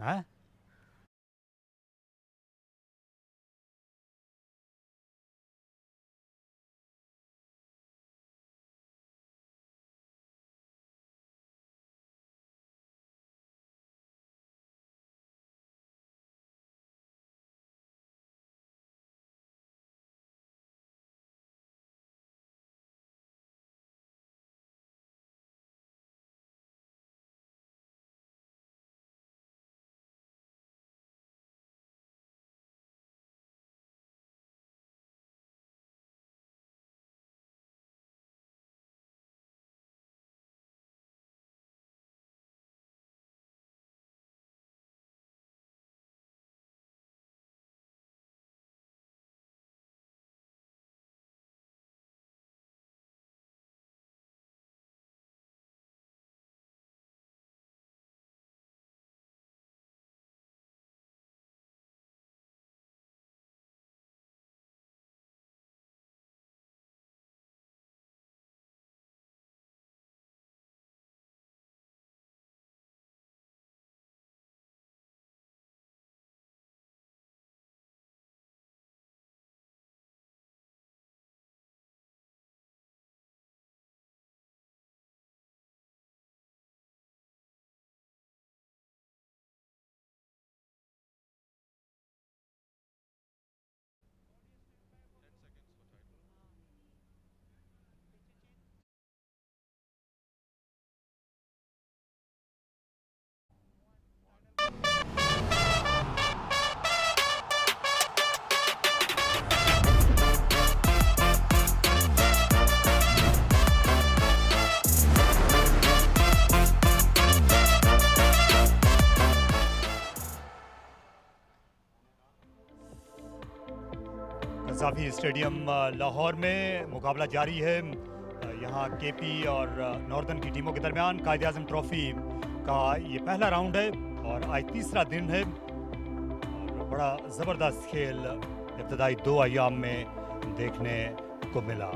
हैं? कज़ाफ़ी स्टेडियम लाहौर में मुकाबला जारी है। यहाँ केपी और नॉर्दर्न की टीमों के दरमियान कायद आज़म ट्रॉफ़ी का ये पहला राउंड है और आज तीसरा दिन है। और बड़ा ज़बरदस्त खेल इब्तदाई 2 अय्याम में देखने को मिला।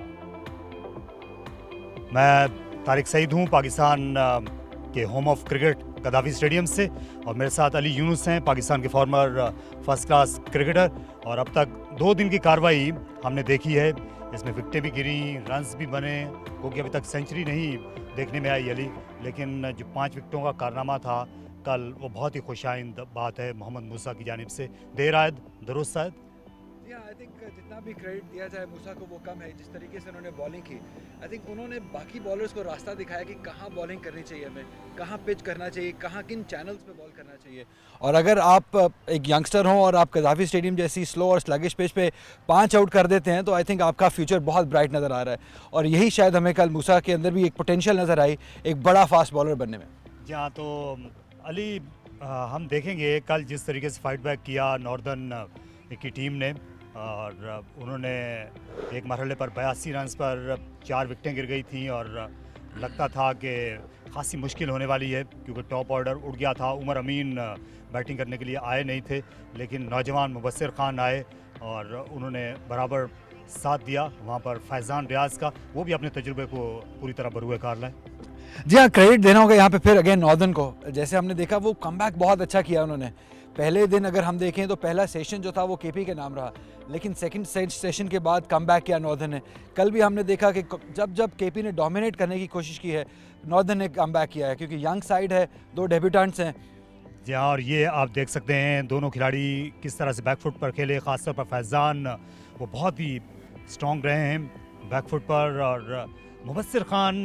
मैं तारिक सईद हूँ पाकिस्तान के होम ऑफ क्रिकेट कज़ाफ़ी स्टेडियम से, और मेरे साथ अली यूनुस हैं, पाकिस्तान के फॉर्मर फर्स्ट क्लास क्रिकेटर। और अब तक 2 दिन की कार्रवाई हमने देखी है, इसमें विकेटें भी गिरी, रन्स भी बने, क्योंकि अभी तक सेंचुरी नहीं देखने में आई अली, लेकिन जो 5 विकेटों का कारनामा था कल, वो बहुत ही खुशाइंद बात है मोहम्मद मूसा की जानिब से। देर आयद दुरुस्त आयद। आई थिंक जितना भी क्रेडिट दिया जाए मूसा को वो कम है। जिस तरीके से उन्होंने बॉलिंग की, आई थिंक उन्होंने बाकी बॉलर्स को रास्ता दिखाया कि कहाँ बॉलिंग करनी चाहिए, हमें कहाँ पिच करना चाहिए, कहाँ किन चैनल्स पे बॉल करना चाहिए। और अगर आप एक यंगस्टर हों और आप कज़ाफ़ी स्टेडियम जैसी स्लो और स्लगिश पिच पे 5 आउट कर देते हैं, तो आई थिंक आपका फ्यूचर बहुत ब्राइट नज़र आ रहा है। और यही शायद हमें कल मूसा के अंदर भी एक पोटेंशियल नज़र आई, एक बड़ा फास्ट बॉलर बनने में। जी हाँ, तो अली हम देखेंगे कल जिस तरीके से फाइट बैक किया नॉर्दर्न की टीम ने, और उन्होंने एक मरहले पर 82 रन्स पर 4 विकेटें गिर गई थी, और लगता था कि खासी मुश्किल होने वाली है, क्योंकि टॉप ऑर्डर उड़ गया था। उमर अमीन बैटिंग करने के लिए आए नहीं थे, लेकिन नौजवान मुबस्सिर खान आए और उन्होंने बराबर साथ दिया वहाँ पर फैज़ान रियाज का, वो भी अपने तजुर्बे को पूरी तरह बरूए कार लाए। जी हाँ, क्रेडिट देना होगा यहाँ पे फिर अगेन नॉर्दर्न को। जैसे हमने देखा वो कमबैक बहुत अच्छा किया उन्होंने। पहले दिन अगर हम देखें तो पहला सेशन जो था वो केपी के नाम रहा, लेकिन सेकंड सेशन के बाद कमबैक किया नॉर्दर्न ने। कल भी हमने देखा कि जब केपी ने डोमिनेट करने की कोशिश की है, नॉर्दर्न ने कमबैक किया है, क्योंकि यंग साइड है, 2 डेब्यूटेंट्स हैं। जी हाँ, और ये आप देख सकते हैं दोनों खिलाड़ी किस तरह से बैकफुट पर खेले, ख़ासतौर पर फैज़ान वो बहुत ही स्ट्रॉन्ग रहे हैं बैकफुट पर। और मुबस्सिर खान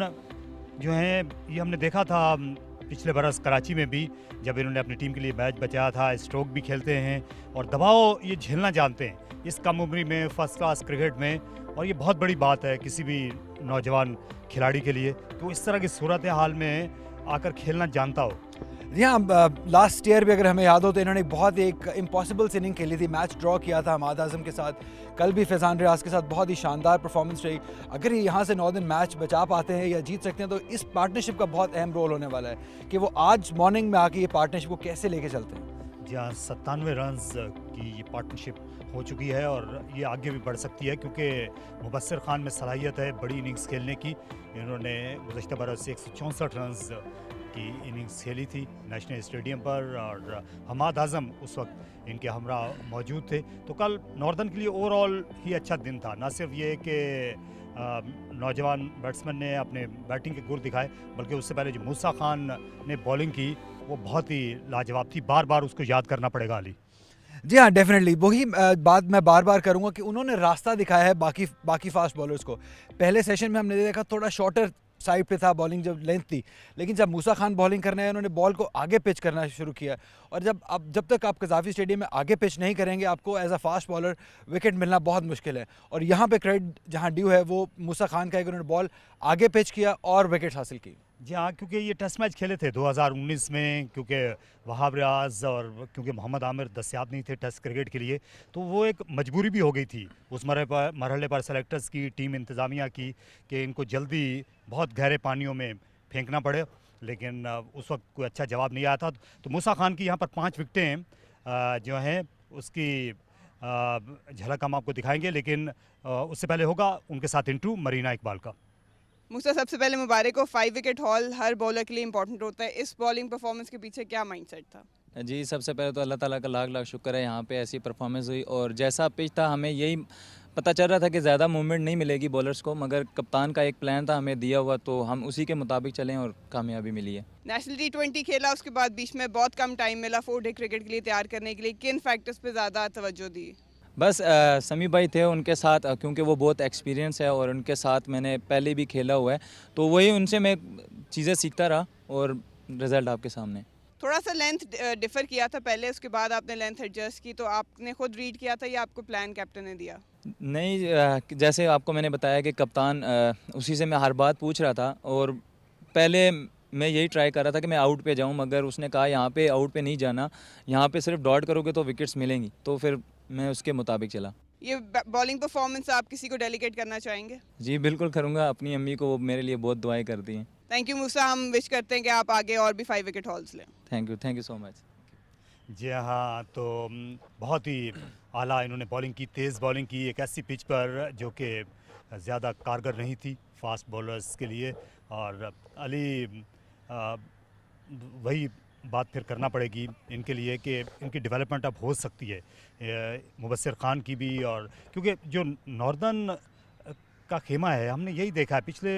जो हैं, ये हमने देखा था पिछले बरस कराची में भी, जब इन्होंने अपनी टीम के लिए मैच बचाया था। स्ट्रोक भी खेलते हैं और दबाव ये झेलना जानते हैं इस कम उम्री में फर्स्ट क्लास क्रिकेट में, और ये बहुत बड़ी बात है किसी भी नौजवान खिलाड़ी के लिए कि वो इस तरह की सूरत हाल में आकर खेलना जानता हो। जी हाँ, लास्ट ईयर भी अगर हमें याद हो तो इन्होंने बहुत एक इम्पॉसिबल इनिंग खेली थी, मैच ड्रॉ किया था हमाद आज़म के साथ। कल भी फैज़ान रियाज के साथ बहुत ही शानदार परफॉर्मेंस रही। अगर ये यहाँ से नॉर्दर्न मैच बचा पाते हैं या जीत सकते हैं, तो इस पार्टनरशिप का बहुत अहम रोल होने वाला है कि वो आज मॉर्निंग में आके ये पार्टनरशिप को कैसे लेके चलते हैं। जी हाँ, 97 रन्स की ये पार्टनरशिप हो चुकी है और ये आगे भी बढ़ सकती है, क्योंकि मुबस्सिर खान में सलाहियत है बड़ी इनिंग्स खेलने की। इन्होंने गुज़श्ता बरस 164 रन्स की इनिंग्स खेली थी नेशनल स्टेडियम पर, और हमाद आज़म उस वक्त इनके हमरा मौजूद थे। तो कल नॉर्दर्न के लिए ओवरऑल ही अच्छा दिन था, ना सिर्फ ये कि नौजवान बैट्समैन ने अपने बैटिंग के गुर दिखाए, बल्कि उससे पहले जो मूसा खान ने बॉलिंग की वो बहुत ही लाजवाब थी। बार बार उसको याद करना पड़ेगा अली। जी हाँ, डेफिनेटली वही बात मैं बार बार करूंगा कि उन्होंने रास्ता दिखाया है बाकी फास्ट बॉलर्स को। पहले सेशन में हमने देखा थोड़ा शॉर्टर साइड पे था बॉलिंग, जब लेंथ थी, लेकिन जब मूसा खान बॉलिंग करने आए उन्होंने बॉल को आगे पिच करना शुरू किया। और जब तक आप कज़ाफ़ी स्टेडियम में आगे पिच नहीं करेंगे, आपको as a fast bowler wicket मिलना बहुत मुश्किल है। और यहाँ पे क्रेडिट जहाँ ड्यू है वो मूसा खान का है कि उन्होंने बॉल आगे पिच किया और विकेट हासिल की। जी हाँ, क्योंकि ये टेस्ट मैच खेले थे 2019 में, क्योंकि वहाब रियाज और क्योंकि मोहम्मद आमिर दस्तयाब नहीं थे टेस्ट क्रिकेट के लिए, तो वो एक मजबूरी भी हो गई थी उस मरहले पर सेलेक्टर्स की, टीम इंतज़ामिया की, कि इनको जल्दी बहुत गहरे पानियों में फेंकना पड़े। लेकिन उस वक्त कोई अच्छा जवाब नहीं आया था। तो मूसा खान की यहाँ पर 5 विकेटें जो हैं उसकी झलक हम आपको दिखाएंगे, लेकिन उससे पहले होगा उनके साथ इंटरव्यू मरीना इकबाल का। मूसा, सबसे पहले मुबारक हो, 5 विकेट हॉल हर बॉलर के लिए इंपॉर्टेंट होता है। इस बॉलिंग परफॉर्मेंस के पीछे क्या माइंडसेट था? जी, सबसे पहले तो अल्लाह ताला का लाख लाख शुक्र है, यहाँ पे ऐसी परफॉर्मेंस हुई। और जैसा पिच था हमें यही पता चल रहा था कि ज़्यादा मूवमेंट नहीं मिलेगी बॉलर्स को, मगर कप्तान का एक प्लान था हमें दिया हुआ, तो हम उसी के मुताबिक चलें और कामयाबी मिली है। नेशनल T20 खेला, उसके बाद बीच में बहुत कम टाइम मिला 4 डे क्रिकेट के लिए तैयार करने के लिए, किन फैक्टर्स पे ज़्यादा तवज्जो दी? बस समी भाई थे, उनके साथ क्योंकि वो बहुत एक्सपीरियंस है और उनके साथ मैंने पहले भी खेला हुआ है, तो वही उनसे मैं चीज़ें सीखता रहा और रिज़ल्ट आपके सामने। थोड़ा सा लेंथ डिफ़र किया था पहले, उसके बाद आपने लेंथ एडजस्ट की, तो आपने खुद रीड किया था या आपको प्लान कैप्टन ने दिया? नहीं, जैसे आपको मैंने बताया कि कप्तान उसी से मैं हर बात पूछ रहा था, और पहले मैं यही ट्राई कर रहा था कि मैं आउट पे जाऊं, मगर उसने कहा यहाँ पे आउट पे नहीं जाना, यहाँ पे सिर्फ डॉट करोगे तो विकेट्स मिलेंगी, तो फिर मैं उसके मुताबिक चला। ये बॉलिंग परफॉर्मेंस आप किसी को डेलीकेट करना चाहेंगे? जी बिल्कुल करूँगा, अपनी अम्मी को, वो मेरे लिए बहुत दुआएं करती हैं। थैंक यू मूसा, हम विश करते हैं कि आप आगे और भी 5 विकेट हॉल्स लें। Thank you so much. जी हाँ, तो बहुत ही आला इन्होंने बॉलिंग की, तेज़ बॉलिंग की, एक ऐसी पिच पर जो कि ज़्यादा कारगर नहीं थी फास्ट बॉलर्स के लिए। और अली, वही बात फिर करना पड़ेगी इनके लिए कि इनकी डेवलपमेंट अब हो सकती है, मुबस्सिर खान की भी। और क्योंकि जो नॉर्दर्न का खेमा है, हमने यही देखा है पिछले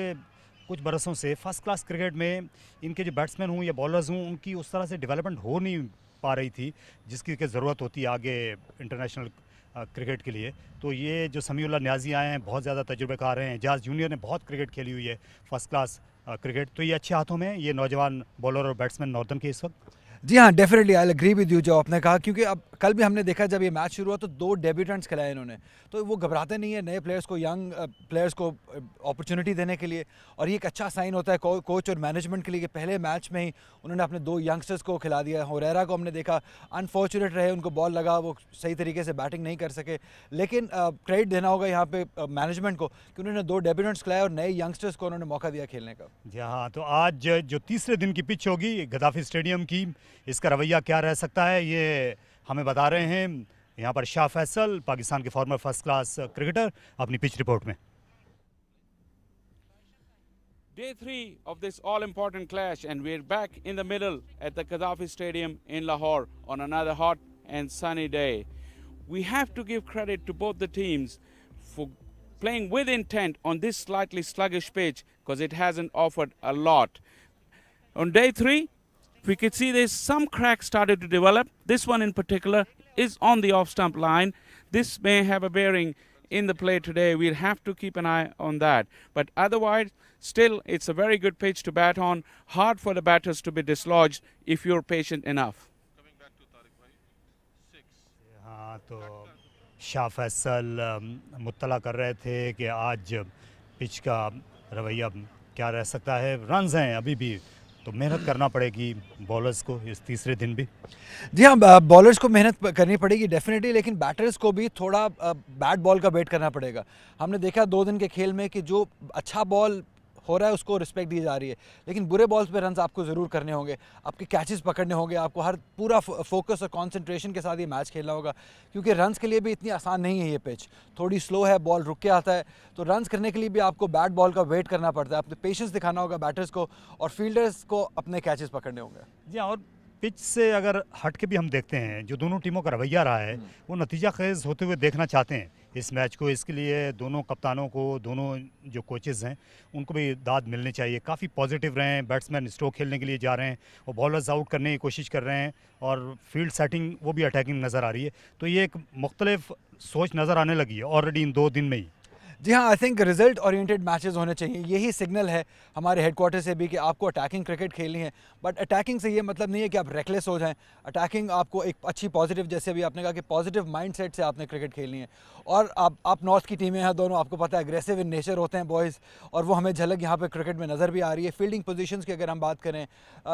कुछ बरसों से, फर्स्ट क्लास क्रिकेट में इनके जो बैट्समैन हों या बॉलर्स हों, उनकी उस तरह से डेवलपमेंट हो नहीं पा रही थी जिसकी कि ज़रूरत होती है आगे इंटरनेशनल क्रिकेट के लिए। तो ये जो समीउल्लाह न्याजी आए हैं, बहुत ज़्यादा तजुर्बेकार हैं। एजाज जूनियर ने बहुत क्रिकेट खेली हुई है, फर्स्ट क्लास क्रिकेट। तो ये अच्छे हाथों में हैं, ये नौजवान बॉलर और बैट्समैन नॉर्दर्न के इस वक्त। जी हाँ, definitely I agree with you जो आपने कहा, क्योंकि अब कल भी हमने देखा जब ये मैच शुरू हुआ तो 2 डेब्यूटेंट्स खिलाए इन्होंने, तो वो घबराते नहीं है नए प्लेयर्स को, यंग प्लेयर्स को अपॉर्चुनिटी देने के लिए। और ये एक अच्छा साइन होता है कोच और मैनेजमेंट के लिए कि पहले मैच में ही उन्होंने अपने 2 यंगस्टर्स को खिला दिया। होरेरा को हमने देखा अनफॉर्चुनेट रहे, उनको बॉल लगा, वो सही तरीके से बैटिंग नहीं कर सके, लेकिन क्रेडिट देना होगा यहाँ पे मैनेजमेंट को कि उन्होंने 2 डेब्यूटेंट्स खिलाए और नए यंगस्टर्स को उन्होंने मौका दिया खेलने का। जी हाँ, तो आज जो तीसरे दिन की पिच होगी गद्दाफी स्टेडियम की, इसका रवैया क्या रह सकता है ये हमें बता रहे हैं यहाँ पर शाह फैसल, पाकिस्तान के फॉर्मर फर्स्ट क्लास क्रिकेटर, अपनी पिच रिपोर्ट में। Day 3 of this all-important clash, and we're back in the middle at the Gaddafi Stadium in Lahore on another hot and sunny day. We have to give credit to both the teams for playing with intent on this slightly sluggish pitch because it hasn't offered a lot. On day 3, we could see there's some cracks started to develop. This one in particular is on the off-stump line. This may have a bearing in the play today. We'll have to keep an eye on that. But otherwise, still, it's a very good pitch to bat on. Hard for the batters to be dislodged if you're patient enough. हाँ, तो शाह फैसल मुत्तला कर रहे थे कि आज pitch का रवैया क्या रह सकता है। रन्स हैं अभी भी, तो मेहनत करना पड़ेगी बॉलर्स को इस तीसरे दिन भी। जी हाँ, बॉलर्स को मेहनत करनी पड़ेगी डेफिनेटली, लेकिन बैटर्स को भी थोड़ा बैट बॉल का वेट करना पड़ेगा। हमने देखा 2 दिन के खेल में कि जो अच्छा बॉल हो रहा है उसको रिस्पेक्ट दी जा रही है, लेकिन बुरे बॉल्स पे रन्स आपको ज़रूर करने होंगे, आपके कैचेस पकड़ने होंगे, आपको हर पूरा फोकस और कंसंट्रेशन के साथ ये मैच खेलना होगा, क्योंकि रन्स के लिए भी इतनी आसान नहीं है ये पिच, थोड़ी स्लो है, बॉल रुक के आता है, तो रन्स करने के लिए भी आपको बैट बॉल का वेट करना पड़ता है, आपको पेशेंस दिखाना होगा बैटर्स को और फील्डर्स को अपने कैचेस पकड़ने होंगे। जी हाँ, और पिच से अगर हट के भी हम देखते हैं जो दोनों टीमों का रवैया रहा है वो नतीजा खेज होते हुए देखना चाहते हैं इस मैच को। इसके लिए दोनों कप्तानों को, दोनों जो कोचेज़ हैं उनको भी दाद मिलनी चाहिए। काफ़ी पॉजिटिव रहे हैं, बैट्समैन स्ट्रोक खेलने के लिए जा रहे हैं और बॉलर्स आउट करने की कोशिश कर रहे हैं और फील्ड सेटिंग वो भी अटैकिंग नज़र आ रही है। तो ये एक मुख्तलिफ सोच नज़र आने लगी है ऑलरेडी इन 2 दिन में ही। जी हाँ, I think result oriented matches होने चाहिए, यही सिग्नल है हमारे हेडक्वार्टर से भी कि आपको अटैकिंग क्रिकेट खेलनी है, बट अटैकिंग से ये मतलब नहीं है कि आप रेकलेस हो जाएं। अटैकिंग आपको एक अच्छी पॉजिटिव, जैसे अभी आपने कहा कि पॉजिटिव माइंडसेट से आपने क्रिकेट खेलनी है। और आप नॉर्थ की टीमें हैं दोनों, आपको पता है एग्रेसिव इन नेचर होते हैं बॉयज़, और वो हमें झलक यहाँ पे क्रिकेट में नज़र भी आ रही है। फील्डिंग पोजीशंस की अगर हम बात करें,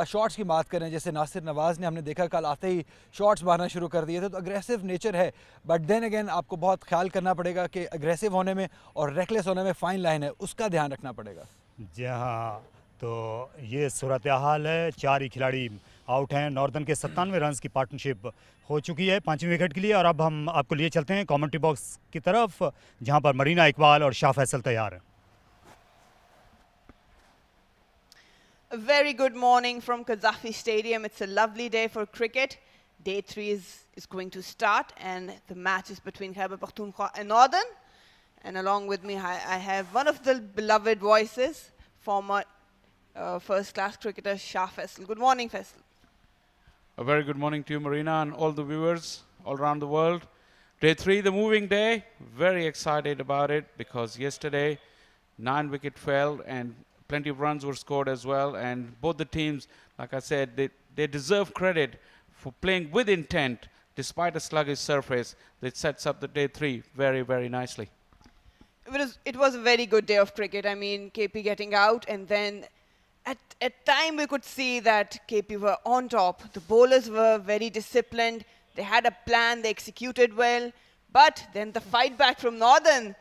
शॉट्स की बात करें, जैसे नासिर नवाज़ ने हमने देखा कल आते ही शॉट्स मारना शुरू कर दिए थे, तो अग्रेसिव नेचर है, बट देन अगेन आपको बहुत ख्याल करना पड़ेगा कि अग्रेसिव होने में और रेकलेस होने में फाइन लाइन है, उसका ध्यान रखना पड़ेगा। जी हाँ, तो ये सूरत हाल है। 4 ही खिलाड़ी आउट हैं। नॉर्दर्न के 97 रन्स की पार्टनरशिप हो चुकी है 5वीं विकेट के लिए। और अब हम आपको लिए चलते हैं कमेंट्री बॉक्स की तरफ, जहां पर मरीना इकबाल और शाह फैसल तैयार हैं। A very good morning from Qaddafi Stadium. It's a lovely day for cricket. Day 3 is going to start, and the match is between Khyber Pakhtunkhwa and Northern. And along with me, I have one of the beloved voices, former first-class cricketer Shah Faisal. Good morning, Faisal. A very good morning to you, Marina, and all the viewers all around the world. Day 3, the moving day. Very excited about it because yesterday 9 wickets fell and plenty of runs were scored as well. And both the teams, like I said, they deserve credit for playing with intent despite a sluggish surface. That sets up the day 3 very, very nicely. It was a very good day of cricket. I mean, KP getting out, and then at time we could see that KP were on top. The bowlers were very disciplined. They had a plan. They executed well. But then the fight back from Northern,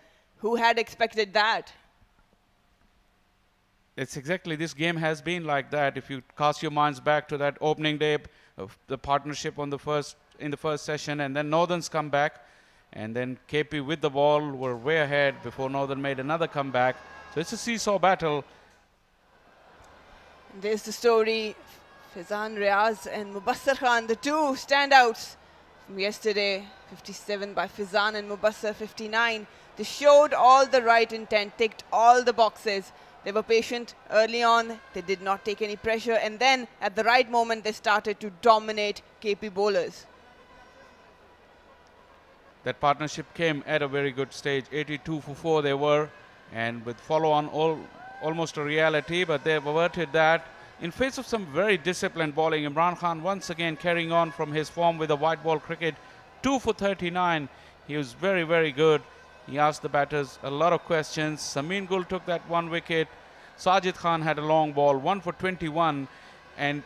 who had expected that? It's exactly, this game has been like that. If you cast your minds back to that opening day of the partnership in the first session, and then Northern's come back, and then KP with the ball were way ahead before Northern made another comeback. So it's a seesaw battle. There's the story. Fizan Riaz and Mubassar Khan, the two standouts from yesterday. 57 by Fizan and Mubassar 59. They showed all the right intent, ticked all the boxes. They were patient early on. They did not take any pressure. And then at the right moment, they started to dominate KP bowlers. That partnership came at a very good stage. 82 for 4 they were, and with follow-on almost a reality, but they averted that. In face of some very disciplined bowling, Imran Khan once again carrying on from his form with a white ball cricket. 2 for 39. He was very, very good. He asked the batters a lot of questions. Sameen Gul took that 1 wicket. Sajid Khan had a long ball, 1 for 21. And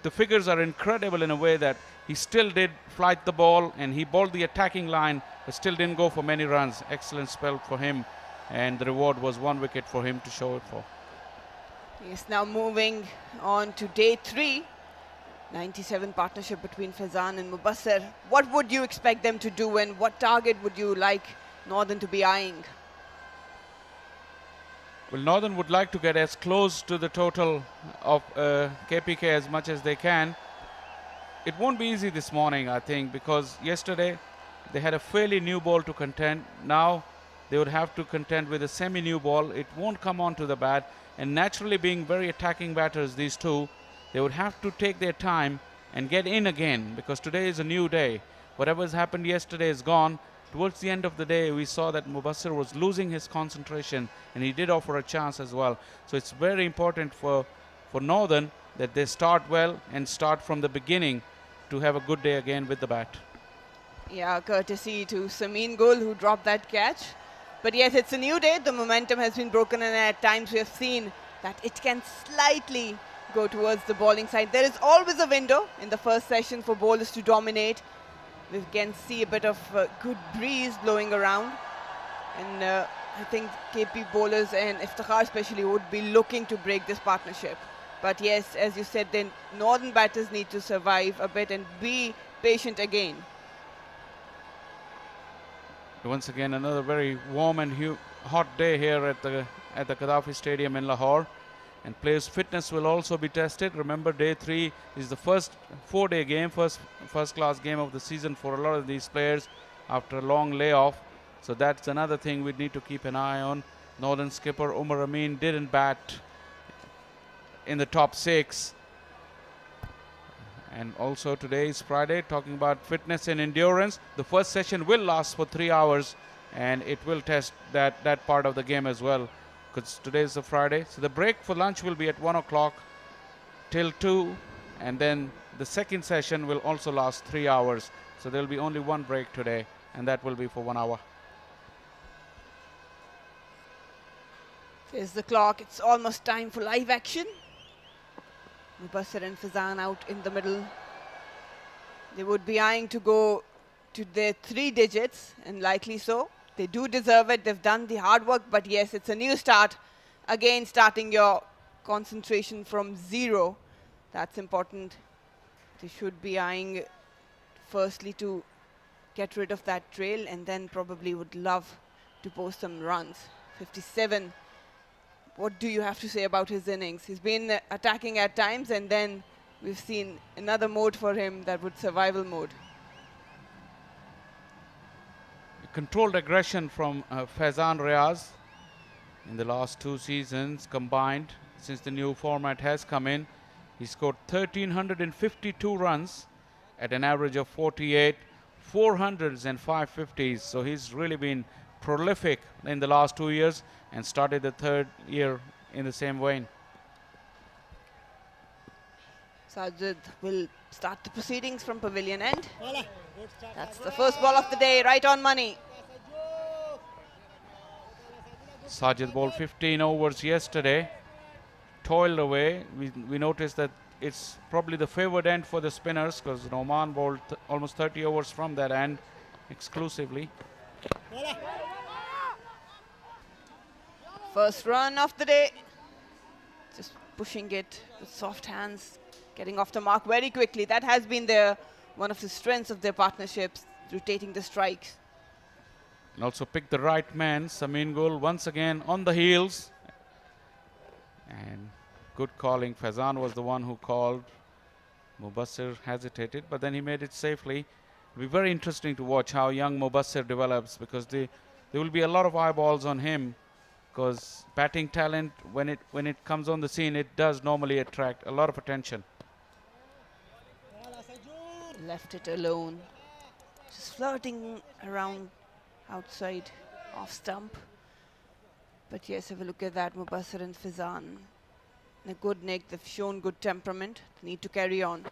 the figures are incredible in a way that he still did flight the ball and he bowled the attacking line, but still didn't go for many runs. Excellent spell for him, and the reward was 1 wicket for him to show it for. Yes, now moving on to day 3. 97 partnership between Fizan and Mubassar. What would you expect them to do, and what target would you like Northern to be eyeing? Well, Northern would like to get as close to the total of KPK as much as they can. It won't be easy this morning, I think, because yesterday they had a fairly new ball to contend. Now they would have to contend with a semi-new ball. It won't come onto the bat. And naturally, being very attacking batters, these two, they would have to take their time and get in again, because today is a new day. Whatever has happened yesterday is gone. Towards the end of the day, we saw that Mubassar was losing his concentration, and he did offer a chance as well. So it's very important for Northern that they start well and start from the beginning to have a good day again with the bat. Yeah, courtesy to Sameen Gul, who dropped that catch. But yes, it's a new day. The momentum has been broken, and at times we have seen that it can slightly go towards the bowling side. There is always a window in the first session for bowlers to dominate. We can see a bit of good breeze blowing around. And I think KP bowlers and Iftikhar especially would be looking to break this partnership. But yes, as you said, then northern batters need to survive a bit and be patient again. Once again, another very warm and hot day here at the Gaddafi Stadium in Lahore. And players' fitness will also be tested. Remember, day 3 is the first 4-day game, first class game of the season for a lot of these players after a long layoff. So that's another thing we need to keep an eye on. Northern skipper Umar Amin didn't bat in the top 6. And also today is Friday, talking about fitness and endurance. The first session will last for 3 hours and it will test that part of the game as well, because today is a Friday. So the break for lunch will be at 1 o'clock till 2, and then the second session will also last 3 hours. So there will be only one break today, and that will be for 1 hour. There's the clock. It's almost time for live action. Mubassir and Fazan out in the middle. They would be eyeing to go to their 3 digits, and likely so. They do deserve it. They've done the hard work, but yes, it's a new start. Again, starting your concentration from 0. That's important. They should be eyeing firstly to get rid of that trail, and then probably would love to post some runs. 57. What do you have to say about his innings? He's been attacking at times, and then we've seen another mode for him, that would survival mode. Controlled aggression from Faizan Riaz in the last 2 seasons combined since the new format has come in. He scored 1,352 runs at an average of 48, 400s and 550s. So he's really been prolific in the last 2 years and started the 3rd year in the same vein. Sajid will start the proceedings from pavilion end. That's the first ball of the day, right on money. Sajid bowled 15 overs yesterday, toiled away. We noticed that it's probably the favored end for the spinners, because Noman bowled almost 30 overs from that end exclusively. First run of the day. Just pushing it with soft hands, getting off the mark very quickly. That has been one of the strengths of their partnerships, rotating the strikes. And also picked the right man. Samin Gul once again on the heels. And good calling. Faizan was the one who called. Mubassir hesitated, but then he made it safely. It'll be very interesting to watch how young Mubassir develops, because there will be a lot of eyeballs on him, because batting talent, when it comes on the scene, it does normally attract a lot of attention. Left it alone. Just flirting around outside off stump. But yes, have a look at that. Mubassir and Faizan in a good nick. They've shown good temperament. They need to carry on.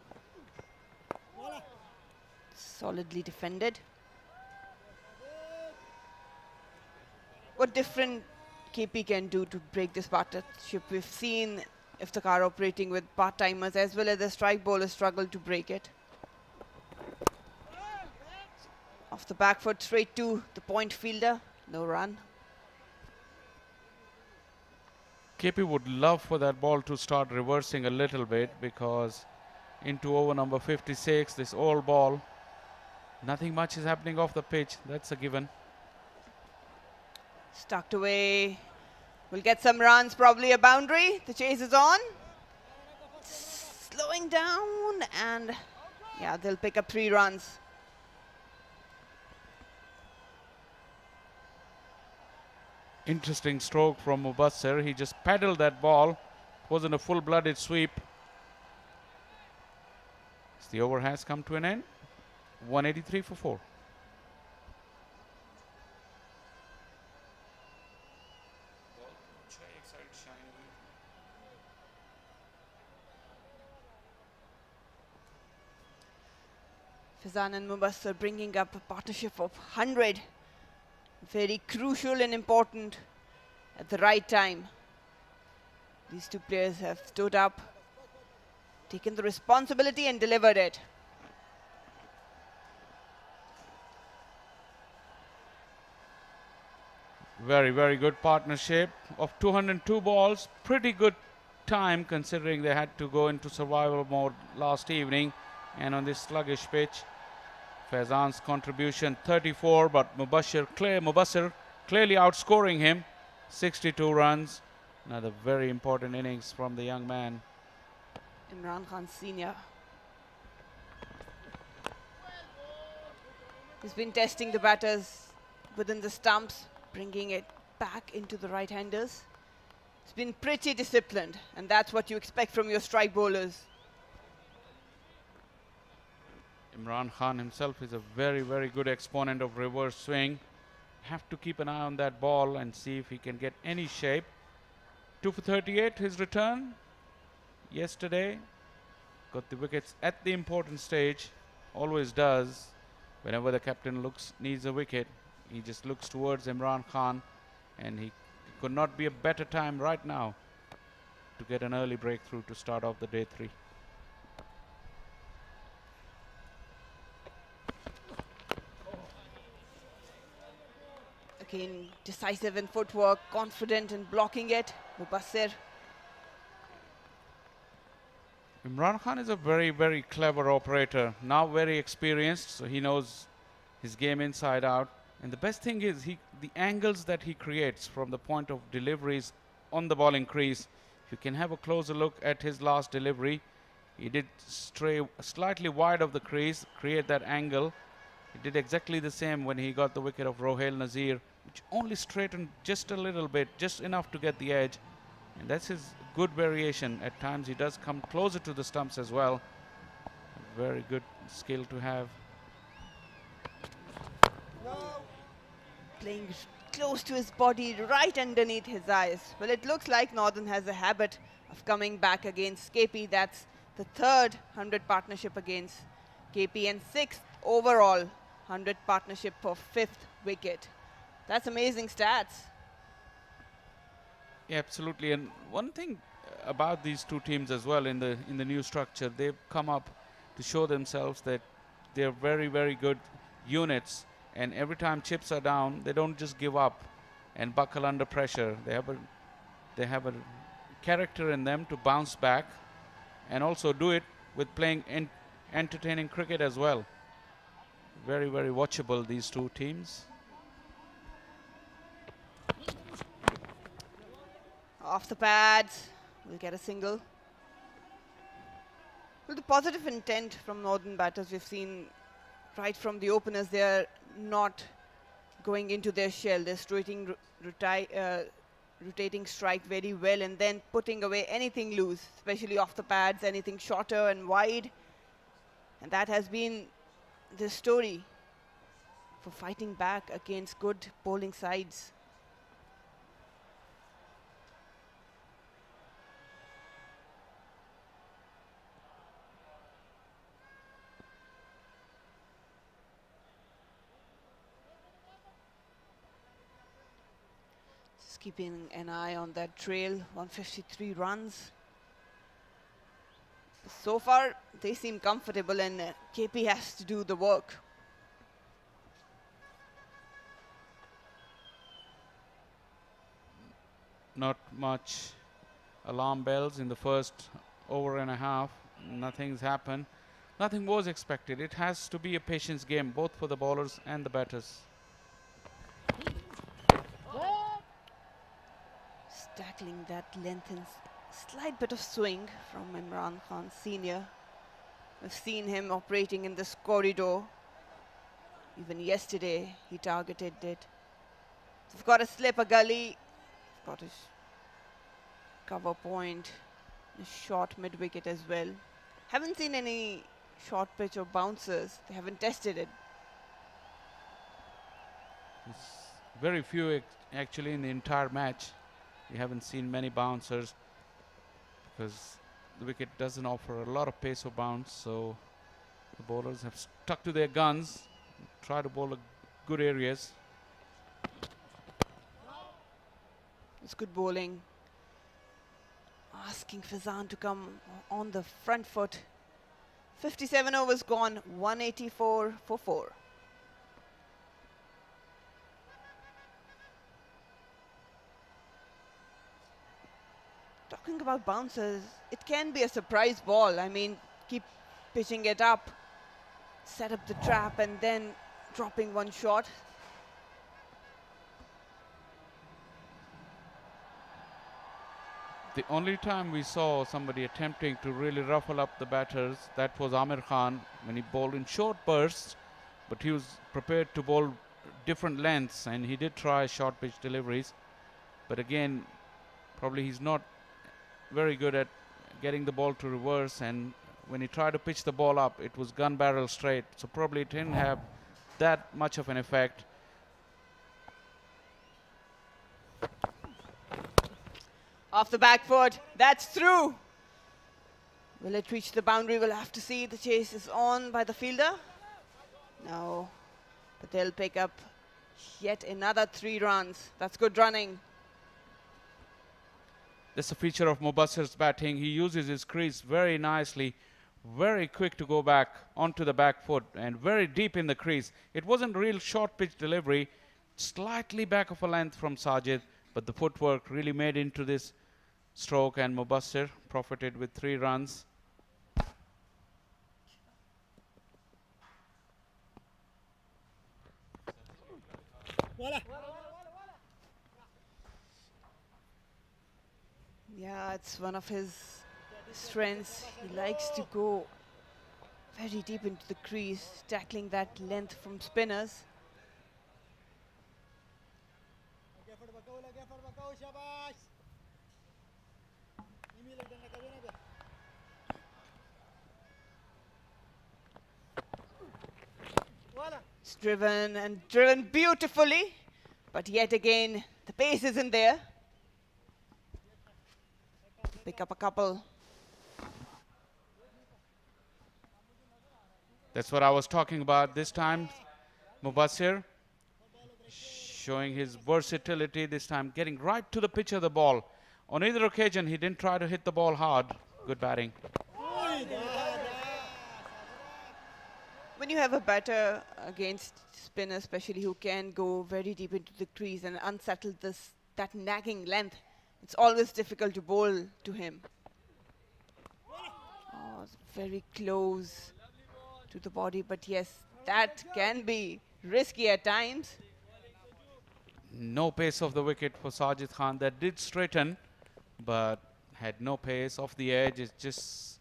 Solidly defended. What different KP can do to break this partnership? We've seen Iftikhar operating with part-timers, as well as the strike bowlers struggle to break it. Off the back foot, straight to the point fielder. No run. KP would love for that ball to start reversing a little bit, because into over number 56, this all ball, nothing much is happening off the pitch. That's a given. Stuck away. We'll get some runs, probably a boundary. The chase is on. Slowing down, and yeah, they'll pick up 3 runs. Interesting stroke from Mubassir. He just paddled that ball. It wasn't a full-blooded sweep. So the over has come to an end. 183 for 4. Faizan and Mubassir bringing up a partnership of 100. Very crucial and important at the right time. These 2 players have stood up, taken the responsibility and delivered it. Very, very good partnership of 202 balls. Pretty good time considering they had to go into survival mode last evening and on this sluggish pitch. Faizan's contribution 34, but Mubassir clearly outscoring him, 62 runs. Another very important innings from the young man. Imran Khan Senior. He's been testing the batters within the stumps, bringing it back into the right-handers. It's been pretty disciplined, and that's what you expect from your strike bowlers. Imran Khan himself is a very, very good exponent of reverse swing. Have to keep an eye on that ball and see if he can get any shape. 2 for 38, his return yesterday. Got the wickets at the important stage. Always does. Whenever the captain needs a wicket, he just looks towards Imran Khan, and he could not be a better time right now to get an early breakthrough to start off the day 3. Again, decisive in footwork, confident in blocking it. Mubassir. Imran Khan is a very, very clever operator. Now very experienced, so he knows his game inside out. And the best thing is the angles that he creates from the point of deliveries on the bowling crease. If you can have a closer look at his last delivery, he did stray slightly wide of the crease, create that angle. He did exactly the same when he got the wicket of Rohail Nazir, which only straightened just a little bit, just enough to get the edge. And that's his good variation. At times he does come closer to the stumps as well. A very good skill to have. Playing close to his body, right underneath his eyes. Well, it looks like Northern has a habit of coming back against KP. That's the third 100 partnership against KP and 6th overall 100 partnership for 5th wicket. That's amazing stats. Yeah, absolutely. And one thing about these two teams as well in the new structure, they've come up to show themselves that they're very, very good units. And every time chips are down, they don't just give up and buckle under pressure. They have a character in them to bounce back, and also do it with playing entertaining cricket as well. Very, very watchable, these two teams. Off the pads, we'll get a single. Well, the positive intent from Northern batters we've seen right from the openers. They're not going into their shell. They're rotating strike very well and then putting away anything loose, especially off the pads, anything shorter and wide. And that has been the story for fighting back against good bowling sides. Just keeping an eye on that trail, 153 runs. So far, they seem comfortable, and KP has to do the work. Not much alarm bells in the first over and a half. Nothing's happened. Nothing was expected. It has to be a patience game, both for the bowlers and the batters. Tackling that length and slight bit of swing from Imran Khan Senior. We've seen him operating in this corridor. Even yesterday, he targeted it. He's got a slip, a gully. He's got his cover point, a short mid-wicket as well. Haven't seen any short pitch or bouncers. They haven't tested it. It's very few actually in the entire match. We haven't seen many bouncers because the wicket doesn't offer a lot of pace or bounce, so the bowlers have stuck to their guns, try to bowl good areas. It's good bowling. Asking Faizan to come on the front foot. 57 overs gone, 184 for 4. thing about bouncers, it can be a surprise ball. I mean, keep pitching it up, set up the trap, and then dropping one shot. The only time we saw somebody attempting to really ruffle up the batters, that was Amir Khan when he bowled in short bursts, but he was prepared to bowl different lengths, and he did try short pitch deliveries. But again, probably he's not very good at getting the ball to reverse, and when he tried to pitch the ball up, it was gun barrel straight, so probably it didn't have that much of an effect. Off the back foot, that's through. Will it reach the boundary? We'll have to see. The chase is on by the fielder. No, but they'll pick up yet another 3 runs. That's good running. That's a feature of Mubassir's batting. He uses his crease very nicely, very quick to go back onto the back foot and very deep in the crease. It wasn't a real short pitch delivery, slightly back of a length from Sajid, but the footwork really made into this stroke, and Mubassir profited with 3 runs. Yeah, it's one of his strengths. He likes to go very deep into the crease, tackling that length from spinners. It's driven and driven beautifully, but yet again, the pace isn't there. Pick up a couple. That's what I was talking about this time. Mubassir showing his versatility this time, getting right to the pitch of the ball. On either occasion, he didn't try to hit the ball hard. Good batting. When you have a batter against spinner, especially who can go very deep into the crease and unsettle that nagging length, it's always difficult to bowl to him. Oh, it's very close to the body, but yes, that can be risky at times. No pace off the wicket for Sajid Khan. That did straighten, but had no pace off the edge. It just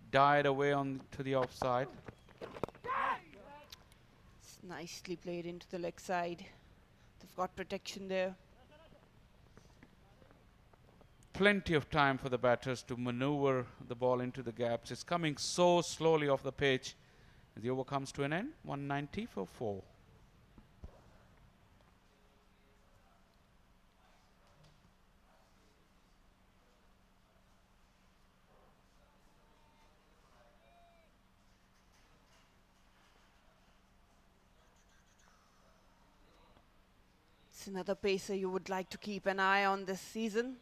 died away on to the offside. It's nicely played into the leg side. They've got protection there. Plenty of time for the batters to maneuver the ball into the gaps. It's coming so slowly off the pitch. The over comes to an end. 190 for 4. It's another pacer you would like to keep an eye on this season.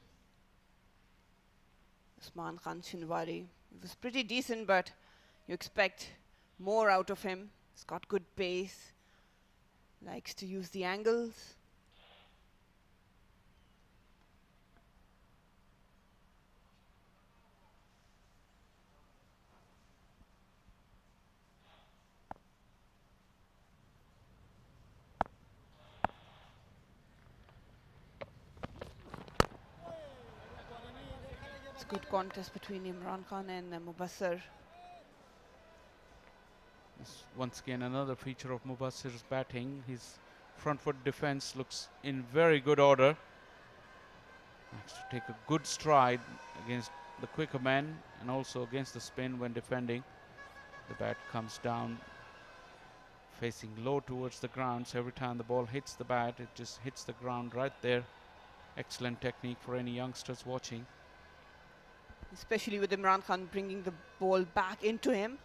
Usman Khan Shinwari. It was pretty decent, but you expect more out of him. He's got good pace, likes to use the angles. It's a good contest between Imran Khan and Mubassir. Once again, another feature of Mubassir's batting. His front foot defense looks in very good order. Likes to take a good stride against the quicker men and also against the spin when defending. The bat comes down facing low towards the ground, so every time the ball hits the bat, it just hits the ground right there. Excellent technique for any youngsters watching. Especially with Imran Khan bringing the ball back into him.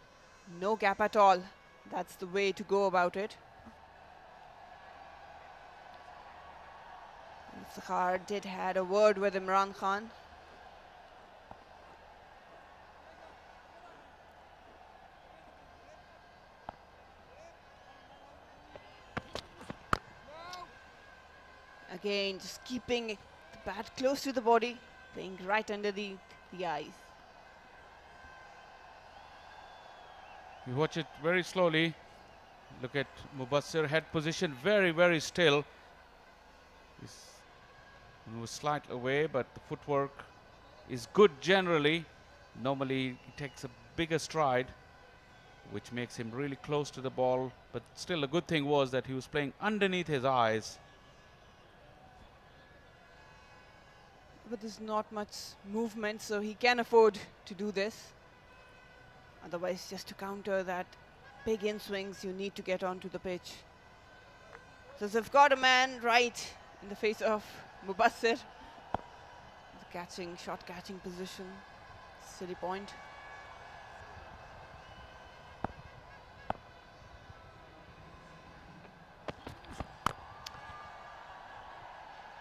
No gap at all. That's the way to go about it. Zahar did had a word with Imran Khan. Again, just keeping the bat close to the body. playing right under the eyes. You watch it very slowly. Look at Mubassir, head position very, very still. He was slightly away, but the footwork is good generally. Normally he takes a bigger stride, which makes him really close to the ball. But still, a good thing was that he was playing underneath his eyes. But there's not much movement, so he can afford to do this. Otherwise, just to counter that big in swings, you need to get onto the pitch. So they've got a man right in the face of Mubassir. The shot catching position. Silly point.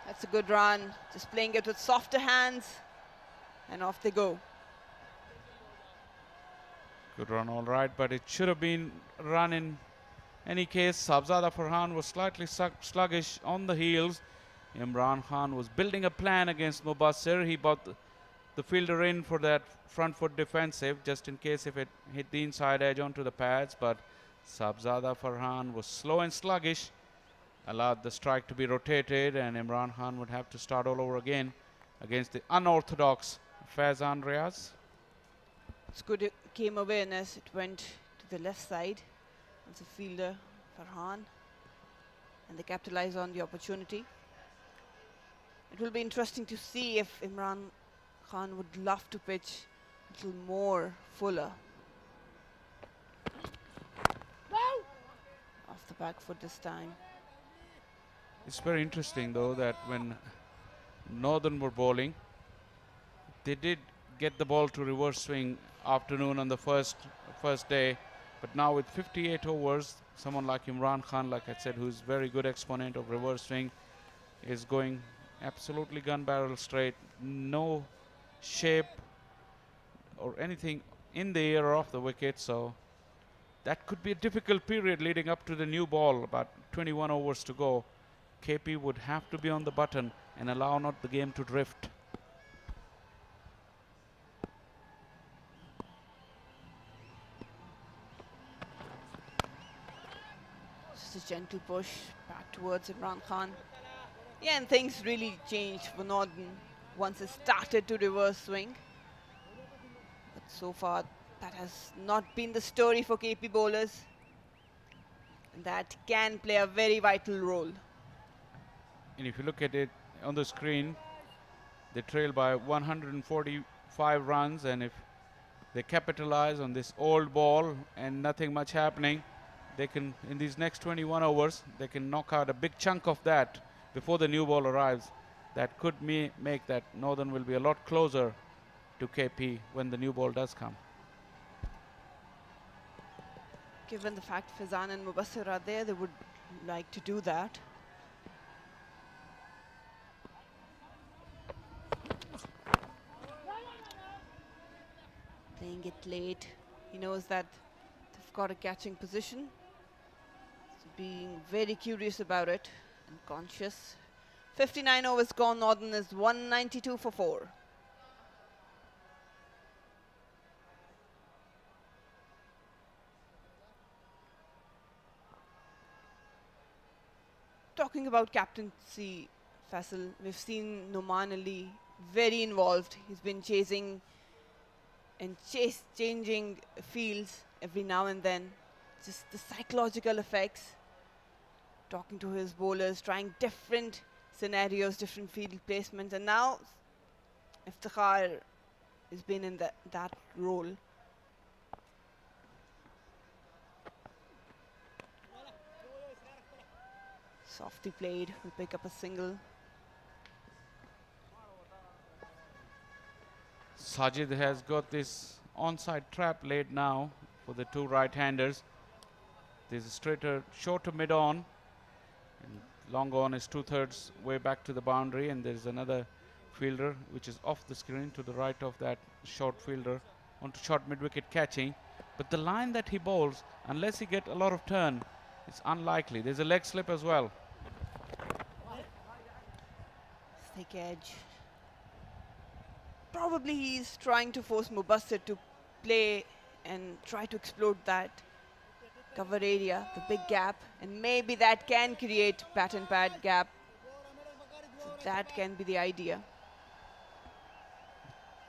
That's a good run. Just playing it with softer hands. And off they go. Good run, all right, but it should have been run in any case. Sabzada Farhan was slightly sluggish on the heels. Imran Khan was building a plan against Mubassir. He brought the fielder in for that front foot defensive, just in case if it hit the inside edge onto the pads. But Sabzada Farhan was slow and sluggish, allowed the strike to be rotated, and Imran Khan would have to start all over again against the unorthodox Faizan Riaz. It's good game awareness. It went to the left side. It's a fielder, Farhan. And they capitalize on the opportunity. It will be interesting to see if Imran Khan would love to pitch a little more fuller. Off the back foot this time. It's very interesting though that when Northern were bowling, they did get the ball to reverse swing afternoon on the first day, but now with 58 overs, someone like Imran Khan, like I said, who's very good exponent of reverse swing, is going absolutely gun barrel straight, no shape or anything in the air or off the wicket. So that could be a difficult period leading up to the new ball. About 21 overs to go. KP would have to be on the button and allow not the game to drift. Just a gentle push back towards Imran Khan. Yeah, and things really changed for Northern once it started to reverse swing. But so far, that has not been the story for KP bowlers. And that can play a very vital role. And if you look at it on the screen, they trail by 145 runs, and if they capitalize on this old ball and nothing much happening, they can, in these next 21 overs, they can knock out a big chunk of that before the new ball arrives. That could make that Northern will be a lot closer to KP when the new ball does come. Given the fact Faizan and Mubassir are there, they would like to do that. Playing it late. He knows that they've got a catching position. So being very curious about it and conscious. 59 overs gone. Northern is 192 for 4. Talking about captaincy, Faisal, we've seen Noman Ali very involved. He's been chasing and changing fields every now and then. Just the psychological effects. Talking to his bowlers, trying different scenarios, different field placements. And now Iftikhar has been in that role. Softly played, will pick up a single. Sajid has got this onside trap laid now for the two right-handers. There's a straighter, shorter mid-on, and long on is 2/3 way back to the boundary, and there's another fielder which is off the screen to the right of that short fielder onto short mid-wicket catching. But the line that he bowls, unless he get a lot of turn, it's unlikely. There's a leg slip as well. Thick edge. Probably he's trying to force Mubassir to play and try to explode that cover area, the big gap, and maybe that can create bat and pad gap. So that can be the idea.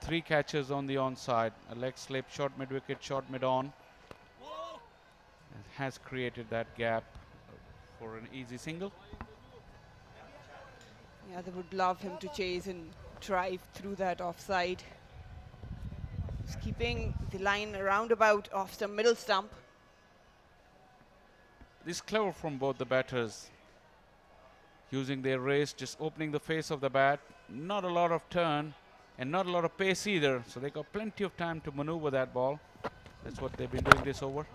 3 catches on the onside, a leg slip, short mid-wicket, short mid-on. Has created that gap for an easy single. Yeah, they would love him to chase and drive through that offside. He's keeping the line around about off the middle stump. This is clever from both the batters. Using their race, just opening the face of the bat. Not a lot of turn and not a lot of pace either. So they got plenty of time to maneuver that ball. That's what they've been doing this over.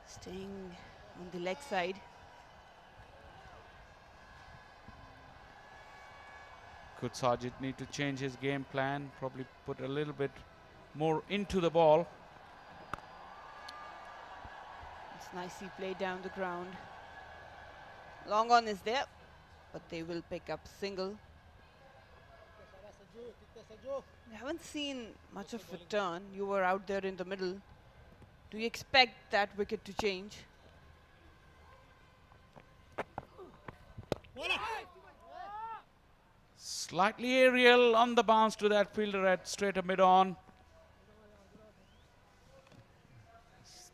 Staying on the leg side. Could Sajid need to change his game plan? Probably put a little bit more into the ball. It's nicely played down the ground. Long on is there, but they will pick up single. We haven't seen much of a turn. You were out there in the middle. Do you expect that wicket to change? Slightly aerial on the bounce to that fielder at straighter mid-on.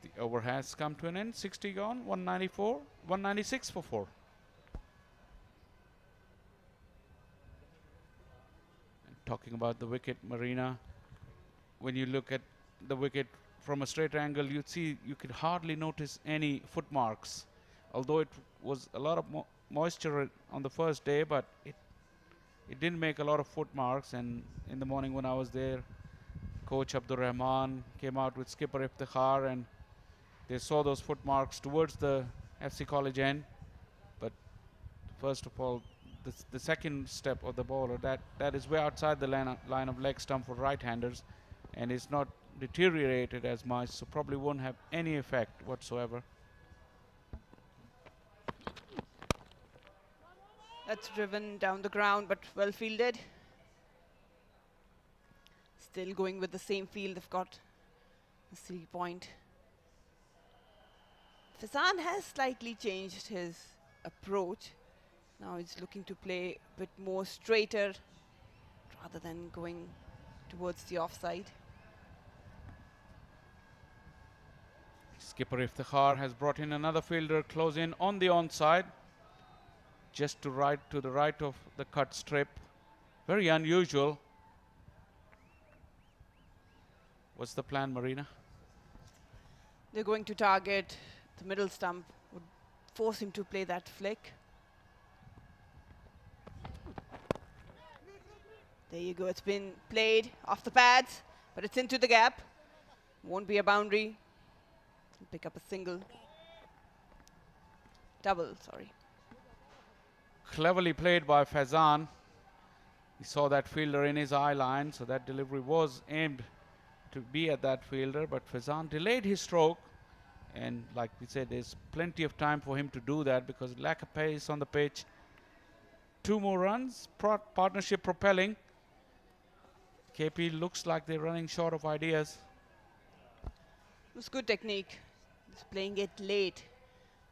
The over has come to an end. 60 gone, 194, 196 for 4. And talking about the wicket, Marina, when you look at the wicket from a straight angle, you'd see you could hardly notice any footmarks. Although it was a lot of moisture on the first day, but it didn't make a lot of footmarks. And in the morning when I was there, Coach Abdur Rahman came out with skipper Iftikhar, and they saw those footmarks towards the FC College end. But first of all, the second step of the bowler, that is way outside the line of leg stump for right-handers, and it's not deteriorated as much, so probably won't have any effect whatsoever. That's driven down the ground, but well fielded. Still going with the same field. They've got a 3-point. Fazan has slightly changed his approach. Now he's looking to play a bit more straighter rather than going towards the offside. Skipper Iftikhar has brought in another fielder close in on the onside, just to the right of the cut strip. Very unusual. What's the plan, Marina? They're going to target the middle stump, would force him to play that flick. There you go, it's been played off the pads, but it's into the gap. Won't be a boundary. Pick up a single. Double, sorry. Cleverly played by Fazan. He saw that fielder in his eye line, so that delivery was aimed to be at that fielder, but Fazan delayed his stroke, and like we said, there's plenty of time for him to do that because lack of pace on the pitch. 2 more runs, partnership propelling. KP looks like they're running short of ideas. It was good technique. Just playing it late.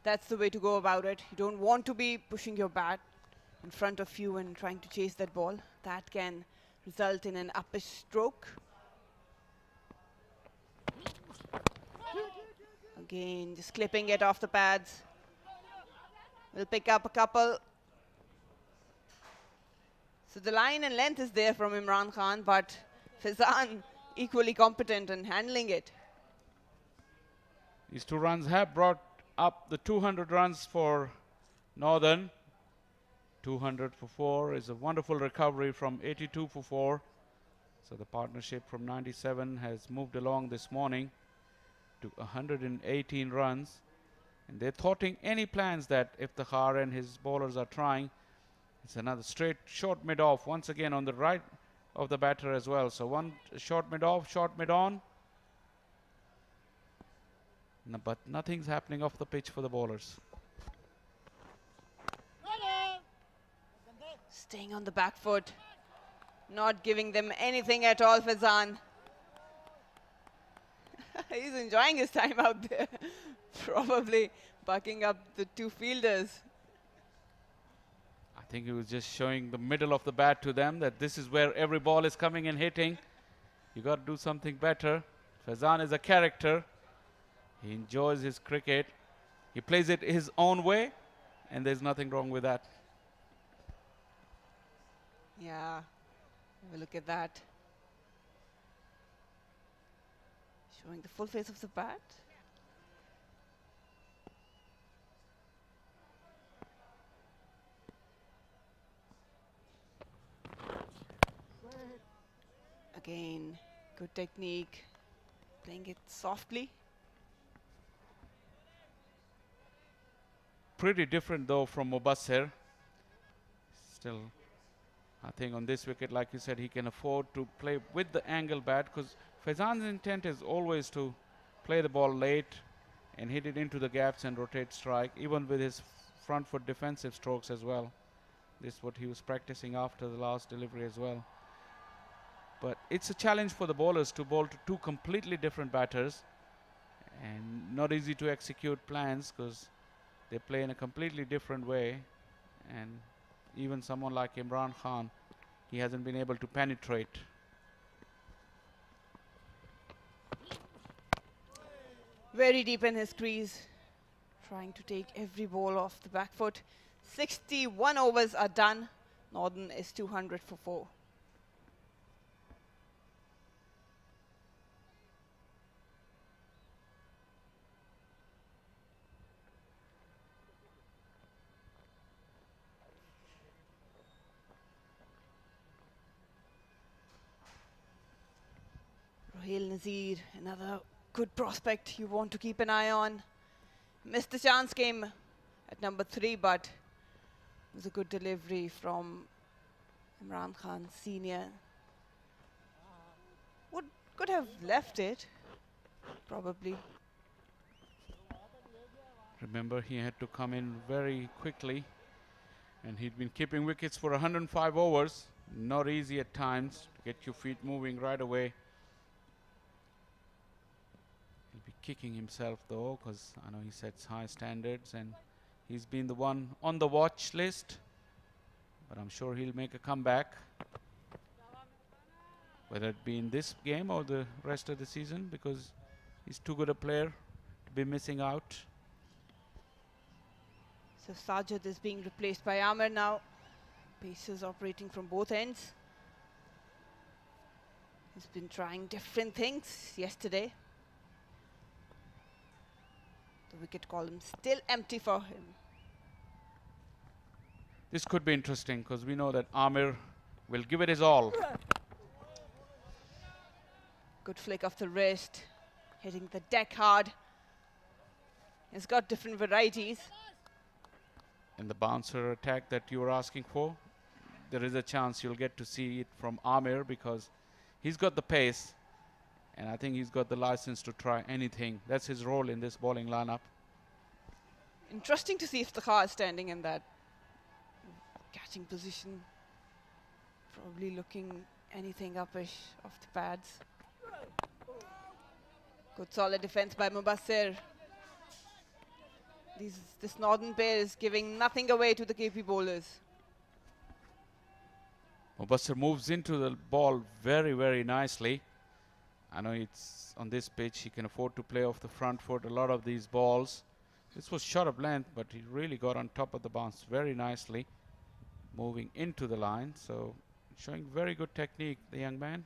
That's the way to go about it. You don't want to be pushing your bat in front of you and trying to chase that ball. That can result in an uppish stroke. Again, just clipping it off the pads. We'll pick up a couple. So the line and length is there from Imran Khan, but Fazan equally competent in handling it. These 2 runs have brought up the 200 runs for Northern. 200 for 4 is a wonderful recovery from 82 for 4. So the partnership from 97 has moved along this morning to 118 runs. And they're thwarting any plans that Iftikhar and his bowlers are trying. It's another straight short mid-off once again on the right of the batter as well. So one short mid-off, short mid-on. No, but nothing's happening off the pitch for the bowlers. Staying on the back foot. Not giving them anything at all, Fazan. He's enjoying his time out there. Probably bucking up the two fielders. I think he was just showing the middle of the bat to them, that this is where every ball is coming and hitting. You got to do something better. Fazan is a character. He enjoys his cricket. He plays it his own way, and there's nothing wrong with that. Yeah, have a look at that. Showing the full face of the bat. Again, good technique, playing it softly. Pretty different though from Mubassir. Still, I think on this wicket, like you said, he can afford to play with the angle bat, because Fazan's intent is always to play the ball late and hit it into the gaps and rotate strike, even with his front foot defensive strokes as well. This is what he was practicing after the last delivery as well. But it's a challenge for the bowlers to bowl to two completely different batters, and not easy to execute plans because they play in a completely different way. And even someone like Imran Khan, he hasn't been able to penetrate. Very deep in his crease, trying to take every ball off the back foot. 61 overs are done. Northern is 200 for 4. Rohil Nazir, another good prospect you want to keep an eye on. Missed the chance, came at number 3, but it was a good delivery from Imran Khan Senior. Could have left it, probably. Remember, he had to come in very quickly, and he'd been keeping wickets for 105 overs. Not easy at times to get your feet moving right away. He'll be kicking himself though, because I know he sets high standards and he's been the one on the watch list, but I'm sure he'll make a comeback, whether it be in this game or the rest of the season, because he's too good a player to be missing out. So Sajid is being replaced by Amir now. Paces operating from both ends. He's been trying different things yesterday. The wicket column still empty for him. This could be interesting because we know that Amir will give it his all. Good flick of the wrist, hitting the deck hard. He's got different varieties. In the bouncer attack that you were asking for, there is a chance you'll get to see it from Amir, because he's got the pace and I think he's got the license to try anything. That's his role in this bowling lineup. Interesting to see Iftikhar is standing in that catching position. Probably looking anything uppish off the pads. Good solid defense by Mubassir. This Northern pair is giving nothing away to the KP bowlers. Mubassir moves into the ball very, very nicely. I know it's on this pitch, he can afford to play off the front foot a lot of these balls. This was short of length, but he really got on top of the bounce very nicely, moving into the line. So showing very good technique, the young man.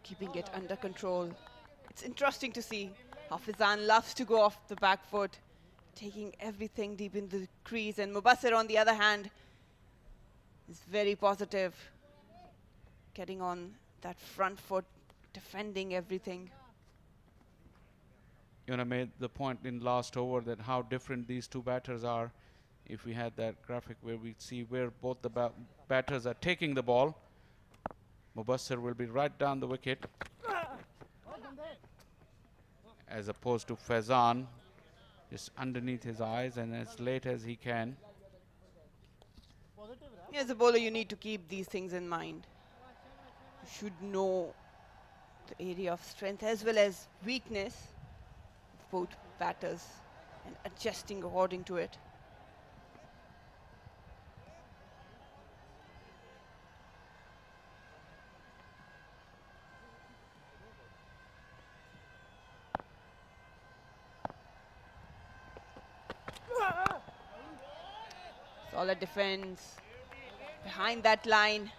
Keeping it under control. It's interesting to see how Fazan loves to go off the back foot, taking everything deep in the crease, and Mubassir on the other hand is very positive, getting on that front foot, defending everything. You know, made the point in last over that how different these two batters are. If we had that graphic where we see where both the batters are taking the ball, Mubassir will be right down the wicket. as opposed to Faizan, just underneath his eyes and as late as he can. As a bowler, you need to keep these things in mind. You should know the area of strength as well as weakness of both batters and adjusting according to it. Solid defense behind that line.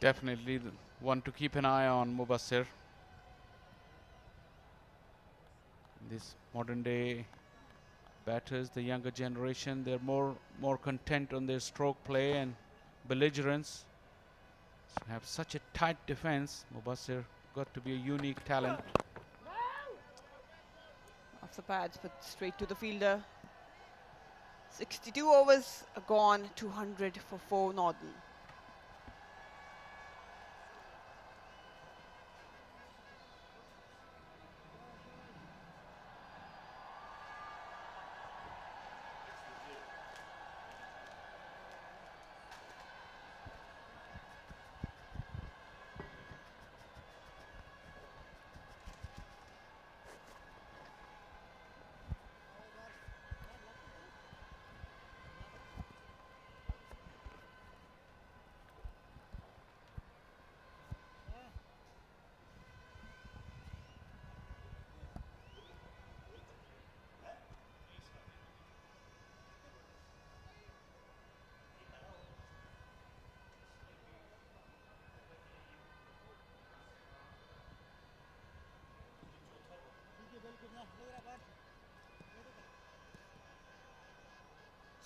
Definitely the one to keep an eye on, Mubassir. These modern day batters, the younger generation, they're more content on their stroke play and belligerence. So have such a tight defense. Mubassir got to be a unique talent. Off the pads, but straight to the fielder. 62 overs gone, 200 for 4 Northern.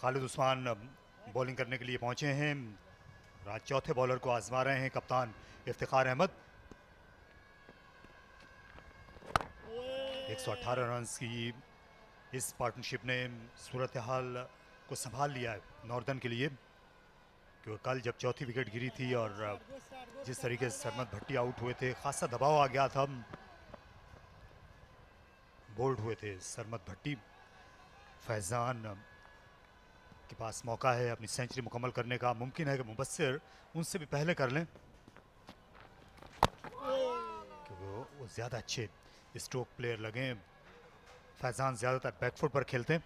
Khalid Usman bowling करने के लिए पहुंचे हैं। आज चौथे bowler को आजमा रहे हैं कप्तान इफ्तिखार अहमद। 118 रन की इस पार्टनरशिप ने सूरत हाल को संभाल लिया है नॉर्दर्न के लिए, क्योंकि कल जब चौथी विकेट गिरी थी और जिस तरीके से सरमद भट्टी आउट हुए थे, खासा दबाव आ गया था। बोल्ड हुए थे सरमद भट्टी। फैजान के पास मौका है अपनी सेंचुरी मुकम्मल करने का। मुमकिन है कि मुबस्सिर उनसे भी पहले कर लें, क्योंकि वो ज़्यादा अच्छे स्ट्रोक प्लेयर लगे। फैजान ज़्यादातर बैकफुट पर खेलते हैं।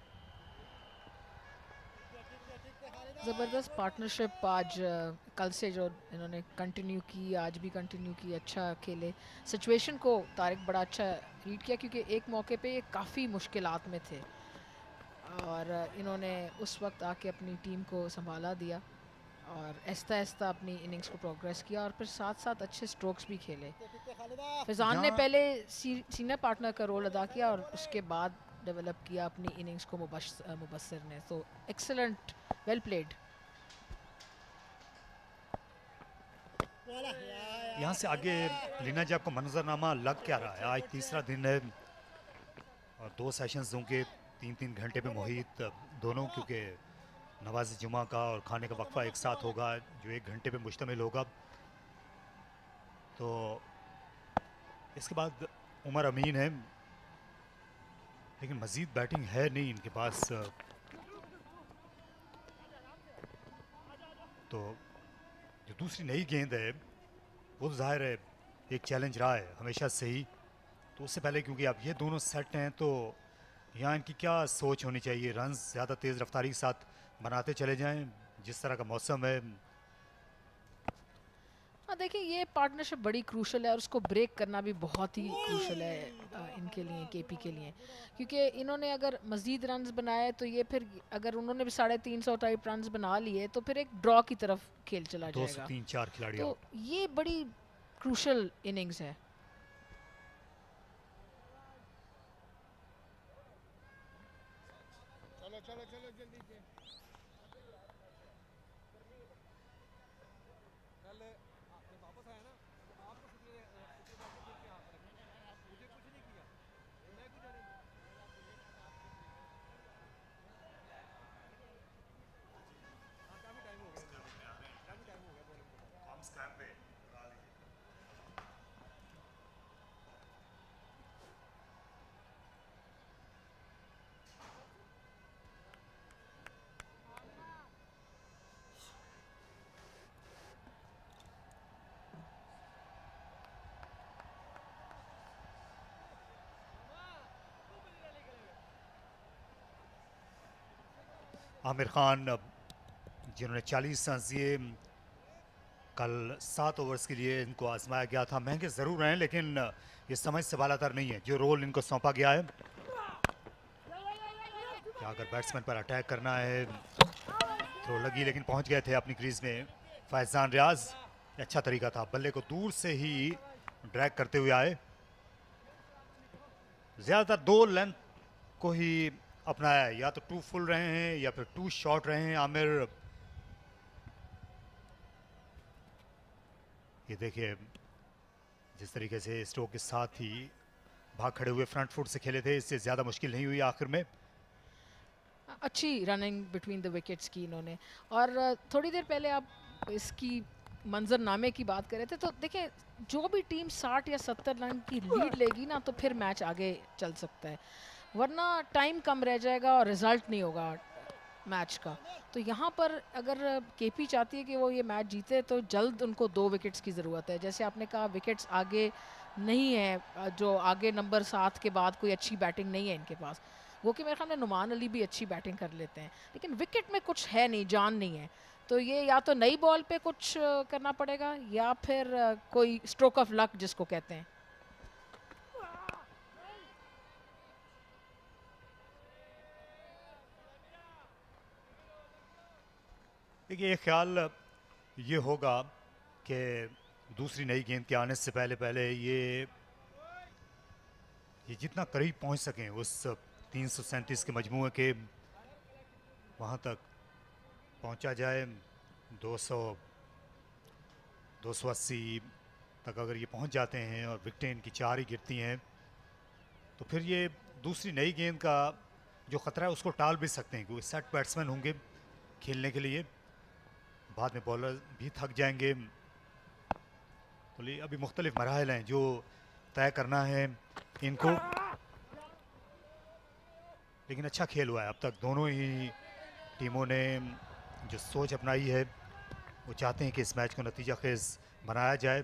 ज़बरदस्त पार्टनरशिप आज कल से जो इन्होंने कंटिन्यू की, आज भी कंटिन्यू की, अच्छा खेले। सिचुएशन को तारिक बड़ा अच्छा रीड किया, क्योंकि एक मौके पे ये काफ़ी मुश्किलात में थे और इन्होंने उस वक्त आके अपनी टीम को संभाला दिया और आहिस्ता आहिस्ता अपनी इनिंग्स को प्रोग्रेस किया और फिर साथ साथ अच्छे स्ट्रोक्स भी खेले। फैजान ने पहले सीनियर पार्टनर का रोल अदा किया और उसके बाद डेवलप किया अपनी इनिंग्स को मुबस्सिर ने। तो एक्सेलेंट, वेल प्लेड। यहाँ से आगे लीना जी आपको मंजरनामा लग क्या रहा है? आज तीसरा दिन है और 2 सेशंस होंगे, 3-3 घंटे पे मोहित दोनों, क्योंकि नवाज़ जुमा का और खाने का वक्फा एक साथ होगा जो 1 घंटे पे मुश्तमिल होगा। तो इसके बाद उमर अमीन है, लेकिन मज़ीद बैटिंग है नहीं इनके पास। तो जो दूसरी नई गेंद है वो तो ज़ाहिर है एक चैलेंज रहा है हमेशा से ही। तो उससे पहले क्योंकि अब ये दोनों सेट हैं, तो यहाँ इनकी क्या सोच होनी चाहिए? रन्स ज़्यादा तेज़ रफ्तारी के साथ बनाते चले जाएं जिस तरह का मौसम है। हाँ देखिए, ये पार्टनरशिप बड़ी क्रूशल है और उसको ब्रेक करना भी बहुत ही क्रूशल है इनके लिए, केपी के लिए, क्योंकि इन्होंने अगर मज़ीद रन्स बनाए तो ये फिर अगर उन्होंने भी 350 टाइप रन्स बना लिए तो फिर एक ड्रॉ की तरफ खेल चला जाएगा। 203-4 खिलाड़ी तो ये बड़ी क्रूशल इनिंग्स है। चलो जल्दी से। कल जब वापस आया ना तो आपको मुझे कुछ नहीं किया, मैं कुछ नहीं। हाँ काफ़ी टाइम हो गया। आमिर खान जिन्होंने 40 रन दिए, कल 7 ओवर्स के लिए इनको आजमाया गया था। महंगे ज़रूर हैं लेकिन ये समझ से बालातर नहीं है जो रोल इनको सौंपा गया है। क्या अगर बैट्समैन पर अटैक करना है, थ्रो लगी लेकिन पहुंच गए थे अपनी क्रीज में फैजान रियाज। अच्छा तरीका था, बल्ले को दूर से ही ड्रैग करते हुए आए। ज़्यादातर 2 लेंथ को ही अपनाया, या तो 2 फुल रहे हैं या फिर 2 शॉर्ट रहे हैं आमिर। ये देखिए जिस तरीके से स्ट्रोक के साथ ही भाग खड़े हुए फ्रंट फुट से खेले थे, इससे ज़्यादा मुश्किल नहीं हुई आखिर में। अच्छी रनिंग बिटवीन द विकेट्स की इन्होंने। और थोड़ी देर पहले आप इसकी मंजरनामे की बात कर रहे थे, तो देखिए जो भी टीम 60 या 70 रन की लीड लेगी ना, तो फिर मैच आगे चल सकता है, वरना टाइम कम रह जाएगा और रिजल्ट नहीं होगा मैच का। तो यहाँ पर अगर केपी चाहती है कि वो ये मैच जीते, तो जल्द उनको 2 विकेट्स की ज़रूरत है। जैसे आपने कहा विकेट्स आगे नहीं है, जो आगे नंबर 7 के बाद कोई अच्छी बैटिंग नहीं है इनके पास। वो कि मेरे ख्याल में नुमान अली भी अच्छी बैटिंग कर लेते हैं, लेकिन विकेट में कुछ है नहीं, जान नहीं है। तो ये या तो नई बॉल पे कुछ करना पड़ेगा, या फिर कोई स्ट्रोक ऑफ लक जिसको कहते हैं। देखिए एक ख्याल ये होगा कि दूसरी नई गेंद के आने से पहले पहले ये जितना करीब पहुंच सकें उस 337 के मजमूए के, वहाँ तक पहुंचा जाए। 200 280 तक अगर ये पहुंच जाते हैं और विकेटें इनकी 4 ही गिरती हैं, तो फिर ये दूसरी नई गेंद का जो ख़तरा है उसको टाल भी सकते हैं, क्योंकि सेट बैट्समैन होंगे खेलने के लिए। बाद में बॉलर भी थक जाएंगे। तो ये अभी मुख्तलिफ मराहल हैं जो तय करना है इनको, लेकिन अच्छा खेल हुआ है अब तक। दोनों ही टीमों ने जो सोच अपनाई है वो चाहते हैं कि इस मैच को नतीजा खेज बनाया जाए।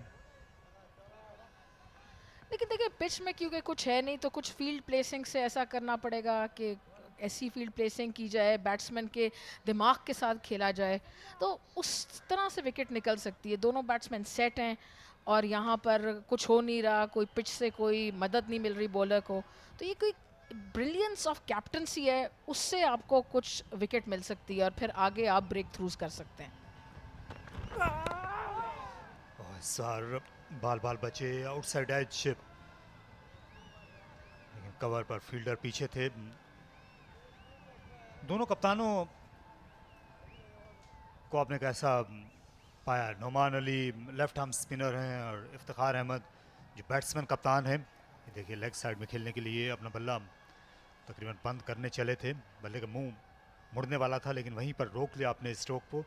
लेकिन देखिए पिच में क्योंकि कुछ है नहीं, तो कुछ फील्ड प्लेसिंग से ऐसा करना पड़ेगा कि ऐसी फील्ड प्लेसिंग की जाए, बैट्समैन के दिमाग के साथ खेला जाए, तो उस तरह से विकेट निकल सकती है। दोनों बैट्समैन सेट हैं और यहाँ पर कुछ हो नहीं रहा, कोई पिच से कोई मदद नहीं मिल रही बॉलर को। तो ये कोई ब्रिलियंस ऑफ कैप्टनसी है, उससे आपको कुछ विकेट मिल सकती है और फिर आगे आप ब्रेक थ्रूज कर सकते हैं। सर बाल बाल बचे आउटसाइड एज, लेकिन कवर पर फील्डर पीछे थे। दोनों कप्तानों को आपने कैसा पाया? Noman Ali left arm spinner हैं और इफ्तिखार अहमद जो बैट्समैन कप्तान हैं। ये देखिए लेग साइड में खेलने के लिए अपना बल्ला तकरीबन बंद करने चले थे, बल्ले का मुंह मुड़ने वाला था लेकिन वहीं पर रोक लिया अपने स्ट्रोक को।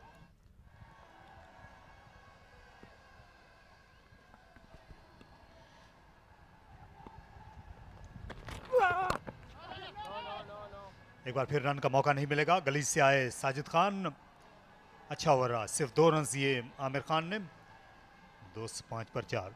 एक बार फिर रन का मौका नहीं मिलेगा। गली से आए साजिद खान, अच्छा ओवर रहा, सिर्फ 2 रन दिए आमिर खान ने। 205 पर 4।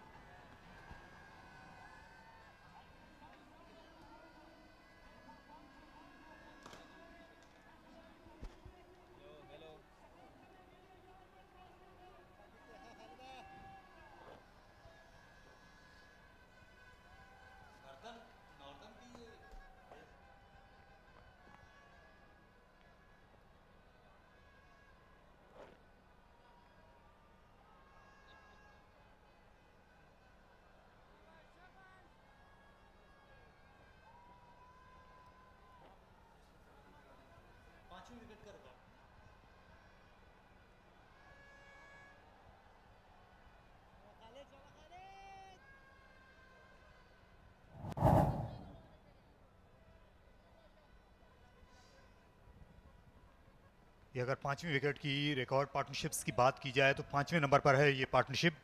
ये अगर 5वीं विकेट की रिकॉर्ड पार्टनरशिप्स की बात की जाए तो 5वें नंबर पर है ये पार्टनरशिप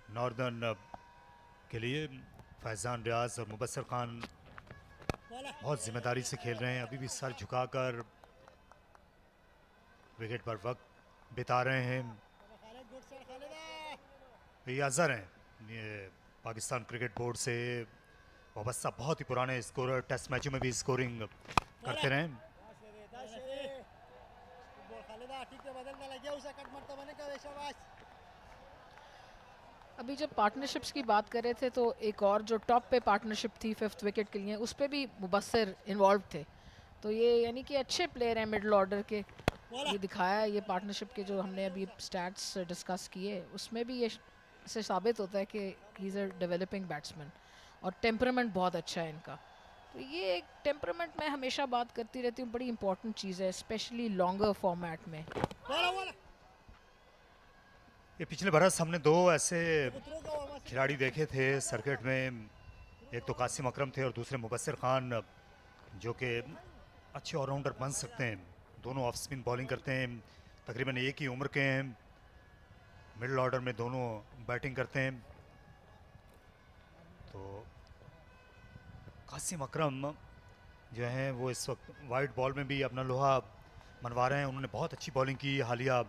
नॉर्दर्न के लिए। फैजान रियाज और मुबस्सर खान बहुत जिम्मेदारी से खेल रहे हैं, अभी भी सर झुकाकर विकेट पर वक्त बिता रहे हैं। ये अजहर हैं, ये पाकिस्तान क्रिकेट बोर्ड से वाबस्ता बहुत ही पुराने स्कोरर, टेस्ट मैचों में भी स्कोरिंग करते रहे। अभी जब पार्टनरशिप्स की बात कर रहे थे तो एक और जो टॉप पे पार्टनरशिप थी 5th विकेट के लिए, उस पे भी मुबस्सिर इन्वॉल्व थे। तो ये यानी कि अच्छे प्लेयर हैं मिडिल ऑर्डर के। ये दिखाया ये पार्टनरशिप के जो हमने अभी स्टैट्स डिस्कस किए, उसमें भी ये से साबित होता है कि he is a developing batsman और टेम्परामेंट बहुत अच्छा है इनका। तो ये एक टेम्परामेंट मैं हमेशा बात करती रहती हूँ, बड़ी इंपॉर्टेंट चीज़ है स्पेशली लॉन्गर फॉर्मेट में। ये पिछले बरस हमने दो ऐसे खिलाड़ी देखे थे सर्किट में, एक तो कासिम अकरम थे और दूसरे मुबस्सिर खान, जो कि अच्छे ऑलराउंडर बन सकते हैं। दोनों ऑफ स्पिन बॉलिंग करते हैं, तकरीबन एक ही उम्र के हैं, मिडिल ऑर्डर में दोनों बैटिंग करते हैं। तो कासिम अकरम जो हैं वो इस वक्त वाइट बॉल में भी अपना लोहा मनवा रहे हैं। उन्होंने बहुत अच्छी बॉलिंग की हालिया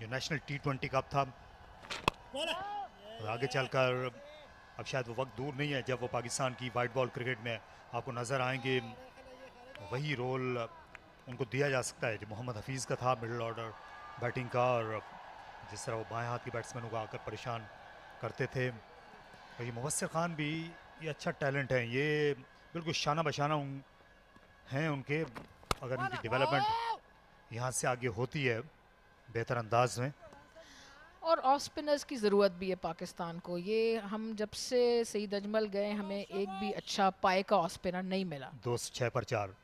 जो नेशनल T20 कप था, और आगे चलकर अब शायद वो वक्त दूर नहीं है जब वो पाकिस्तान की वाइट बॉल क्रिकेट में आपको नज़र आएंगे। वही रोल उनको दिया जा सकता है जो मोहम्मद हफीज़ का था मिडिल ऑर्डर बैटिंग का, और जिस तरह वो बाएं हाथ के बैट्समैनों को आकर परेशान करते थे। और ये मुबस्सिर खान भी ये अच्छा टैलेंट है, ये बिल्कुल शाना बशाना हैं उनके, अगर इनकी डेवलपमेंट यहाँ से आगे होती है बेहतर अंदाज में। और ऑफ स्पिनर्स की ज़रूरत भी है पाकिस्तान को। ये हम जब से सईद अजमल गए हमें एक भी अच्छा पाए का ऑफ स्पिनर नहीं मिला। 6 पर 4।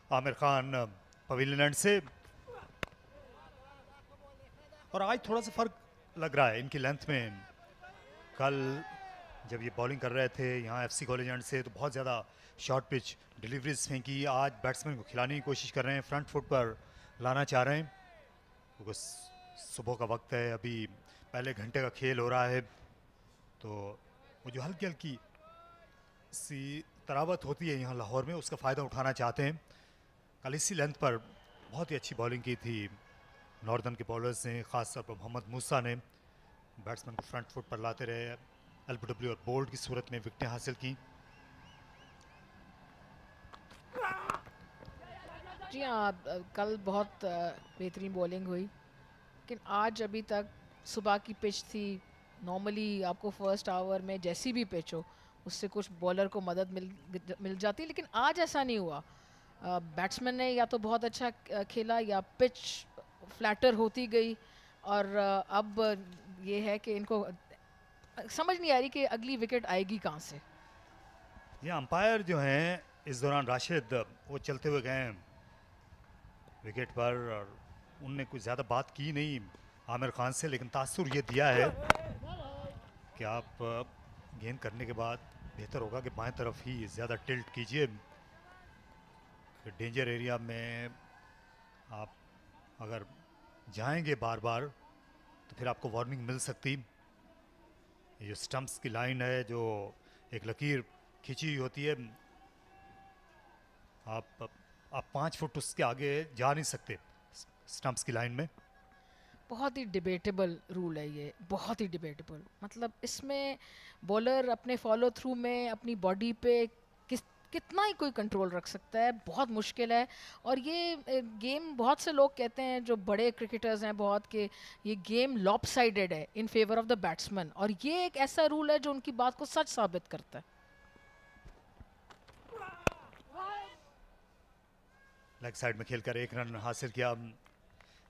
आमिर खान पवेलियन एंड से, और आज थोड़ा सा फ़र्क लग रहा है इनकी लेंथ में। कल जब ये बॉलिंग कर रहे थे यहाँ FC कॉलेज एंड से तो बहुत ज़्यादा शॉर्ट पिच डिलीवरीज फेंकी। आज बैट्समैन को खिलाने की कोशिश कर रहे हैं, फ्रंट फुट पर लाना चाह रहे हैं, क्योंकि सुबह का वक्त है, अभी पहले घंटे का खेल हो रहा है। तो वो जो हल्की हल्की सी तरावत होती है यहाँ लाहौर में, उसका फ़ायदा उठाना चाहते हैं। कल इसी लेंथ पर बहुत ही अच्छी बॉलिंग की थी नॉर्दर्न के बॉलर्स ने, ख़ासतौर पर मोहम्मद मूसा ने बैट्समैन को फ्रंट फुट पर लाते रहे, LBW और बोल्ड की सूरत में विकेटें हासिल की। जी हाँ, कल बहुत बेहतरीन बॉलिंग हुई, लेकिन आज अभी तक सुबह की पिच थी। नॉर्मली आपको फर्स्ट आवर में जैसी भी पिच हो उससे कुछ बॉलर को मदद मिल जाती है, लेकिन आज ऐसा नहीं हुआ। बैट्समैन ने या तो बहुत अच्छा खेला या पिच फ्लैटर होती गई, और अब ये है कि इनको समझ नहीं आ रही कि अगली विकेट आएगी कहाँ से। ये अंपायर जो हैं इस दौरान राशिद, वो चलते हुए गए विकेट पर, और उनने कुछ ज़्यादा बात की नहीं आमिर खान से, लेकिन तासुर ये दिया है कि आप गेंद करने के बाद बेहतर होगा कि बाएं तरफ ही ज़्यादा टिल्ट कीजिए। डेंजर एरिया में आप अगर जाएंगे बार बार तो फिर आपको वार्निंग मिल सकती। ये स्टंप्स की लाइन है जो एक लकीर खींची हुई होती है, आप 5 फुट उसके आगे जा नहीं सकते स्टंप्स की लाइन में। बहुत ही डिबेटेबल रूल है ये, बहुत ही डिबेटेबल। मतलब इसमें बॉलर अपने फॉलो थ्रू में अपनी बॉडी पे कितना ही कोई कंट्रोल रख सकता है, बहुत मुश्किल है। और ये गेम, बहुत से लोग कहते हैं जो बड़े क्रिकेटर्स हैं बहुत, के ये गेम लॉपसाइडेड है in favour of the batsman, और ये एक ऐसा रूल है जो उनकी बात को सच साबित करता है। लेग साइड में खेलकर 1 रन हासिल किया।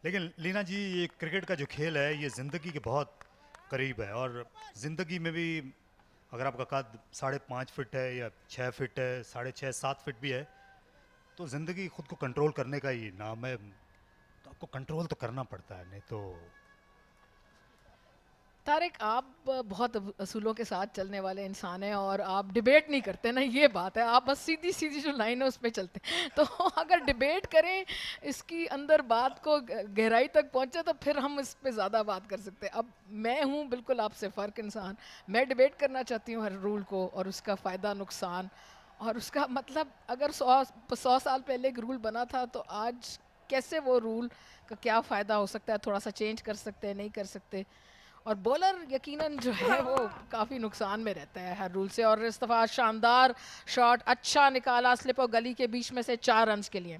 लेकिन लीना जी, ये क्रिकेट का जो खेल है ये ज़िंदगी के बहुत करीब है, और ज़िंदगी में भी अगर आपका कद 5.5 फीट है या 6 फीट है, 6.5 7 फीट भी है, तो ज़िंदगी खुद को कंट्रोल करने का ही नाम है। तो आपको कंट्रोल तो करना पड़ता है, नहीं तो तारिक, आप बहुत असूलों के साथ चलने वाले इंसान हैं और आप डिबेट नहीं करते ना, ये बात है। आप बस सीधी सीधी जो लाइन है उस पर चलते हैं। तो अगर डिबेट करें, इसकी अंदर बात को गहराई तक पहुंचे, तो फिर हम इस पे ज़्यादा बात कर सकते हैं। अब मैं हूँ बिल्कुल आपसे फ़र्क इंसान, मैं डिबेट करना चाहती हूँ हर रूल को और उसका फ़ायदा नुकसान, और उसका मतलब अगर 100 साल पहले एक रूल बना था तो आज कैसे वो रूल का क्या फ़ायदा हो सकता है, थोड़ा सा चेंज कर सकते हैं, नहीं कर सकते। और बॉलर यकीनन जो है वो काफ़ी नुकसान में रहता है हर रूल से। और इस दफ़ा शानदार शॉट अच्छा निकाला, स्लिप और गली के बीच में से 4 रन्स के लिए।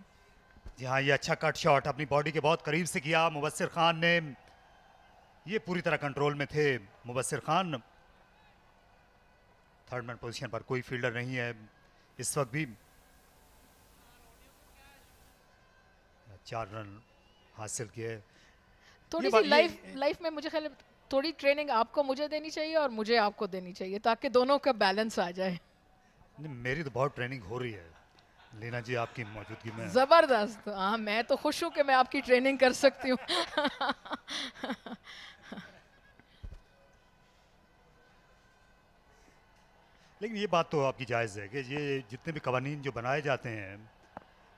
जी हाँ, ये अच्छा कट शॉट अपनी बॉडी के बहुत करीब से किया मुबस्सिर खान ने। ये पूरी तरह कंट्रोल में थे Mubassir Khan. Third man position पर कोई फील्डर नहीं है इस वक्त भी। 4 रन हासिल किए। थोड़ी सी लाइफ में मुझे ख्याल थोड़ी ट्रेनिंग आपको मुझे देनी चाहिए और मुझे आपको देनी चाहिए, ताकि दोनों का बैलेंस आ जाए। नहीं, मेरी तो बहुत ट्रेनिंग हो रही है लीना जी आपकी मौजूदगी में। ज़बरदस्त। हाँ, मैं तो खुश हूँ कि मैं आपकी ट्रेनिंग कर सकती हूँ। लेकिन ये बात तो आपकी जायज़ है कि ये जितने भी कवानीन जो बनाए जाते हैं,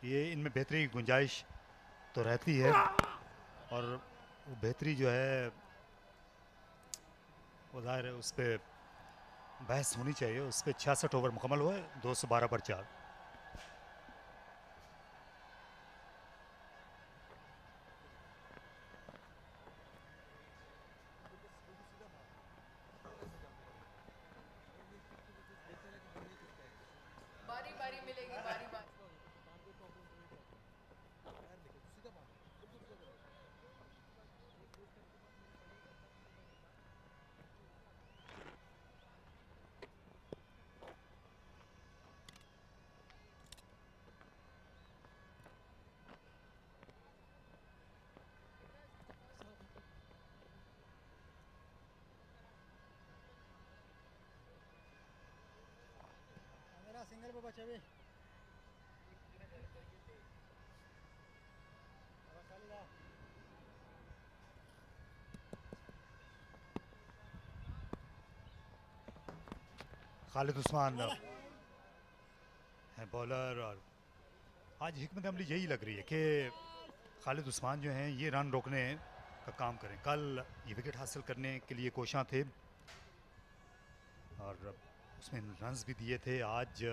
ये इनमें बेहतरी की गुंजाइश तो रहती है। और वो बेहतरी जो है वो ज़ाहिर है उस पर बहस होनी चाहिए। उस पर 66 ओवर मुकम्मल हुए, 212 पर 4। बारी बारी मिलेगी, बारी बारी। मेरा सिंगल पे बचे भी खालिद उस्मान है बॉलर। और आज हिकमत अमली यही लग रही है कि खालिद उस्मान जो हैं ये रन रोकने का काम करें। कल ये विकेट हासिल करने के लिए कोशां थे और उसमें रन्स भी दिए थे। आज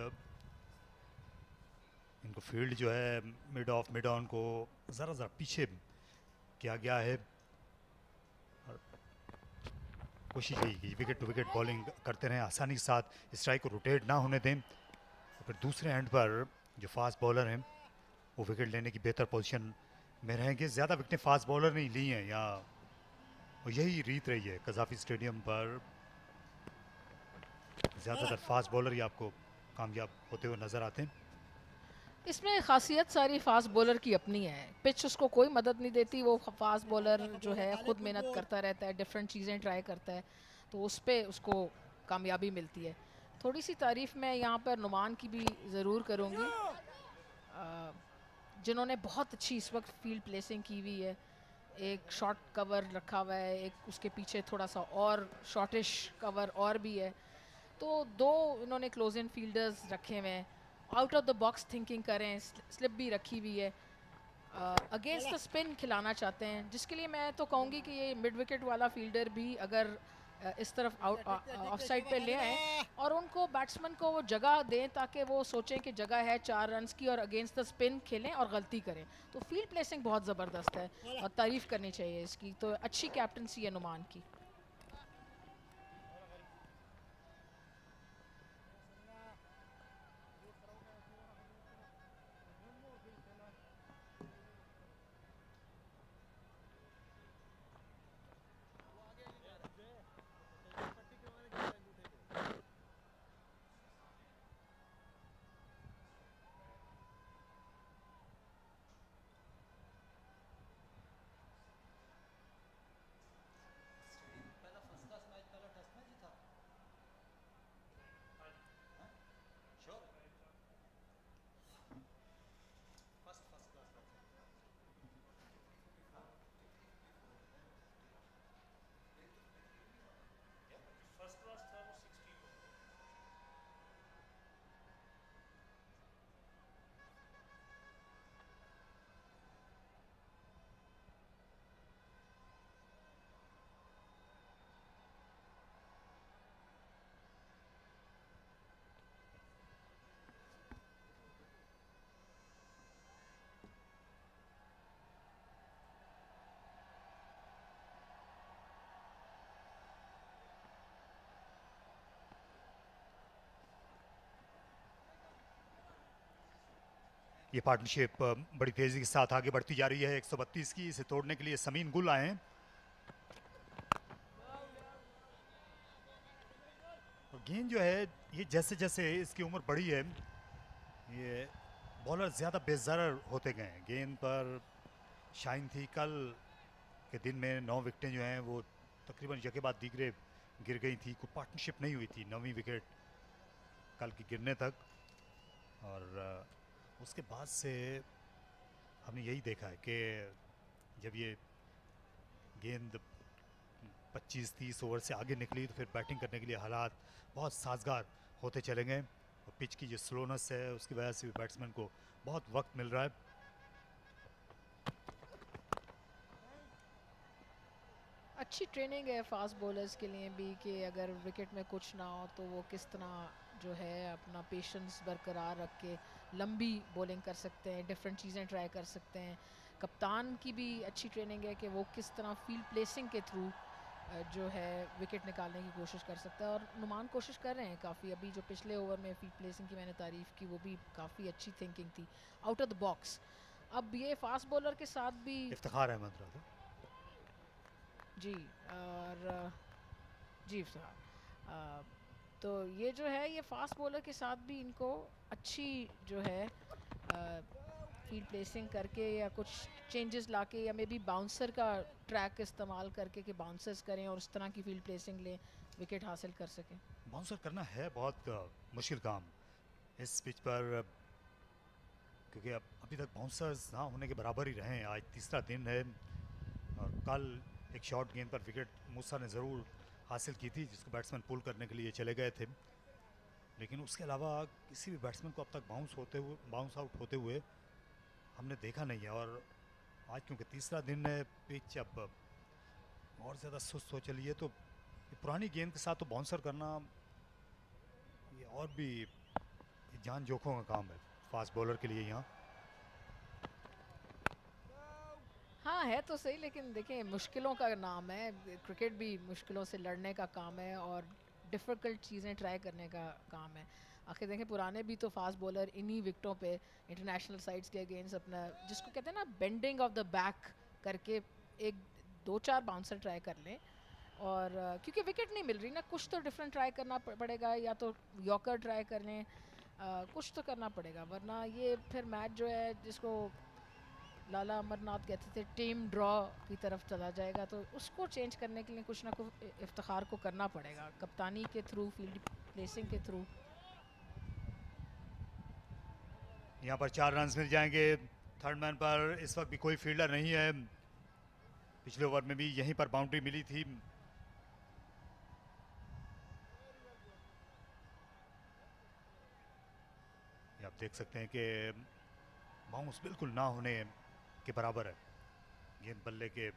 इनको फील्ड जो है मिड ऑफ मिड ऑन को ज़रा पीछे किया गया है। और कोशिश यही की विकेट टू विकेट बॉलिंग करते रहें, आसानी के साथ स्ट्राइक को रोटेट ना होने दें। और फिर दूसरे एंड पर जो फास्ट बॉलर हैं वो विकेट लेने की बेहतर पोजीशन में रहेंगे। ज़्यादा विकेटें फास्ट बॉलर ने ली हैं यहाँ, और यही रीत रही है कज़ाफ़ी स्टेडियम पर। ज़्यादातर फास्ट बॉलर ही आपको कामयाब होते हुए नज़र आते हैं। इसमें खासियत सारी फास्ट बॉलर की अपनी है, पिच उसको कोई मदद नहीं देती। वो फास्ट बॉलर जो है खुद मेहनत करता रहता है, डिफरेंट चीज़ें ट्राई करता है, तो उस पर उसको कामयाबी मिलती है। थोड़ी सी तारीफ़ मैं यहाँ पर नुमान की भी ज़रूर करूँगी, जिन्होंने बहुत अच्छी इस वक्त फील्ड प्लेसिंग की हुई है। एक शॉर्ट कवर रखा हुआ है, एक उसके पीछे थोड़ा सा और शॉर्टिश कवर और भी है। तो 2 इन्होंने क्लोज इन फील्डर्स रखे हुए हैं, out of the box thinking करें, स्लिप भी रखी हुई है, अगेंस्ट द स्पिन खिलाना चाहते हैं, जिसके लिए मैं तो कहूँगी कि ये मिड विकेट वाला फील्डर भी अगर इस तरफ आउट ऑफ साइड पे ले आए और उनको बैट्समैन को वो जगह दें ताकि वो सोचें कि जगह है 4 रन्स की और अगेंस्ट द स्पिन खेलें और गलती करें, तो फील्ड प्लेसिंग बहुत ज़बरदस्त है और तारीफ़ करनी चाहिए इसकी। तो अच्छी कैप्टनसी है नुमान की। ये पार्टनरशिप बड़ी तेज़ी के साथ आगे बढ़ती जा रही है 132 की। इसे तोड़ने के लिए समीन गुल आए हैं और गेंद जो है ये जैसे जैसे इसकी उम्र बढ़ी है ये बॉलर ज़्यादा बेज़रर होते गए हैं। गेंद पर शाइन थी, कल के दिन में 9 विकेटें जो हैं वो तकरीबन यके बाद दीगरे गिर गई थी। कोई पार्टनरशिप नहीं हुई थी 9वीं विकेट कल की गिरने तक। और उसके बाद से हमने यही देखा है कि जब ये गेंद 25-30 ओवर से आगे निकली तो फिर बैटिंग करने के लिए हालात बहुत साजगार होते चले गए और पिच की जो स्लोनेस है उसकी वजह से भी बैट्समैन को बहुत वक्त मिल रहा है। अच्छी ट्रेनिंग है फास्ट बॉलर्स के लिए भी कि अगर विकेट में कुछ ना हो तो वो किस तरह जो है अपना पेशेंस बरकरार रख के लंबी बॉलिंग कर सकते हैं, डिफरेंट चीज़ें ट्राई कर सकते हैं। कप्तान की भी अच्छी ट्रेनिंग है कि वो किस तरह फील्ड प्लेसिंग के थ्रू जो है विकेट निकालने की कोशिश कर सकता है। और नुमान कोशिश कर रहे हैं काफ़ी। अभी जो पिछले ओवर में फील्ड प्लेसिंग की मैंने तारीफ़ की वो भी काफ़ी अच्छी थिंकिंग थी, आउट ऑफ द बॉक्स। अब ये फास्ट बॉलर के साथ भी इफ्तिखार अहमद रहा जी और जी इफ्तिखार, तो ये जो है ये फास्ट बॉलर के साथ भी इनको अच्छी जो है फील्ड प्लेसिंग करके या कुछ चेंजेस लाके या मे बी बाउंसर का ट्रैक इस्तेमाल करके कि बाउंसर्स करें और उस तरह की फील्ड प्लेसिंग लें, विकेट हासिल कर सकें। बाउंसर करना है बहुत मुश्किल काम इस पिच पर क्योंकि अब अभी तक बाउंसर्स ना होने के बराबर ही रहे हैं। आज तीसरा दिन है और कल एक शॉर्ट गेंद पर विकेट मूसा ने ज़रूर हासिल की थी जिसको बैट्समैन पुल करने के लिए चले गए थे, लेकिन उसके अलावा किसी भी बैट्समैन को अब तक बाउंस आउट होते हुए हमने देखा नहीं है। और आज क्योंकि तीसरा दिन है पिच अब और ज़्यादा सुस्त हो चली है तो पुरानी गेंद के साथ तो बाउंसर करना ये और भी जान जोखों का काम है फास्ट बॉलर के लिए यहाँ। हाँ है तो सही, लेकिन देखें मुश्किलों का नाम है, क्रिकेट भी मुश्किलों से लड़ने का काम है और डिफ़िकल्ट चीज़ें ट्राई करने का काम है। आखिर देखें पुराने भी तो फास्ट बॉलर इन्हीं विकटों पे इंटरनेशनल साइड्स के अगेंस्ट अपना जिसको कहते हैं ना बेंडिंग ऑफ द बैक करके एक 2-4 बाउंसर ट्राई कर लें। और क्योंकि विकेट नहीं मिल रही ना, कुछ तो डिफरेंट ट्राई करना पड़ेगा, या तो यॉर्कर ट्राई कर लें, कुछ तो करना पड़ेगा, वरना ये फिर मैच जो है जिसको लाला अमरनाथ कहते थे टीम ड्रॉ की तरफ चला जाएगा, तो उसको चेंज करने के लिए कुछ ना कुछ इफ्तिखार को करना पड़ेगा कप्तानी के थ्रू, फील्ड प्लेसिंग के थ्रू। यहाँ पर 4 रन मिल जाएंगे। थर्ड मैन पर इस वक्त भी कोई फील्डर नहीं है। पिछले ओवर में भी यहीं पर बाउंड्री मिली थी। आप देख सकते हैं कि बाउंस बिल्कुल ना होने के बराबर है। गेंद बल्ले के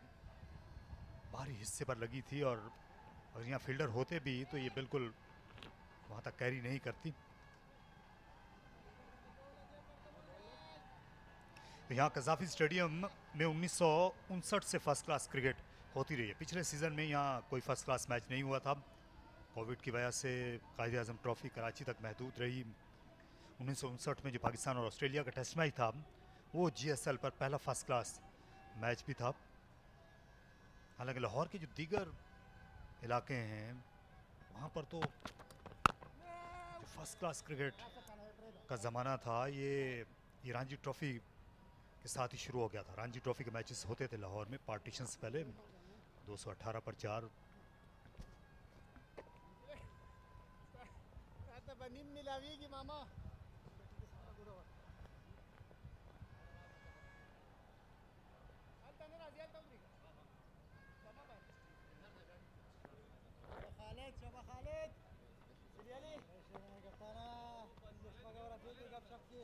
बाहरी हिस्से पर लगी थी और अगर यहाँ फील्डर होते भी तो ये बिल्कुल वहाँ तक कैरी नहीं करती। तो यहाँ कज़ाफी स्टेडियम में 1959 से फर्स्ट क्लास क्रिकेट होती रही है। पिछले सीज़न में यहाँ कोई फर्स्ट क्लास मैच नहीं हुआ था। कोविड की वजह से कायदे आज़म ट्रॉफी कराची तक महदूद रही। 1959 में जो पाकिस्तान और ऑस्ट्रेलिया का टेस्ट मैच था वो GSL पर पहला फर्स्ट क्लास मैच भी था। हालांकि लाहौर के जो दीगर इलाके हैं वहाँ पर तो जो फर्स्ट क्लास क्रिकेट का ज़माना था ये रणजी ट्रॉफी के साथ ही शुरू हो गया था। रणजी ट्रॉफी के मैचेस होते थे लाहौर में पार्टीशन से पहले 218 पर 4। मामा شباب خالد سريالي قبطانا الشبكه ورا فيدي قب شبكي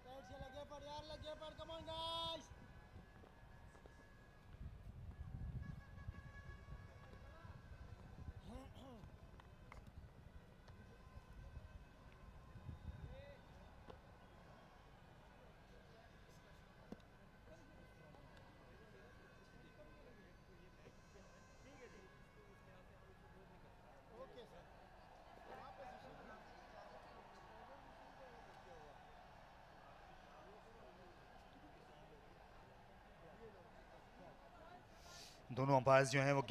टाइट से लगे पर यार, लगे पर, come on guys. Okay sir, दोनों अंपायर्स जो हैं वो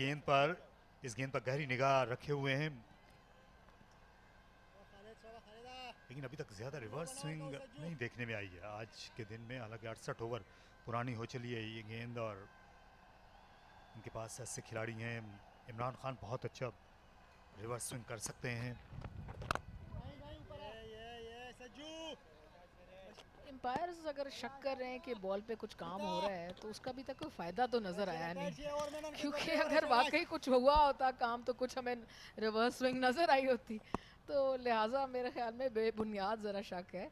इस गेंद पर गहरी निगाह रखे हुए हैं, लेकिन अभी तक ज़्यादा रिवर्स स्विंग नहीं देखने में आई है आज के दिन में। हालांकि 68 ओवर पुरानी हो चली है ये गेंद और उनके पास ऐसे खिलाड़ी हैं। इमरान खान बहुत अच्छा रिवर्स स्विंग कर सकते हैं। एम्पायर्स अगर शक कर रहे हैं कि बॉल पे कुछ काम हो रहा है तो उसका अभी तक कोई फ़ायदा तो नज़र आया नहीं, क्योंकि अगर वाकई कुछ हुआ होता काम तो कुछ हमें रिवर्स स्विंग नज़र आई होती। तो लिहाजा मेरे ख्याल में बेबुनियाद ज़रा शक है।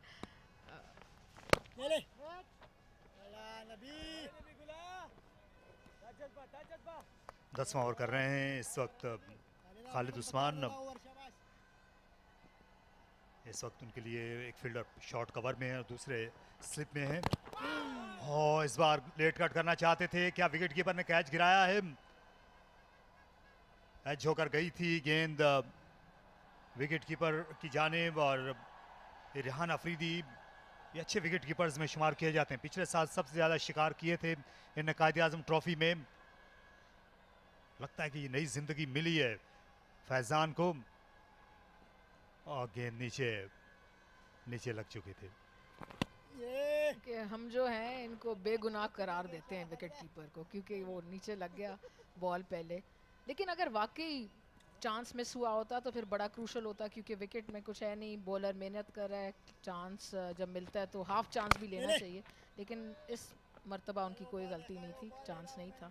10वां ओवर कर रहे हैं इस वक्त खालिद उस्मान। इस वक्त उनके लिए एक फील्डर शॉर्ट कवर में है और दूसरे स्लिप में है। और इस बार लेट कट करना चाहते थे, क्या विकेट कीपर ने कैच गिराया है? एज होकर गई थी गेंद विकेट कीपर की जानिब और रेहान अफरीदी ये अच्छे विकेट कीपर्स में शुमार किए जाते हैं। पिछले साल सबसे ज़्यादा शिकार किए थे इन कायद आज़म ट्रॉफी में। लगता है कि ये नई जिंदगी मिली है फैजान को और गेंद नीचे लग चुके थे। कि हम जो हैं इनको बेगुनाह करार देते हैं विकेट कीपर को, क्योंकि वो नीचे लग गया बॉल पहले। लेकिन अगर वाकई चांस मिस हुआ होता तो फिर बड़ा क्रूशल होता, क्योंकि विकेट में कुछ है नहीं, बॉलर मेहनत कर रहा है, चांस जब मिलता है तो हाफ चांस भी लेना चाहिए। लेकिन इस मर्तबा उनकी कोई गलती नहीं थी, चांस नहीं था।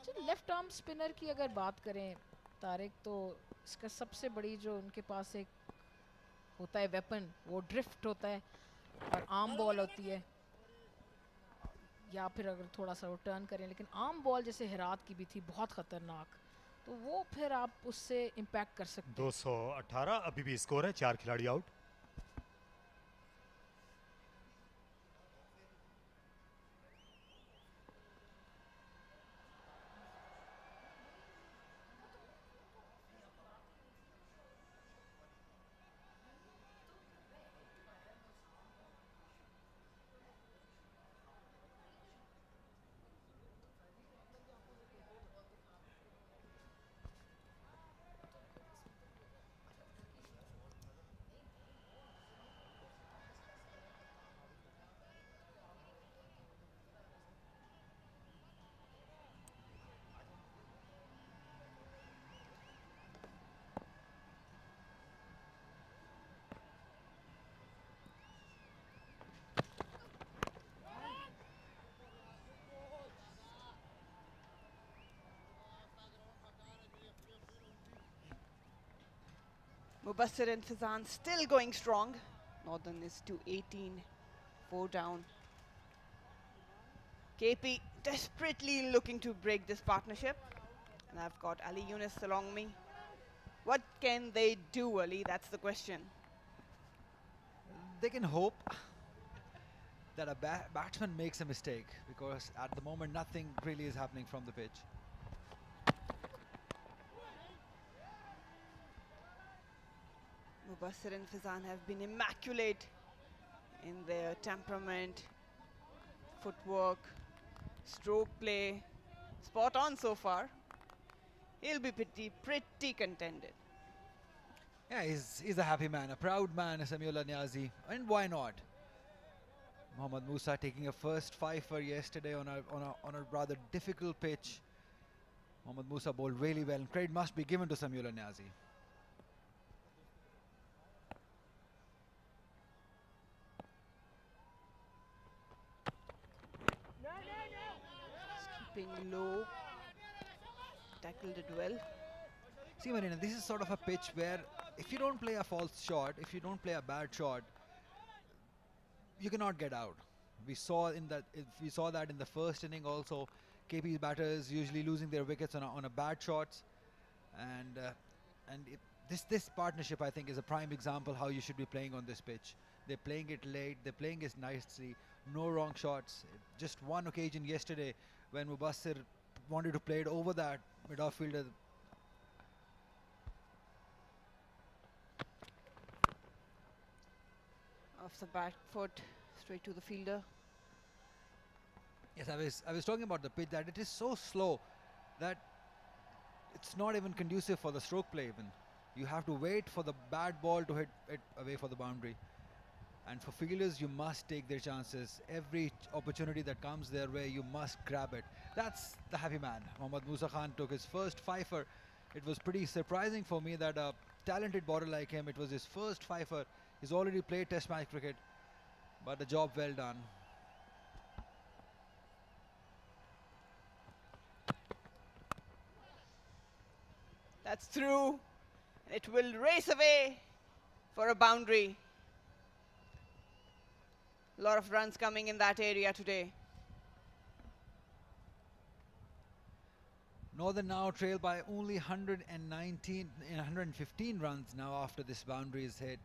चलो लेफ्ट आर्म स्पिनर की अगर बात करें तारिक, तो इसका सबसे बड़ी जो उनके पास एक होता है वेपन, वो ड्रिफ्ट होता है और आर्म बॉल होती है, या फिर अगर थोड़ा सा वो टर्न करें। लेकिन आर्म बॉल जैसे हेरात की भी थी बहुत ख़तरनाक, तो वो फिर आप उससे इम्पैक्ट कर सकते हैं। 218 अभी भी स्कोर है, 4 खिलाड़ी out. Mubassir and Fizan still going strong. Northern is to 18, 4 down. KP desperately looking to break this partnership. And I've got Ali Yunus along me. What can they do, Ali? That's the question. They can hope that a batsman makes a mistake, because at the moment nothing really is happening from the pitch. Mubassir and Fizan have been immaculate in their temperament, footwork, stroke play. Spot on so far. He'll be pretty contented. Yeah, he's a happy man, a proud man, Samiullah Niazi, and why not? Mohammad Musa taking a first fifer yesterday on a rather difficult pitch. Mohammad Musa bowled really well, and credit must be given to Samiullah Niazi. Keeping low, tackled it well. See, Marina, this is sort of a pitch where if you don't play a false shot, if you don't play a bad shot, you cannot get out. We saw that in the first inning also. KP's batters usually losing their wickets on a bad shots, and this partnership, I think, is a prime example how you should be playing on this pitch. They're playing it late, they're playing it nicely, no wrong shots. Just one occasion yesterday when Mubassir wanted to play it over that mid-off fielder. Off the back foot, straight to the fielder. Yes, I was talking about the pitch, that it is so slow. that it's not even conducive for the stroke play even. You have to wait for the bad ball to hit it away for the boundary. And for fielders, you must take their chances. Every opportunity that comes their way, you must grab it. That's the happy man. Mohammad Musa Khan took his first fifer. It was pretty surprising for me that a talented bowler like him, it was his first fifer. He's already played test match cricket, but a job well done. That's through. It will race away for a boundary. A lot of runs coming in that area today. Northern now trail by only 115 runs now after this boundary is hit.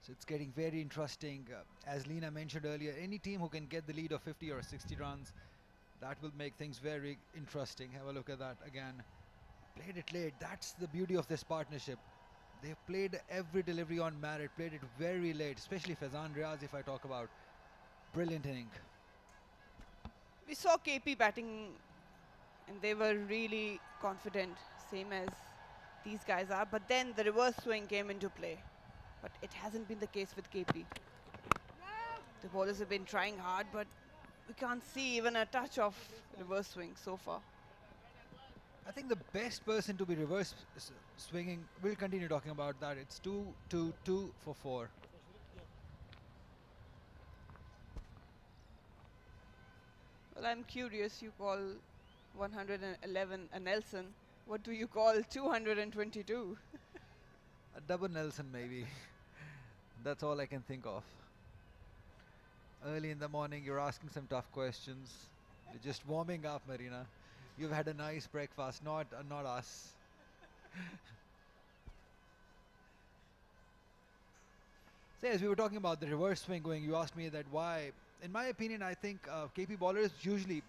So it's getting very interesting. As Lena mentioned earlier, any team who can get the lead of 50 or 60 runs, that will make things very interesting. Have a look at that again. Played it late. That's the beauty of this partnership. They've played every delivery on merit, played it very late, especially Faizan Riaz if I talk about. Brilliant inning. We saw KP batting and they were really confident, same as these guys are. But then the reverse swing came into play. But it hasn't been the case with KP. The bowlers have been trying hard, but we can't see even a touch of reverse swing so far. I think the best person to be reverse swinging, we'll continue talking about that. It's 2-2-2 for 4. Well, I'm curious, you call 111 a Nelson. What do you call 222? A double Nelson maybe. That's all I can think of. Early in the morning, you're asking some tough questions. You're just warming up, Marina. You've had a nice breakfast, not us. So as we were talking about the reverse swing going, you asked me that why. In my opinion, I think KP bowlers usually,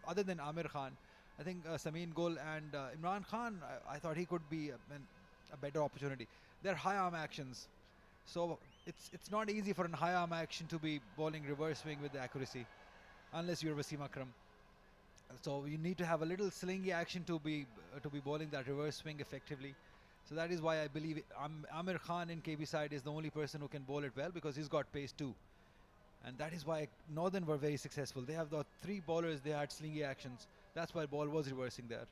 other than Amir Khan, I think Samin Gul and Imran Khan, I thought he could be a better opportunity. They're high arm actions. So it's not easy for a high arm action to be bowling reverse swing with the accuracy, unless you're Wasim Akram. So you need to have a little slingy action to be bowling that reverse swing effectively. So that is why I believe Amir Khan in KB side is the only person who can bowl it well, because he's got pace too. And that is why Northern were very successful. They have the 3 bowlers, they had slingy actions. That's why ball was reversing there.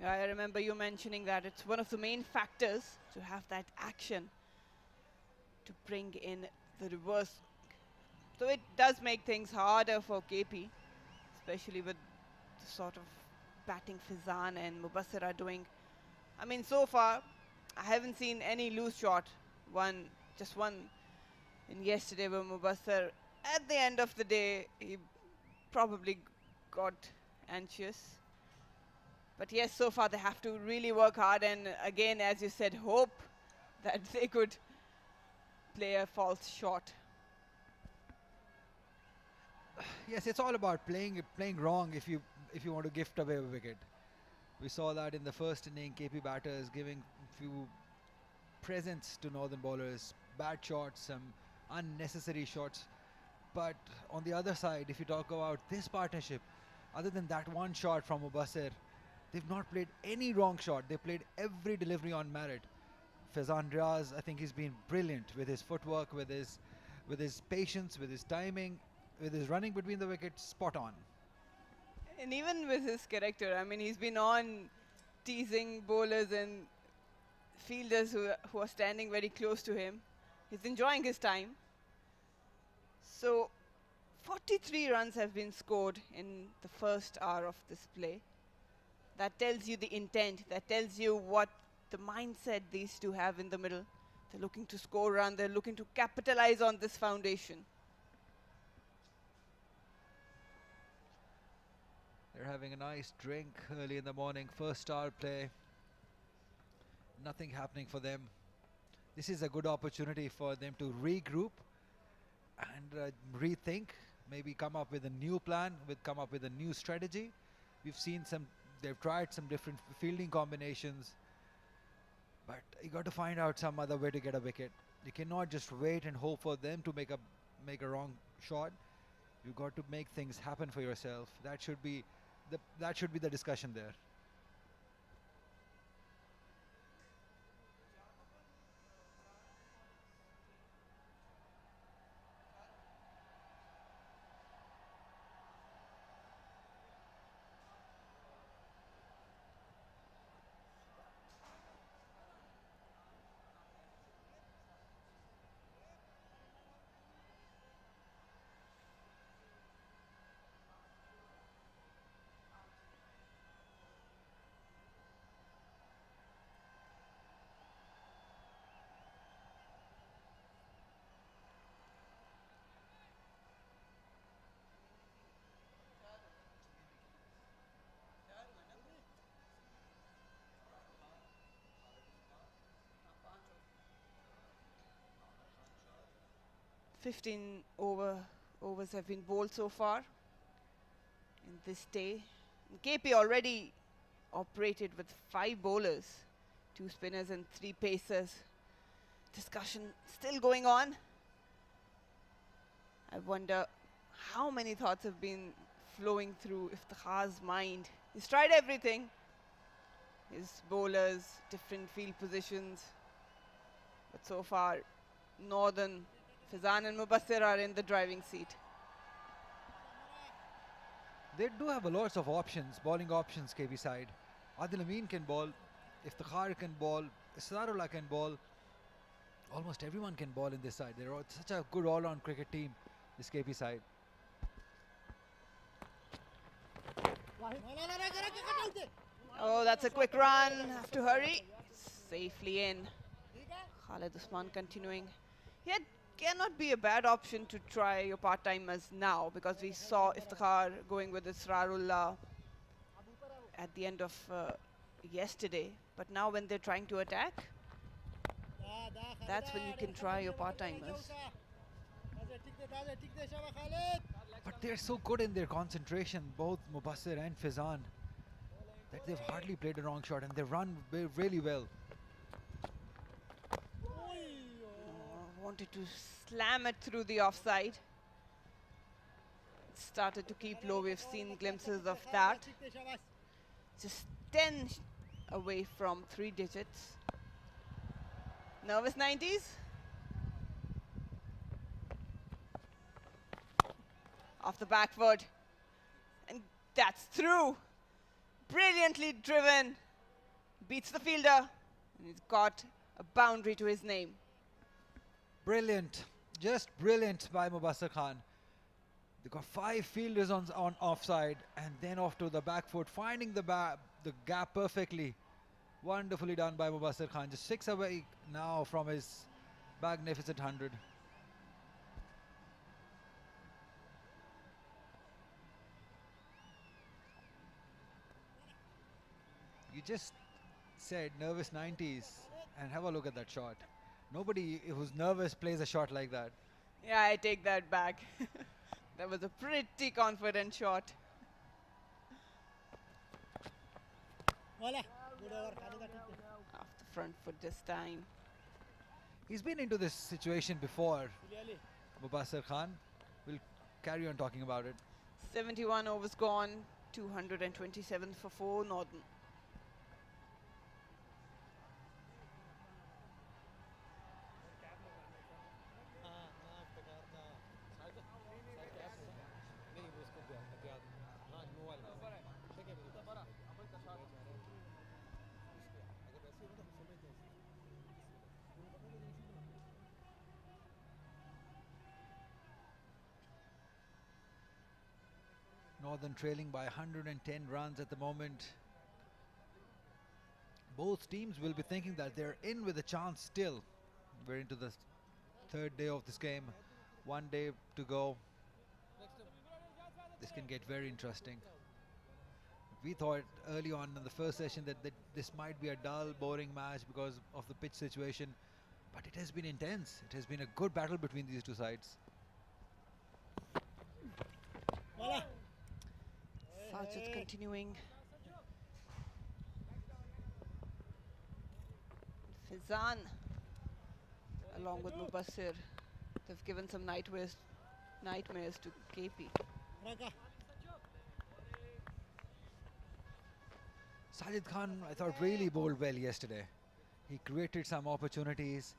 Yeah, I remember you mentioning that it's one of the main factors to have that action to bring in the reverse. So it does make things harder for KP, especially with the sort of batting Fizan and Mubassir are doing. I mean, so far, I haven't seen any loose shot. Just one in yesterday where Mubassir, at the end of the day, he probably got anxious. But yes, so far they have to really work hard, and again, as you said, hope that they could play a false shot. Yes, it's all about playing wrong if you want to gift away a wicket. We saw that in the first inning, KP batters giving few presents to Northern bowlers, bad shots, some unnecessary shots. But on the other side, if you talk about this partnership, other than that one shot from Mubassir, they've not played any wrong shot. They played every delivery on merit. Faizan Riaz, I think he's been brilliant with his footwork, with his patience, with his timing, with his running between the wickets, spot on. And even with his character, I mean, he's been on teasing bowlers and fielders who are standing very close to him. He's enjoying his time. So 43 runs have been scored in the first hour of this play. That tells you the intent. That tells you what the mindset these two have in the middle. They're looking to score run. They're looking to capitalize on this foundation. They're having a nice drink early in the morning. First hour play. Nothing happening for them. This is a good opportunity for them to regroup and rethink. Maybe come up with a new plan, come up with a new strategy. We've seen they've tried some different fielding combinations. But you got to find out some other way to get a wicket. You cannot just wait and hope for them to make a wrong shot. You got to make things happen for yourself. That should be the discussion there. 15 overs have been bowled so far in this day. KP already operated with 5 bowlers, 2 spinners and 3 pacers. Discussion still going on. I wonder how many thoughts have been flowing through Iftikhar's mind. He's tried everything. His bowlers, different field positions. But so far, Northern, Fizan and Mubassir are in the driving seat. They do have a lots of options, bowling options, KB side. Adil Amin can bowl, Iftikhar can bowl, Israrullah can bowl. Almost everyone can bowl in this side. They're such a good all-round cricket team, this KP side. Oh, that's a quick run. Have to hurry. Safely in. Khalid Usman continuing. Yet cannot be a bad option to try your part-timers now, because we saw Iftikhar going with Israrullah at the end of yesterday. But now when they're trying to attack, that's when you can try your part-timers. But they're so good in their concentration, both Mubassir and Fizan, that they've hardly played a wrong shot and they run really well. Wanted to slam it through the offside. Started to keep low. We've seen glimpses of that. Just 10 away from 3 digits. Nervous 90s. Off the back foot. And that's through. Brilliantly driven. Beats the fielder. And he's got a boundary to his name. Brilliant, just brilliant by Mubassir Khan. They got 5 fielders on offside and then off to the back foot, finding the gap perfectly. Wonderfully done by Mubassir Khan. Just 6 away now from his magnificent 100. You just said nervous 90s and have a look at that shot. Nobody who's nervous plays a shot like that. Yeah, I take that back. That was a pretty confident shot. Off the front foot this time. He's been into this situation before, Mubassir Khan. We'll carry on talking about it. 71 overs gone, 227 for 4 Northern. Northern trailing by 110 runs at the moment. Both teams will be thinking that they're in with a chance still. We're into the 3rd day of this game. 1 day to go. This can get very interesting. We thought early on in the first session that this might be a dull, boring match because of the pitch situation. But it has been intense. It has been a good battle between these two sides. Sajid continuing. Fizan along with Mubassir. They've given some nightmares to KP. Sajid Khan, I thought, really bowled well yesterday. He created some opportunities.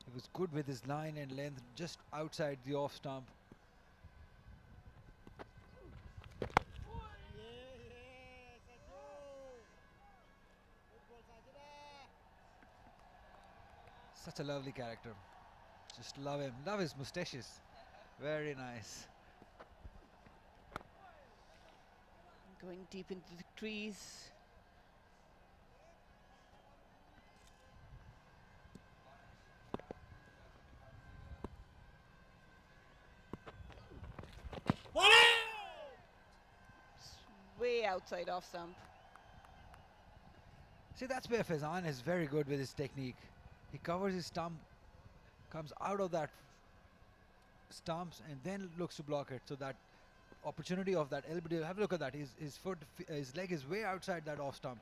He was good with his line and length just outside the off stump. Such a lovely character. Just love him. Love his moustaches. Very nice. Going deep into the trees. Way outside off stump. See, that's where Fizan is very good with his technique. He covers his stump, comes out of that stumps and then looks to block it. So that opportunity of that LBW, have a look at that. His leg is way outside that off stump.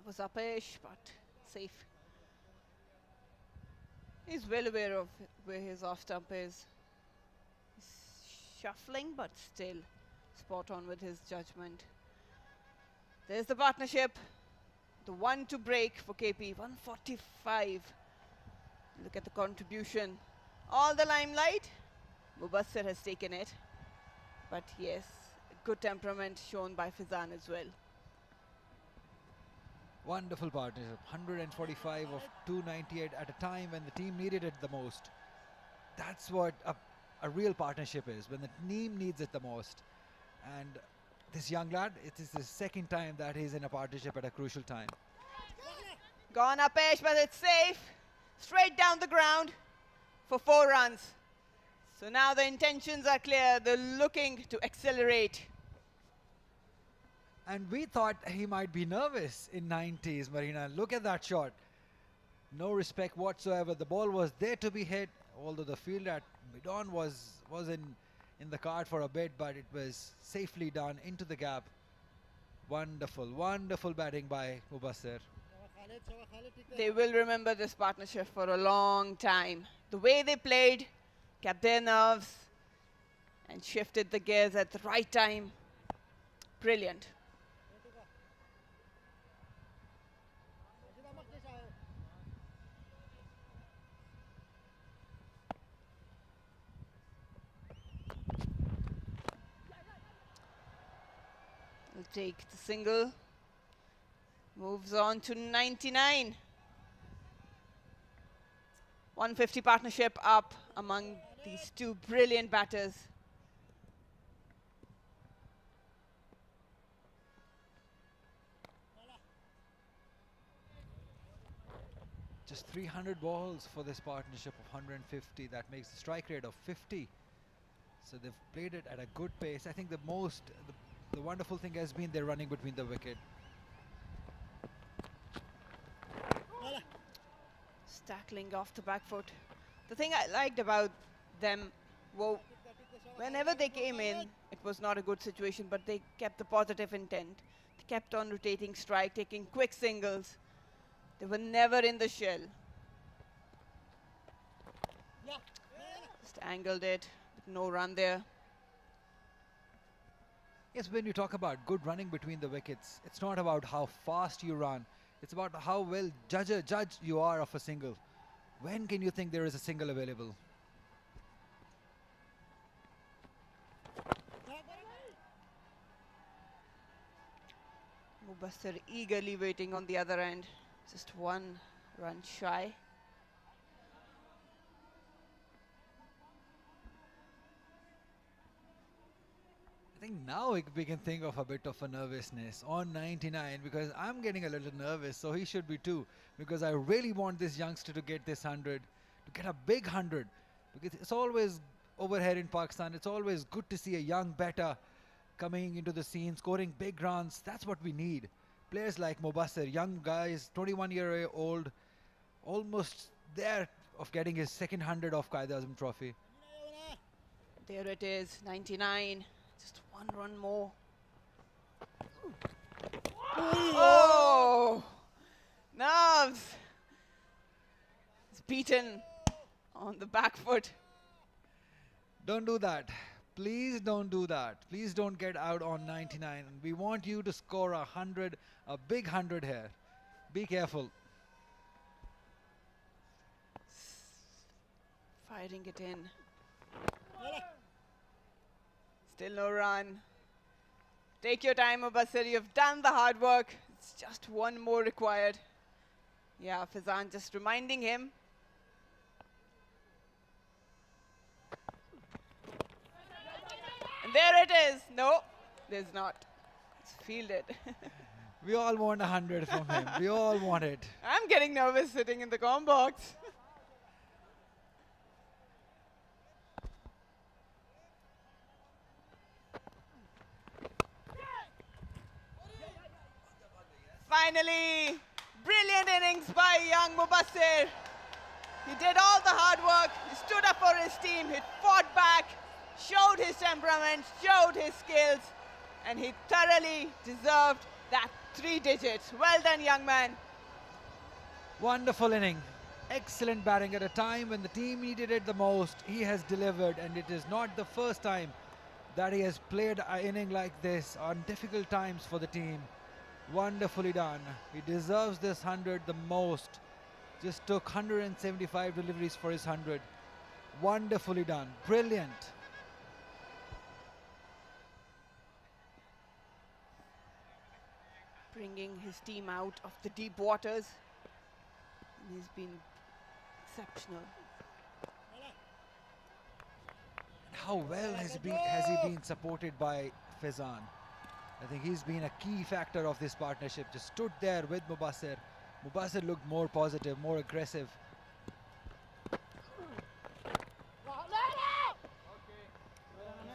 It was upish, but safe. He's well aware of where his off stump is. He's shuffling, but still spot on with his judgment. There's the partnership. The one to break for KP, 145. Look at the contribution. All the limelight, Mubassir has taken it. But yes, good temperament shown by Fizan as well. Wonderful partnership. 145 of 298 at a time when the team needed it the most. That's what a real partnership is, when the team needs it the most. And this young lad, it is the second time that he's in a partnership at a crucial time. Gone upish, but it's safe. Straight down the ground for 4 runs. So now the intentions are clear. They're looking to accelerate. And we thought he might be nervous in 90s, Marina. Look at that shot. No respect whatsoever. The ball was there to be hit, although the field at Midon was in the card for a bit, but it was safely done into the gap. Wonderful, wonderful batting by Mubassir. They will remember this partnership for a long time. The way they played, kept their nerves, and shifted the gears at the right time. Brilliant. Will take the single. Moves on to 99. 150 partnership up among these two brilliant batters. Just 300 balls for this partnership of 150. That makes the strike rate of 50. So they've played it at a good pace. I think the wonderful thing has been their running between the wicket. Tackling off the back foot. The thing I liked about them, well, whenever they came in, it was not a good situation, but they kept the positive intent. They kept on rotating strike, taking quick singles. They were never in the shell. Just angled it, but no run there. Yes, when you talk about good running between the wickets, it's not about how fast you run. It's about how well judge you are of a single. When can you think there is a single available? Mubassir eagerly waiting on the other end. Just 1 run shy. I think now we can think of a bit of a nervousness on 99, because I'm getting a little nervous, so he should be too, because I really want this youngster to get this 100, to get a big 100, because it's always over here in Pakistan, it's always good to see a young batter coming into the scene, scoring big runs. That's what we need. Players like Mubassir, young guys, 21-year-old, almost there of getting his second 100 of Quaid Azam trophy. There it is, 99. Just 1 run more. Oh! Nerves! It's beaten on the back foot. Don't do that. Please don't do that. Please don't get out on 99. We want you to score 100, a big 100 here. Be careful. Firing it in. Still no run. Take your time, Mubassir. You've done the hard work. It's just 1 more required. Yeah, Fizan just reminding him. And there it is. No, there's not. It's fielded. We all want 100 from him. We all want it. I'm getting nervous sitting in the comm box. Finally, brilliant innings by young Mubassir. He did all the hard work. He's stood up for his team, he fought back, showed his temperament, showed his skills, and he thoroughly deserved that 3 digits. Well done, young man. Wonderful inning. Excellent batting at a time when the team needed it the most. He has delivered, and it is not the first time that he has played an inning like this on difficult times for the team. Wonderfully done. He deserves this 100 the most. Just took 175 deliveries for his 100. Wonderfully done. Brilliant. Bringing his team out of the deep waters. And he's been exceptional. How well has he been supported by Faizan? I think he's been a key factor of this partnership. Just stood there with Mubassir. Mubassir looked more positive, more aggressive. Off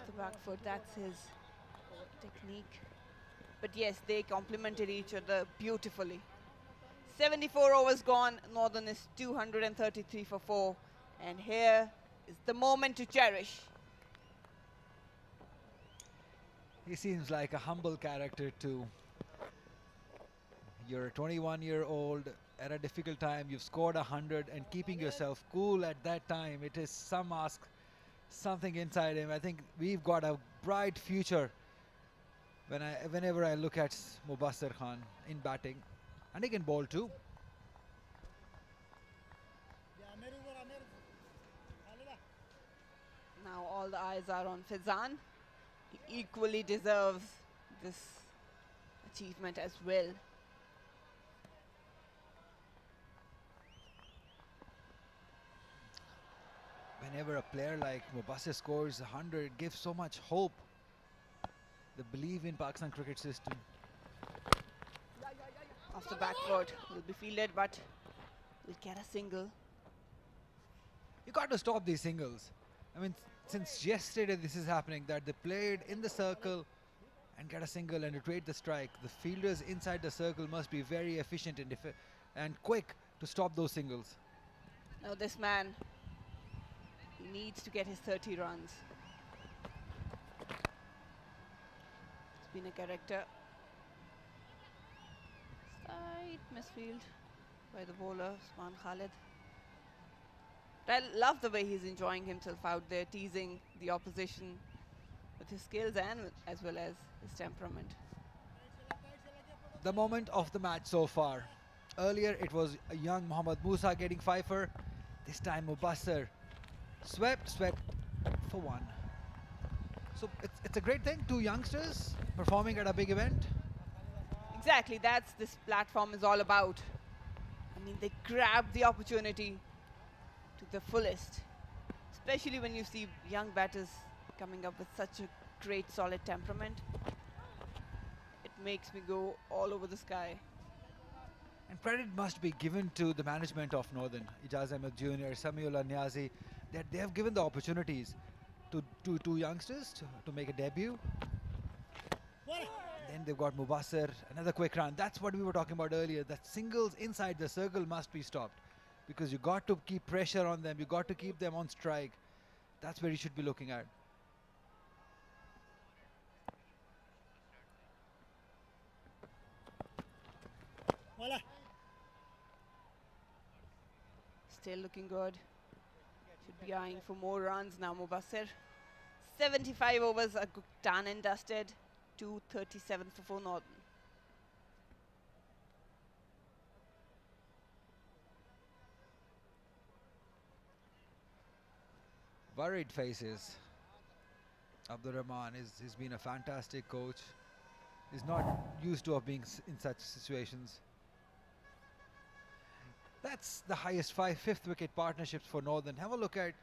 the back foot, that's his technique. But yes, they complemented each other beautifully. 74 overs gone. Northern is 233 for 4. And here is the moment to cherish. He seems like a humble character too. You're a 21-year-old at a difficult time. You've scored 100, and keeping yourself cool at that time, it is something inside him. I think we've got a bright future whenever I look at Mubassir Khan in batting, and he can bowl too. Now all the eyes are on Faizan. He equally deserves this achievement as well. Whenever a player like Mubassir scores 100, it gives so much hope. The belief in Pakistan cricket system. Off the back foot, will be fielded, but will get a single. You got to stop these singles. I mean, since yesterday this is happening, that they played in the circle and get a single and retrieve the strike. The fielders inside the circle must be very efficient and quick to stop those singles. Now this man, he needs to get his 30 runs. It's been a character. Slight misfield by the bowler, Usman Khalid. But I love the way he's enjoying himself out there, teasing the opposition with his skills and as well as his temperament. The moment of the match so far. Earlier it was a young Mohammad Musa getting 5-er. This time Mubassir swept for 1. So it's a great thing, 2 youngsters performing at a big event. Exactly, that's this platform is all about. I mean, they grab the opportunity to the fullest, especially when you see young batters coming up with such a great solid temperament. It makes me go all over the sky. And credit must be given to the management of Northern, Ijaz Ahmed Jr., Samiullah Niazi, that they have given the opportunities to 2 youngsters to make a debut. Then they've got Mubassir, another quick run. That's what we were talking about earlier, that singles inside the circle must be stopped, because you got to keep pressure on them, you got to keep them on strike. That's where you should be looking at. Still looking good. Should be eyeing for more runs now, Mubassir. 75 overs are done and dusted. 237 for 4 Northern. Worried faces. Abdur Rahman he's been a fantastic coach. He's not used to being in such situations. That's the highest 5th wicket partnerships for Northern. Have a look at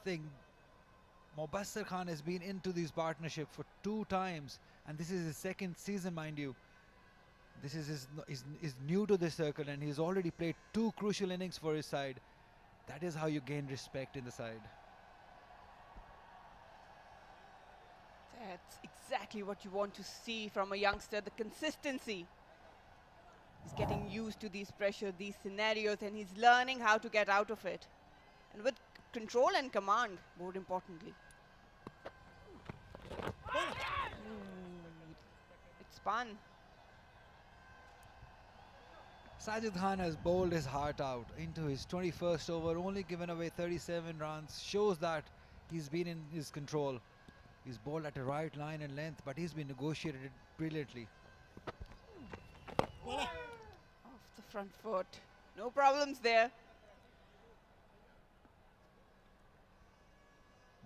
thing. Mubassir Khan has been into these partnerships for 2 times, and this is his 2nd season, mind you. This is new to this circle, and he's already played 2 crucial innings for his side. That is how you gain respect in the side. That's exactly what you want to see from a youngster, the consistency. He's getting used to these pressure, these scenarios, and he's learning how to get out of it. And with control and command, more importantly. It's spun. Sajid Khan has bowled his heart out into his 21st over, only given away 37 runs. Shows that he's been in his control. He's bowled at a right line and length, but he's been negotiated brilliantly. Off the front foot. No problems there.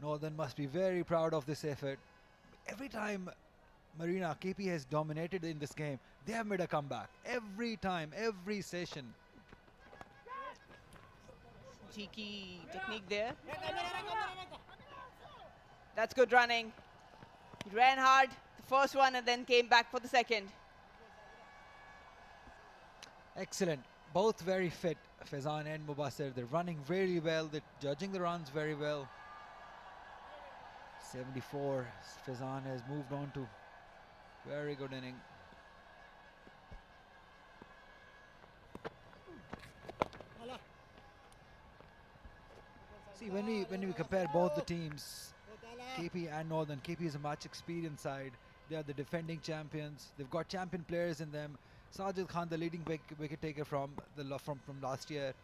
Northern must be very proud of this effort. Every time Marina, KP has dominated in this game, they have made a comeback. Every time, every session. Cheeky technique there. That's good running. He ran hard the first one and then came back for the second. Excellent. Both very fit, Faizan and Mubassir. They're running really well. They're judging the runs very well. 74. Faizan has moved on to very good inning. See, when we compare both the teams, KP and Northern, KP is a much experienced side. They are the defending champions. They've got champion players in them. Sajid Khan, the leading wicket taker from last year.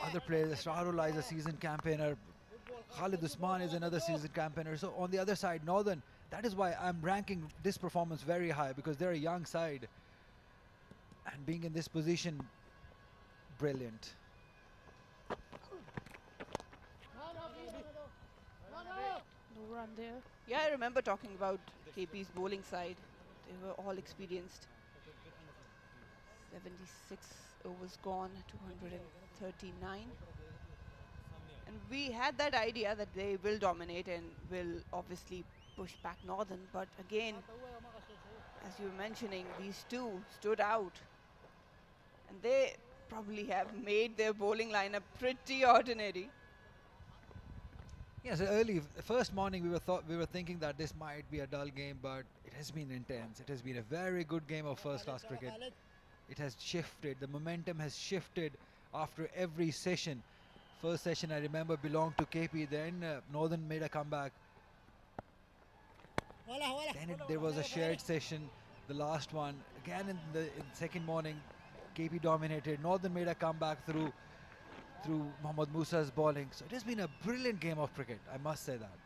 Other players, Shahrullah is a seasoned campaigner. Khalid Usman is another seasoned campaigner. So on the other side, Northern, that is why I'm ranking this performance very high, because they're a young side. And being in this position, brilliant. No run there. Yeah, I remember talking about KP's bowling side. They were all experienced. 76 overs gone, 239. And we had that idea that they will dominate and will obviously push back Northern. But again, as you were mentioning, these two stood out. And they probably have made their bowling lineup pretty ordinary. Yes, early, first morning we were thinking that this might be a dull game, but it has been intense. It has been a very good game of first-class cricket. It has shifted. The momentum has shifted after every session. First session, I remember, belonged to KP. Then Northern made a comeback. Then there was a shared session, the last one. Again in the second morning, KP dominated. Northern made a comeback through Mohammad Musa's bowling. So it has been a brilliant game of cricket, I must say that.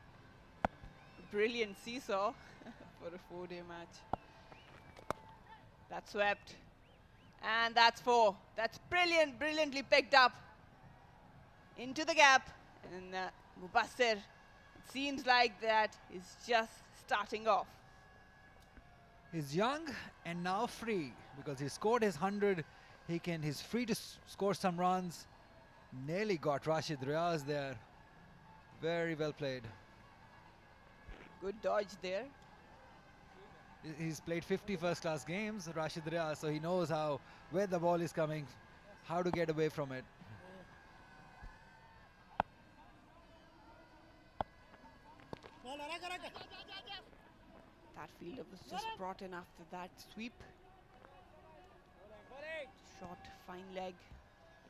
Brilliant seesaw for a 4-day match. That's swept. And that's 4. That's brilliant, brilliantly picked up. Into the gap. And Mubassir, it seems like that is just starting off. He's young and now free, because he scored his 100. He's free to score some runs. Nearly got Rashid Riaz there. Very well played. Good dodge there. He's played 50 first-class games, Rashid Riaz, so he knows where the ball is coming, how to get away from it. That fielder was just brought in after that sweep. Short, fine leg.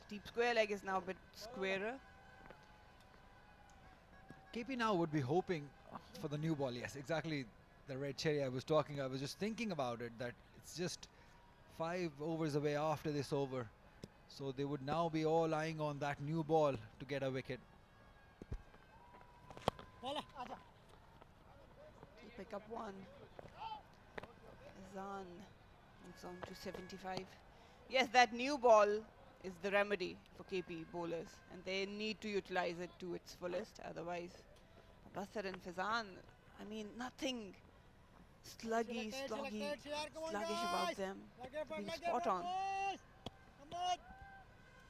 Deep square leg is now a bit squarer. KP now would be hoping for the new ball. Yes, exactly. The red cherry I was just thinking about it, that it's just 5 overs away after this over. So they would now be all eyeing on that new ball to get a wicket. He'll pick up one. Azam moves on to 75. Yes, that new ball is the remedy for KP bowlers, and they need to utilize it to its fullest. Otherwise, Mubassir and Faizan, I mean, nothing sluggish about them. They've been spot on.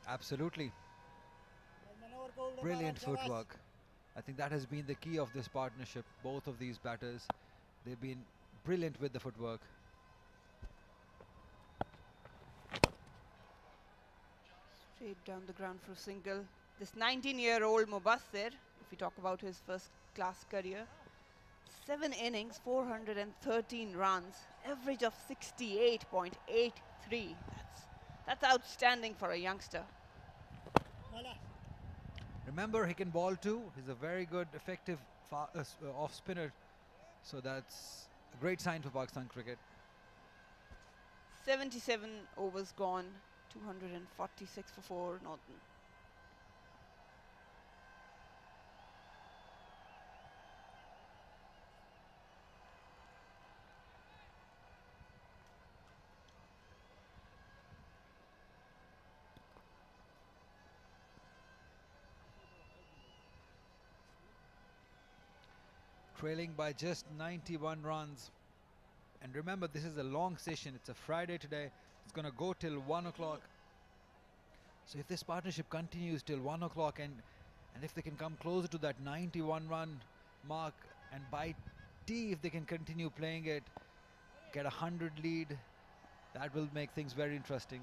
Absolutely. Brilliant footwork. I think that has been the key of this partnership. Both of these batters, they've been brilliant with the footwork. Straight down the ground for a single. This 19-year-old Mubassir, if we talk about his first-class career, 7 innings, 413 runs, average of 68.83. That's outstanding for a youngster. Remember, he can ball too. He's a very good, effective off spinner. So that's a great sign for Pakistan cricket. 77 overs gone, 246 for 4 Northern. Trailing by just 91 runs. And remember, this is a long session. It's a Friday today. It's going to go till 1 o'clock. So if this partnership continues till 1 o'clock and if they can come closer to that 91 run mark, and by tea if they can continue playing it, get a 100 lead, that will make things very interesting.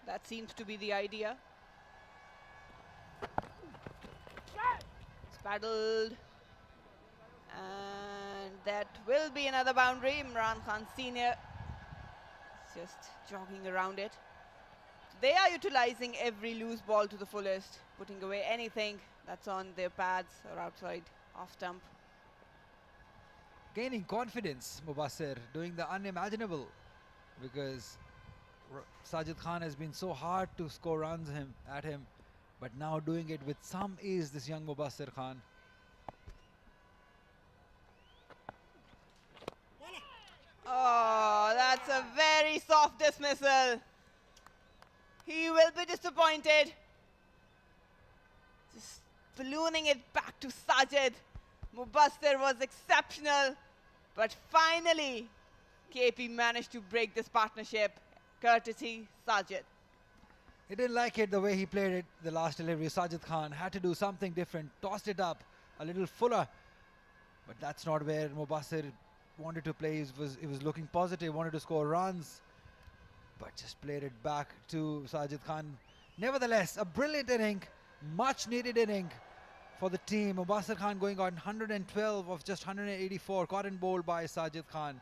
That seems to be the idea. Paddled, and that will be another boundary. Imran Khan Senior just jogging around it. They are utilizing every loose ball to the fullest, putting away anything that's on their pads or outside off stump. Gaining confidence, Mubassir, doing the unimaginable, because Sajid Khan has been so hard to score runs at him. But now doing it with some ease, this young Mubassir Khan. Oh, that's a very soft dismissal. He will be disappointed. Just ballooning it back to Sajid. Mubassir was exceptional. But finally, KP managed to break this partnership. Courtesy Sajid. He didn't like it the way he played it the last delivery. Sajid Khan had to do something different, tossed it up a little fuller. But that's not where Mubassir wanted to play. He was looking positive, wanted to score runs, but just played it back to Sajid Khan. Nevertheless, a brilliant inning, much needed inning for the team. Mubassir Khan going on 112 of just 184, caught and bowled by Sajid Khan.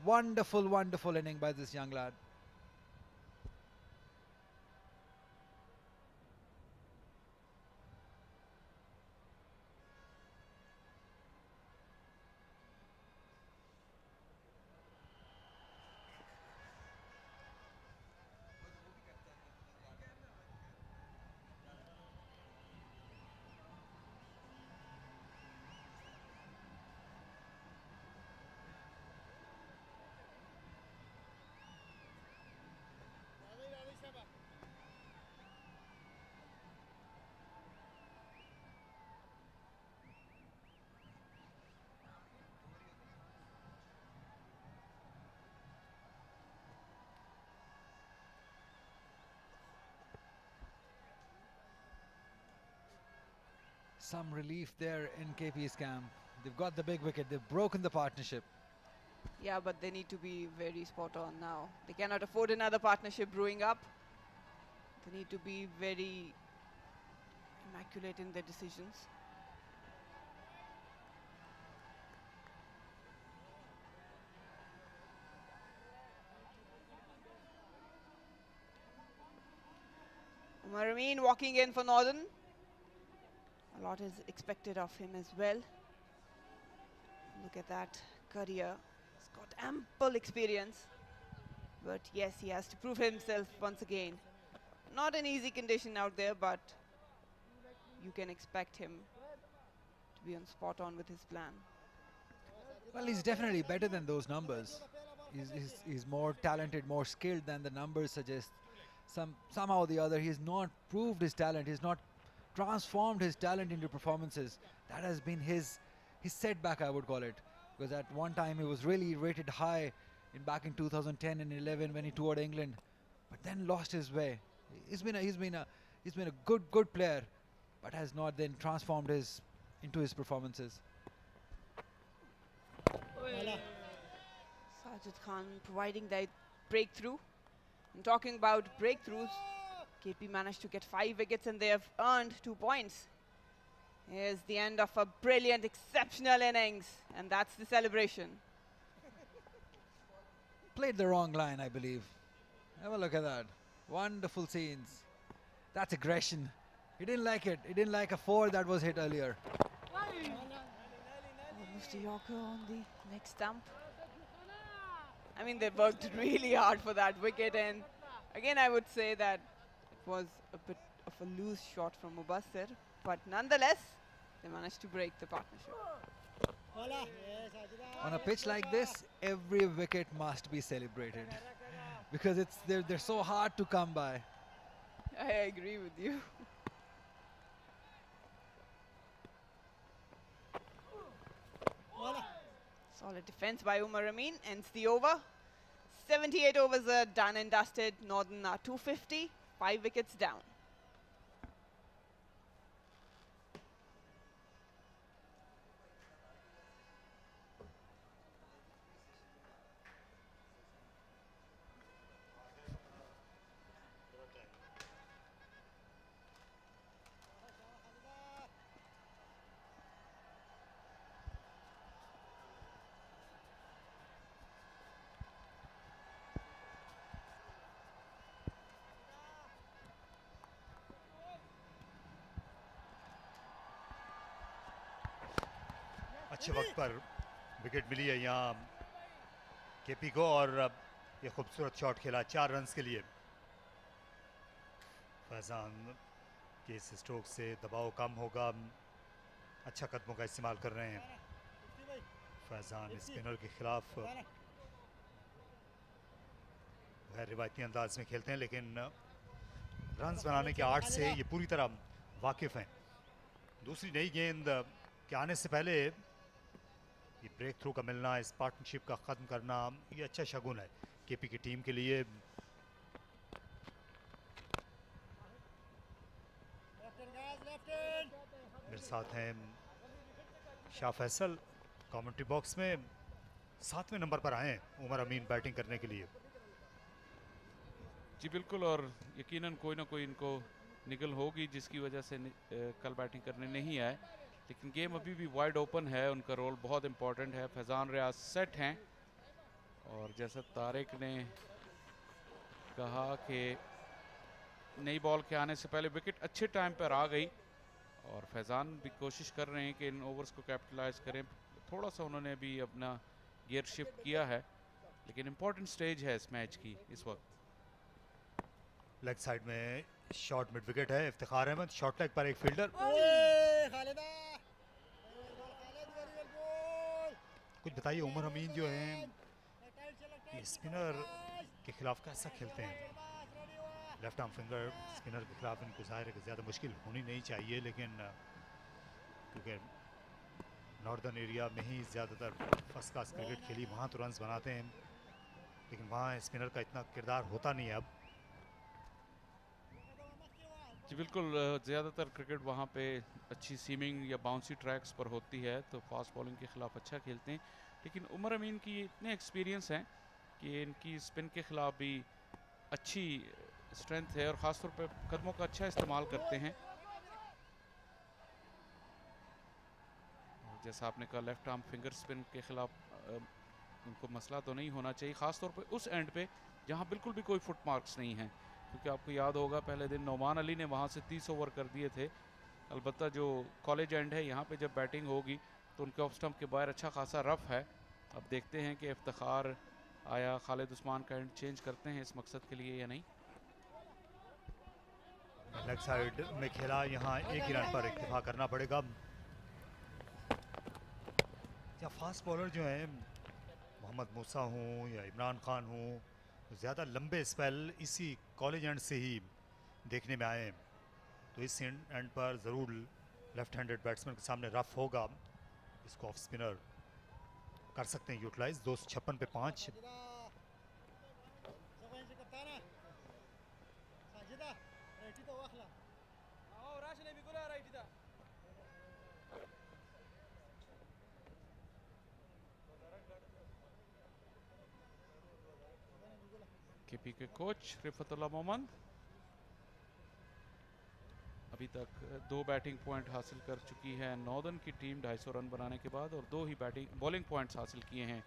Wonderful, wonderful inning by this young lad. Some relief there in KP's camp. They've got the big wicket. They've broken the partnership. Yeah, but they need to be very spot on now. They cannot afford another partnership brewing up. They need to be very immaculate in their decisions. Umar Amin walking in for Northern. A lot is expected of him as well. Look at that career. He's got ample experience. But yes, he has to prove himself once again. Not an easy condition out there, but you can expect him to be on spot on with his plan. Well, he's definitely better than those numbers. He's more talented, more skilled than the numbers suggest. Somehow or the other, he's not proved his talent. He's not transformed his talent into performances. That has been his setback, I would call it. Because at one time he was really rated high back in 2010 and 11 when he toured England, but then lost his way. He's been a good player, but has not then transformed into his performances. Sajid Khan providing that breakthrough. And talking about breakthroughs, KP managed to get 5 wickets and they have earned 2 points. Here's the end of a brilliant, exceptional innings, and that's the celebration. Played the wrong line, I believe. Have a look at that. Wonderful scenes. That's aggression. He didn't like it. He didn't like a 4 that was hit earlier. Almost a Yorker on the next stump. I mean, they worked really hard for that wicket, and again, I would say that it was a bit of a loose shot from Mubassir, but nonetheless, they managed to break the partnership. On a pitch like this, every wicket must be celebrated because they're so hard to come by. I agree with you. Solid defense by Umar Amin ends the over. 78 overs are done and dusted. Northern are 250, 5 wickets down. अच्छे वक्त पर wicket मिली है यहाँ KP को और ये खूबसूरत shot खेला 4 रन्स के लिए। फैजान के इस स्ट्रोक से दबाव कम होगा, अच्छा कदमों का इस्तेमाल कर रहे हैं। फैजान स्पिनर के खिलाफ गैर रिवायती अंदाज में खेलते हैं, लेकिन रन्स बनाने के आर्ट से ये पूरी तरह वाकिफ हैं। दूसरी नई गेंद के आने से पहले ये ब्रेक थ्रू का मिलना, इस पार्टनरशिप का ख़त्म करना, ये अच्छा शगुन है केपी की टीम के लिए। मेरे साथ हैं शाह फैसल कमेंट्री बॉक्स में। 7वें नंबर पर आए हैं उमर अमीन बैटिंग करने के लिए। जी बिल्कुल, और यकीनन कोई ना कोई इनको निगल होगी जिसकी वजह से कल बैटिंग करने नहीं आए, लेकिन गेम अभी भी वाइड ओपन है। उनका रोल बहुत इंपॉर्टेंट है। फैजान रियाज सेट हैं और जैसा तारिक ने कहा कि नई बॉल के आने से पहले विकेट अच्छे टाइम पर आ गई और फैजान भी कोशिश कर रहे हैं कि इन ओवर्स को कैपिटलाइज करें। थोड़ा सा उन्होंने भी अपना गियर शिफ्ट किया है, लेकिन इंपॉर्टेंट स्टेज है इस मैच की इस वक्त। लेग साइड में शॉर्ट मिड विकेट है। इफ्तिखार अहमद शॉर्ट लेग पर एक फील्डर। कुछ बताइए, उमर अमीन जो हैं ये स्पिनर के खिलाफ कैसा खेलते हैं? लेफ्ट आर्म फिंगर स्पिनर के खिलाफ इनको जाहिर है कि ज़्यादा मुश्किल होनी नहीं चाहिए, लेकिन क्योंकि नॉर्दर्न एरिया में ही ज़्यादातर फर्स्ट क्लास क्रिकेट खेली, वहाँ तो रन्स बनाते हैं, लेकिन वहाँ स्पिनर का इतना किरदार होता नहीं है अब। जी बिल्कुल, ज़्यादातर क्रिकेट वहाँ पे अच्छी सीमिंग या बाउंसी ट्रैक्स पर होती है, तो फास्ट बॉलिंग के खिलाफ अच्छा खेलते हैं। लेकिन उमर अमीन की इतने एक्सपीरियंस हैं कि इनकी स्पिन के खिलाफ भी अच्छी स्ट्रेंथ है और ख़ासतौर पर कदमों का अच्छा इस्तेमाल करते हैं। जैसा आपने कहा, लेफ्ट आर्म फिंगर स्पिन के खिलाफ उनको मसला तो नहीं होना चाहिए, ख़ासतौर पर उस एंड पे जहाँ बिल्कुल भी कोई फुट मार्क्स नहीं हैं, क्योंकि आपको याद होगा पहले दिन नौमान अली ने वहाँ से 30 ओवर कर दिए थे। अलबत्ता जो कॉलेज एंड है यहाँ पे जब बैटिंग होगी तो उनके ऑफ स्टंप के बाहर अच्छा खासा रफ है। अब देखते हैं कि इफ्तिखार आया खालिद उस्मान का एंड चेंज करते हैं इस मकसद के लिए या नहीं। लेग साइड में खेला, यहाँ एक ही रन पर इक्तफा करना पड़ेगा। या फास्ट बॉलर जो हैं मोहम्मद मूसा हूँ या इमरान खान हूँ, ज़्यादा लंबे स्पेल इसी कॉलेज एंड से ही देखने में आए हैं, तो इस एंड पर ज़रूर लेफ्ट हैंडेड बैट्समैन के सामने रफ होगा। इसको ऑफ स्पिनर कर सकते हैं यूटिलाइज। 256 पे 5। केपी के कोच रिफतुल्लाह मोहम्मद अभी तक 2 बैटिंग पॉइंट हासिल कर चुकी है नॉर्दर्न की टीम 250 रन बनाने के बाद, और 2 ही बॉलिंग पॉइंट्स हासिल किए हैं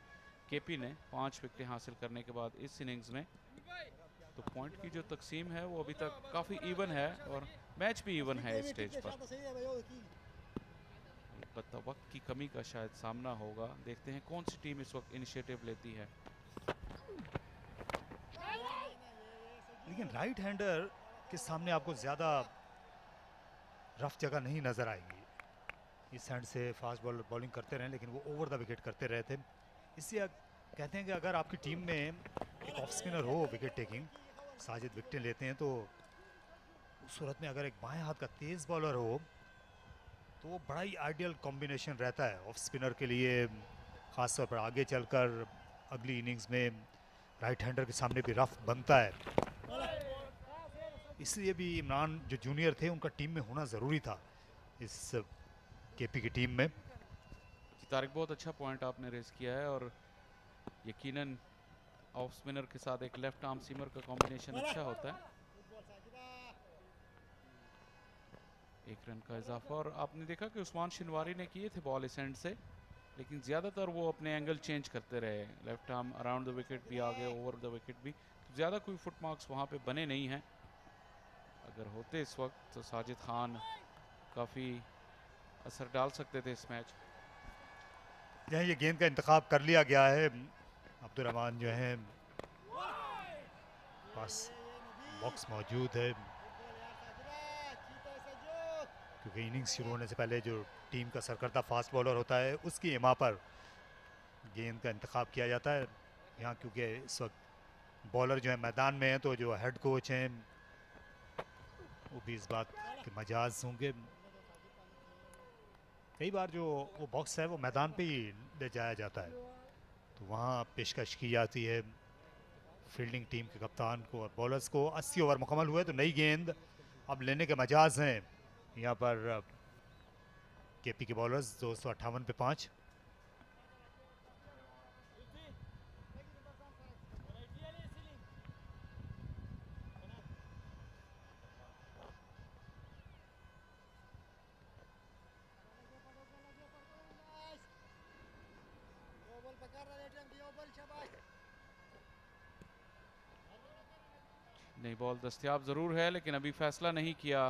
केपी ने 5 विकेटें हासिल करने के बाद इस इनिंग्स में। तो पॉइंट की जो तकसीम है वो अभी तक काफ़ी इवन है और मैच भी इवन है इस स्टेज पर। अलबत्ता वक्त की कमी का शायद सामना होगा। देखते हैं कौन सी टीम इस वक्त इनिशिएटिव लेती है। लेकिन राइट हैंडर के सामने आपको ज़्यादा रफ जगह नहीं नज़र आएगी। इस हैंड से फास्ट बॉलर बॉलिंग करते रहे लेकिन वो ओवर द विकेट करते रहे थे। इसलिए कहते हैं कि अगर आपकी टीम में एक ऑफ स्पिनर हो विकेट टेकिंग, साजिद विकेटें लेते हैं, तो उस सूरत में अगर एक बाएं हाथ का तेज़ बॉलर हो तो वो बड़ा ही आइडियल कॉम्बिनेशन रहता है ऑफ स्पिनर के लिए, ख़ासतौर पर आगे चलकर अगली इनिंग्स में राइट हैंडर के सामने भी रफ बनता है। इसलिए भी इमरान जो जूनियर थे उनका टीम में होना ज़रूरी था इस केपी की टीम में। तारिक, बहुत अच्छा पॉइंट आपने रेस किया है और यकीनन ऑफ स्पिनर के साथ एक लेफ्ट आर्म सीमर का कॉम्बिनेशन अच्छा होता है। एक रन का इजाफा और आपने देखा कि उस्मान शिनवारी ने किए थे बॉल इस एंड से, लेकिन ज़्यादातर वो अपने एंगल चेंज करते रहे। Left arm around the wicket भी आ गए, ओवर द विकेट भी, तो ज़्यादा कोई फुट मार्क्स वहाँ पे बने नहीं हैं। अगर होते इस वक्त तो साजिद खान काफ़ी असर डाल सकते थे इस मैच। यहाँ ये गेंद का इंतखाब कर लिया गया है। अब्दुर्रहमान जो है पास बॉक्स मौजूद है, क्योंकि इनिंग्स शुरू होने से पहले जो टीम का सरकर्दा फास्ट बॉलर होता है उसकी इमा पर गेंद का इंतखाब किया जाता है। यहाँ क्योंकि इस वक्त बॉलर जो है मैदान में है, तो जो हेड कोच हैं वो भी इस बात के मजाज होंगे। कई बार जो वो बॉक्स है वो मैदान पे ही ले जाया जाता है, तो वहाँ पेशकश की जाती है फील्डिंग टीम के कप्तान को और बॉलर्स को। 80 ओवर मुकम्मल हुए तो नई गेंद अब लेने के मजाज हैं यहाँ पर केपी के बॉलर्स। 258 पे 5। नई बॉल दस्तयाब ज़रूर है लेकिन अभी फैसला नहीं किया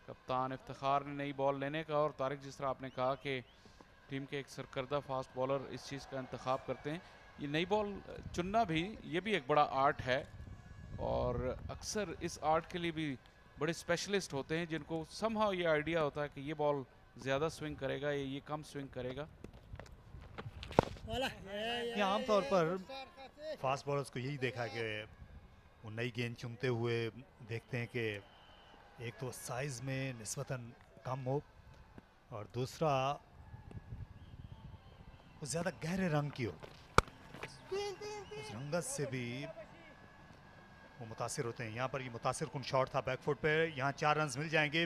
कप्तान इफ्तिखार ने नई बॉल लेने का। और तारिक, जिस तरह आपने कहा कि टीम के एक सरकर्दा फास्ट बॉलर इस चीज़ का इंतखाब करते हैं, ये नई बॉल चुनना भी ये भी एक बड़ा आर्ट है और अक्सर इस आर्ट के लिए भी बड़े स्पेशलिस्ट होते हैं जिनको समहाउ ये आइडिया होता है कि ये बॉल ज़्यादा स्विंग करेगा या ये कम स्विंग करेगा। ये आमतौर पर फास्ट बॉलर्स को यही देखा है कि वो नई गेंद चुनते हुए देखते हैं कि एक तो साइज़ में निस्बतन कम हो और दूसरा वो ज़्यादा गहरे रंग की हो। उस रंगत से भी वो मुतासिर होते हैं। यहाँ पर ये मुतासिर कुन शॉट था बैक फुट पे, यहाँ 4 रन मिल जाएंगे।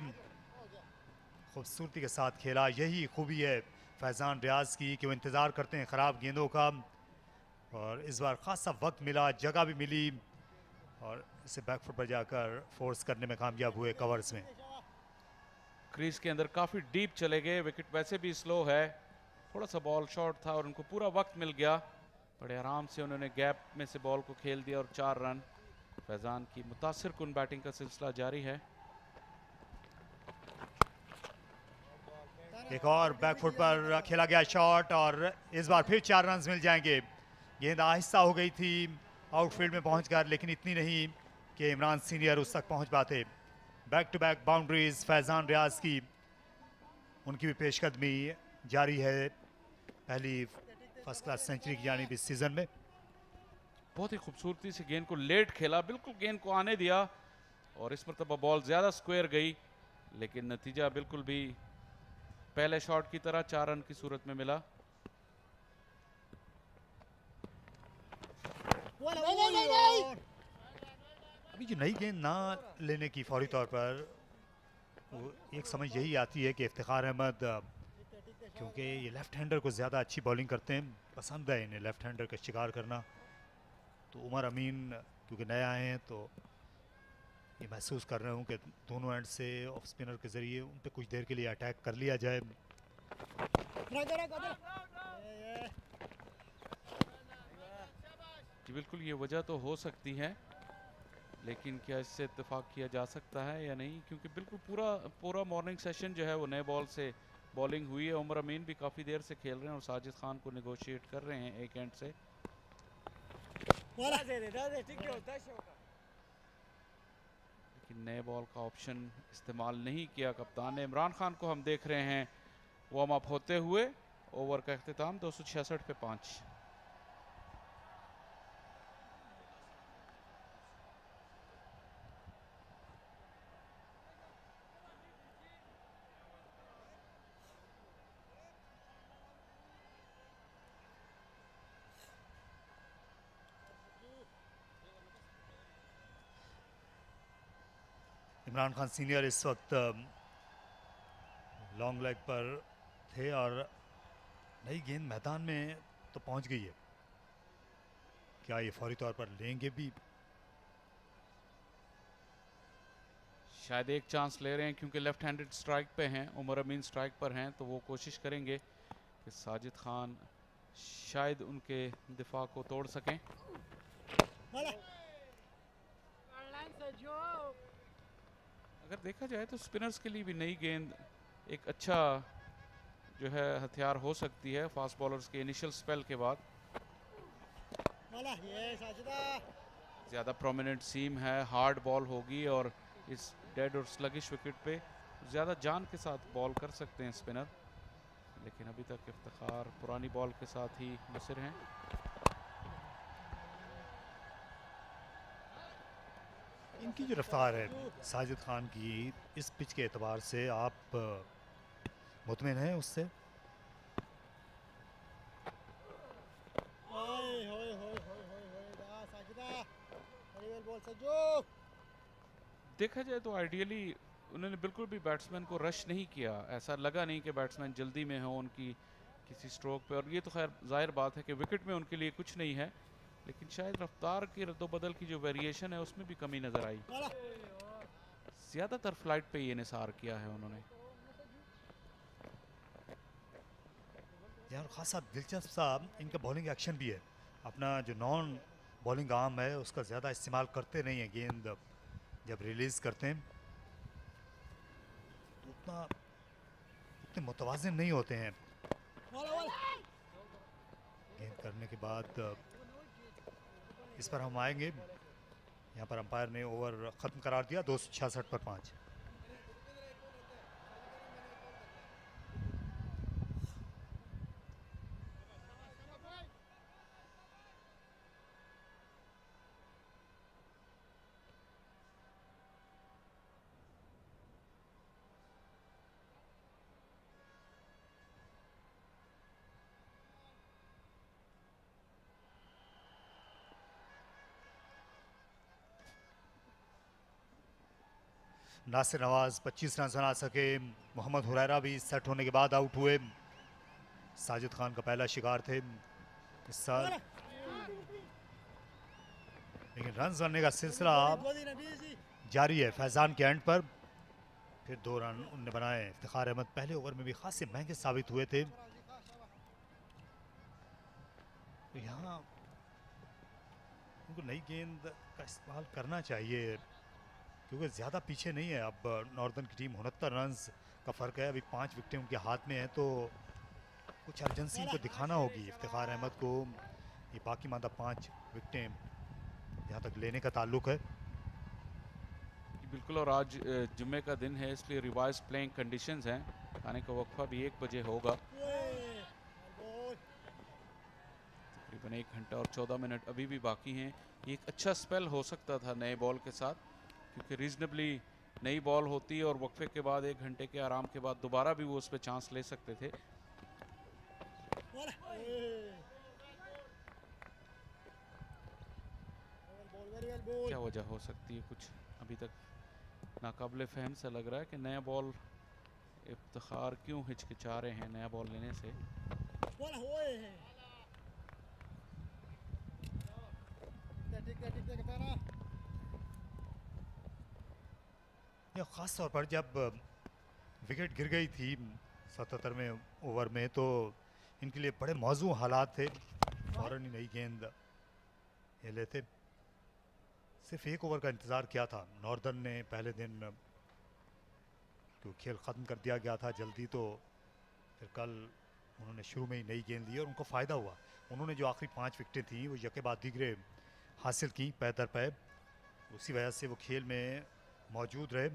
खूबसूरती के साथ खेला, यही खूबी है फैज़ान रियाज की कि वो इंतज़ार करते हैं ख़राब गेंदों का और इस बार ख़ासा वक्त मिला, जगह भी मिली और इसे बैक फुट पर जाकर फोर्स करने में कामयाब हुए कवर्स में। क्रीज के अंदर काफ़ी डीप चले गए, विकेट वैसे भी स्लो है, थोड़ा सा बॉल शॉर्ट था और उनको पूरा वक्त मिल गया। बड़े आराम से उन्होंने गैप में से बॉल को खेल दिया और 4 रन। फैज़ान की मुतासिर कुन बैटिंग का सिलसिला जारी है। एक और बैक फुट पर खेला गया शॉट और इस बार फिर 4 रन मिल जाएंगे। गेंद आहिस्ता हो गई थी आउटफील्ड में पहुंचकर, लेकिन इतनी नहीं कि इमरान सीनियर उस तक पहुंच पाते। Back to back boundaries Faizan Riaz की, उनकी भी पेशकदमी जारी है। पहली फर्स्ट क्लास सेंचुरी की जानिब इस सीज़न में। बहुत ही खूबसूरती से गेंद को लेट खेला, बिल्कुल गेंद को आने दिया और इस मरतबा बॉल ज़्यादा स्क्वायर गई, लेकिन नतीजा बिल्कुल भी पहले शॉट की तरह 4 रन की सूरत में मिला। अभी जो नई गेंद ना लेने की फौरी तौर पर वो एक समझ यही आती है कि इफ्तिखार अहमद, क्योंकि ये लेफ़्ट हैंडर को ज़्यादा अच्छी बॉलिंग करते हैं, पसंद है इन्हें लेफ़्ट हैंडर का शिकार करना, तो उमर अमीन क्योंकि नया आए हैं तो ये महसूस कर रहे हूँ कि दोनों एंड से ऑफ स्पिनर के ज़रिए उन पर कुछ देर के लिए अटैक कर लिया जाए। जी बिल्कुल, ये वजह तो हो सकती है लेकिन क्या इससे इत्तेफाक किया जा सकता है या नहीं, क्योंकि बिल्कुल पूरा मॉर्निंग सेशन जो है वो नए बॉल से बॉलिंग हुई है। उमर अमीन भी काफ़ी देर से खेल रहे हैं और साजिद खान को नेगोशिएट कर रहे हैं एक एंड से। लेकिन नए बॉल का ऑप्शन इस्तेमाल नहीं किया कप्तान ने। इमरान खान को हम देख रहे हैं वार्म अप होते हुए। ओवर का अख्तिताम 266 पे 5। इमरान खान सीनियर इस वक्त लॉन्ग लेग पर थे और नई गेंद मैदान में तो पहुंच गई है। क्या ये फौरी तौर पर लेंगे भी? शायद एक चांस ले रहे हैं क्योंकि लेफ्ट हैंडेड स्ट्राइक पे हैं, उमर अमीन स्ट्राइक पर हैं, तो वो कोशिश करेंगे कि साजिद खान शायद उनके दिफा को तोड़ सकें। अगर देखा जाए तो स्पिनर्स के लिए भी नई गेंद एक अच्छा जो है हथियार हो सकती है फास्ट बॉलर्स के इनिशियल स्पेल के बाद। ज़्यादा प्रोमिनेंट सीम है, हार्ड बॉल होगी और इस डेड और स्लगिश विकेट पे ज़्यादा जान के साथ बॉल कर सकते हैं स्पिनर। लेकिन अभी तक इफ्तिखार पुरानी बॉल के साथ ही मुसिर हैं। इनकी जो रफ्तार है साजिद खान की इस पिच के एतबार से आप मुतमिन हैं उससे? देखा जाए तो आइडियली उन्होंने बिल्कुल भी बैट्समैन को रश नहीं किया। ऐसा लगा नहीं कि बैट्समैन जल्दी में हो उनकी किसी स्ट्रोक पे। और ये तो खैर जाहिर बात है कि विकेट में उनके लिए कुछ नहीं है, लेकिन शायद रफ्तार की रद्दोबदल की जो वेरिएशन है उसमें भी कमी नज़र आई। ज़्यादातर फ्लाइट पे ये निसार किया है उन्होंने। यार खासा दिलचस्प सा इनका बॉलिंग एक्शन भी है। अपना जो नॉन बॉलिंग आर्म है उसका ज़्यादा इस्तेमाल करते नहीं है। गेंद जब रिलीज़ करते हैं तो उतने मुतवाज़िन नहीं होते हैं। गेंद करने के बाद इस पर हम आएंगे। यहाँ पर अंपायर ने ओवर ख़त्म करार दिया 266 पर 5। नासिर नवाज 25 रन बना सके। मोहम्मद हुरैरा भी सेट होने के बाद आउट हुए। साजिद खान का पहला शिकार थे इस साल। लेकिन रन बनने का सिलसिला जारी है। फैजान के एंड पर फिर 2 रन उनने बनाए। इफ्तिखार अहमद पहले ओवर में भी खासे महंगे साबित हुए थे। तो यहाँ उनको नई गेंद का इस्तेमाल करना चाहिए क्योंकि ज़्यादा पीछे नहीं है। अब नॉर्दर्न की टीम 69 रन का फ़र्क है। अभी 5 विकेटें उनके हाथ में हैं, तो कुछ अर्जेंसी इनको दिखाना होगी इफ्तिखार अहमद को। ये बाकी मादा 5 विकेटें जहाँ तक लेने का ताल्लुक है। बिल्कुल, और आज जुम्मे का दिन है इसलिए रिवाइज प्लेइंग कंडीशंस हैं। खाने का वक्फा भी 1 बजे होगा। तकरीबन 1 घंटा और 14 मिनट अभी भी बाकी हैं। ये एक अच्छा स्पेल हो सकता था नए बॉल के साथ, क्योंकि रीजनेबली नई बॉल होती और वक्फे के बाद 1 घंटे के आराम के बाद दोबारा भी वो उस पर चांस ले सकते थे। क्या वजह हो सकती है? कुछ अभी तक नाकाबिले फहम सा लग रहा है कि नया बॉल इफ्तिखार क्यों हिचकिचा रहे हैं नया बॉल लेने से। या ख़ास तौर पर जब विकेट गिर गई थी 77वें ओवर में तो इनके लिए बड़े मौजू हालात थे। फ़ौरन ही नई गेंद खेले थे। सिर्फ एक ओवर का इंतज़ार किया था नॉर्दर्न ने पहले दिन, क्योंकि खेल ख़त्म कर दिया गया था जल्दी, तो फिर कल उन्होंने शुरू में ही नई गेंद ली और उनको फ़ायदा हुआ। उन्होंने जो आखिरी 5 विकेटें थी वो यके बाद दीगरे हासिल की पै दर पै, उसी वजह से वो खेल में मौजूद रहे।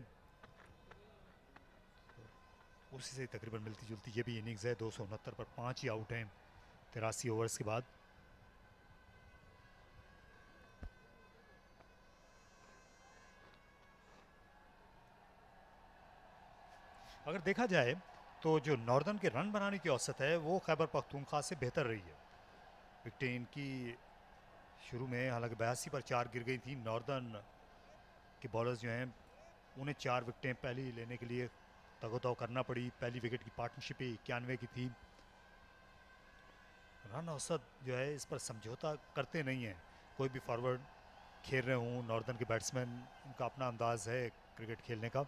उसी से तकरीबन मिलती जुलती ये भी इनिंग्स है। 269 पर 5 ही आउट हैं 83 ओवर्स के बाद। अगर देखा जाए तो जो नॉर्दर्न के रन बनाने की औसत है वो खैबर पख्तूनख्वा से बेहतर रही है। विकेटें इनकी शुरू में हालांकि 82 पर 4 गिर गई थी। नॉर्दर्न के बॉलर्स जो हैं उन्हें 4 विकेटें पहली लेने के लिए तगोतव करना पड़ी। पहली विकेट की पार्टनरशिप 91 की थी। रन औसत जो है इस पर समझौता करते नहीं हैं। कोई भी फॉरवर्ड खेल रहे हों नॉर्दर्न के बैट्समैन, उनका अपना अंदाज है क्रिकेट खेलने का।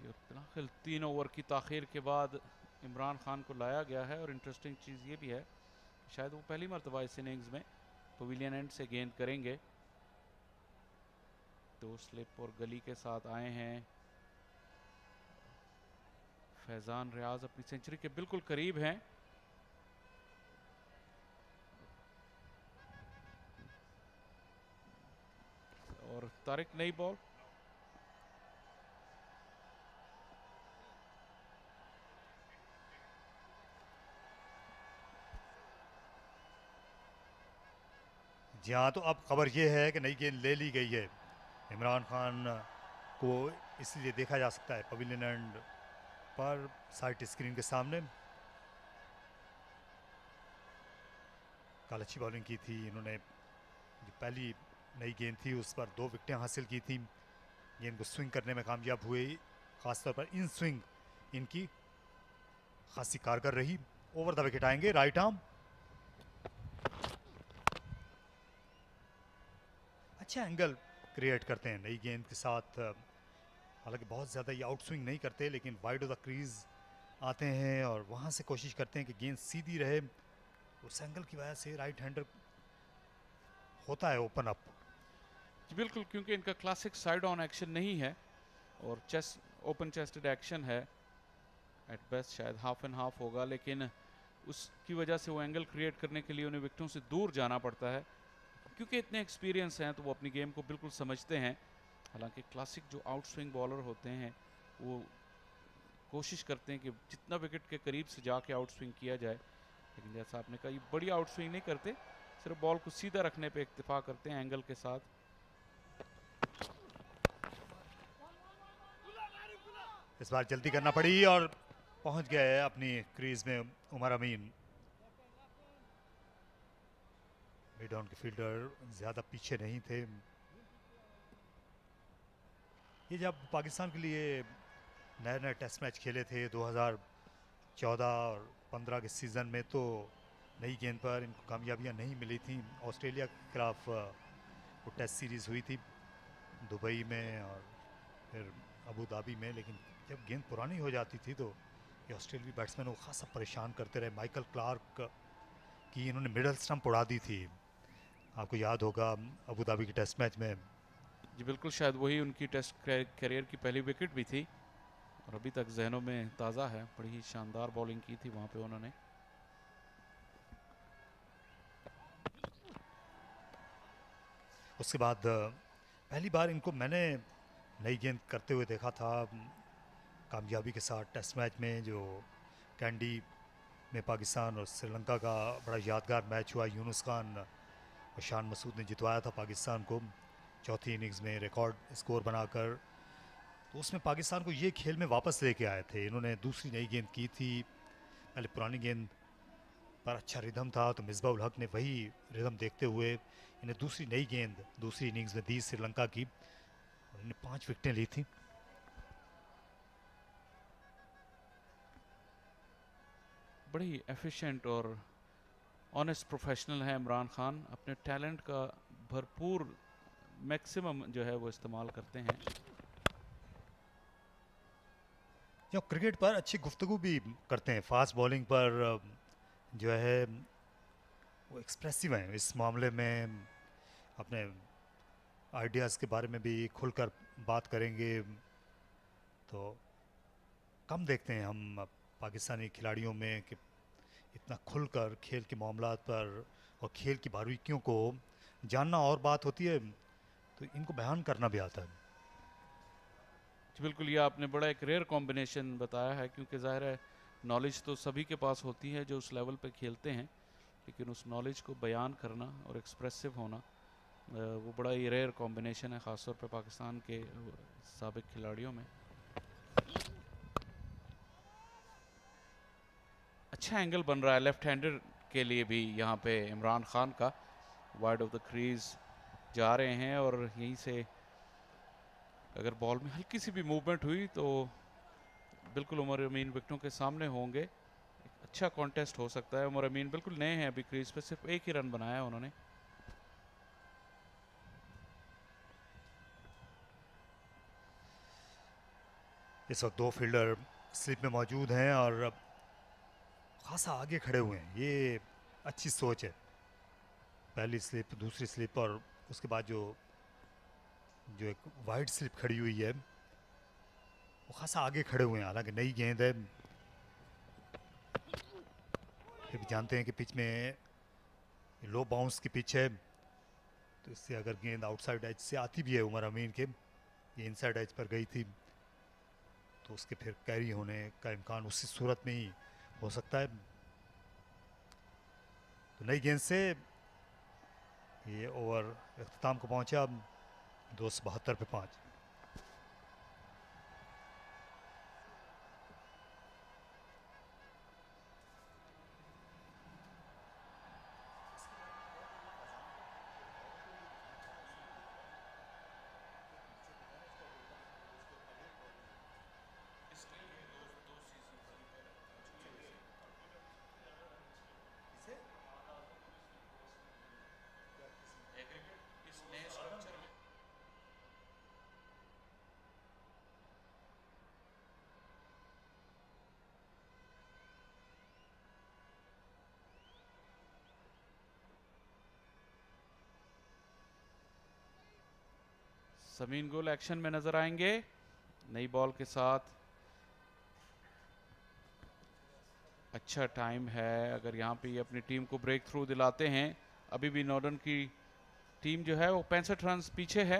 बिलाखिर 3 ओवर की ताखीर के बाद इमरान खान को लाया गया है। और इंटरेस्टिंग चीज़ ये भी है शायद वो पहली मरतबा इस इनिंग्स में पवेलियन एंड से गेंद करेंगे। तो स्लिप और गली के साथ आए हैं। फैजान रियाज अपनी सेंचुरी के बिल्कुल करीब हैं। और तारिक नई बॉल। जी हाँ, तो अब खबर ये है कि नई गेंद ले ली गई है। इमरान खान को इसलिए देखा जा सकता है पवेलियन एंड पर साइड स्क्रीन के सामने। कल अच्छी बॉलिंग की थी इन्होंने। जो पहली नई गेंद थी उस पर 2 विकेटें हासिल की थी। गेंद को स्विंग करने में कामयाब हुए, ख़ासतौर पर इन स्विंग इनकी खासी कारगर रही। ओवर द विकेट आएंगे राइट आर्म। अच्छा एंगल क्रिएट करते हैं नई गेंद के साथ। हालांकि बहुत ज़्यादा ये आउट स्विंग नहीं करते, लेकिन वाइड ऑफ द क्रीज आते हैं और वहाँ से कोशिश करते हैं कि गेंद सीधी रहे। उस एंगल की वजह से राइट हैंडर होता है ओपन अप। जी बिल्कुल, क्योंकि इनका क्लासिक साइड ऑन एक्शन नहीं है और चेस्ट ओपन चेस्टेड एक्शन है। एट बेस्ट शायद हाफ एंड हाफ होगा, लेकिन उसकी वजह से वो एंगल क्रिएट करने के लिए उन्हें विकेटों से दूर जाना पड़ता है। क्योंकि इतने एक्सपीरियंस हैं तो वो अपनी गेम को बिल्कुल समझते हैं। हालांकि क्लासिक जो आउट स्विंग बॉलर होते हैं वो कोशिश करते हैं कि जितना विकेट के करीब से जाके आउट स्विंग किया जाए, लेकिन जैसा आपने कहा ये बड़ी आउट स्विंग नहीं करते, सिर्फ बॉल को सीधा रखने पे इक्तिफा करते हैं एंगल के साथ। इस बार जल्दी करना पड़ी और पहुंच गए अपनी क्रीज में उमर अमीन। मिड ऑन के फील्डर ज़्यादा पीछे नहीं थे। ये जब पाकिस्तान के लिए नए नए टेस्ट मैच खेले थे 2014 और 15 के सीज़न में, तो नई गेंद पर इनको कामयाबियां नहीं मिली थी। ऑस्ट्रेलिया के खिलाफ वो टेस्ट सीरीज़ हुई थी दुबई में और फिर अबू धाबी में, लेकिन जब गेंद पुरानी हो जाती थी तो ये ऑस्ट्रेलियाई बैट्समैन को खासा परेशान करते रहे। माइकल क्लार्क की इन्होंने मिडल स्टंप उड़ा दी थी, आपको याद होगा अबू धाबी के टेस्ट मैच में। जी बिल्कुल, शायद वही उनकी टेस्ट करियर की पहली विकेट भी थी और अभी तक जहनों में ताज़ा है। बड़ी ही शानदार बॉलिंग की थी वहाँ पे उन्होंने। उसके बाद पहली बार इनको मैंने नई गेंद करते हुए देखा था कामयाबी के साथ टेस्ट मैच में, जो कैंडी में पाकिस्तान और श्रीलंका का बड़ा यादगार मैच हुआ। यूनुस खान और शान मसूद ने जितवाया था पाकिस्तान को चौथी इनिंग्स में रिकॉर्ड स्कोर बनाकर। तो उसमें पाकिस्तान को ये खेल में वापस लेके आए थे। इन्होंने दूसरी नई गेंद की थी। पहले पुरानी गेंद पर अच्छा रिदम था तो मिसबा उल हक ने वही रिदम देखते हुए इन्हें दूसरी नई गेंद दूसरी इनिंग्स में दी श्रीलंका की। उन्होंने 5 विकेटें ली थी। बड़ी एफिशिएंट और ऑनेस्ट प्रोफेशनल है इमरान खान। अपने टैलेंट का भरपूर मैक्सिमम जो है वो इस्तेमाल करते हैं। जो क्रिकेट पर अच्छी गुफ्तगू भी करते हैं। फास्ट बॉलिंग पर जो है वो एक्सप्रेसिव हैं इस मामले में, अपने आइडियाज़ के बारे में भी खुलकर बात करेंगे। तो कम देखते हैं हम पाकिस्तानी खिलाड़ियों में कि इतना खुलकर खेल के मामलात पर और खेल की बारीकियों को जानना और बात होती है, तो इनको बयान करना भी आता है। बिल्कुल, ये आपने बड़ा एक रेयर कॉम्बिनेशन बताया है, क्योंकि ज़ाहिर है नॉलेज तो सभी के पास होती है जो उस लेवल पे खेलते हैं, लेकिन उस नॉलेज को बयान करना और एक्सप्रेसिव होना वो बड़ा ही रेयर कॉम्बिनेशन है, ख़ासतौर पे पाकिस्तान के साबिक खिलाड़ियों में। अच्छा एंगल बन रहा है लेफ्ट हैंडर के लिए भी यहाँ पे इमरान खान का, वाइड ऑफ द क्रीज जा रहे हैं और यहीं से अगर बॉल में हल्की सी भी मूवमेंट हुई तो बिल्कुल उमर अमीन विकेटों के सामने होंगे। एक अच्छा कॉन्टेस्ट हो सकता है। उमर अमीन बिल्कुल नए हैं अभी क्रीज पे, सिर्फ एक ही रन बनाया है उन्होंने। इस वक्त 2 फील्डर स्लिप में मौजूद हैं और खासा आगे खड़े हुए हैं। ये अच्छी सोच है, पहली स्लिप, दूसरी स्लिप और उसके बाद जो एक वाइड स्लिप खड़ी हुई है वो खासा आगे खड़े हुए हैं। हालांकि नई गेंद है, फिर भी जानते हैं कि पिच में लो बाउंस की पिच है, तो इससे अगर गेंद आउटसाइड एज से आती भी है उमर अमीन के, ये इनसाइड एज पर गई थी, तो उसके फिर कैरी होने का इम्कान उसी सूरत में ही हो सकता है। तो नई गेंद से ये ओवर अख्ताम को पहुंचा 272 पे 5। समीन गुल एक्शन में नजर आएंगे नई बॉल के साथ। अच्छा टाइम है, अगर यहाँ पे अपनी टीम को ब्रेक थ्रू दिलाते हैं। अभी भी नॉर्डर्न की टीम जो है वो 65 रन पीछे है।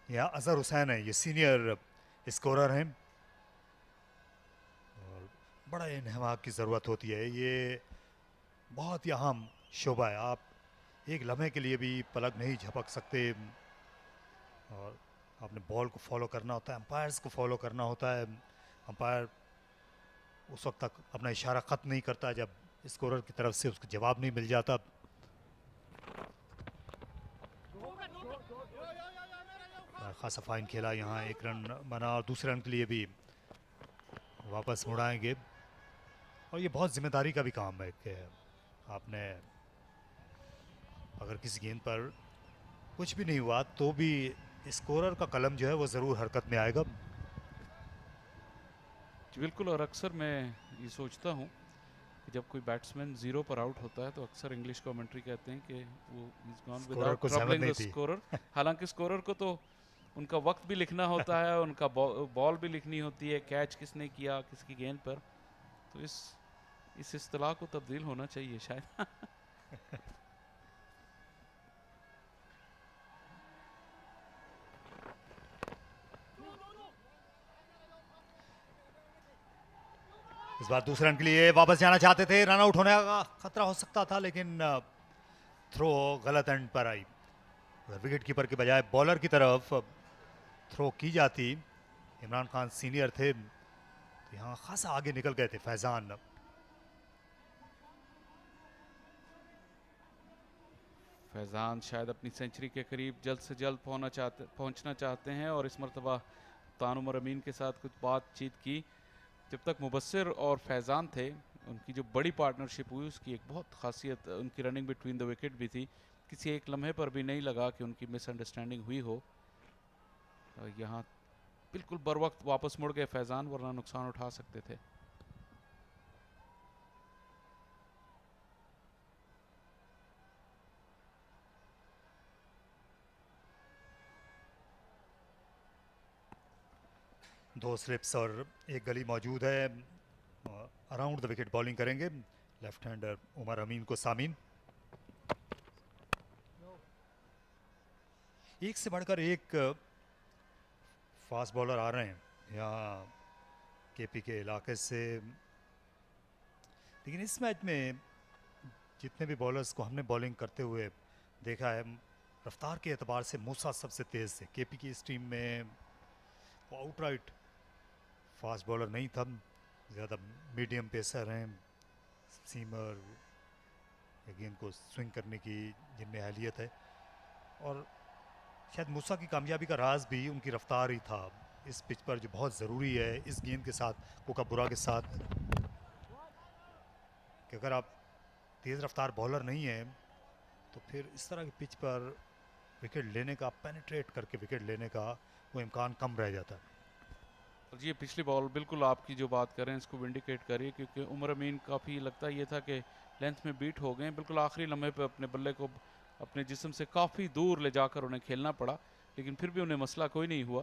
यहाँ अजहर हुसैन है, ये सीनियर स्कोरर हैं और बड़ा इन्हमाक की ज़रूरत होती है। ये बहुत ही अहम शोबा है, आप एक लम्हे के लिए भी पलक नहीं झपक सकते और आपने बॉल को फॉलो करना होता है, अंपायर्स को फॉलो करना होता है। अंपायर उस वक्त तक अपना इशारा ख़त्म नहीं करता जब स्कोरर की तरफ से उसको जवाब नहीं मिल जाता। खासा फाइन खेला, यहाँ 1 रन बना और दूसरे रन के लिए भी वापस मुड़ाएंगे। और ये बहुत जिम्मेदारी का भी काम है कि आपने अगर किसी गेंद पर कुछ भी नहीं हुआ तो भी स्कोरर का कलम जो है वो ज़रूर हरकत में आएगा। बिल्कुल, और अक्सर मैं ये सोचता हूँ कि जब कोई बैट्समैन 0 पर आउट होता है तो अक्सर इंग्लिश कमेंट्री कहते हैं कि वो is gone without troubling the scorer. हालांकि स्कोरर को तो उनका वक्त भी लिखना होता है, उनका बॉल भी लिखनी होती है, कैच किसने किया किसकी गेंद पर, तो इस इस्तिलाह को तब्दील होना चाहिए शायद। इस बार दूसरे रन के लिए वापस जाना चाहते थे, रन आउट होने का खतरा हो सकता था, लेकिन थ्रो गलत एंड पर आई। विकेट कीपर के बजाय बॉलर की तरफ थ्रो की जाती, इमरान खान सीनियर थे तो यहाँ खासा आगे निकल गए थे फैजान। फैजान शायद अपनी सेंचुरी के करीब जल्द से जल्द पहुंचना चाहते हैं और इस मरतबा तान उमर अमीन के साथ कुछ बातचीत की। जब तक मुबस्सिर और फैजान थे उनकी जो बड़ी पार्टनरशिप हुई उसकी एक बहुत खासियत उनकी रनिंग बिटवीन द विकेट भी थी। किसी एक लम्हे पर भी नहीं लगा कि उनकी मिसअंडरस्टैंडिंग हुई हो। यहाँ बिल्कुल बर वक्त वापस मुड़ गए फैज़ान, वरना नुकसान उठा सकते थे। दो स्लिप्स और एक गली मौजूद है। अराउंड द विकेट बॉलिंग करेंगे लेफ्ट हैंडर उमर अमीन को सामीन। एक से बढ़कर एक फास्ट बॉलर आ रहे हैं यहाँ केपी के इलाके से, लेकिन इस मैच में जितने भी बॉलर्स को हमने बॉलिंग करते हुए देखा है, रफ्तार के एतबार से मूसा सबसे तेज़ थे। केपी की इस टीम में वो आउटराइट फास्ट बॉलर नहीं था, ज़्यादा मीडियम पेसर हैं, सीमर, गेंद को स्विंग करने की जिनमें अहलियत है। और शायद मूसा की कामयाबी का राज भी उनकी रफ्तार ही था इस पिच पर, जो बहुत ज़रूरी है इस गेंद के साथ, कोकाबुरा के साथ, कि अगर आप तेज़ रफ्तार बॉलर नहीं हैं तो फिर इस तरह की पिच पर विकेट लेने का, पेनिट्रेट करके विकेट लेने का वो इम्कान कम रह जाता है। और ये पिछली बॉल बिल्कुल आपकी जो बात कर रहे हैं इसको विंडिकेट करिए, क्योंकि उमर अमीन काफ़ी लगता ये था कि लेंथ में बीट हो गए, बिल्कुल आखिरी लम्हे पे अपने बल्ले को अपने जिस्म से काफ़ी दूर ले जाकर उन्हें खेलना पड़ा, लेकिन फिर भी उन्हें मसला कोई नहीं हुआ,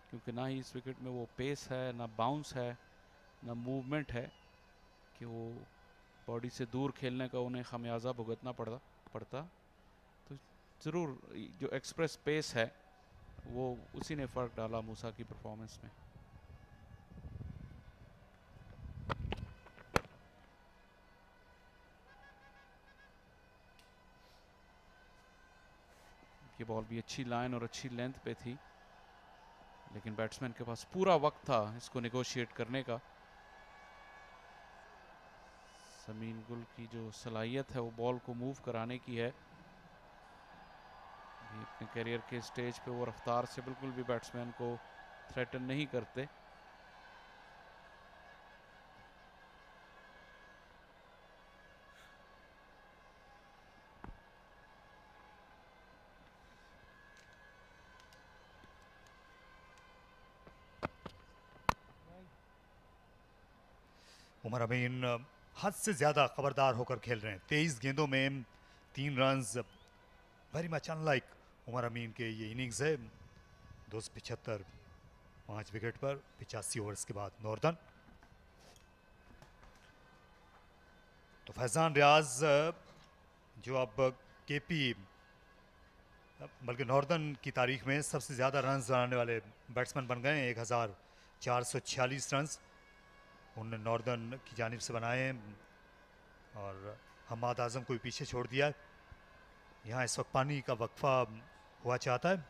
क्योंकि ना ही इस विकेट में वो पेस है, ना बाउंस है, ना मूवमेंट है कि वो बॉडी से दूर खेलने का उन्हें खमियाजा भुगतना पड़ता। तो ज़रूर जो एक्सप्रेस पेस है वो उसी ने फ़र्क डाला मूसा की परफॉर्मेंस में। ये बॉल भी अच्छी लाइन और अच्छी लेंथ पे थी, लेकिन बैट्समैन के पास पूरा वक्त था इसको नेगोशिएट करने का। समीन गुल की जो सलाहियत है वो बॉल को मूव कराने की है, अपने करियर के स्टेज पे वो रफ्तार से बिल्कुल भी बैट्समैन को थ्रेटन नहीं करते। उमर अमीन हद से ज़्यादा खबरदार होकर खेल रहे हैं। 23 गेंदों में 3 runs, very much unlike Umar Amin के ये इनिंग्स है। 275 5 विकेट पर 85 ओवर्स के बाद नॉर्दर्न। तो फैज़ान रियाज जो अब केपी बल्कि नॉर्दर्न की तारीख में सबसे ज़्यादा रन्स बनाने वाले बैट्समैन बन गए हैं। 1446 रन्स उन्होंने नॉर्दर्न की जानिब से बनाए हैं, और हमाद आज़म को भी पीछे छोड़ दिया है। यहाँ इस वक्त पानी का वक्फा हुआ चाहता है।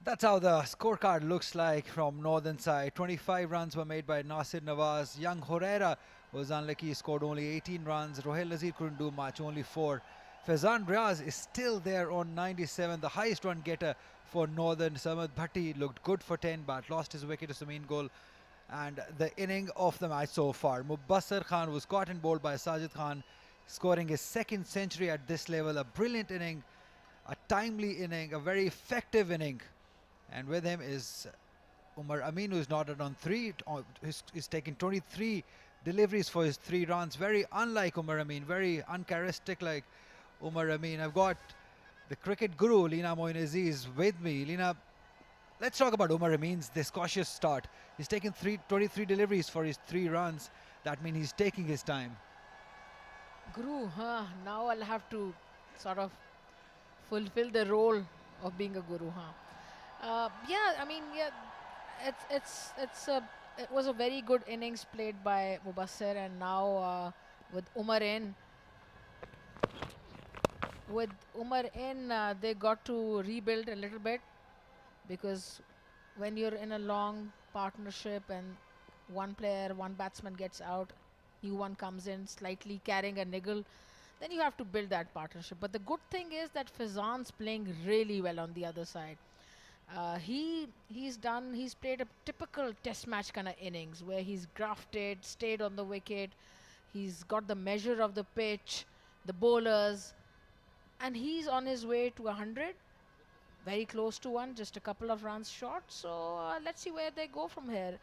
That's how the scorecard looks like from northern side. 25 runs were made by Nasir Nawaz. Young Herrera was unlucky, scored only 18 runs. Rohel Nazir couldn't do much, only 4. Faizan Riaz is still there on 97, the highest run getter for northern. Samad Bhatti looked good for 10 but lost his wicket to Samin Gul. And the inning of the match so far. Mubassar Khan was caught and bowled by Sajid Khan, scoring his second century at this level. A brilliant inning, a timely inning, a very effective inning. And with him is Umar Amin, who is knotted on 3. He's taken 23 deliveries for his 3 runs. Very unlike Umar Amin, very uncharacteristic like Umar Amin. I've got the cricket guru, Leena Moin Aziz, with me. Leena, let's talk about Umar Amin's this cautious start. He's taken 23 deliveries for his 3 runs. That means he's taking his time. Guru, huh? Now I'll have to sort of fulfill the role of being a guru, huh? Yeah, I mean, yeah, it was a very good innings played by Mubassir, and now with Umar in, they got to rebuild a little bit, because when you're in a long partnership and one batsman gets out, new one comes in slightly carrying a niggle, then you have to build that partnership. But the good thing is that Faizan's playing really well on the other side. He's played a typical test match kind of innings where he's grafted, stayed on the wicket, he's got the measure of the pitch, the bowlers, and he's on his way to 100, very close to 1, just a couple of runs short. So let's see where they go from here.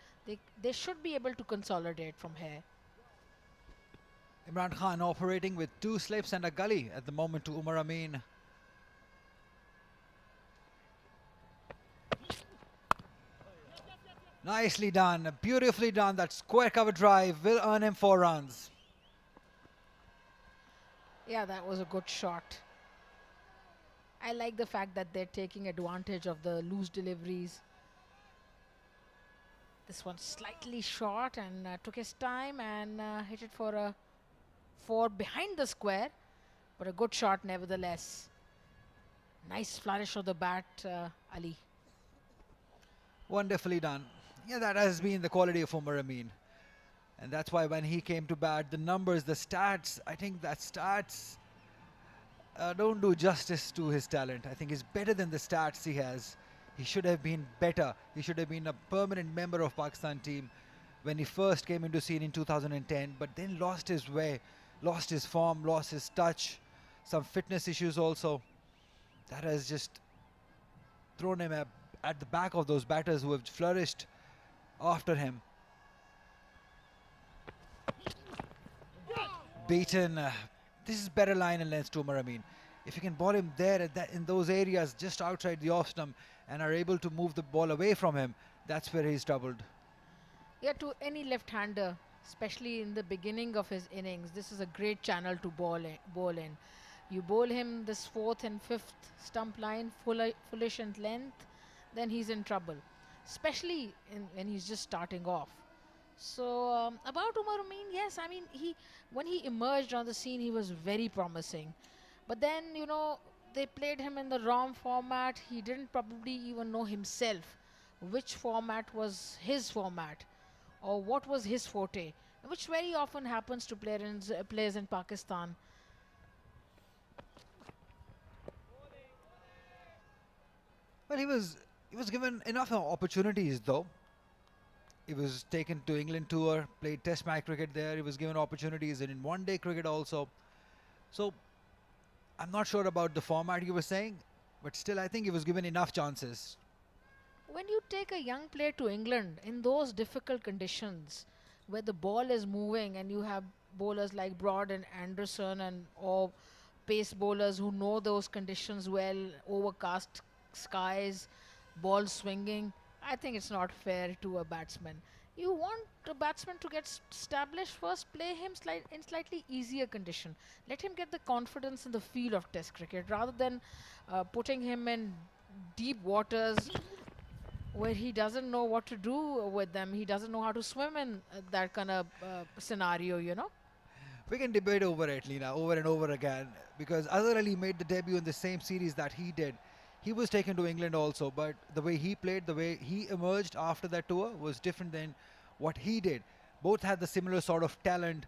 They should be able to consolidate from here. Imran Khan operating with 2 slips and a gully at the moment to Umar Amin. Nicely done, beautifully done. That square cover drive will earn him 4 runs. Yeah, that was a good shot. I like the fact that they're taking advantage of the loose deliveries. This one's slightly short and took his time and hit it for a 4 behind the square, but a good shot nevertheless. Nice flourish of the bat, Ali. Wonderfully done. Yeah, that has been the quality of Umar Amin. And that's why when he came to bat, the numbers, the stats, I think that stats don't do justice to his talent. I think he's better than the stats he has. He should have been better. He should have been a permanent member of Pakistan team when he first came into scene in 2010, but then lost his way, lost his form, lost his touch, some fitness issues also. That has just thrown him at the back of those batters who have flourished after him. Beaten. This is better line and length to Umar Amin. If you can ball him there in those areas just outside the off stump and are able to move the ball away from him, that's where he's troubled. Yeah, to any left-hander, especially in the beginning of his innings, this is a great channel to bowl in. You bowl him this 4th and 5th stump line, fullish in length, then he's in trouble, especially when he's just starting off. So about Umar Amin, yes, I mean, when he emerged on the scene, he was very promising. But then, you know, they played him in the wrong format. He didn't probably even know himself which format was his format or what was his forte, which very often happens to players in Pakistan. Well, he was given enough opportunities though. He was taken to England tour, played test match cricket there. He was given opportunities in one-day cricket also. So I'm not sure about the format you were saying, but still I think he was given enough chances. When you take a young player to England in those difficult conditions where the ball is moving and you have bowlers like Broad and Anderson or pace bowlers who know those conditions well, overcast skies, ball swinging, I think it's not fair to a batsman. You want a batsman to get established first, play him in slightly easier condition. Let him get the confidence in the feel of test cricket rather than putting him in deep waters where he doesn't know what to do with them. He doesn't know how to swim in that kind of scenario, you know. We can debate over it, Leena, over and over again, because Azhar Ali made the debut in the same series that he did. he was taken to England also, but the way he played, the way he emerged after that tour was different than what he did. Both had the similar sort of talent,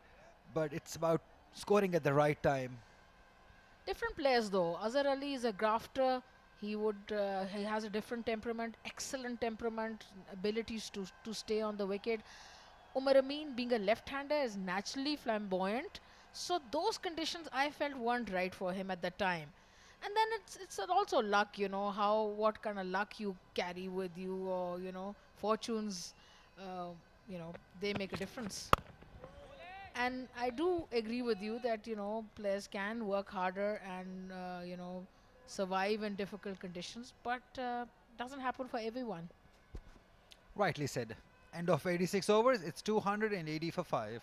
but it's about scoring at the right time. Different players though. Azhar Ali is a grafter. He has a different temperament, excellent temperament, abilities to stay on the wicket. Umar Amin, being a left-hander, is naturally flamboyant. So those conditions I felt weren't right for him at the time. And then it's also luck, what kind of luck you carry with you, or fortunes, uh, they make a difference. And I do agree with you that players can work harder and survive in difficult conditions, but doesn't happen for everyone. Rightly said. End of 86 overs, it's 280 for 5.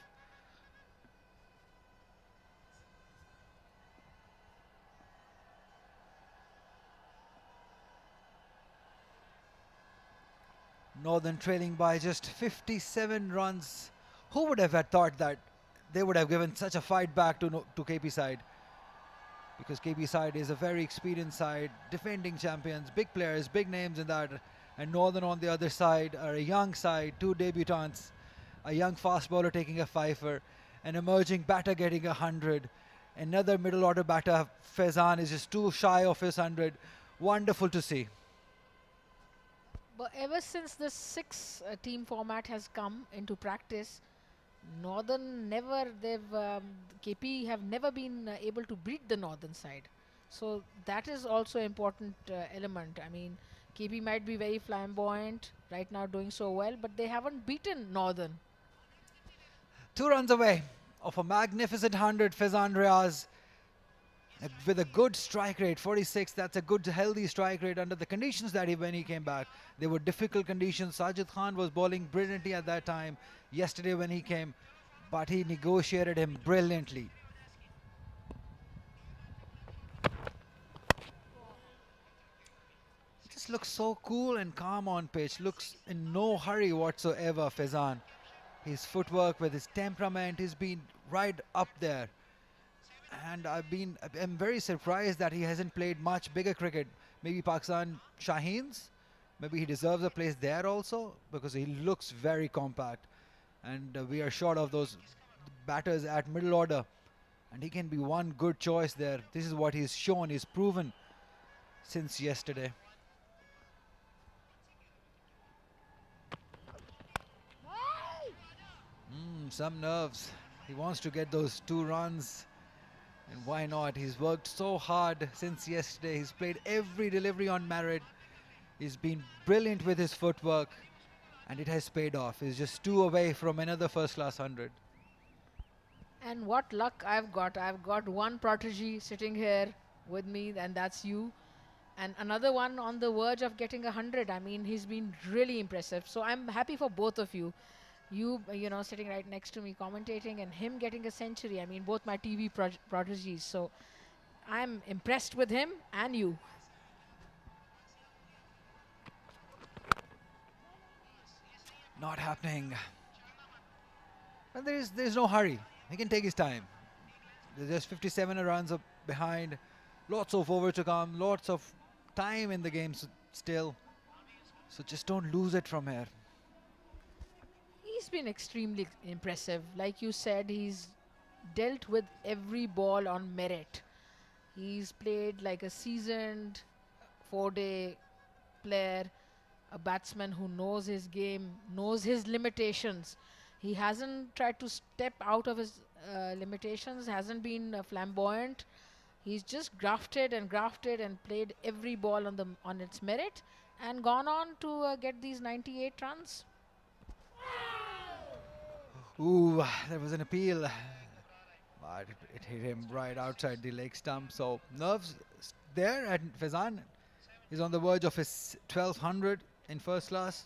Northern trailing by just 57 runs. Who would have had thought that they would have given such a fight back to KP side? Because KP side is a very experienced side, defending champions, big players, big names in that. And Northern on the other side are a young side, 2 debutants, a young fast bowler taking a fifer, an emerging batter getting 100. Another middle order batter, Faizan, is just too shy of his 100. Wonderful to see. But ever since the 6-team format has come into practice, Northern KP have never been able to beat the Northern side. So that is also an important element. I mean, KP might be very flamboyant right now, doing so well, but they haven't beaten Northern. 2 runs away of a magnificent 100, Faizan Riaz. With a good strike rate, 46, that's a good healthy strike rate under the conditions that when he came back. They were difficult conditions. Sajid Khan was bowling brilliantly at that time, yesterday when he came, but he negotiated him brilliantly. Just looks so cool and calm on pitch, looks in no hurry whatsoever, Faizan. His footwork with his temperament, he's been right up there. And I'm very surprised that he hasn't played much bigger cricket. Maybe Pakistan Shaheens, maybe he deserves a place there also, because he looks very compact. And we are short of those batters at middle order. And he can be one good choice there. This is what he's shown, he's proven since yesterday. Some nerves. He wants to get those 2 runs. And why not? He's worked so hard since yesterday. He's played every delivery on merit. He's been brilliant with his footwork. And it has paid off. He's just 2 away from another first-class 100. And what luck I've got. I've got one protege sitting here with me, and that's you. And another one on the verge of getting 100. I mean, he's been really impressive. So I'm happy for both of you. You sitting right next to me commentating, and him getting a century. I mean, both my TV prodigies. So I'm impressed with him and you. Not happening. But there's no hurry. He can take his time. There's just 57 runs up behind. Lots of over to come. Lots of time in the game still. So just don't lose it from here. He's been extremely impressive. Like you said, he's dealt with every ball on merit. He's played like a seasoned 4-day player, a batsman who knows his game, knows his limitations. He hasn't tried to step out of his limitations, hasn't been flamboyant. He's just grafted and played every ball on its merit and gone on to get these 98 runs. Ooh, there was an appeal. But it hit him right outside the leg stump. So nerves there, and Faizan is on the verge of his 1200 in first class.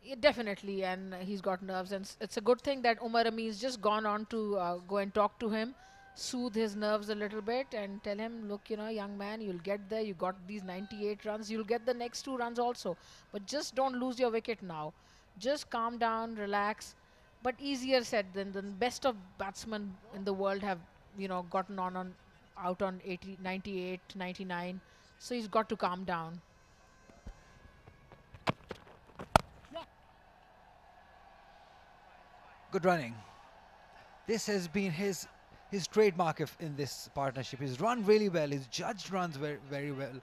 Yeah, definitely, and he's got nerves, and it's a good thing that Umar Amin's just gone on to go and talk to him, soothe his nerves a little bit, and tell him, look, young man, you'll get there. You got these 98 runs. You'll get the next 2 runs also, but just don't lose your wicket now. Just calm down, relax. But easier said than the best of batsmen in the world have, gotten out on 80, 98, 99. So he's got to calm down. Good running. This has been his trademark in this partnership. He's run really well. He's judged runs very well.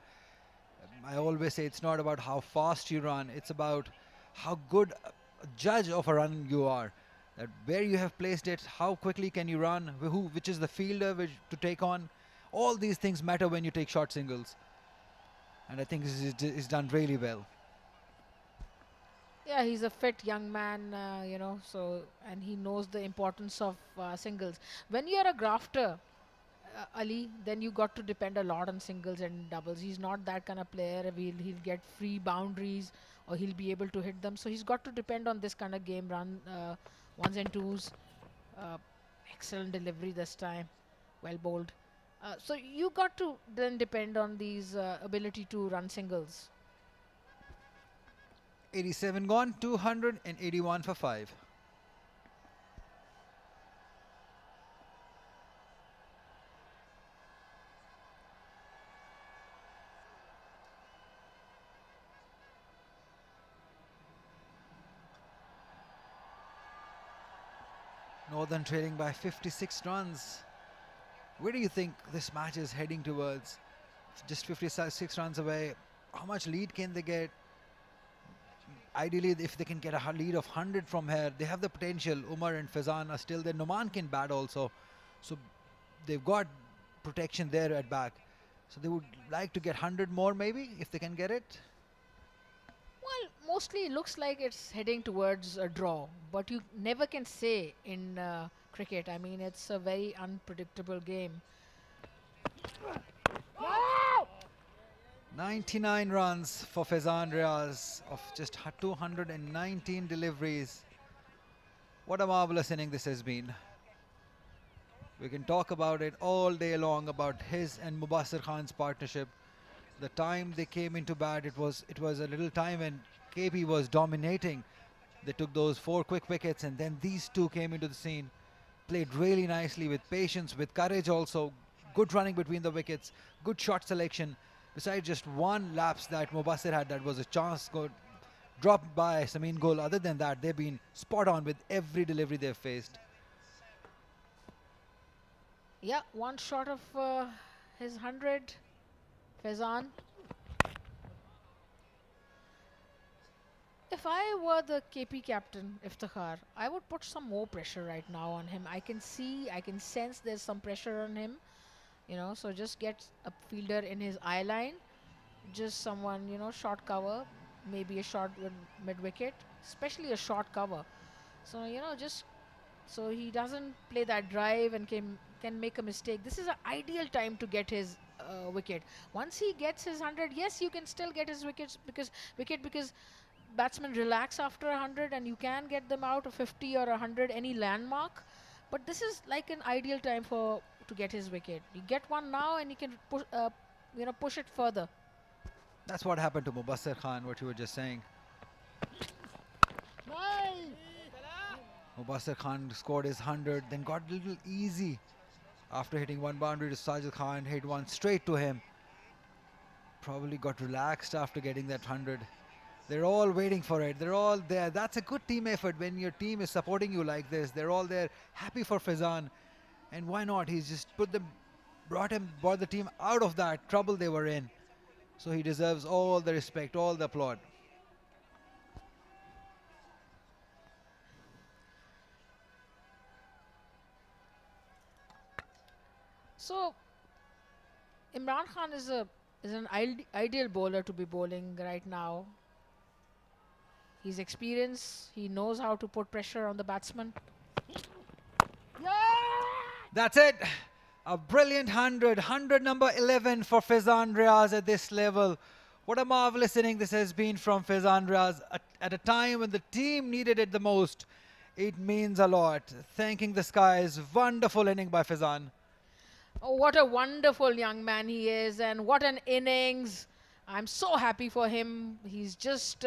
I always say it's not about how fast you run, it's about how good a judge of a run you are. That where you have placed it, how quickly can you run, which is the fielder to take on. All these things matter when you take short singles. And I think this is done really well. Yeah, he's a fit young man, you know, so, and he knows the importance of singles. When you're a grafter, Ali, then you got to depend a lot on singles and doubles. He's not that kind of player. He'll get free boundaries or he'll be able to hit them. So he's got to depend on this kind of game run, ones and twos. Excellent delivery this time, well bowled. So you got to then depend on these ability to run singles. 87 gone, 281 for 5. Northern trailing by 56 runs. Where do you think this match is heading towards? Just 56 runs away. How much lead can they get? Ideally, if they can get a lead of 100 from here, they have the potential. Umar and Faizan are still there. Noman can bat also. So they've got protection there at back. So they would like to get 100 more maybe, if they can get it. Well, mostly it looks like it's heading towards a draw, but you never can say in cricket. I mean, it's a very unpredictable game. 99 runs for Faizan Riaz of just 219 deliveries. What a marvelous inning this has been. We can talk about it all day long, about his and Mubassir Khan's partnership. The time they came into bat, it was a little time when KP was dominating. They took those 4 quick wickets and then these two came into the scene. Played really nicely with patience, with courage also. Good running between the wickets, good shot selection. Besides just one lapse that Mubassir had, that was a chance dropped by Samin Gul. Other than that, they've been spot on with every delivery they've faced. Yeah, one short of his 100, Faizan. If I were the KP captain, Iftikhar, I would put some more pressure right now on him. I can sense there's some pressure on him. You know, so just get a fielder in his eye line, just someone, you know, short cover, maybe a short mid wicket, especially a short cover. So, you know, just so he doesn't play that drive and can make a mistake. This is an ideal time to get his wicket. Once he gets his 100, yes, you can still get his wickets because batsmen relax after 100 and you can get them out of 50 or 100, any landmark. But this is like an ideal time to get his wicket. You get one now and you can push it further. That's what happened to Mubassir Khan, what you were just saying. Mubassir Khan scored his 100, then got a little easy after hitting one boundary to Sajid Khan, hit one straight to him. Probably got relaxed after getting that 100. They're all waiting for it. They're all there. That's a good team effort when your team is supporting you like this. They're all there, happy for Faizan. And why not? He's just brought the team out of that trouble they were in. So he deserves all the respect, all the applaud. So Imran Khan is an ideal bowler to be bowling right now. He's experienced. He knows how to put pressure on the batsman. That's it. A brilliant 100 number 11 for Faizan Riaz at this level. What a marvelous inning this has been from Faizan Riaz at a time when the team needed it the most. It means a lot. Thanking the skies. Wonderful inning by Faizan. Oh, what a wonderful young man he is, and what an innings. I'm so happy for him. He's just,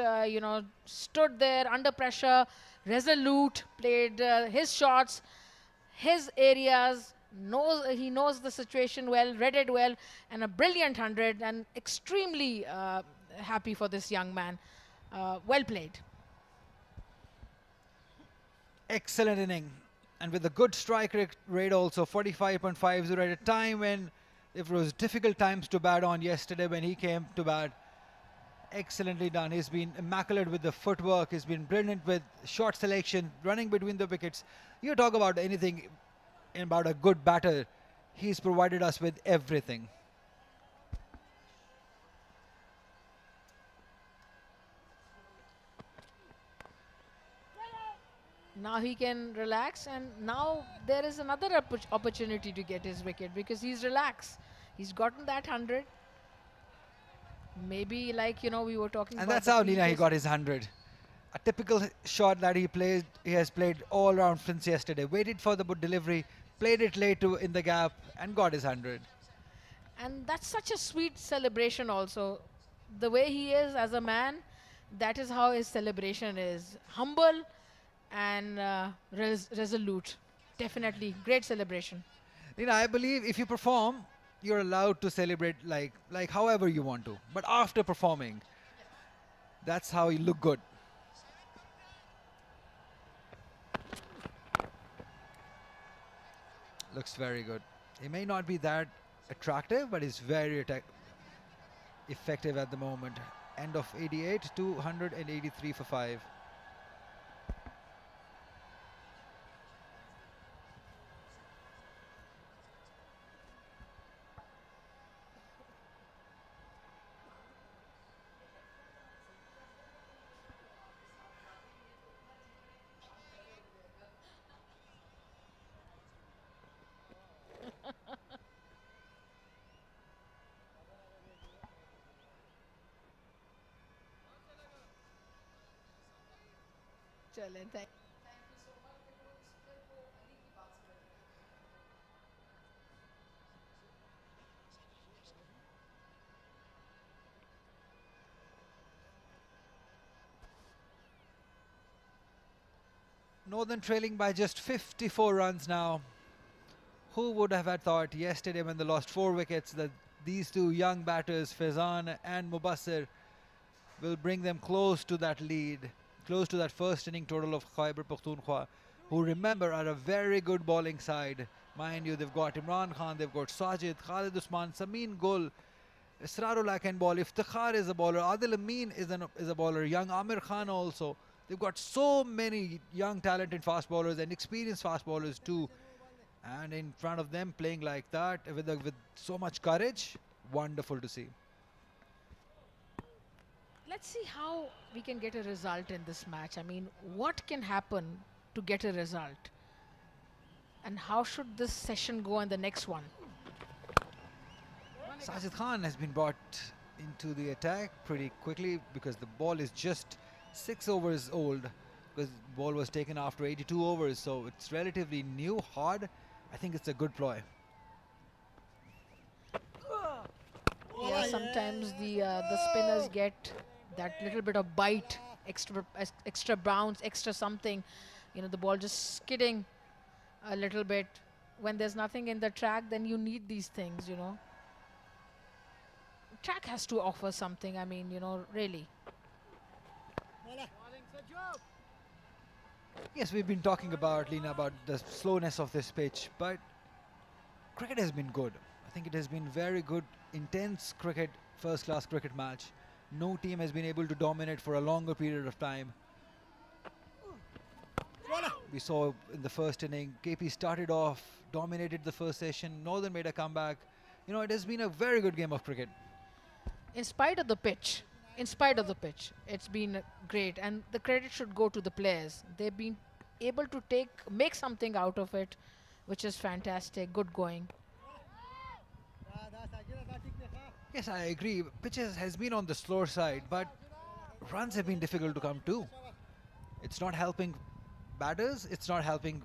stood there under pressure, resolute, played his shots, his areas, He knows the situation well, read it well, and a brilliant 100, and extremely happy for this young man. Well played. Excellent inning. And with a good strike rate also, 45.50 at a time when it was difficult times to bat on yesterday when he came to bat. Excellently done. He's been immaculate with the footwork. He's been brilliant with shot selection, running between the wickets. You talk about anything about a good batter, he's provided us with everything. Now he can relax, and now there is another opportunity to get his wicket because he's relaxed. He's gotten that 100. Maybe, like, you know, we were talking And about. that's how Nina he got his 100. A typical shot that he has played all around since yesterday. Waited for the delivery, played it late in the gap, and got his 100. And that's such a sweet celebration also. The way he is as a man, that is how his celebration is. Humble and resolute. Definitely great celebration. Nina, I believe if you perform, you're allowed to celebrate like however you want to. But after performing, that's how you look good. Looks very good. He may not be that attractive, but he's very effective at the moment. End of 88, 283 for 5. Northern trailing by just 54 runs now. Who would have had thought yesterday when they lost 4 wickets that these two young batters, Faizan and Mubassir, will bring them close to that lead, close to that first inning total of Khyber Pakhtunkhwa, who, remember, are a very good bowling side. Mind you, they've got Imran Khan, they've got Sajid, Khalid Usman, Samin Gul, Israrullah can ball, Iftikhar is a bowler, Adil Amin is a bowler, young Amir Khan also. They've got so many young talented fast bowlers and experienced fast bowlers too. And in front of them playing like that with so much courage, wonderful to see. Let's see how we can get a result in this match. I mean, what can happen to get a result? And how should this session go in the next one? Sajid Khan has been brought into the attack pretty quickly because the ball is just 6 overs old, because the ball was taken after 82 overs, so it's relatively new, hard. I think it's a good ploy. Yeah, sometimes the spinners get that little bit of bite, extra bounce, extra something. You know, the ball just skidding a little bit. When there's nothing in the track, then you need these things, you know. Track has to offer something, I mean, you know, really. Yes, we've been talking about, Lina, about the slowness of this pitch, but cricket has been good. I think it has been very good, intense cricket, first-class cricket match. No team has been able to dominate for a longer period of time. We saw in the first inning, KP started off, dominated the first session, Northern made a comeback. You know, it has been a very good game of cricket. In spite of the pitch, it's been great, and the credit should go to the players. They've been able to make something out of it, which is fantastic. Good going. Yes, I agree. Pitches has been on the slower side, but runs have been difficult to come to. It's not helping batters, it's not helping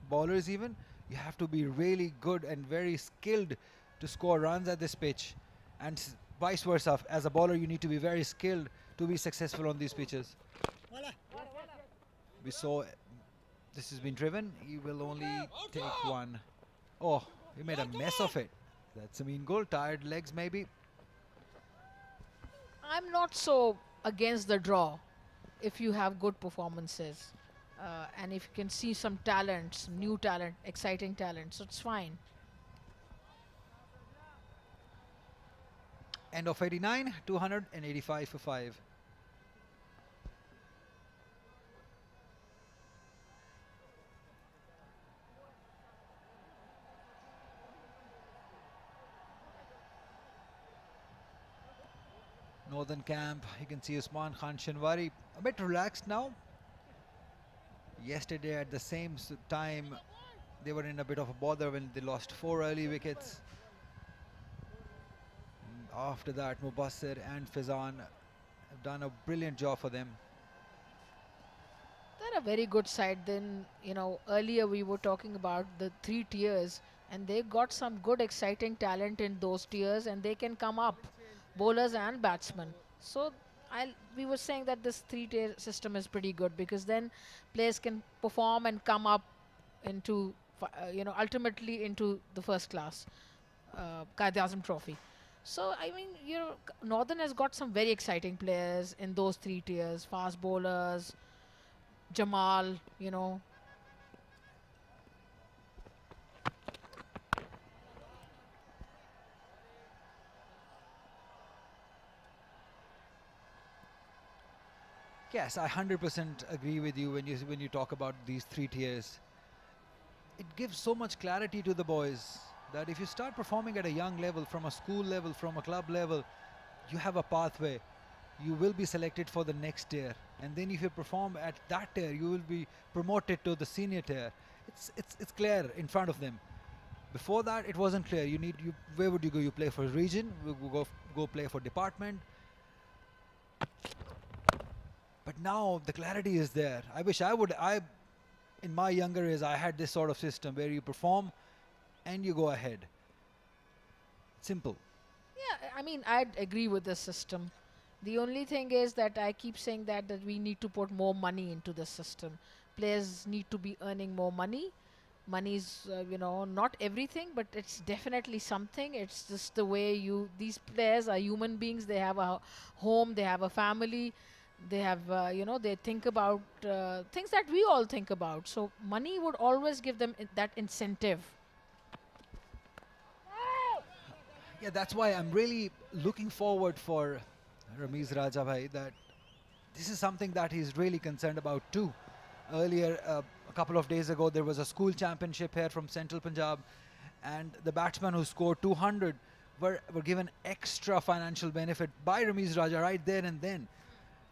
bowlers even. You have to be really good and very skilled to score runs at this pitch, and vice versa. As a bowler, you need to be very skilled to be successful on these pitches. We saw this has been driven. He will only take one. Oh, he made a mess of it. That's a mean goal. Tired legs, maybe. I'm not so against the draw if you have good performances and if you can see some talents, new talent, exciting talent, so it's fine. End of 89, 285 for 5. Northern camp, you can see Usman Khan Shinwari a bit relaxed now. Yesterday at the same time, they were in a bit of a bother when they lost 4 early wickets. After that, Mubassir and Fizan have done a brilliant job for them. They're a very good side. Then, you know, earlier we were talking about the 3 tiers, and they got some good, exciting talent in those tiers, and they can come up, bowlers and batsmen. So, we were saying that this 3 tier system is pretty good because then players can perform and come up into, ultimately into the first class, Quaid Azam Trophy. So, I mean, Northern has got some very exciting players in those 3 tiers, fast bowlers, Jamal, Yes, I 100% agree with you when you talk about these 3 tiers. It gives so much clarity to the boys that if you start performing at a young level, from a school level, from a club level, you have a pathway. You will be selected for the next tier, and then if you perform at that tier, you will be promoted to the senior tier. It's clear in front of them. Before that, it wasn't clear. Where would you go? You play for region, go play for department. But now the clarity is there. I wish in my younger years, I had this sort of system where you perform and you go ahead. Simple. yeah, I mean, I'd agree with the system. The only thing is that I keep saying that we need to put more money into the system. Players need to be earning more money. Money is, not everything, but it's definitely something. It's just the way these players are human beings. They have a home, they have a family, they have, they think about things that we all think about. So money would always give them that incentive. Yeah, that's why I'm really looking forward for Ramiz Raja bhai, that this is something that he's really concerned about too. Earlier, a couple of days ago, there was a school championship here from Central Punjab, and the batsmen who scored 200 were given extra financial benefit by Ramiz Raja right there and then.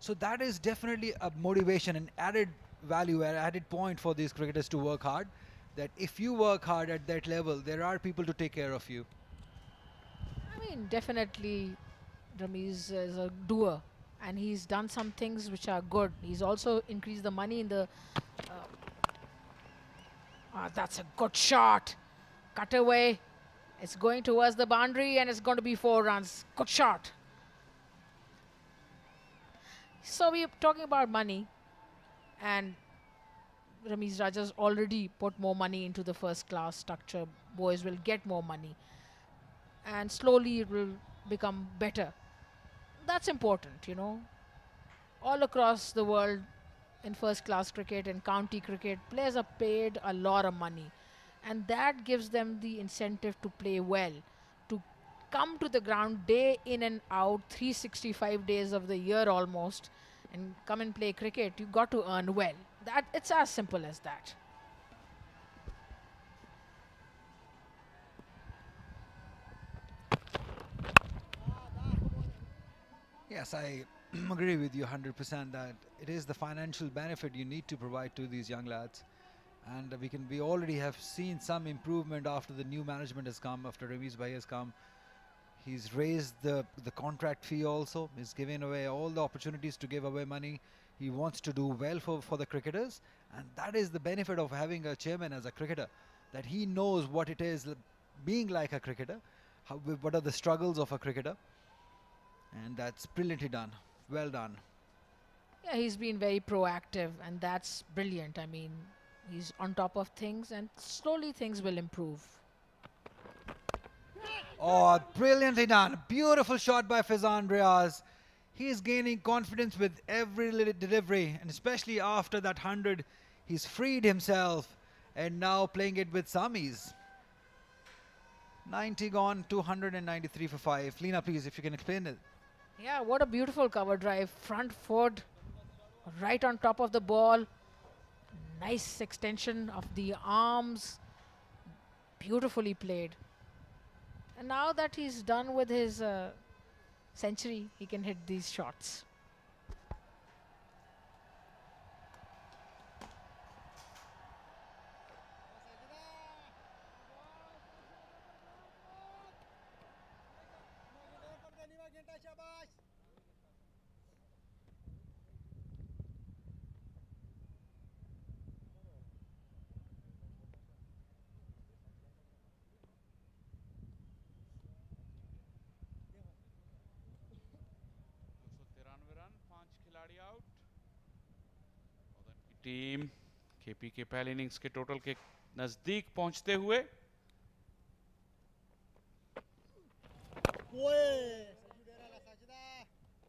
So that is definitely a motivation, an added value, an added point for these cricketers to work hard. That if you work hard at that level, there are people to take care of you. I mean, definitely Ramiz is a doer, and he's done some things which are good. He's also increased the money in the... that's a good shot. Cut away. It's going towards the boundary, and it's going to be 4 runs. Good shot. So we're talking about money, and Ramiz Raja's already put more money into the first class structure. Boys will get more money, and slowly it will become better. That's important, All across the world, in first class cricket and county cricket, players are paid a lot of money, and that gives them the incentive to play well, to come to the ground day in and out, 365 days of the year almost, and come and play cricket. You got to earn well. It's as simple as that. Yes, I agree with you 100% that it is the financial benefit you need to provide to these young lads. And we already have seen some improvement after the new management has come, after Ramiz bhai has come. He's raised the contract fee also. He's given away all the opportunities to give away money. He wants to do well for the cricketers. And that is the benefit of having a chairman as a cricketer, that he knows what it is being like a cricketer, what are the struggles of a cricketer. And that's brilliantly done. Well done. Yeah, he's been very proactive, and that's brilliant. I mean, he's on top of things, and slowly things will improve. Oh, brilliantly done. Beautiful shot by Fizan Riaz. He's gaining confidence with every little delivery, and especially after that 100, he's freed himself and now playing it with some ease. 90 gone, 293 for 5. Lena, please, if you can explain it. Yeah, what a beautiful cover drive. Front foot, right on top of the ball. Nice extension of the arms. Beautifully played. And now that he's done with his century, he can hit these shots. Team KP के पहले innings के total के नजदीक पहुंचते हुए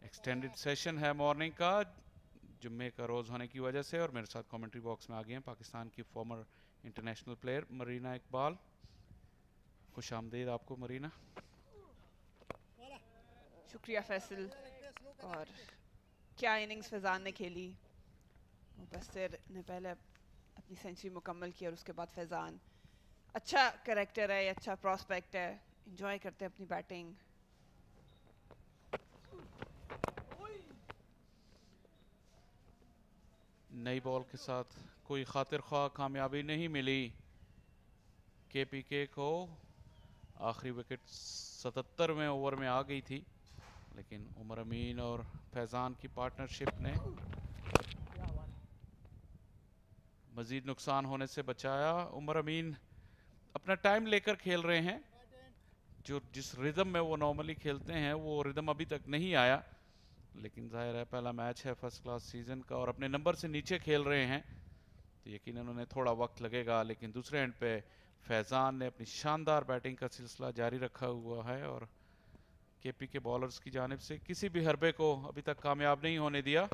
extended session है morning का जुम्मे का रोज होने की वजह से, और मेरे साथ कमेंट्री बॉक्स में आ गए हैं पाकिस्तान की farmer international player Marina Iqbal. खुश आमदीद आपको मरीना। शुक्रिया फैसल। और क्या इनिंग्स फैजान ने खेली। मुबस्सिर ने पहले अपनी सेंचुरी मुकम्मल की और उसके बाद फैजान। अच्छा कैरेक्टर है, अच्छा प्रॉस्पेक्ट है, एंजॉय करते हैं अपनी बैटिंग। नई बॉल के साथ कोई खातिर ख्वाह कामयाबी नहीं मिली केपीके को। आखिरी विकेट 77वें ओवर में आ गई थी, लेकिन उमर अमीन और फैजान की पार्टनरशिप ने मजीद नुकसान होने से बचाया। उमर अमीन अपना टाइम लेकर खेल रहे हैं, जो जिस रिदम में वो नॉर्मली खेलते हैं वो रिदम अभी तक नहीं आया, लेकिन जाहिर है पहला मैच है फर्स्ट क्लास सीजन का और अपने नंबर से नीचे खेल रहे हैं तो यकीनन उन्हें थोड़ा वक्त लगेगा। लेकिन दूसरे एंड पे फैजान ने अपनी शानदार बैटिंग का सिलसिला जारी रखा हुआ है और केपी के बॉलर्स की जानिब से किसी भी हरबे को अभी तक कामयाब नहीं होने दिया।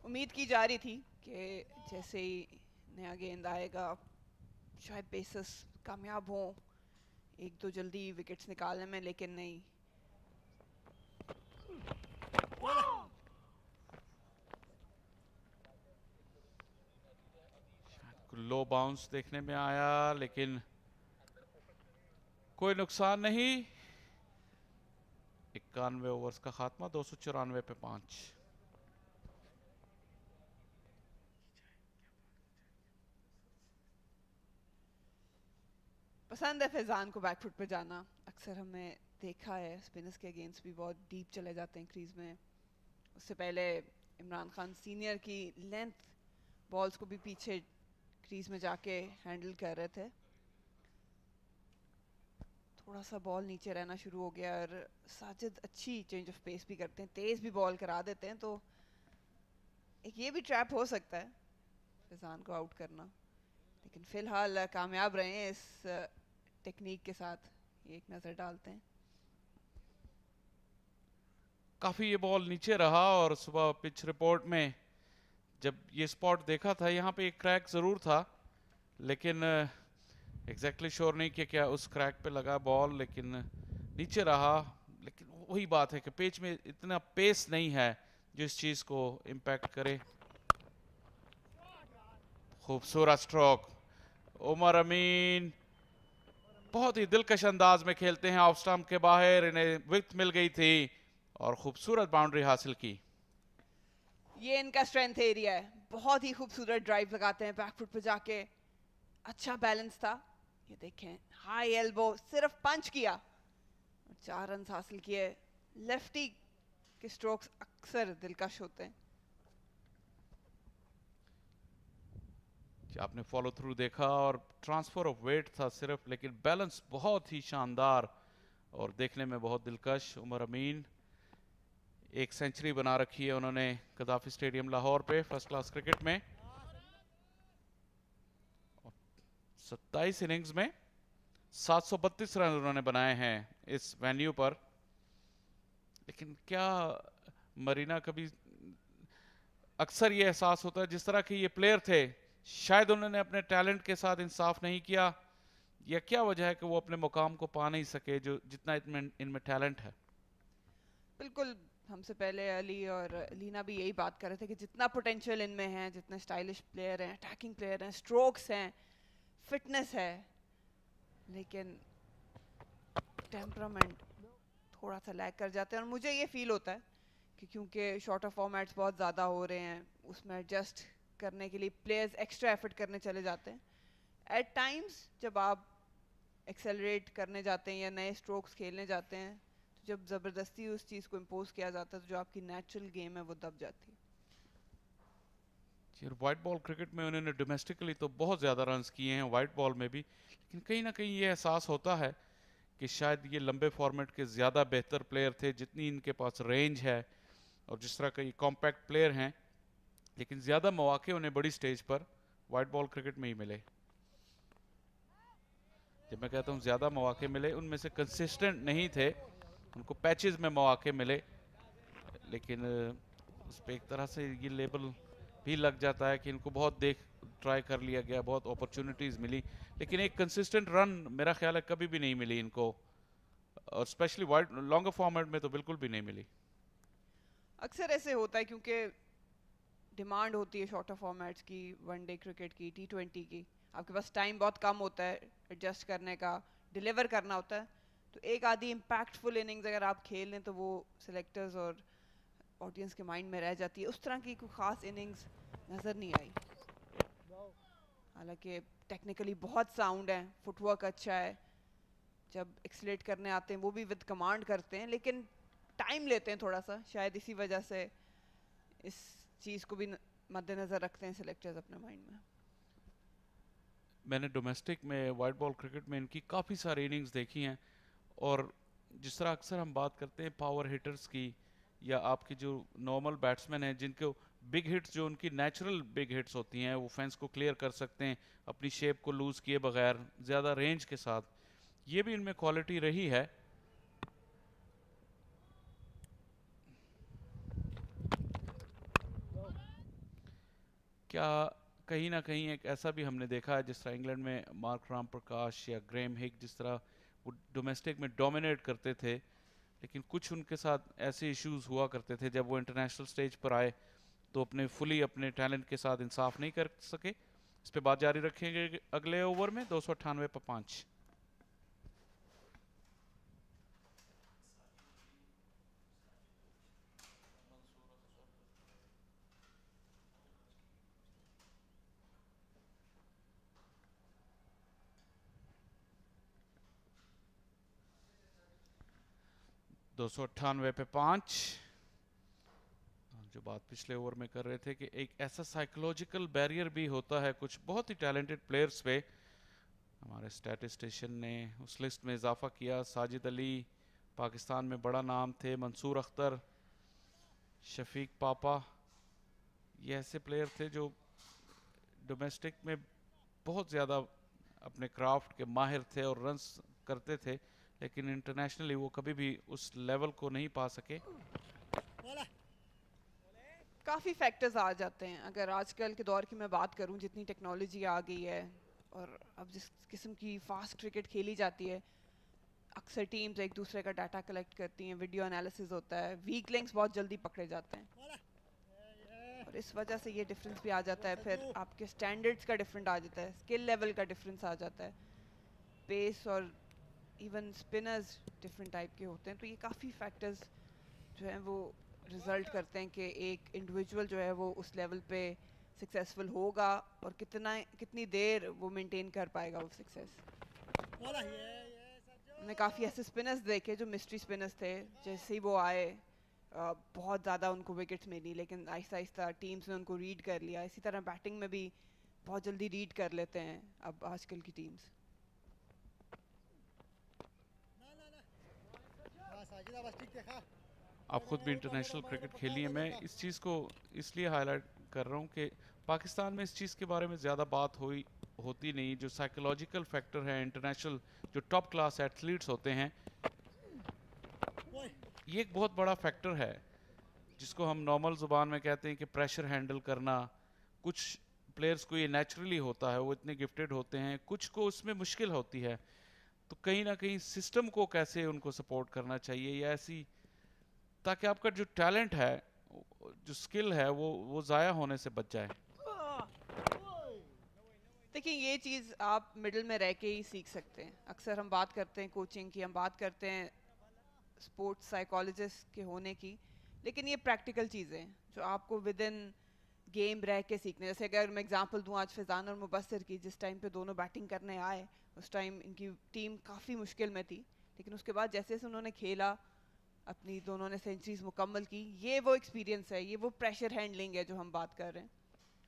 उम्मीद की जा रही थी कि जैसे ही नया गेंद आएगा शायद पेसर्स कामयाब हों एक दो जल्दी विकेट्स निकालने में, लेकिन नहीं। लो बाउंस देखने में आया, लेकिन कोई नुकसान नहीं। 91 ओवर्स का खात्मा, 294 पे 5। पसंद है फैजान को बैकफुट पे जाना। अक्सर हमने देखा है स्पिनर्स के अगेंस्ट भी बहुत डीप चले जाते हैं क्रीज में। उससे पहले इमरान खान सीनियर की लेंथ बॉल्स को भी पीछे क्रीज में जाके हैंडल कर रहे थे। थोड़ा सा बॉल नीचे रहना शुरू हो गया और साजिद अच्छी चेंज ऑफ पेस भी करते हैं, तेज भी बॉल करा देते हैं, तो एक ये भी ट्रैप हो सकता है फैजान को आउट करना। लेकिन फिलहाल कामयाब रहे हैं इस टेक्निक के साथ। ये एक नजर डालते हैं। काफी ये बॉल नीचे रहा और सुबह पिच रिपोर्ट में जब ये स्पॉट देखा था यहाँ पे एक क्रैक जरूर था, लेकिन एग्जैक्टली श्योर नहीं कि क्या उस क्रैक पे लगा बॉल, लेकिन नीचे रहा। लेकिन वही बात है कि पिच में इतना पेस नहीं है जो इस चीज को इम्पैक्ट करे। खूबसूरत स्ट्रोक। उमर अमीन बहुत ही दिलकश अंदाज में खेलते हैं ऑफ स्टंप के बाहर, इन्हें विकेट मिल गई थी और खूबसूरत बाउंड्री हासिल की। ये इनका स्ट्रेंथ एरिया है, बहुत ही खूबसूरत ड्राइव लगाते हैं बैकफुट पे जाके। अच्छा बैलेंस था। ये देखें हाई एल्बो, सिर्फ पंच किया और 4 रन हासिल किए। लेफ्टी के स्ट्रोक्स अक्सर दिलकश होते हैं। आपने फॉलो थ्रू देखा और ट्रांसफर ऑफ वेट था सिर्फ, लेकिन बैलेंस बहुत ही शानदार और देखने में बहुत दिलकश। उमर अमीन एक सेंचुरी बना रखी है उन्होंने कदाफी स्टेडियम लाहौर पे फर्स्ट क्लास क्रिकेट में। 27 इनिंग्स में 732 रन उन्होंने बनाए हैं इस वेन्यू पर। लेकिन क्या मरीना कभी, अक्सर ये एहसास होता है जिस तरह के ये प्लेयर थे, शायद उन्होंने अपने टैलेंट के साथ इंसाफ नहीं किया, या क्या वजह है कि वो अपने मुकाम को पा नहीं सके जो जितना इनमें टैलेंट है। बिल्कुल, हमसे पहले अली और लीना भी यही बात कर रहे थे कि जितना पोटेंशियल इनमें है, जितने स्टाइलिश प्लेयर हैं, अटैकिंग प्लेयर हैं, स्ट्रोक्स हैं, फिटनेस है, लेकिन टेम्परामेंट थोड़ा सा लैग कर जाते हैं। और मुझे ये फील होता है कि क्योंकि शॉर्टर फॉर्मेट्स बहुत ज़्यादा हो रहे हैं, उसमें एडजस्ट करने के लिए प्लेयर्स एक्स्ट्रा एफर्ट करने चले जाते हैं। एट टाइम्स जब आप एक्सेलरेट करने जाते हैं या नए स्ट्रोक्स खेलने जाते हैं, तो जब ज़बरदस्ती उस चीज़ को इम्पोज किया जाता है, तो जो आपकी नेचुरल गेम है वो दब जाती है। वाइट बॉल क्रिकेट में उन्होंने डोमेस्टिकली तो बहुत ज़्यादा रन्स किए हैं, वाइट बॉल में भी, लेकिन कहीं ना कहीं ये एहसास होता है कि शायद ये लंबे फॉर्मेट के ज़्यादा बेहतर प्लेयर थे, जितनी इनके पास रेंज है और जिस तरह का ये कॉम्पैक्ट प्लेयर हैं, लेकिन ज़्यादा मौके उन्हें बड़ी स्टेज पर वाइट बॉल क्रिकेट में ही मिले। जब मैं कहता हूँ ज़्यादा मौके मिले, उनमें से कंसिस्टेंट नहीं थे, उनको पैचेस में मौके मिले, लेकिन उस पर एक तरह से ये लेबल भी लग जाता है कि इनको बहुत ट्राई कर लिया गया, बहुत अपॉर्चुनिटीज़ मिली, लेकिन एक कंसिस्टेंट रन मेरा ख्याल है कभी भी नहीं मिली इनको, और स्पेशली वाइड लॉन्गर फॉर्मेट में तो बिल्कुल भी नहीं मिली। अक्सर ऐसे होता है क्योंकि डिमांड होती है शॉर्टर फॉर्मेट्स की, वनडे क्रिकेट की, T20 की, आपके पास टाइम बहुत कम होता है एडजस्ट करने का, डिलीवर करना होता है, तो एक आधी इम्पैक्टफुल इनिंग्स अगर आप खेल लें तो वो सिलेक्टर्स और ऑडियंस के माइंड में रह जाती है। उस तरह की कोई ख़ास इनिंग्स नज़र नहीं आई। हालांकि टेक्निकली बहुत साउंड है, फुटवर्क अच्छा है, जब एक्सलेट करने आते हैं वो भी विद कमांड करते हैं, लेकिन टाइम लेते हैं थोड़ा सा, शायद इसी वजह से इस चीज़ को भी मद्देनज़र रखते हैं सिलेक्टर्स अपने माइंड में। मैंने डोमेस्टिक में वाइट बॉल क्रिकेट में इनकी काफ़ी सारी इनिंग्स देखी हैं, और जिस तरह अक्सर हम बात करते हैं पावर हिटर्स की, या आपकी जो नॉर्मल बैट्समैन हैं जिनको बिग हिट्स, जो उनकी नेचुरल बिग हिट्स होती हैं, वो फेंस को क्लियर कर सकते हैं अपनी शेप को लूज़ किए बगैर, ज़्यादा रेंज के साथ, ये भी इनमें क्वालिटी रही है। क्या कहीं ना कहीं एक ऐसा भी हमने देखा है, जिस तरह इंग्लैंड में मार्क राम प्रकाश या ग्रेम हिग, जिस तरह वो डोमेस्टिक में डोमिनेट करते थे, लेकिन कुछ उनके साथ ऐसे इश्यूज हुआ करते थे जब वो इंटरनेशनल स्टेज पर आए तो अपने टैलेंट के साथ इंसाफ नहीं कर सके। इस पे बात जारी रखेंगे अगले ओवर में 298 पर 5। दो सौ 98 पे 5। जो बात पिछले ओवर में कर रहे थे कि एक ऐसा साइकोलॉजिकल बैरियर भी होता है कुछ बहुत ही टैलेंटेड प्लेयर्स पे, हमारे स्टैटिस्टिशियन ने उस लिस्ट में इजाफा किया। साजिद अली पाकिस्तान में बड़ा नाम थे, मंसूर अख्तर, शफीक पापा, ये ऐसे प्लेयर थे जो डोमेस्टिक में बहुत ज़्यादा अपने क्राफ्ट के माहिर थे और रन्स करते थे, लेकिन इंटरनेशनली वो कभी भी उस लेवल को नहीं पा सके। काफ़ी फैक्टर्स आ जाते हैं। अगर आजकल के दौर की मैं बात करूं, जितनी टेक्नोलॉजी आ गई है और अब जिस किस्म की फास्ट क्रिकेट खेली जाती है, अक्सर टीम्स एक दूसरे का डाटा कलेक्ट करती हैं, वीडियो एनालिसिस होता है, वीक लिंक्स बहुत जल्दी पकड़े जाते हैं, और इस वजह से ये डिफरेंस भी आ जाता है। फिर आपके स्टैंडर्ड्स का डिफरेंट आ जाता है, स्किल लेवल का डिफरेंस आ जाता है, पेस और इवन स्पिनर्स डिफरेंट टाइप के होते हैं, तो ये काफ़ी फैक्टर्स जो हैं वो रिजल्ट करते हैं कि एक इंडिविजुअल जो है वो उस लेवल पे सक्सेसफुल होगा और कितनी देर वो मेंटेन कर पाएगा वो सक्सेस। हमने काफ़ी ऐसे स्पिनर्स देखे जो मिस्ट्री स्पिनर्स थे, जैसे ही वो आए बहुत ज़्यादा उनको विकेट्स मिली, लेकिन आहिस्ता आहिस्ता टीम्स ने उनको रीड कर लिया। इसी तरह बैटिंग में भी बहुत जल्दी रीड कर लेते हैं अब आजकल की टीम्स। आप खुद भी इंटरनेशनल क्रिकेट खेली है, मैं इस चीज़ को इसलिए हाईलाइट कर रहा हूँ कि पाकिस्तान में इस चीज़ के बारे में ज़्यादा बात होती नहीं। जो साइकोलॉजिकल फैक्टर है, इंटरनेशनल जो टॉप क्लास एथलीट्स होते हैं, ये एक बहुत बड़ा फैक्टर है जिसको हम नॉर्मल ज़ुबान में कहते हैं कि प्रेशर हैंडल करना। कुछ प्लेयर्स को ये नेचुरली होता है, वो इतने गिफ्टेड होते हैं, कुछ को उसमें मुश्किल होती है। तो कहीं ना कहीं सिस्टम को कैसे उनको सपोर्ट करना चाहिए या ऐसी, ताकि आपका जो टैलेंट है, जो स्किल है, वो ज़ाया होने से बच जाए। देखिए, ये चीज़ आप मिडिल में रह के ही सीख सकते हैं। अक्सर हम बात करते हैं कोचिंग की, हम बात करते हैं स्पोर्ट्स साइकोलॉजिस्ट के होने की, लेकिन ये प्रैक्टिकल चीज़ें हैं जो आपको विद इन गेम रह के सीखने। जैसे अगर मैं एग्जांपल दूं आज फैज़ान और मुबस्सिर की, जिस टाइम पे दोनों बैटिंग करने आए उस टाइम इनकी टीम काफ़ी मुश्किल में थी, लेकिन उसके बाद जैसे जैसे उन्होंने खेला, अपनी दोनों ने सेंचुरीज मुकम्मल की। ये वो एक्सपीरियंस है, ये वो प्रेशर हैंडलिंग है जो हम बात कर रहे हैं।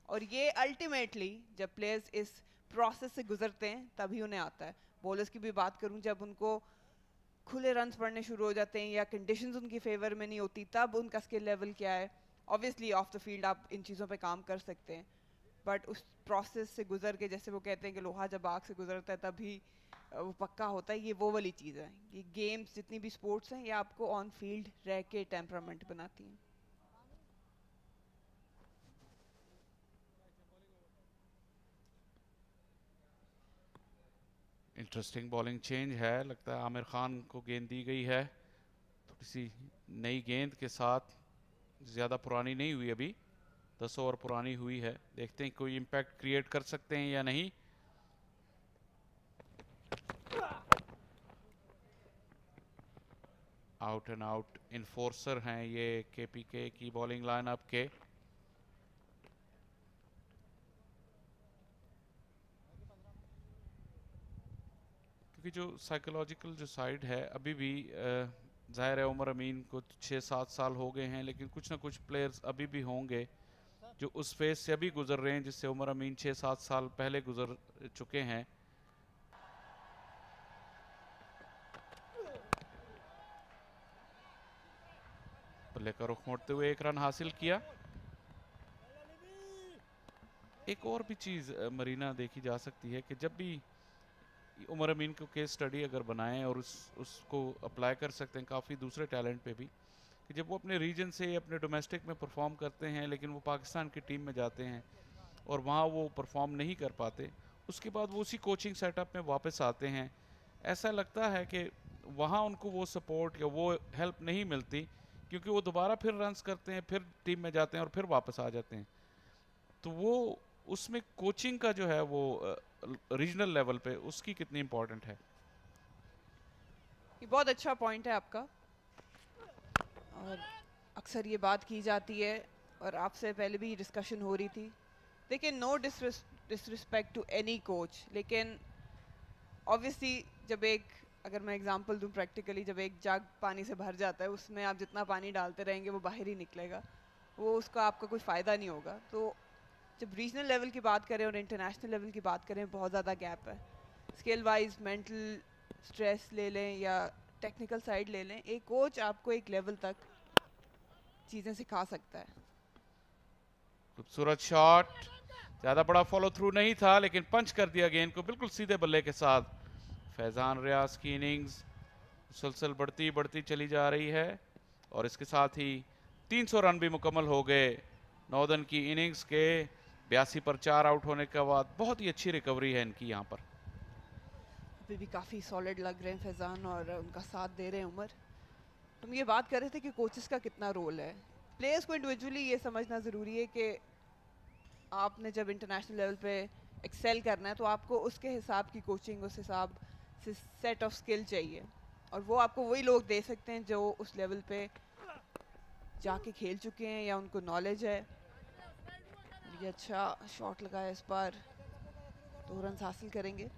और ये अल्टीमेटली जब प्लेयर्स इस प्रोसेस से गुजरते हैं तभी उन्हें आता है। बॉलर्स की भी बात करूं, जब उनको खुले रन्स पड़ने शुरू हो जाते हैं या कंडीशंस उनकी फेवर में नहीं होती, तब उनका स्किल लेवल क्या है। ऑब्वियसली ऑफ द फील्ड आप इन चीज़ों पे काम कर सकते हैं, बट उस प्रोसेस से गुजर के, जैसे वो कहते हैं कि लोहा जब आग से गुजरता है तभी वो पक्का होता है, ये वो वाली चीज़ है। ये गेम्स जितनी भी स्पोर्ट्स हैं, ये आपको ऑन फील्ड रह के टेम्परामेंट बनाती हैं। इंटरेस्टिंग बॉलिंग चेंज है, लगता है आमिर खान को गेंद दी गई है। थोड़ी सी नई गेंद के साथ, ज़्यादा पुरानी नहीं हुई, अभी 10 ओवर पुरानी हुई है। देखते हैं कोई इम्पैक्ट क्रिएट कर सकते हैं या नहीं। आउट एंड आउट इन्फोर्सर हैं ये केपीके की बॉलिंग लाइनअप के। क्योंकि जो साइकोलॉजिकल जो साइड है, अभी भी ज़ाहिर है उमर अमीन को 6-7 साल हो गए हैं, लेकिन कुछ ना कुछ प्लेयर्स अभी भी होंगे जो उस फेज से अभी गुजर रहे हैं जिससे उमर अमीन 6-7 साल पहले गुजर चुके हैं। बल्ले का रुख मोड़ते हुए 1 रन हासिल किया। एक और भी चीज़ मरीना देखी जा सकती है कि जब भी उमर अमीन को केस स्टडी अगर बनाएं और उसको अप्लाई कर सकते हैं काफ़ी दूसरे टैलेंट पे भी, कि जब वो अपने रीजन से अपने डोमेस्टिक में परफॉर्म करते हैं लेकिन वो पाकिस्तान की टीम में जाते हैं और वहाँ वो परफॉर्म नहीं कर पाते, उसके बाद वो उसी कोचिंग सेटअप में वापस आते हैं। ऐसा लगता है कि वहाँ उनको वो सपोर्ट या वो हेल्प नहीं मिलती, क्योंकि वो दोबारा फिर रन्स करते हैं, फिर टीम में जाते हैं और फिर वापस आ जाते हैं। तो वो उसमें कोचिंग का जो है वो रीजनल लेवल पे उसकी कितनी इम्पोर्टेंट है। ये बहुत अच्छा पॉइंट है आपका, और अक्सर ये बात की जाती है और आपसे पहले भी डिस्कशन हो रही थी। देखिए, no disrespect to any coach, लेकिन ऑब्वियसली जब अगर मैं एग्जांपल दूं प्रैक्टिकली, जब एक जग पानी से भर जाता है, उसमें आप जितना पानी डालते रहेंगे वो बाहर ही निकलेगा, वो उसका आपका कोई फ़ायदा नहीं होगा। तो जब रीजनल लेवल की बात करें और इंटरनेशनल लेवल की बात करें, बहुत ज़्यादा गैप है। स्किल वाइज मेंटल स्ट्रेस ले लें या टेक्निकल साइड ले लें, एक कोच आपको एक लेवल तक चीज़ें सिखा सकता है। खूबसूरत शॉट, ज़्यादा बड़ा फॉलो थ्रू नहीं था लेकिन पंच कर दिया गेंद को बिल्कुल सीधे बल्ले के साथ। फैज़ान रियाज की इनिंग्स मुसलसल बढ़ती चली जा रही है और इसके साथ ही 300 रन भी मुकम्मल हो गए नॉर्दर्न की इनिंग्स के। 82 पर 4 आउट होने के बाद बहुत ही अच्छी रिकवरी है इनकी यहाँ पर। अभी भी काफ़ी सॉलिड लग रहे हैं फैज़ान और उनका साथ दे रहे हैं उमर। हम ये बात कर रहे थे कि कोचेस का कितना रोल है। प्लेयर्स को इंडिविजुअली ये समझना ज़रूरी है कि आपने जब इंटरनेशनल लेवल पे एक्सेल करना है तो आपको उसके हिसाब की कोचिंग, उस हिसाब से सेट ऑफ स्किल चाहिए, और वो आपको वही लोग दे सकते हैं जो उस लेवल पे जाके खेल चुके हैं या उनको नॉलेज है। ये अच्छा शॉट लगाया इस बार, 2 रन हासिल करेंगे।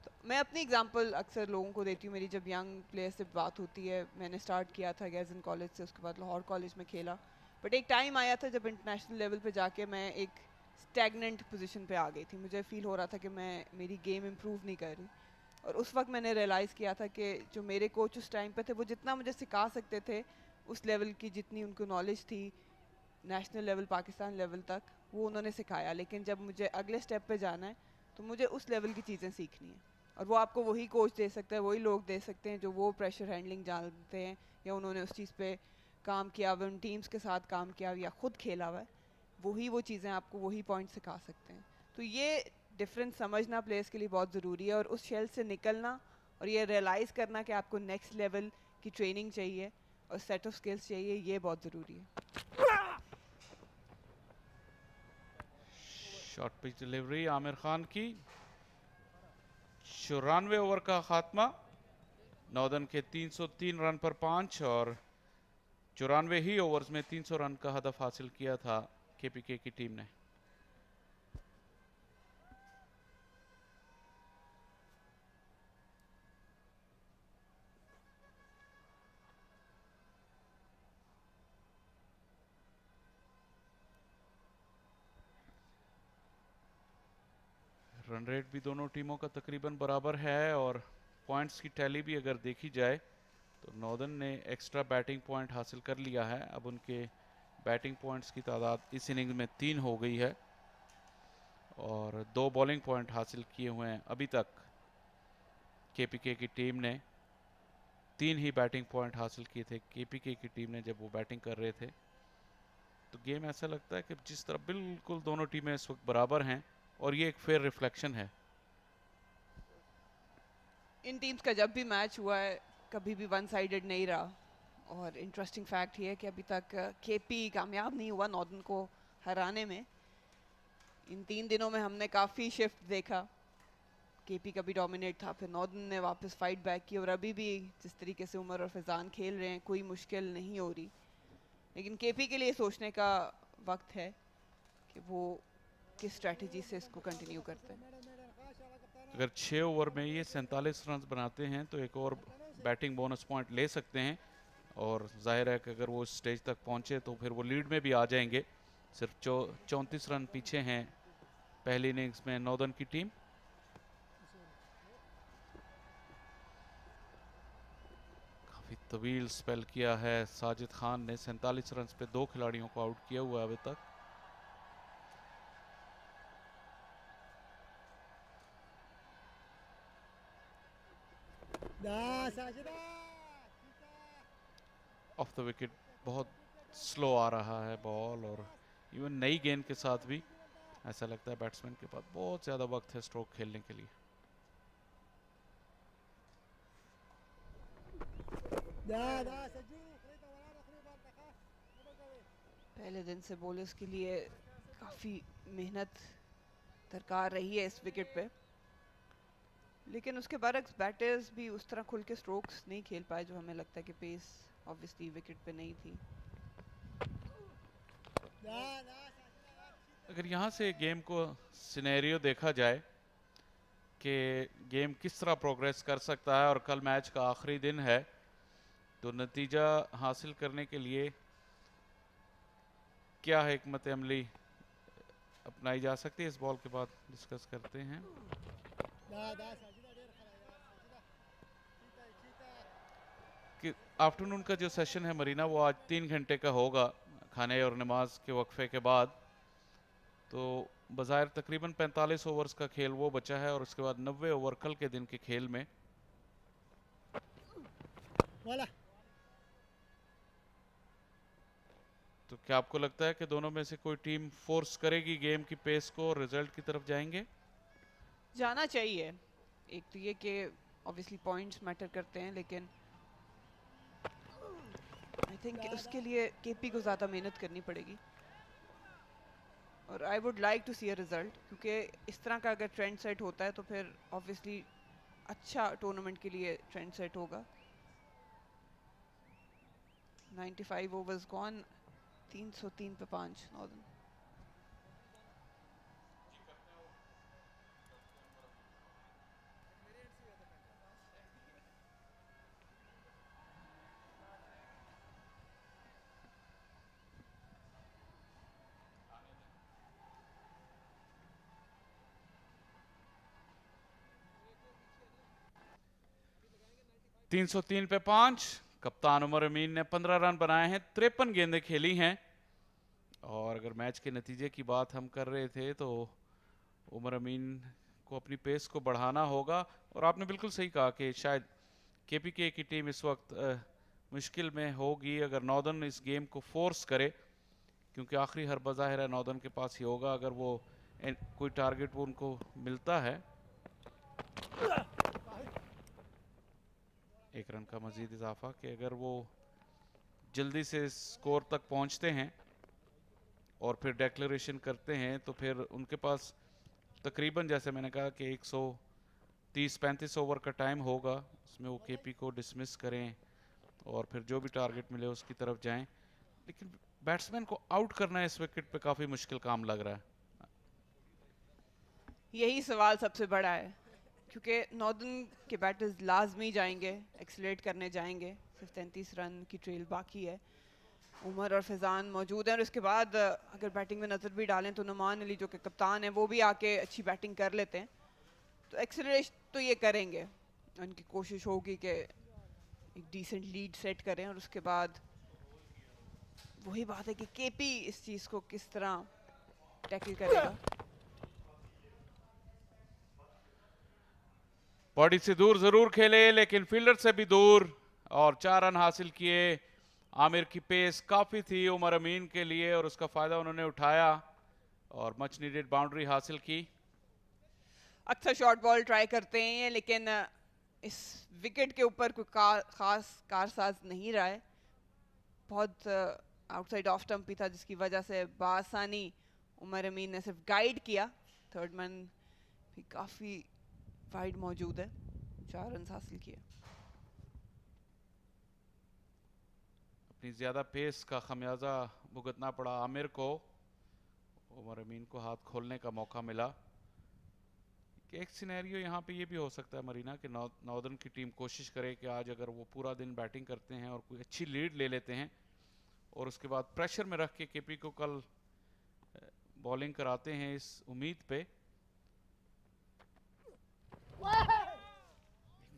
तो मैं अपनी एग्जांपल अक्सर लोगों को देती हूँ, मेरी जब यंग प्लेयर से बात होती है। मैंने स्टार्ट किया था गैज़न कॉलेज से, उसके बाद लाहौर कॉलेज में खेला, बट एक टाइम आया था जब इंटरनेशनल लेवल पे जाके मैं एक स्टैगनेंट पोजीशन पे आ गई थी। मुझे फील हो रहा था कि मेरी गेम इम्प्रूव नहीं कर रही, और उस वक्त मैंने रियलाइज़ किया था कि जो मेरे कोच उस टाइम पे थे वो जितना मुझे सिखा सकते थे, उस लेवल की जितनी उनको नॉलेज थी नेशनल लेवल पाकिस्तान लेवल तक, वो उन्होंने सिखाया, लेकिन जब मुझे अगले स्टेप पे जाना है तो मुझे उस लेवल की चीज़ें सीखनी है, और वो आपको वही कोच दे सकता है, वही लोग दे सकते हैं जो वो प्रेशर हैंडलिंग जानते हैं या उन्होंने उस चीज़ पे काम किया हुआ, उन टीम्स के साथ काम किया हुआ या खुद खेला हुआ है, वही वो चीज़ें आपको वही पॉइंट सिखा सकते हैं। तो ये डिफरेंस समझना प्लेयर्स के लिए बहुत ज़रूरी है, और उस शेल से निकलना और ये रियलाइज़ करना कि आपको नेक्स्ट लेवल की ट्रेनिंग चाहिए और सेट ऑफ स्किल्स चाहिए, ये बहुत ज़रूरी है। Short pitch delivery Aamir Khan की, 94 ओवर का खात्मा, नॉर्दर्न के 303 रन पर 5, और 94 ही ओवर्स में 300 रन का हदफ हासिल किया था केपीके की टीम ने। रन रेट भी दोनों टीमों का तकरीबन बराबर है, और पॉइंट्स की टैली भी अगर देखी जाए तो नॉर्दर्न ने एक्स्ट्रा बैटिंग पॉइंट हासिल कर लिया है। अब उनके बैटिंग पॉइंट्स की तादाद इस इनिंग्स में 3 हो गई है, और 2 बॉलिंग पॉइंट हासिल किए हुए हैं अभी तक केपीके की टीम ने। 3 ही बैटिंग पॉइंट हासिल किए थे केपीके की टीम ने जब वो बैटिंग कर रहे थे। तो गेम ऐसा लगता है कि जिस तरह बिल्कुल दोनों टीमें इस वक्त बराबर हैं, और ये एक फेयर रिफ्लेक्शन है। इन टीम्स का जब भी मैच हुआ है कभी भी वन साइडेड नहीं रहा, और इंटरेस्टिंग फैक्ट ये है कि अभी तक केपी कामयाब नहीं हुआ नॉर्दर्न को हराने में। इन 3 दिनों में हमने काफ़ी शिफ्ट देखा, केपी का भी डोमिनेट था, फिर नॉर्दर्न ने वापस फाइट बैक की, और अभी भी जिस तरीके से उमर और फैजान खेल रहे हैं कोई मुश्किल नहीं हो रही। लेकिन केपी के लिए सोचने का वक्त है कि वो किस स्ट्रेटजी से इसको कंटिन्यू करते हैं। अगर 6 ओवर में ये 47 रन बनाते हैं तो एक और बैटिंग बोनस पॉइंट ले सकते हैं, और जाहिर है कि अगर वो स्टेज तक पहुंचे तो फिर वो लीड में भी आ जाएंगे। सिर्फ 34 रन पीछे हैं पहली इनिंग्स में नॉर्दर्न की टीम। काफी तवील स्पेल किया है साजिद खान ने, 47 रन पे 2 खिलाड़ियों को आउट किया हुआ है अभी तक। ऑफ द विकेट बहुत स्लो आ रहा है बॉल, और इवन नई गेंद के साथ भी ऐसा लगता है बैट्समैन के पास बहुत ज़्यादा वक्त है स्ट्रोक खेलने के लिए। पहले दिन से बॉलर्स के लिए काफ़ी मेहनत दरकार रही है इस विकेट पे, लेकिन उसके बरक्स बैटर्स भी उस तरह खुल के स्ट्रोक्स नहीं खेल पाए जो हमें लगता है कि पेस ऑब्वियसली विकेट पे नहीं थी। अगर यहाँ से गेम को सिनेरियो देखा जाए कि गेम किस तरह प्रोग्रेस कर सकता है और कल मैच का आखिरी दिन है, तो नतीजा हासिल करने के लिए क्या हिकमत अमली अपनाई जा सकती है इस बॉल के बाद डिस्कस करते हैं। कि आफ्टरनून का जो सेशन है मरीना वो आज 3 घंटे का होगा खाने और नमाज के वक्फे के बाद। तो बज़ाहिर तकरीबन 45 ओवर्स का खेल वो बचा है, और उसके बाद 90 ओवर कल के दिन के खेल में। तो क्या आपको लगता है कि दोनों में से कोई टीम फोर्स करेगी गेम की पेस को और रिजल्ट की तरफ जाएंगे? जाना चाहिए। एक तो ये कि ऑब्वियसली पॉइंट्स मैटर करते हैं, लेकिन आई थिंक उसके लिए केपी को ज़्यादा मेहनत करनी पड़ेगी, और I would like to see a result, क्योंकि इस तरह का अगर ट्रेंड सेट होता है तो फिर ऑब्वियसली अच्छा टूर्नामेंट के लिए ट्रेंड सेट होगा। 95 ओवर्स गॉन, 303 पे 5 नॉर्दर्न। लगाएंगे 303 पे 5। कप्तान उमर अमीन ने 15 रन बनाए हैं, 53 गेंदें खेली हैं, और अगर मैच के नतीजे की बात हम कर रहे थे तो उमर अमीन को अपनी पेस को बढ़ाना होगा। और आपने बिल्कुल सही कहा कि शायद केपीके की टीम इस वक्त मुश्किल में होगी अगर नॉर्दर्न इस गेम को फोर्स करे, क्योंकि आखिरी हर बज़ाहिर है नॉर्दर्न के पास ही होगा अगर वो कोई टारगेट वो उनको मिलता है। एक रन का मजीद इजाफा कि अगर वो जल्दी से स्कोर तक पहुंचते हैं और फिर डेक्लेरेशन करते हैं तो फिर उनके पास तकरीबन जैसे मैंने कहा कि 130-35 ओवर का टाइम होगा, उसमें वो केपी को डिसमिस करें और फिर जो भी टारगेट मिले उसकी तरफ जाएं। लेकिन बैट्समैन को आउट करना इस विकेट पे काफ़ी मुश्किल काम लग रहा है। यही सवाल सबसे बड़ा है, क्योंकि नॉर्दर्न के बैटर्स लाजमी जाएंगे, एक्सलेट करने जाएंगे। सिर्फ 33 रन की ट्रेल बाकी है। उमर और फैज़ान मौजूद हैं और इसके बाद अगर बैटिंग में नज़र भी डालें तो नुमान अली जो कि कप्तान है वो भी आके अच्छी बैटिंग कर लेते हैं, तो एक्सेलरेशन तो ये करेंगे। उनकी कोशिश होगी कि एक डिसेंट लीड सेट करें और उसके बाद वही बात है कि केपी इस चीज़ को किस तरह टैकल करेगा। बॉडी से दूर जरूर खेले लेकिन फील्डर से भी दूर, और 4 रन हासिल किए। आमिर की पेस काफ़ी थी उमर अमीन के लिए और उसका फ़ायदा उन्होंने उठाया और मच नीडेड बाउंड्री हासिल की। अक्सर शॉर्ट बॉल ट्राई करते हैं लेकिन इस विकेट के ऊपर कोई खास कारसाज नहीं रहा है। बहुत आउटसाइड ऑफ स्टंप भी था जिसकी वजह से बासानी उमर अमीन ने सिर्फ गाइड किया। थर्ड मैन भी काफ़ी वाइड मौजूद है, 4 रन हासिल किए। अपनी ज़्यादा पेस का खमियाजा भुगतना पड़ा आमिर को। उमर अमीन को हाथ खोलने का मौका मिला। एक सिनेरियो यहाँ पे ये भी हो सकता है मरीना कि नॉर्दर्न की टीम कोशिश करे कि आज अगर वो पूरा दिन बैटिंग करते हैं और कोई अच्छी लीड ले लेते हैं और उसके बाद प्रेशर में रख के केपी को कल बॉलिंग कराते हैं इस उम्मीद पे। एक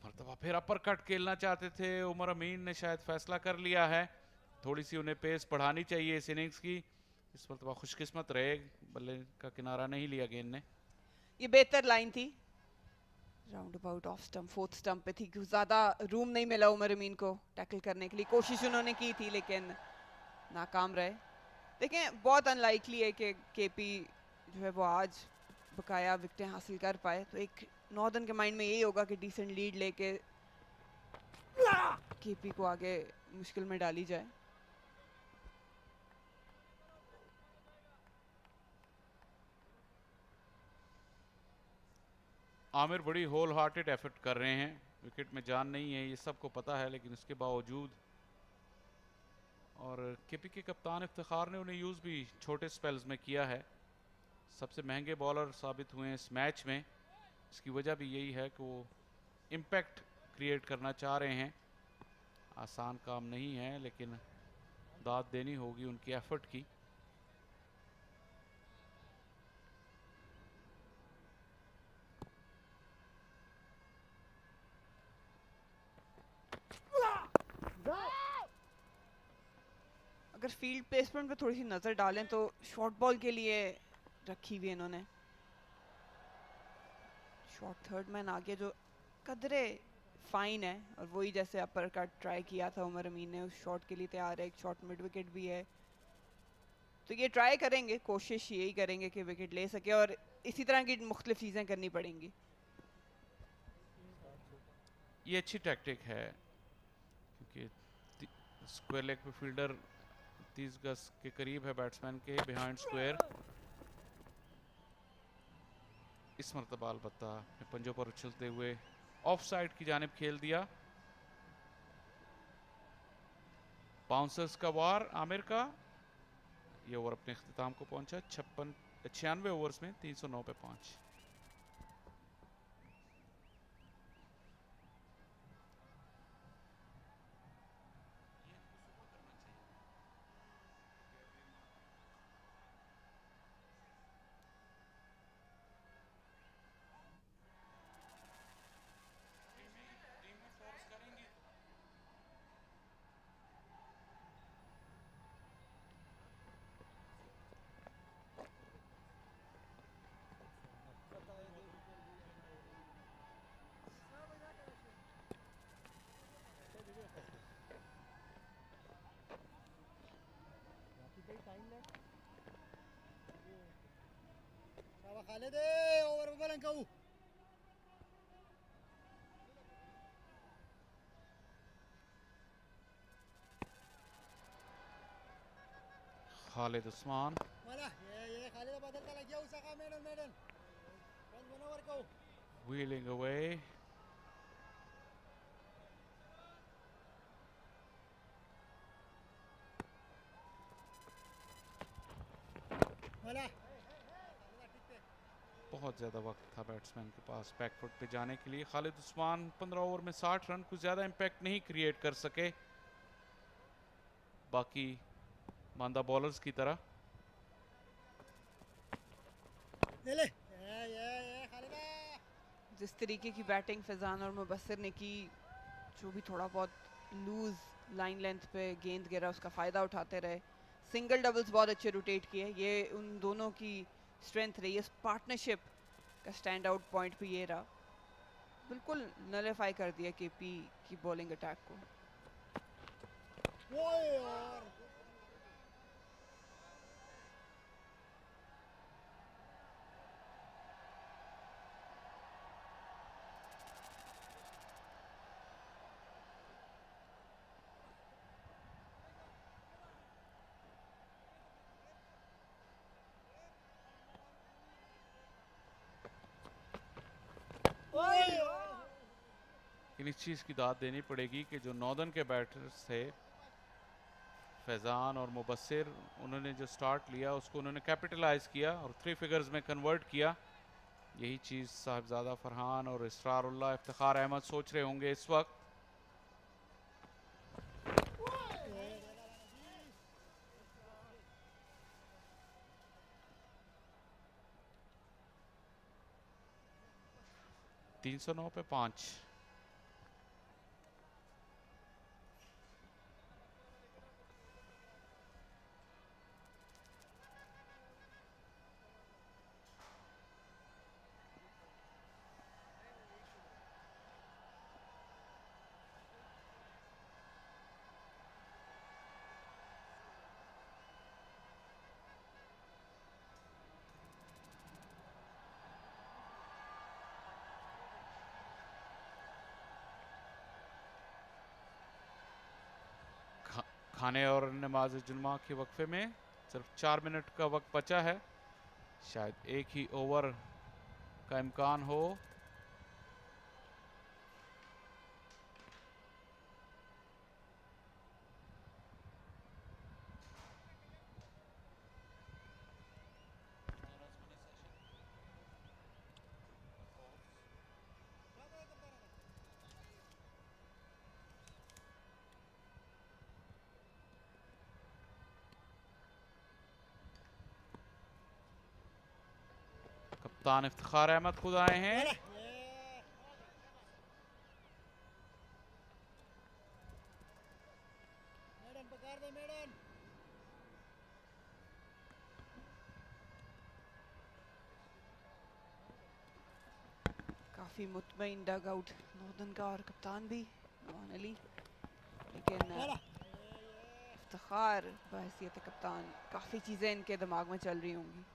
मरतबा फिर अपर कट खेलना चाहते थे उमर अमीन ने, शायद फैसला कर लिया है थोड़ी सी उन्हें पेस बढ़ानी चाहिए इस इनिंग्स की। इस मरतबा खुशकिस्मत रहे, बल्ले का किनारा नहीं लिया गेंद ने। ये बेहतर लाइन थी, round about off stump, fourth stump पे थी, क्योंकि ज़्यादा रूम नहीं मिला उमर अमीन को टैकल करने के लिए। कोशिश उन्होंने की थी लेकिन नाकाम रहे। देखें बहुत अनलाइकली है कि केपी जो है वो आज बकाया विकेटें हासिल कर पाए, तो एक नॉर्दर्न के माइंड में यही होगा कि डिसेंट लीड लेके केपी को आगे मुश्किल में डाली जाए। आमिर बड़ी होल हार्टेड एफर्ट कर रहे हैं, विकेट में जान नहीं है ये सबको पता है, लेकिन इसके बावजूद और केपी के कप्तान इफ्तिखार ने उन्हें यूज़ भी छोटे स्पेल्स में किया है। सबसे महंगे बॉलर साबित हुए इस मैच में। इसकी वजह भी यही है कि वो इम्पैक्ट क्रिएट करना चाह रहे हैं। आसान काम नहीं है लेकिन दाद देनी होगी उनकी एफर्ट की। अगर फील्ड प्लेसमेंट पे थोड़ी सी नज़र डालें तो शॉर्ट बॉल के लिए रखी हुई इन्होंने शॉर्ट थर्ड मैन आगे जो कदरे फाइन है, और वही जैसे अपर कट ट्राई किया था उमर अमीन ने, उस शॉट के लिए तैयार है। एक शॉट मिड विकेट भी है, तो ये ट्राई करेंगे, कोशिश यही करेंगे कि विकेट ले सके और इसी तरह की मुख्तलिफ चीज़ें करनी पड़ेंगी। ये अच्छी टैक्टिक है क्योंकि स्क्वायर लेग पे फील्डर 30 गज के करीब है बैट्समैन के, बिहाइंड स्क्वायर। इस मरतबा अलबत्ता पंजों पर उछलते हुए ऑफ साइड की जानिब खेल दिया। बाउंसर्स का वार आमिर का। ये ओवर अपने इख्तिताम को पहुंचा 96 ओवर्स में 309 पे 5। खालिद ओवर बलन कहू Khalid Usman मला ये खालिद बदल का लग गया उसा का मेडन मेडन वन ओवर कहू wheeling away. मला बहुत ज़्यादा वक्त था बैट्समैन के पास बैकफुट पे जाने के लिए। खालिद उस्मान 15 ओवर में 60 रन, कुछ ज़्यादा इम्पैक्ट नहीं क्रिएट कर सके बाकी मांदा बॉलर्स की तरह। ले ले ये खालिद जिस तरीके की बैटिंग फैजान और मुबस्सिर ने की, जो भी थोड़ा बहुत लूज लाइन लेंथ पे गेंद गिरा उसका फ़ायदा उठाते रहे। सिंगल डबल्स बहुत अच्छे रोटेट किए, ये उन दोनों की स्ट्रेंथ रही है। इस पार्टनरशिप का स्टैंड आउट पॉइंट भी ये रहा, बिल्कुल नलिफाई कर दिया केपी की बॉलिंग अटैक को। ओए और लेकिन इस चीज़ की दाद देनी पड़ेगी कि जो नॉर्दर्न के बैटर्स थे फैज़ान और मुबस्सिर, उन्होंने जो स्टार्ट लिया उसको उन्होंने कैपिटलाइज किया और 3 फिगर्स में कन्वर्ट किया। यही चीज़ साहिबजादा फरहान और इसरारुल्लाह इफ्तिखार अहमद सोच रहे होंगे इस वक्त। तीन 309 पे 5। खाने और नमाज जुम्मा के वक्फे में सिर्फ 4 मिनट का वक्त बचा है, शायद एक ही ओवर का इम्कान हो। कप्तान इफ्तिखार अहमद खुद आए हैं। मेडन पकड़ दे मेडन काफ़ी मुतमईन डग आउट नॉर्दर्न का और कप्तान भी नवान अली, लेकिन इफ्तिखार बहैसियत कप्तान काफ़ी चीज़ें इनके दिमाग में चल रही होंगी।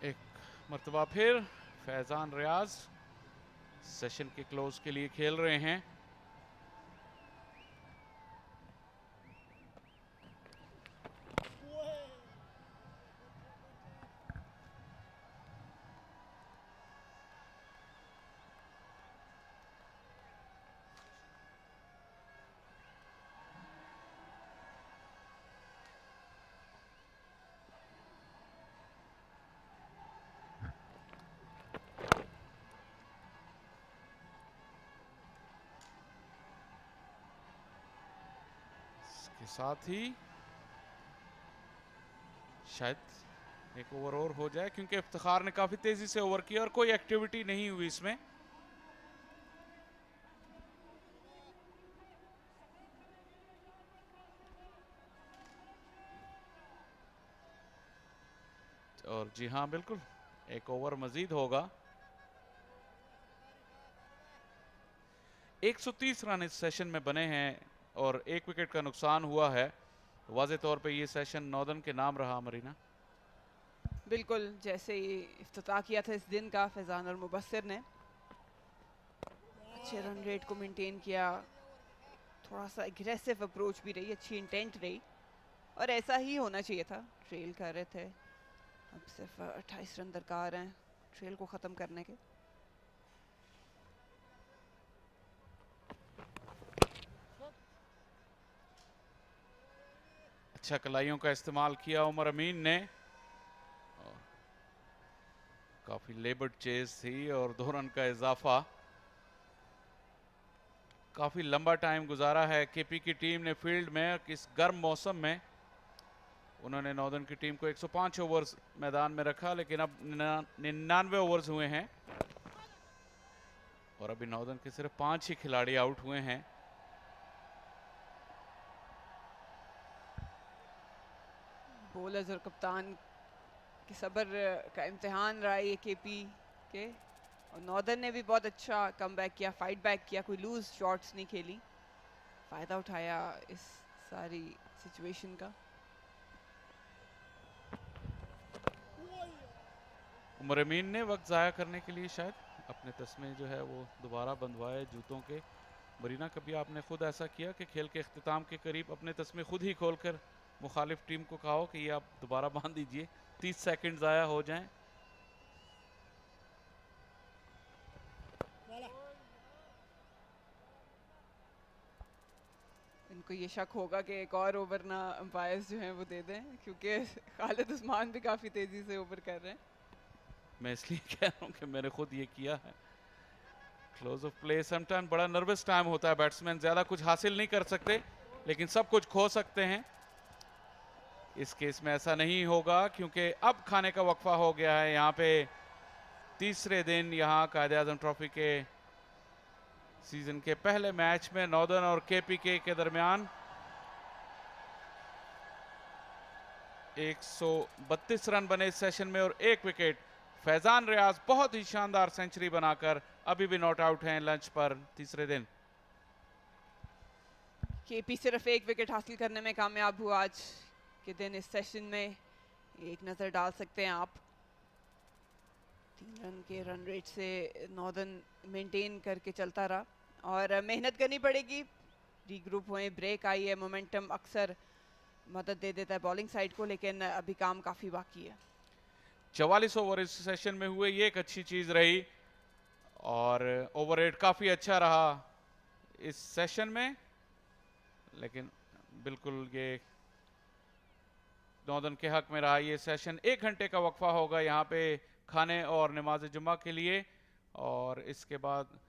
एक मर्तबा फिर फैज़ान रियाज सेशन के क्लोज के लिए खेल रहे हैं। इसके साथ ही शायद एक ओवर और हो जाए, क्योंकि इफ्तिखार ने काफी तेजी से ओवर किया और कोई एक्टिविटी नहीं हुई इसमें। और जी हाँ, बिल्कुल एक ओवर मजीद होगा। 130 रन इस सेशन में बने हैं और 1 विकेट का नुकसान हुआ है। वाज़े तौर पे ये सेशन नॉर्दर्न के नाम रहा। मरीना, बिल्कुल जैसे ही इफ्तिताह किया था इस दिन का फैजान और मुबस्सिर ने, अच्छे रन रेट को मेंटेन किया, थोड़ा सा एग्रेसिव अप्रोच भी रही, अच्छी इंटेंट रही और ऐसा ही होना चाहिए था। ट्रेल कर रहे थे, अब सिर्फ 28 रन दरकार हैं ट्रेल को ख़त्म करने के। अच्छा कलाइयों का इस्तेमाल किया उमर अमीन ने, और काफी लेबर्ड चेज थी और 2 रन का इजाफा। काफी लंबा टाइम गुजारा है केपी की टीम ने फील्ड में। इस गर्म मौसम में उन्होंने नॉर्दर्न की टीम को 105 ओवर्स मैदान में रखा, लेकिन अब 99 ओवर्स हुए हैं और अभी नॉर्दर्न के सिर्फ 5 ही खिलाड़ी आउट हुए हैं। बॉलर्स और कप्तान के सब्र का इम्तिहान रहा है ये केपी के, और नॉर्दर्न ने भी बहुत अच्छा कमबैक किया, फाइट बैक किया, कोई लूज शॉट्स नहीं खेली, फ़ायदा उठाया इस सारी सिचुएशन का। उमर अमीन ने वक्त ज़ाया करने के लिए शायद अपने तस्मे जो है वो दोबारा बंधवाए जूतों के। मरीना, कभी आपने खुद ऐसा किया कि खेल के अख्तिताम के करीब अपने तस्मे खुद ही खोलकर मुखालिफ टीम को कहा हो कि ये आप दोबारा बांध दीजिए, 30 सेकंड ज़ाया हो जाएं? इनको ये शक होगा कि एक और ओवर ना अंपायर्स जो हैं वो दे दें, क्योंकि खालिद उस्मान भी काफ़ी तेज़ी से ओवर कर रहे हैं। मैं इसलिए कह रहा हूँ कि मैंने खुद ये किया है। क्लोज ऑफ प्ले समटाइम बड़ा नर्वस टाइम होता है, बैट्समैन ज़्यादा कुछ हासिल नहीं कर सकते लेकिन सब कुछ खो सकते हैं। इस केस में ऐसा नहीं होगा क्योंकि अब खाने का वक्फा हो गया है। यहाँ पे तीसरे दिन यहाँ कायदे आज़म ट्रॉफी के सीजन के पहले मैच में नॉर्दर्न और केपीके के दरमियान 132 रन बने इस सेशन में और 1 विकेट। फैजान रियाज बहुत ही शानदार सेंचुरी बनाकर अभी भी नॉट आउट हैं लंच पर तीसरे दिन। केपी सिर्फ 1 विकेट हासिल करने में कामयाब हुआ आज के दिन। इस सेशन में एक नज़र डाल सकते हैं आप, 3 रन के रन रेट से नॉर्दर्न मेंटेन करके चलता रहा और मेहनत करनी पड़ेगी। रीग्रुप हुए, ब्रेक आई है, मोमेंटम अक्सर मदद दे देता है बॉलिंग साइड को, लेकिन अभी काम काफ़ी बाकी है। 44 ओवर इस सेशन में हुए, ये एक अच्छी चीज़ रही और ओवर रेट काफ़ी अच्छा रहा इस सेशन में, लेकिन बिल्कुल ये नॉर्दर्न के हक में रहा ये सेशन। 1 घंटे का वक्फा होगा यहाँ पे खाने और नमाज जुम्मा के लिए और इसके बाद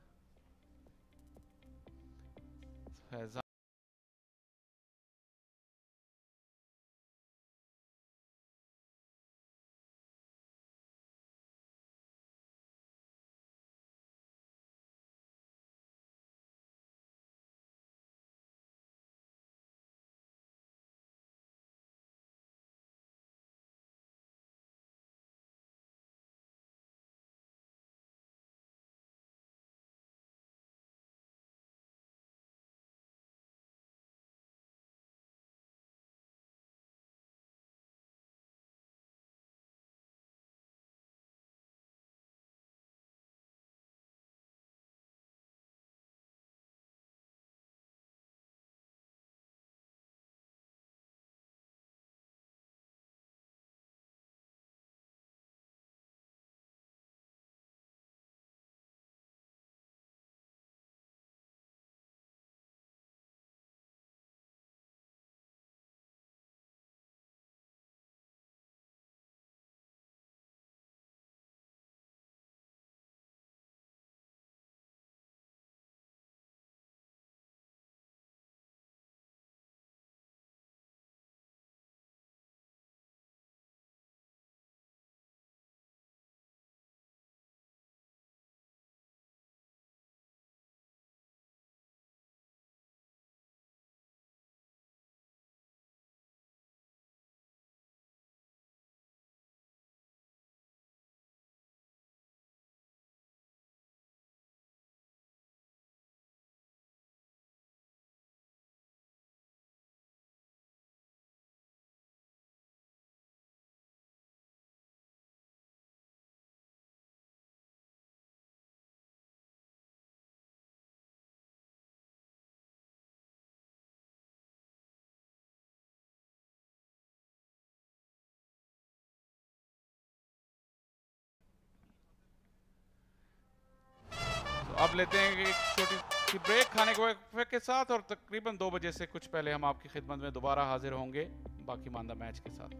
फैजान अब लेते हैं एक छोटी सी ब्रेक खाने के वक्फे के साथ, और तकरीबन 2 बजे से कुछ पहले हम आपकी खिदमत में दोबारा हाजिर होंगे बाकी मानदा मैच के साथ।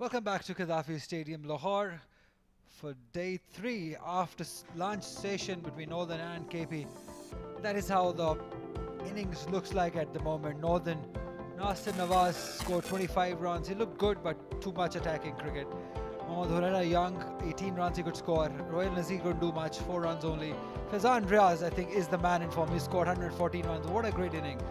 Welcome back to Gaddafi Stadium, Lahore, for day 3 after lunch session between Northern and KP. That is how the innings looks like at the moment. Northern, Nasir Nawaz scored 25 runs. He looked good, but too much attacking cricket. Mohammad Hurrana Young, 18 runs he could score. Royal Nazir couldn't do much, 4 runs only. Faizan Riaz, I think, is the man in form. He scored 114 runs. What a great inning.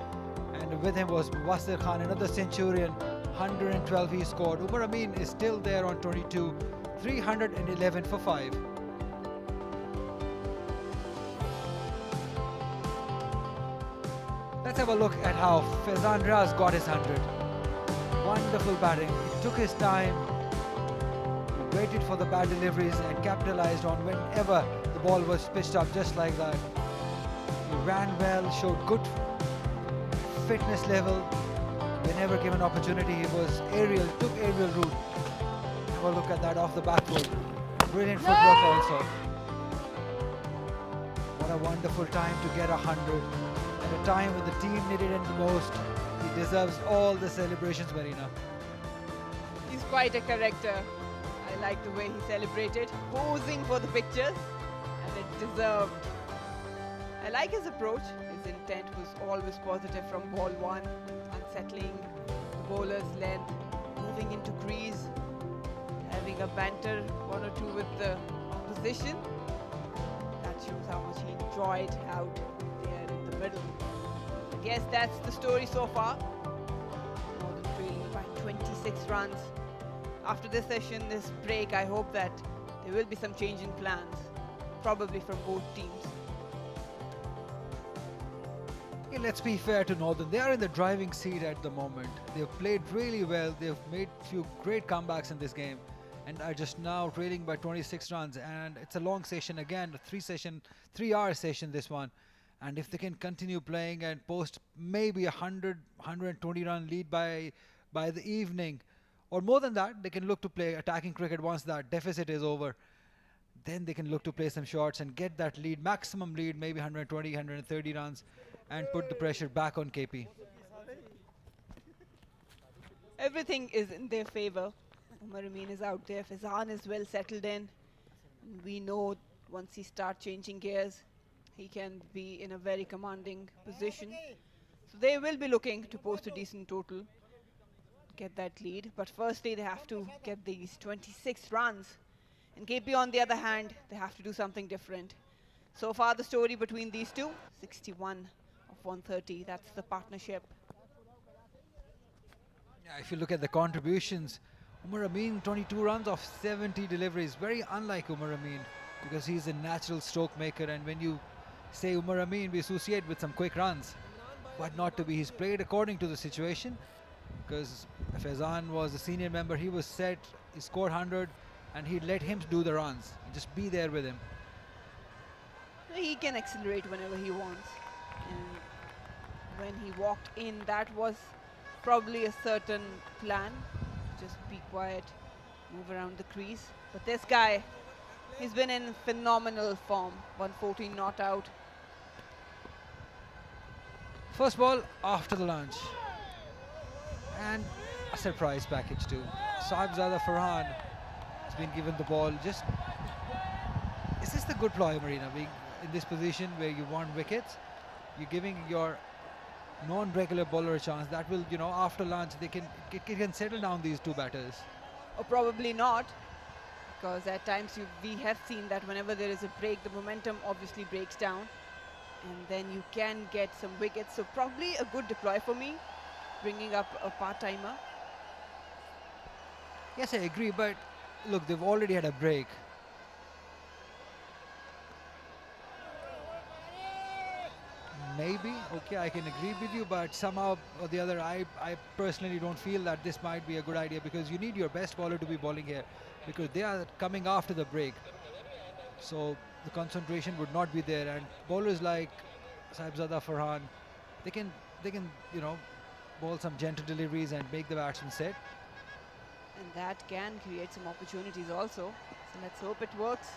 And with him was Mubassir Khan, another centurion. 112 he scored. Umar Amin is still there on 22. 311 for 5. Let's have a look at how Faizan Riaz got his 100. Wonderful batting. He took his time. He waited for the bad deliveries and capitalized on whenever the ball was pitched up, just like that. He ran well, showed good fitness level. Whenever given opportunity, he was aerial, took aerial route. Have a look at that off the back foot. Brilliant footwork also. What a wonderful time to get 100. At a time when the team needed it the most. He deserves all the celebrations, Marina. He's quite a character. I like the way he celebrated, posing for the pictures, and it deserved. I like his approach. His intent was always positive from ball 1, unsettling the bowler's length, moving into crease, having a banter 1 or 2 with the opposition. That shows how much he enjoyed out there in the middle. But yes, that's the story so far. Northern trailing by 26 runs. After this session, this break, I hope that there will be some change in plans, probably from both teams. Okay, let's be fair to Northern. They are in the driving seat at the moment. They've played really well. They've made a few great comebacks in this game and are just now trailing by 26 runs. And it's a long session again, a 3-hour session this one. And if they can continue playing and post maybe 120 run lead by the evening, or more than that, they can look to play attacking cricket once that deficit is over. Then they can look to play some shots and get that lead, maximum lead, maybe 120, 130 runs, and put the pressure back on KP. Everything is in their favour. Umar Amin is out there. Faizan is well settled in. We know once he starts changing gears, he can be in a very commanding position. So they will be looking to post a decent total, get that lead. But firstly, they have to get these 26 runs. And KP, on the other hand, they have to do something different. So far, the story between these two, 61 of 130. That's the partnership. Yeah, if you look at the contributions, Umar Amin, 22 runs off 70 deliveries. Very unlike Umar Amin, because he's a natural stroke maker. And when you say Umar Amin, we associate with some quick runs. But not to be. He's played according to the situation, because Faizan was a senior member. He was set, he scored 100, and he let him do the runs. Just be there with him. He can accelerate whenever he wants. And when he walked in, that was probably a certain plan. Just be quiet, move around the crease. But this guy, he's been in phenomenal form. 114 not out. First ball after the lunch. And a surprise package too. Sahibzada Farhan has been given the ball. Just, is this the good ploy, Marina? Being in this position where you want wickets, you're giving your non-regular bowler a chance. That will, after lunch, it can settle down these two batters. Or probably not, because at times we have seen that whenever there is a break, the momentum obviously breaks down, and then you can get some wickets. So probably a good deploy for me, bringing up a part-timer. Yes, I agree, but look, they've already had a break. Maybe, okay, I can agree with you, but somehow or the other, I personally don't feel that this might be a good idea, because you need your best bowler to be bowling here, because they are coming after the break. So the concentration would not be there, and bowlers like Sahibzada Farhan, they can bowl some gentle deliveries and make the batsman set. And that can create some opportunities also. So let's hope it works.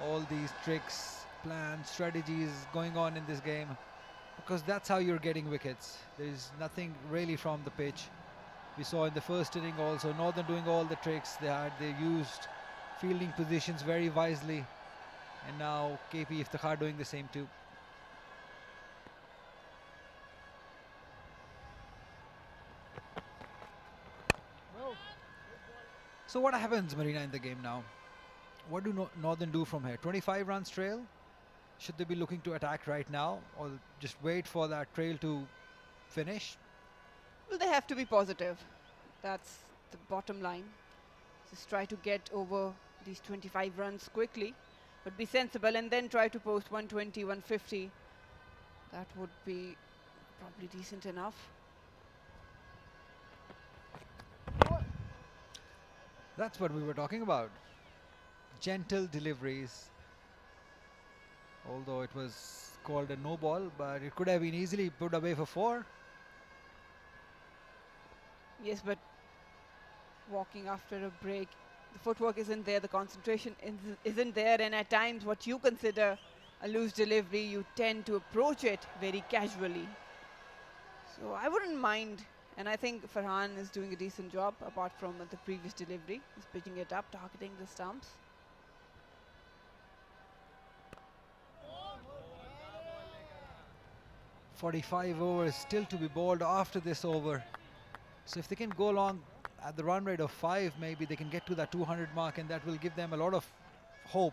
All these tricks, plans, strategies going on in this game. because that's how you're getting wickets. There is nothing really from the pitch. We saw in the first inning also Northern doing all the tricks they had. They used fielding positions very wisely, and now KP Iftikhar doing the same too. So what happens, Marina, in the game now? What do Northern do from here? 25 runs trail? Should they be looking to attack right now, or just wait for that trail to finish? Well, they have to be positive. That's the bottom line. Just try to get over these 25 runs quickly, but be sensible and then try to post 120, 150. That would be probably decent enough. That's what we were talking about. Gentle deliveries. Although it was called a no ball, but it could have been easily put away for 4. Yes, but walking after a break, the footwork isn't there, the concentration isn't there, and at times what you consider a loose delivery, you tend to approach it very casually. So I wouldn't mind, and I think Farhan is doing a decent job apart from the previous delivery. He's pitching it up, targeting the stumps. "45 overs still to be bowled after this over. So if they can go along at the run rate of 5, maybe they can get to that 200 mark, and that will give them a lot of hope.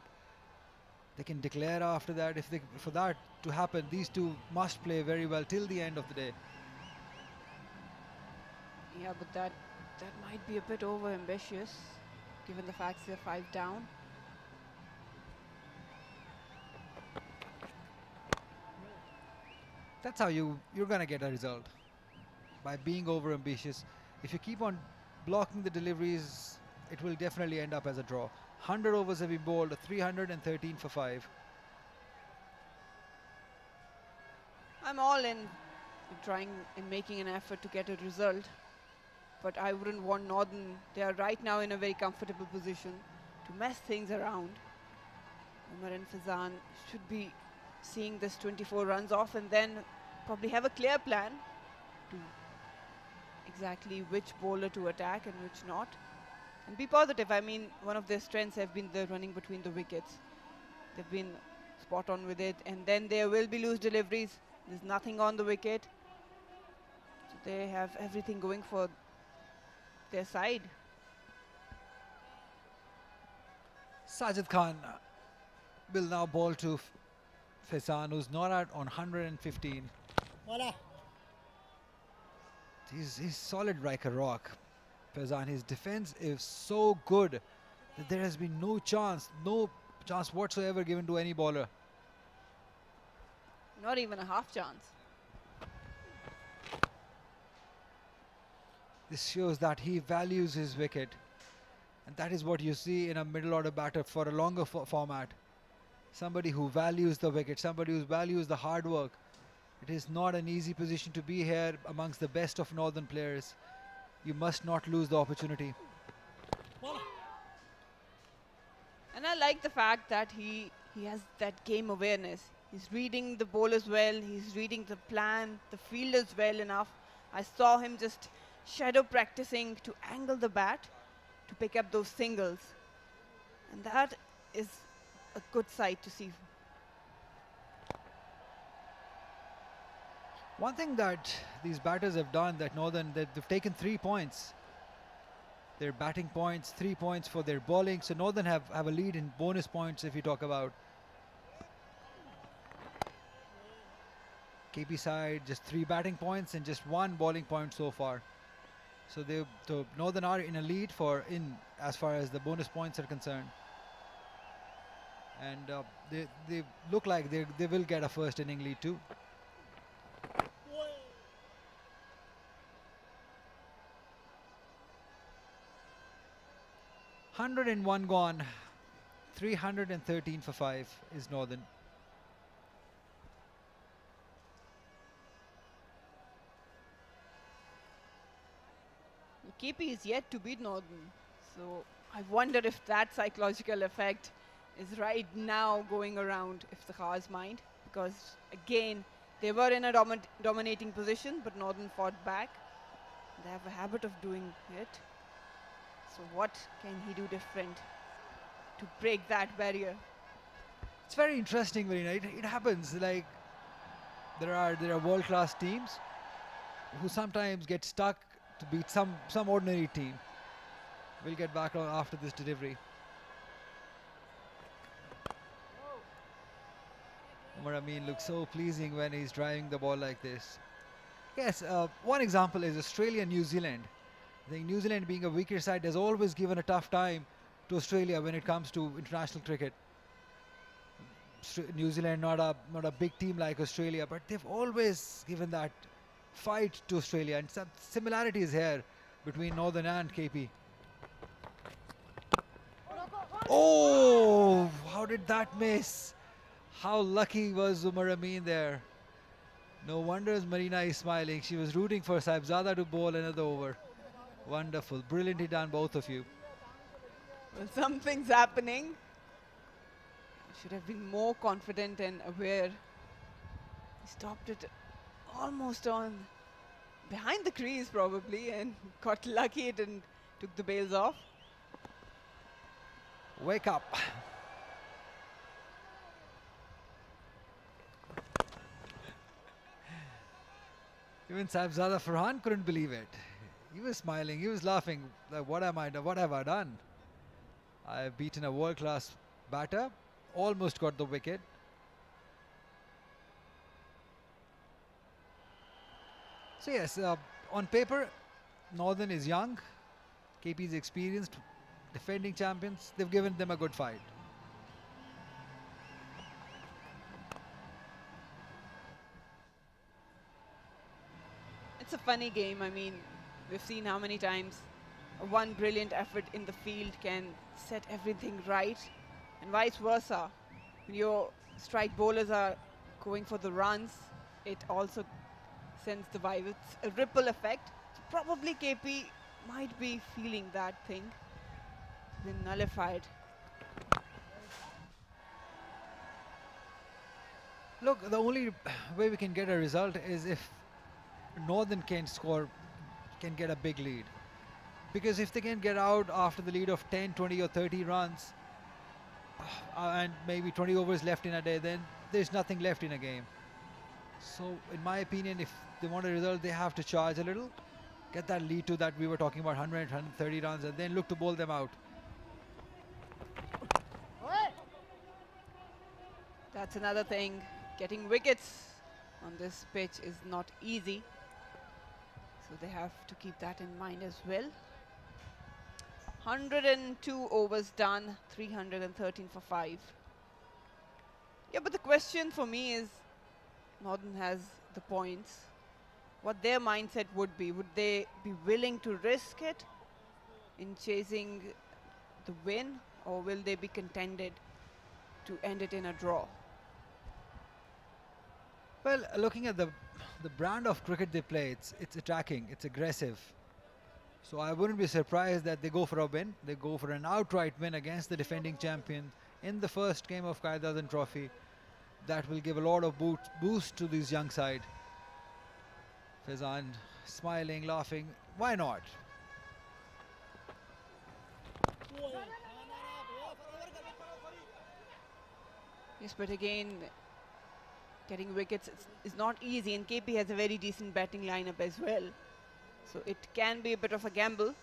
They can declare after that. For that to happen, these two must play very well till the end of the day. Yeah, but that might be a bit over ambitious, given the fact they're 5 down. That's how you're gonna get a result, by being over ambitious. If you keep on blocking the deliveries, it will definitely end up as a draw. 100 overs have been bowled, 313 for 5. I'm all in trying and making an effort to get a result, but I wouldn't want Northern. They are right now in a very comfortable position to mess things around. Umar and Fazan should be seeing this 24 runs off and then probably have a clear plan to exactly which bowler to attack and which not, and be positive. I mean, one of their strengths have been the running between the wickets. They've been spot on with it, and then there will be loose deliveries. There's nothing on the wicket, so they have everything going for their side. Sajid Khan will now bowl to Faizan, who's not out on 115. Voila. He's solid like a rock, Faizan. His defense is so good that there has been no chance whatsoever given to any bowler. Not even a half chance. This shows that he values his wicket, and that is what you see in a middle order batter for a longer format. Somebody who values the wicket, somebody who values the hard work. It is not an easy position to be here amongst the best of Northern players. You must not lose the opportunity. And I like the fact that he has that game awareness. He's reading the bowlers well, he's reading the plan, the fielders well enough. I saw him just shadow practicing to angle the bat to pick up those singles. And that is a good sight to see. One thing that these batters have done, that Northern, they've taken 3 points. Their batting points, 3 points for their bowling. So Northern have a lead in bonus points if you talk about. KP side, just 3 batting points and just 1 bowling point so far. So Northern are in a lead as far as the bonus points are concerned. And they look like they will get a first inning lead too. 101 gone, 313 for 5 is Northern. KP is yet to beat Northern, so I wonder if that psychological effect is right now going around Iftikhar's mind, because again They were in a dominating position, but Northern fought back. They have a habit of doing it. So what can he do different to break that barrier? It's very interesting, Marina. It happens. Like there are world-class teams who sometimes get stuck to beat some ordinary team. We'll get back on after this delivery. Umar Amin looks so pleasing when he's driving the ball like this. Yes, one example is Australia, New Zealand. I think New Zealand, being a weaker side, has always given a tough time to Australia when it comes to international cricket. New Zealand not a big team like Australia, but they've always given that fight to Australia, and some similarities here between Northern and KP. Oh, how did that miss? How lucky was Umar Amin there? No wonder Marina is smiling. She was rooting for Saibzada to bowl another over. Wonderful, brilliantly done, both of you. Well, something's happening. Should have been more confident and aware. He stopped it almost on behind the crease probably, and got lucky it and took the bails off. Wake up. Even Saibzada Farhan couldn't believe it. He was smiling, he was laughing. Like, what have I done? I've beaten a world-class batter, almost got the wicket. So yes, on paper, Northern is young, KP is experienced, defending champions. They've given them a good fight. It's a funny game. I mean, we've seen how many times one brilliant effort in the field can set everything right, and vice versa. When your strike bowlers are going for the runs, it also sends the vibe. It's a ripple effect. So probably KP might be feeling that thing. It's been nullified. Look, the only way we can get a result is if Northern can get a big lead. Because if they can get out after the lead of 10, 20 or 30 runs, and maybe 20 overs left in a day, then there's nothing left in a game. So in my opinion, if they want a result, they have to charge a little, get that lead to that we were talking about 100, 130 runs, and then look to bowl them out. That's another thing. Getting wickets on this pitch is not easy. So they have to keep that in mind as well. 102 overs done, 313 for 5. Yeah, but the question for me is, Northern has the points. What their mindset would be. Would they be willing to risk it in chasing the win, or will they be contented to end it in a draw? Well, looking at the brand of cricket they play, it's attacking, it's aggressive. So I wouldn't be surprised that they go for a win. They go for an outright win against the defending champion in the first game of Quaid Azam Trophy. That will give a lot of boost to this young side. Faizan smiling, laughing. Why not? Yes, but again, getting wickets is not easy, and KP has a very decent batting lineup as well. So it can be a bit of a gamble.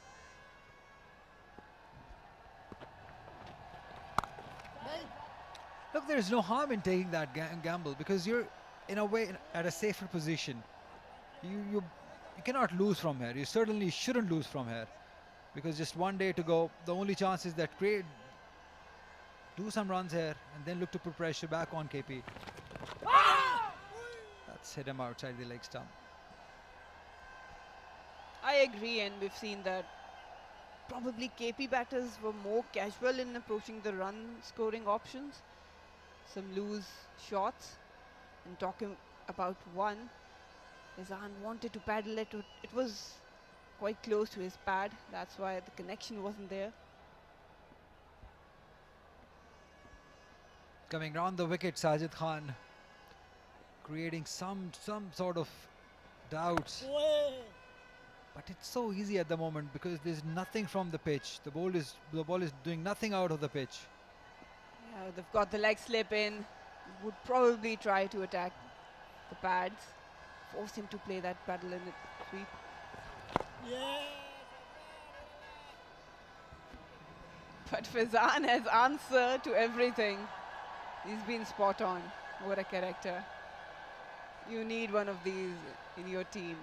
Look, there is no harm in taking that gamble, because you're, in a way, at a safer position. You cannot lose from here. You certainly shouldn't lose from here, because just one day to go. The only chance is that Quaid do some runs here and then look to put pressure back on KP. That's hit him outside the leg stump. I agree, and we've seen that probably KP batters were more casual in approaching the run scoring options. Some loose shots, and talking about one, Azam wanted to paddle it. It was quite close to his pad. That's why the connection wasn't there. Coming round the wicket, Sajid Khan creating some sort of doubts. But it's so easy at the moment because there's nothing from the pitch. The ball is doing nothing out of the pitch. Yeah, they've got the leg slip in. Would probably try to attack the pads, force him to play that paddle in the sweep. But Fizan has answered to everything. He's been spot on. What a character. You need one of these in your team.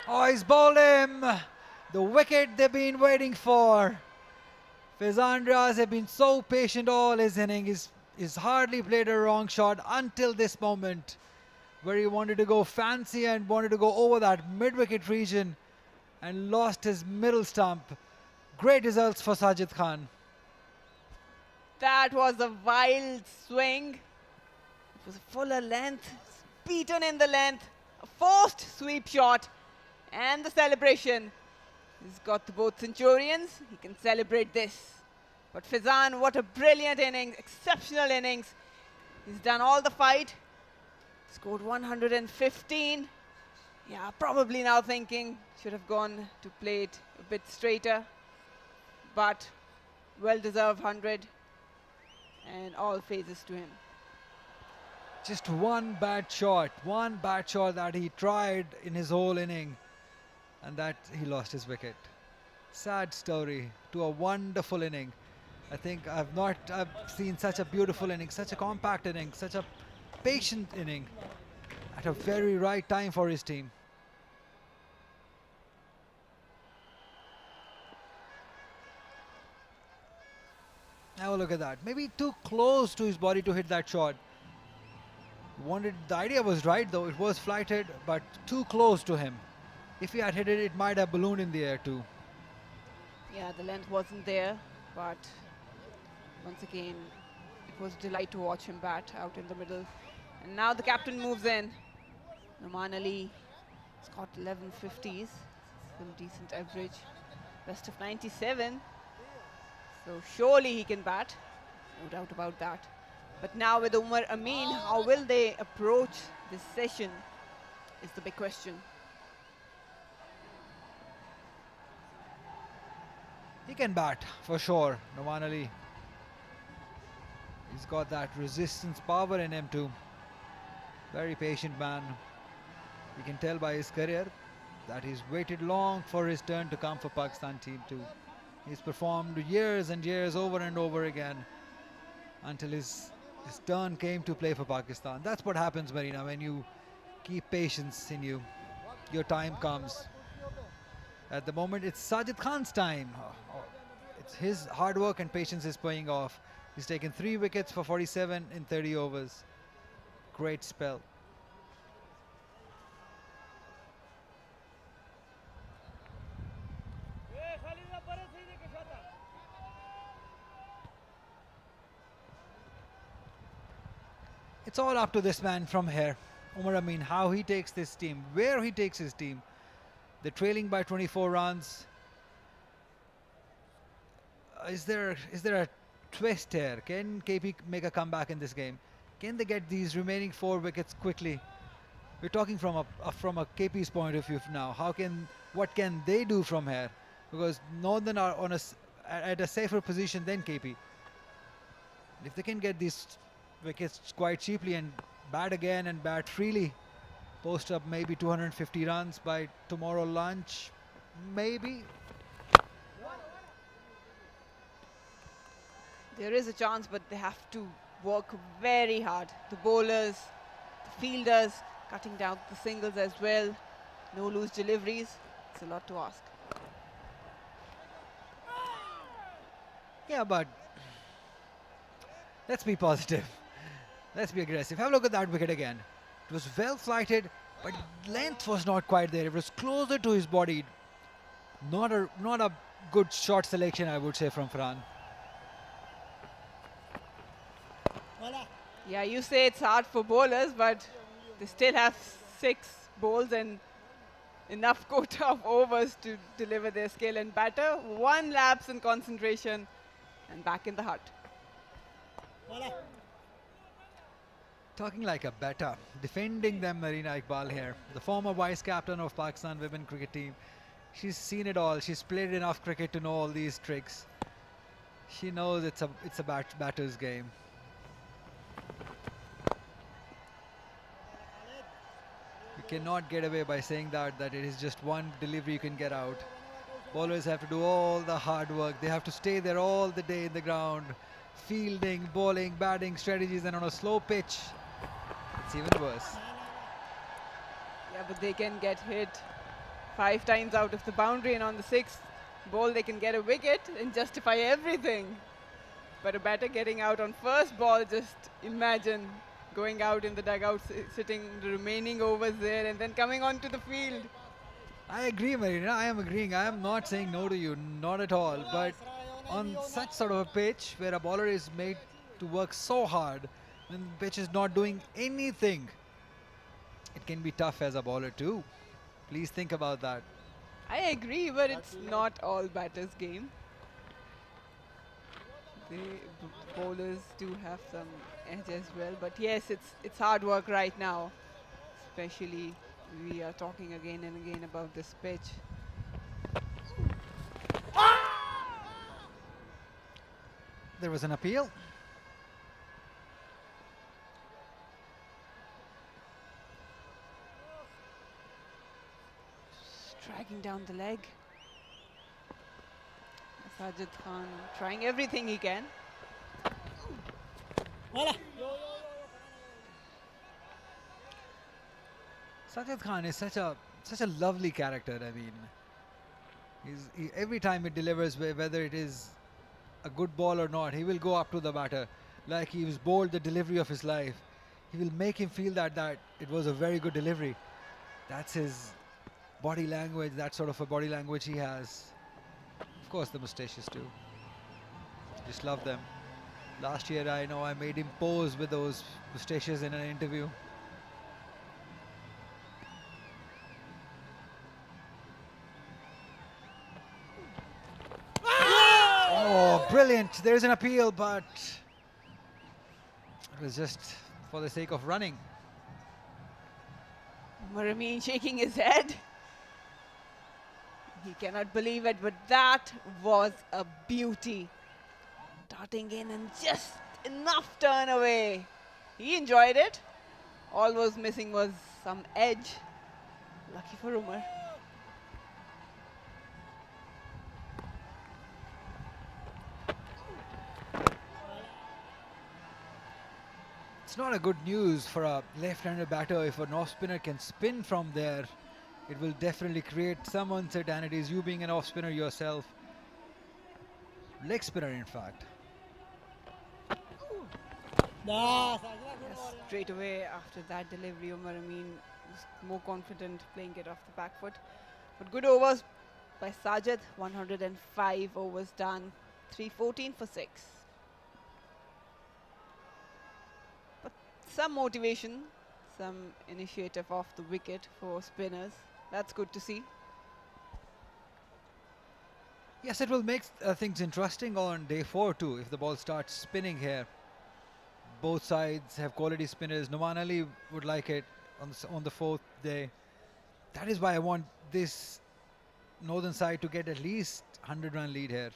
Oh, he's bowled him! The wicket they've been waiting for. Fizan Riaz has been so patient all his innings. He's hardly played a wrong shot until this moment, where he wanted to go fancy and wanted to go over that mid-wicket region and lost his middle stump. Great results for Sajid Khan. That was a wild swing. It was a fuller length, beaten in the length, a forced sweep shot, and the celebration. He's got the both centurions. He can celebrate this. But Fizan, what a brilliant innings, exceptional innings. He's done all the fight. Scored 115. Yeah, probably now thinking should have gone to play it a bit straighter. But well-deserved 100. And all phases to him. Just one bad shot that he tried in his whole inning, and that he lost his wicket. Sad story to a wonderful inning. I think I've seen such a beautiful inning, such a compact inning, such a patient inning at a very right time for his team. Now look at that. Maybe too close to his body to hit that shot. The idea was right though. It was flighted, but too close to him. If he had hit it, it might have ballooned in the air too. Yeah, the length wasn't there, but once again, it was a delight to watch him bat out in the middle. And now the captain moves in. Noman Ali has got 11 50s, some decent average. Best of 97. So surely he can bat, no doubt about that. But now with Umar Amin, how will they approach this session is the big question. He can bat for sure, Noman Ali. He's got that resistance power in him too. Very patient man. You can tell by his career that he's waited long for his turn to come for Pakistan team too. He's performed years and years over and over again until his turn came to play for Pakistan. That's what happens, Marina, when you keep patience in you. Your time comes. At the moment, it's Sajid Khan's time. It's his hard work and patience is paying off. He's taken 3 wickets for 47 in 30 overs. Great spell. It's all up to this man from here, Umar Amin, how he takes this team, where he takes his team. They're trailing by 24 runs. Is there a twist here? Can KP make a comeback in this game? Can they get these remaining 4 wickets quickly? We're talking from a KP's point of view now. What can they do from here? Because Northern are at a safer position than KP. If they can get these wickets quite cheaply and bat again and bat freely, post up maybe 250 runs by tomorrow lunch, maybe. There is a chance, but they have to work very hard. The bowlers, the fielders, cutting down the singles as well. No loose deliveries. It's a lot to ask. Yeah, but let's be positive. Let's be aggressive. Have a look at that wicket again. It was well flighted, but length was not quite there. It was closer to his body. Not a good shot selection, I would say, from Farhan. Yeah, you say it's hard for bowlers, but they still have 6 bowls and enough quota of overs to deliver their skill. And batter, 1 lapse in concentration. and back in the hut. Talking like a better, defending them Marina Iqbal here, the former vice captain of Pakistan women cricket team. She's seen it all. She's played enough cricket to know all these tricks. She knows it's a batter's game. You cannot get away by saying that it is just one delivery you can get out. Bowlers have to do all the hard work. They have to stay there all the day in the ground, fielding, bowling, batting strategies, and on a slow pitch, it's even worse. Yeah, but they can get hit 5 times out of the boundary, and on the 6th ball they can get a wicket and justify everything. But a batter getting out on first ball, just imagine going out in the dugout, sitting the remaining overs there, and then coming onto the field. I agree, Marina. I am agreeing. I am not saying no to you, not at all. But on such sort of a pitch where a bowler is made to work so hard, and the pitch is not doing anything, it can be tough as a bowler too. Please think about that. I agree, but it's not all batters' game. The bowlers do have some edge as well, but yes, it's hard work right now. Especially, we are talking again and again about this pitch. There was an appeal. Dragging down the leg. Sajid Khan trying everything he can. Sajid Khan is such a lovely character. I mean, every time he delivers, whether it is a good ball or not, he will go up to the batter like he was bowled the delivery of his life. He will make him feel that it was a very good delivery. That's his body language, that sort of a body language he has. Of course, the moustaches too. Just love them. Last year, I know I made him pose with those moustaches in an interview. Oh, brilliant. There's an appeal, but it was just for the sake of running. Muramin shaking his head. He cannot believe it, but that was a beauty. Darting in and just enough turn away. He enjoyed it. All was missing was some edge. Lucky for Umar. It's not a good news for a left-handed batter. If an off-spinner can spin from there, it will definitely create some uncertainties, you being an off-spinner yourself. Leg spinner, in fact. Yes, straight away after that delivery, Umar Amin was more confident playing it off the back foot. But good overs by Sajid. 105 overs done. 314 for 6. But some motivation, some initiative off the wicket for spinners. That's good to see. Yes, it will make things interesting on day 4 too, if the ball starts spinning here. Both sides have quality spinners. Noman Ali would like it on the 4th day. That is why I want this northern side to get at least 100-run lead here.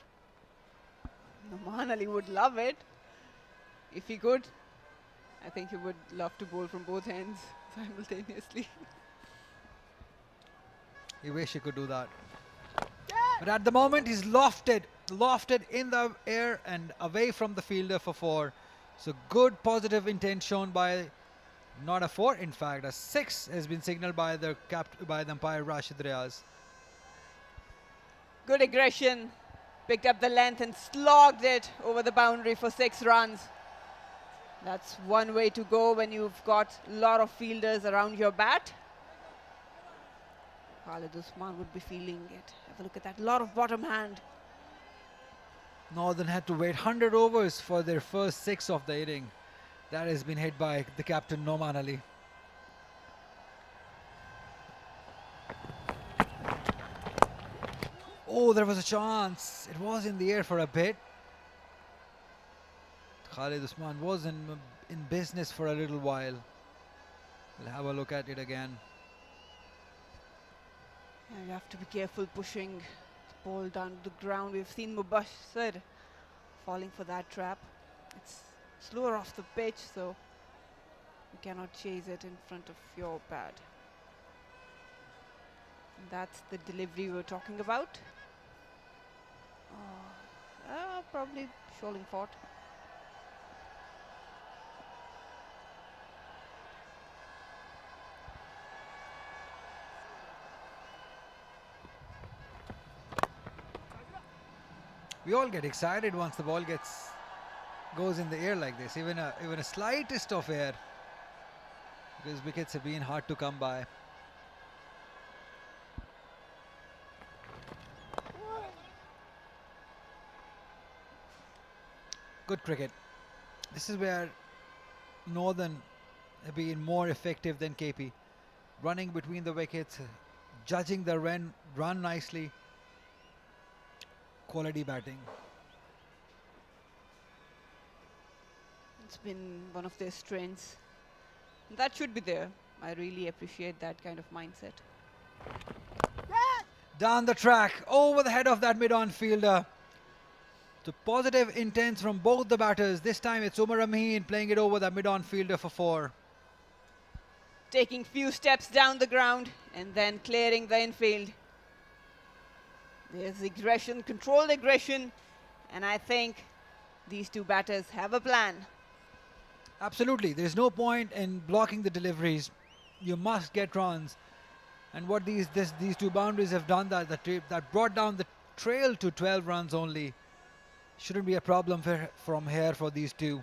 Noman Ali would love it. If he could, I think he would love to bowl from both ends simultaneously. He wish he could do that. But at the moment, he's lofted in the air and away from the fielder for 4. So good positive intent shown by, not a 4, in fact, a 6 has been signaled by the umpire Rashid Riaz. Good aggression. Picked up the length and slogged it over the boundary for 6 runs. That's one way to go when you've got a lot of fielders around your bat. Khalid Usman would be feeling it. Have a look at that. A lot of bottom hand. Northern had to wait 100 overs for their first 6 of the inning. That has been hit by the captain Noman Ali. Oh, there was a chance. It was in the air for a bit. Khalid Usman was in business for a little while. We'll have a look at it again. Yeah, you have to be careful pushing the ball down to the ground. We've seen Mubashir falling for that trap. It's slower off the pitch, so you cannot chase it in front of your pad. And that's the delivery we were talking about. Probably Sholing fought. We all get excited once the ball goes in the air like this, even a slightest of air, because wickets have been hard to come by. Good cricket. This is where Northern have been more effective than KP, running between the wickets, judging the run nicely. Quality batting. It's been one of their strengths. That should be there. I really appreciate that kind of mindset. Down the track, over the head of that mid-on fielder. So positive intent from both the batters. This time it's Umar Amin playing it over the mid-on fielder for 4. Taking few steps down the ground and then clearing the infield. There's aggression, controlled aggression, and I think these two batters have a plan. Absolutely, there's no point in blocking the deliveries. You must get runs, and what these two boundaries have done, that brought down the trail to 12 runs only. Shouldn't be a problem from here for these two.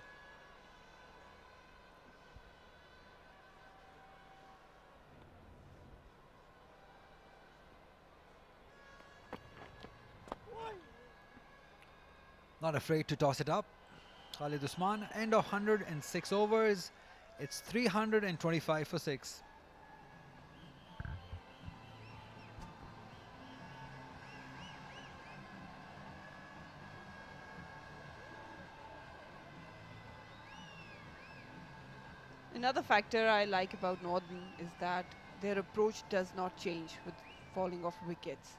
Not afraid to toss it up. Khalid Usman, end of 106 overs. It's 325 for 6. Another factor I like about Northern is that their approach does not change with falling off wickets.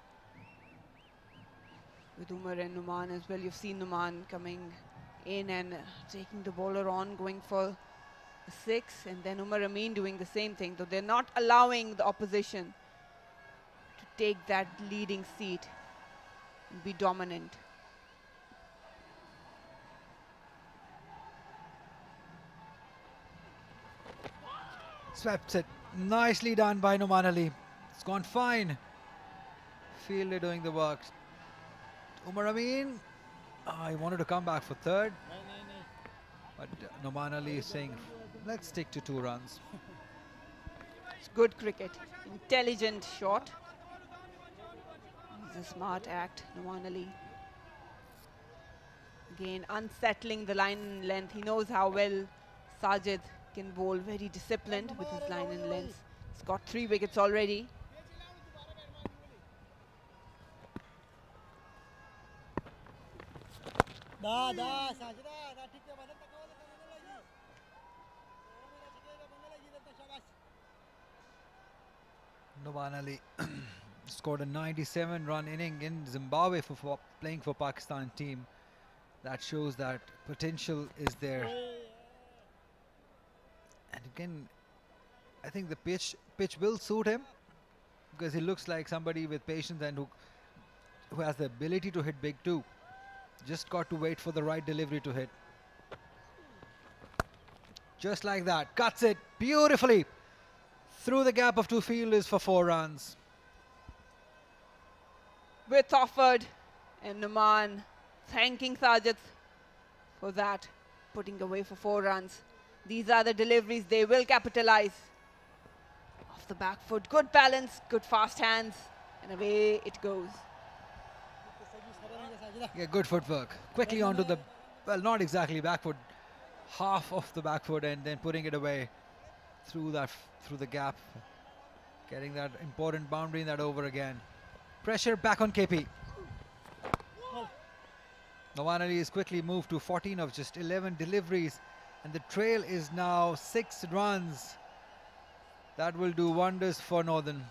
With Umar and Numan as well, you've seen Numan coming in and taking the bowler on, going for a 6, and then Umar Amin doing the same thing, though they're not allowing the opposition to take that leading seat and be dominant. Swept it. Nicely done by Numan Ali. It's gone fine. Fielder doing the work. Umar Amin, he wanted to come back for 3rd. But Numan Ali is saying, let's stick to 2 runs. It's good cricket. Intelligent shot. It's a smart act, Numan Ali. Again, unsettling the line and length. He knows how well Sajid can bowl, very disciplined with his line and length. He's got 3 wickets already. Numan Ali scored a 97-run inning in Zimbabwe for playing for Pakistan team. That shows that potential is there. And again, I think the pitch will suit him, because he looks like somebody with patience and who has the ability to hit big too. Just got to wait for the right delivery to hit. Just like that, cuts it beautifully through the gap of 2 fielders for 4 runs. Width offered, and Numan thanking Sajid for that, putting away for 4 runs. These are the deliveries they will capitalize. Off the back foot, good balance, good fast hands, and away it goes. Yeah, good footwork. Quickly onto the, well, not exactly back foot, half of the back foot, and then putting it away through the gap, getting that important boundary in that over again. Pressure back on KP. Noman Ali is quickly moved to 14 of just 11 deliveries, and the trail is now 6 runs. That will do wonders for Northern.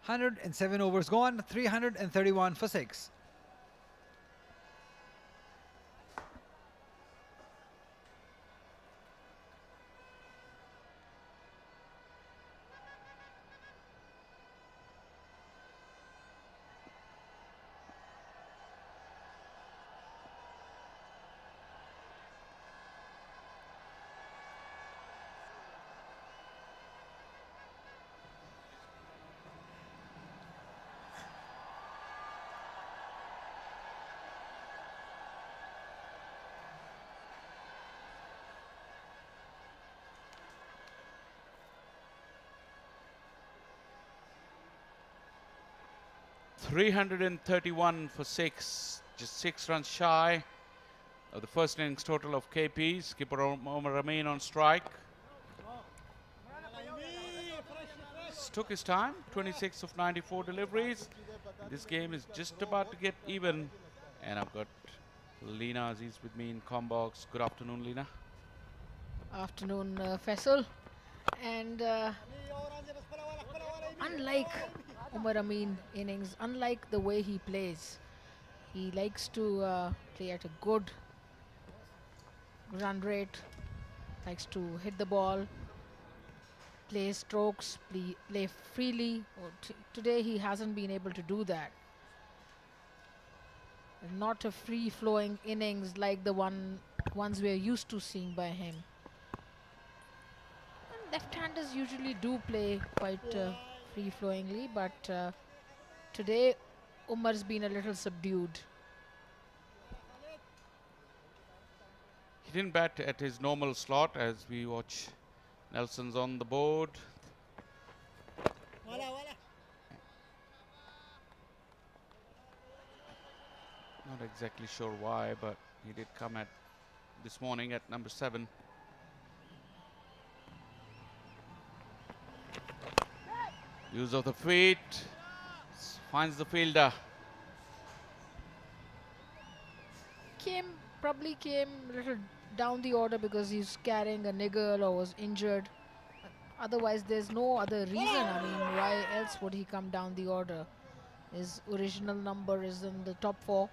"107 overs gone, 331 for 6. $331 for 6, just 6 runs shy of the first innings total of KP. Skipper Omar Amin on strike. Took his time, 26 of 94 deliveries. This game is just about to get even. And I've got Leena Aziz with me in Combox. Good afternoon, Leena. Afternoon, Faisal. And unlike Umar Amin innings, unlike the way he plays, he likes to play at a good run rate, likes to hit the ball, play strokes, play freely. Today he hasn't been able to do that. Not a free-flowing innings like the ones we're used to seeing by him. And left-handers usually do play quite free-flowingly, but today Umar's been a little subdued. He didn't bat at his normal slot as we watch. Nelson's on the board. Not exactly sure why, but he did come at this morning at number 7. Use of the feet, finds the fielder. Probably came a little down the order because he's carrying a niggle or was injured. Otherwise, there's no other reason. I mean, why else would he come down the order? His original number is in the top 4.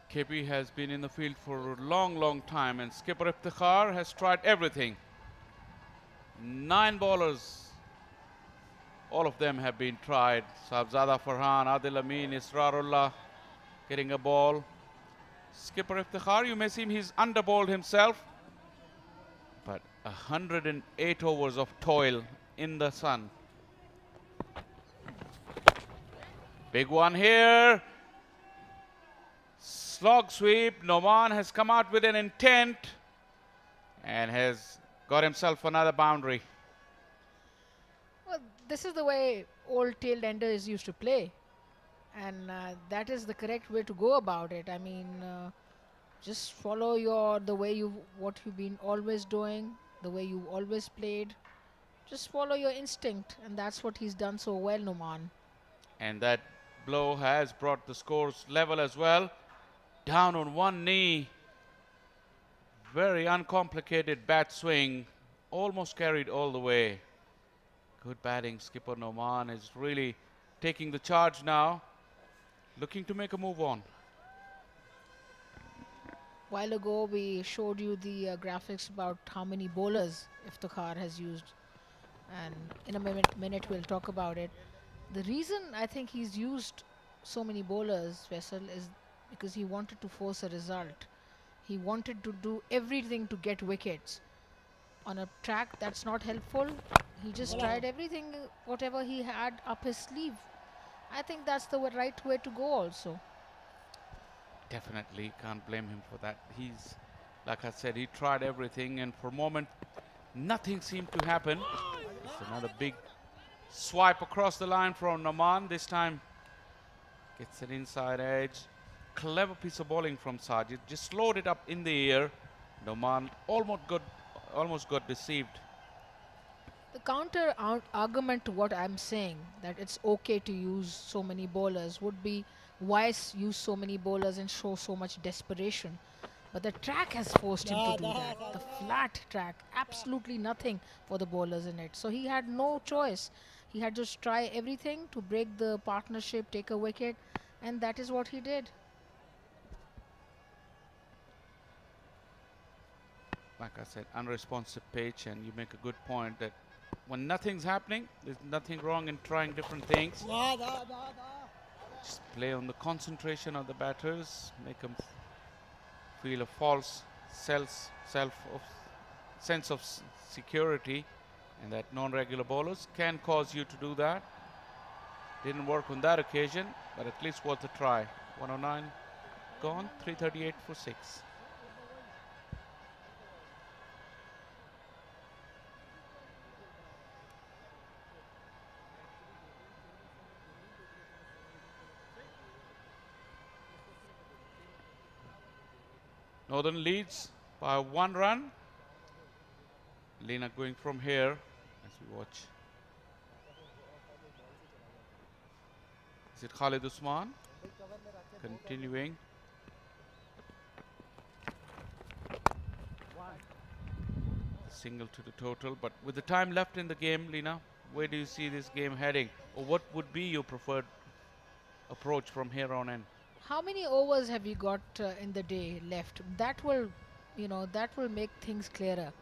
KP has been in the field for a long time, and skipper Iftikhar has tried everything. 9 bowlers, all of them have been tried. Sahibzada Farhan, Adil Amin, Israrullah getting a ball. Skipper Iftikhar, you may seem he's underbowled himself, but 108 overs of toil in the sun. Big one here. Slog sweep. Noman has come out with an intent and has got himself another boundary. Well, this is the way old tailed enders used to play, and that is the correct way to go about it. I mean, just follow what you've been always doing, the way you always played. Just follow your instinct, and that's what he's done so well, Noman. And that blow has brought the scores level as well. Down on one knee. Very uncomplicated bat swing. Almost carried all the way. Good batting. Skipper Noman is really taking the charge now. Looking to make a move on. While ago, we showed you the graphics about how many bowlers Iftikhar has used. And in a minute, we'll talk about it. The reason I think he's used so many bowlers, Faisal, is because he wanted to force a result. He wanted to do everything to get wickets. On a track that's not helpful, he just tried everything, whatever he had up his sleeve. I think that's the right way to go also. Definitely can't blame him for that. He's, like I said, he tried everything, and for a moment nothing seemed to happen. It's another big swipe across the line from Naman. This time gets an inside edge. Clever piece of bowling from Sajid. Just slowed it up in the air. Naman almost got deceived. The counter argument to what I'm saying, that it's okay to use so many bowlers, would be why use so many bowlers and show so much desperation. But the track has forced him to do that. The flat track, absolutely nothing for the bowlers in it. So he had no choice. He had to just try everything to break the partnership, take a wicket, and that is what he did. Like I said, unresponsive pitch, and you make a good point that when nothing's happening, there's nothing wrong in trying different things. Just play on the concentration of the batters, make them feel a false sense of security, and that non-regular bowlers can cause you to do that. Didn't work on that occasion, but at least worth a try. 109 gone, 338 for 6. Northern leads by 1 run. Lina going from here as we watch. Is it Khalid Usman? Continuing. Single to the total, but with the time left in the game, Lina, where do you see this game heading? Or what would be your preferred approach from here on in? How many overs have you got in the day left? That will, that will make things clearer.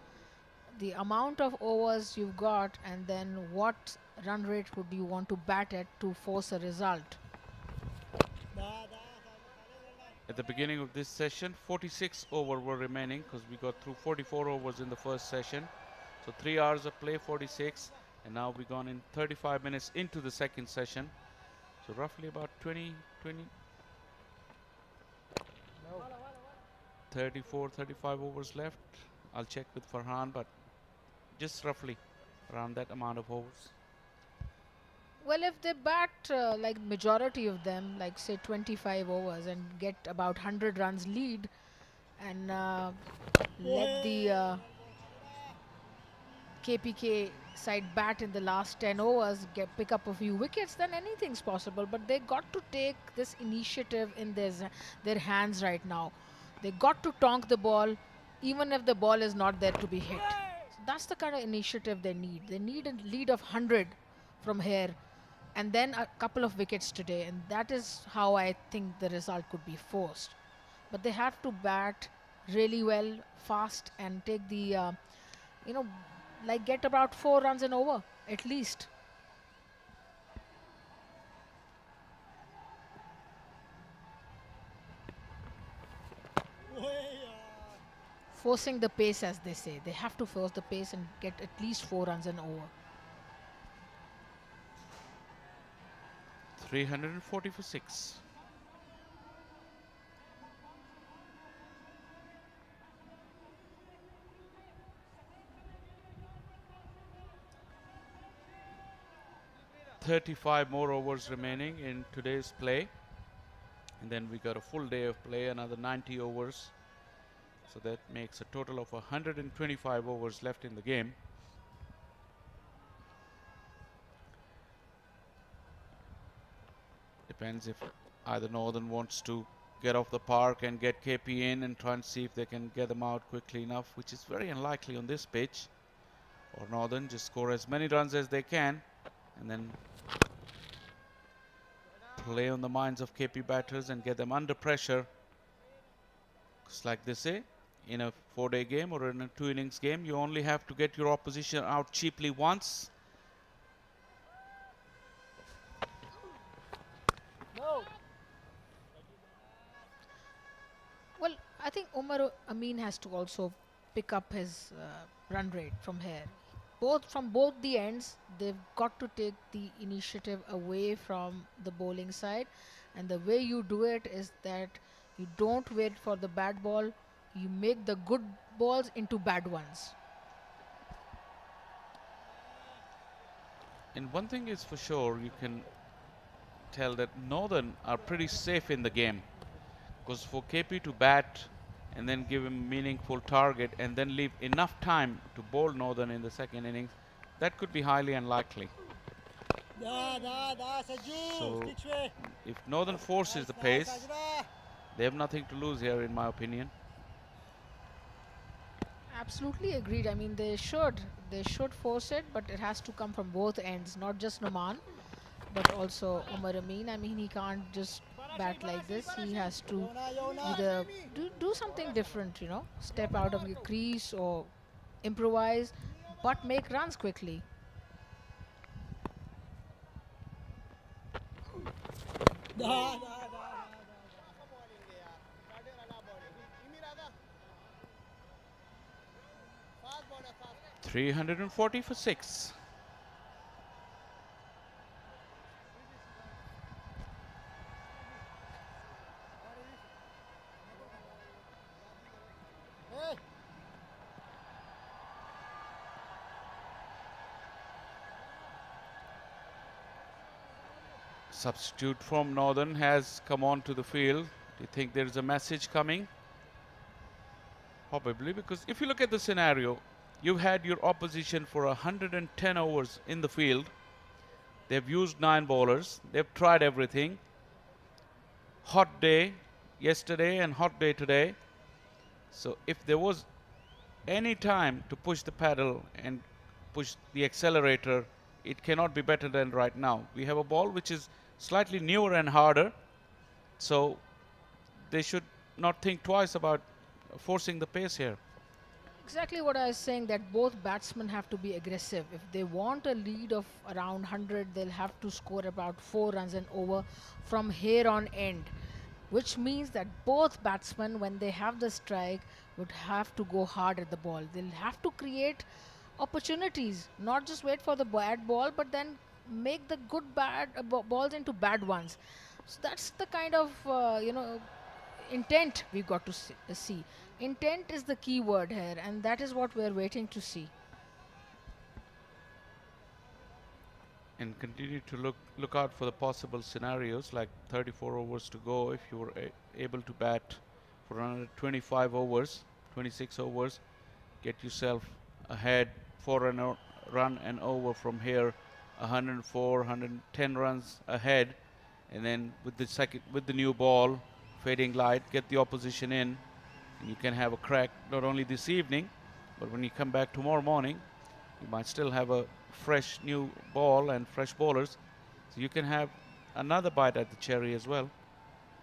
The amount of overs you've got, and then what run rate would you want to bat at to force a result? At the beginning of this session, 46 overs were remaining because we got through 44 overs in the first session. So 3 hours of play, 46, and now we've gone in 35 minutes into the second session. So roughly about 34, 35 overs left. I'll check with Farhan, but just roughly around that amount of overs. Well, if they bat like majority of them, like say 25 overs, and get about 100 runs lead, and let the KPK side bat in the last 10 overs, pick up a few wickets, then anything's possible. But they got to take this initiative in their hands right now. They got to tonk the ball, even if the ball is not there to be hit. So that's the kind of initiative they need. They need a lead of 100 from here, and then a couple of wickets today. And that is how I think the result could be forced. But they have to bat really well, fast, and take the, like get about 4 runs an over, at least. Forcing the pace, as they say. They have to force the pace and get at least 4 runs an over. 340 for 6. "35 more overs remaining in today's play, and then we got a full day of play, another 90 overs. So that makes a total of 125 overs left in the game. Depends if either Northern wants to get off the park and get KP in and try and see if they can get them out quickly enough, which is very unlikely on this pitch. Or Northern just score as many runs as they can and then play on the minds of KP batters and get them under pressure. Because like they say, in a 4-day game or in a 2 innings game, you only have to get your opposition out cheaply once. Well, I think Umar Amin has to also pick up his run rate from here. From both the ends, they've got to take the initiative away from the bowling side. And the way you do it is that you don't wait for the bad ball. You make the good balls into bad ones. And one thing is for sure, you can tell that Northern are pretty safe in the game, because for KP to bat and then give him meaningful target and then leave enough time to bowl Northern in the second innings, that could be highly unlikely. So if Northern forces the pace, they have nothing to lose here, in my opinion. Absolutely agreed. I mean, they should force it, but it has to come from both ends, not just Noman, but also Umar Amin. I mean, he can't just bat like this. He has to either do something different, you know, step out of your crease or improvise, but make runs quickly. Da. 340 for 6. Substitute from Northern has come onto the field. Do you think there is a message coming? Probably, because if you look at the scenario, you've had your opposition for 110 overs in the field. They've used 9 bowlers. They've tried everything. Hot day yesterday and hot day today. So if there was any time to push the pedal and push the accelerator, it cannot be better than right now. We have a ball which is slightly newer and harder, so they should not think twice about forcing the pace here. Exactly what I was saying, that both batsmen have to be aggressive. If they want a lead of around 100, they'll have to score about 4 runs and over from here on end, which means that both batsmen, when they have the strike, would have to go hard at the ball. They'll have to create opportunities, not just wait for the bad ball, but then make the good balls into bad ones. So that's the kind of intent we've got to see. Intent is the key word here, and that is what we're waiting to see. And continue to look out for the possible scenarios, like 34 overs to go. If you were able to bat for another 25 overs, 26 overs, get yourself ahead for a run and over from here, 104, 110 runs ahead, and then with the new ball, fading light, get the opposition in, and you can have a crack not only this evening, but when you come back tomorrow morning, you might still have a fresh new ball and fresh bowlers, so you can have another bite at the cherry as well.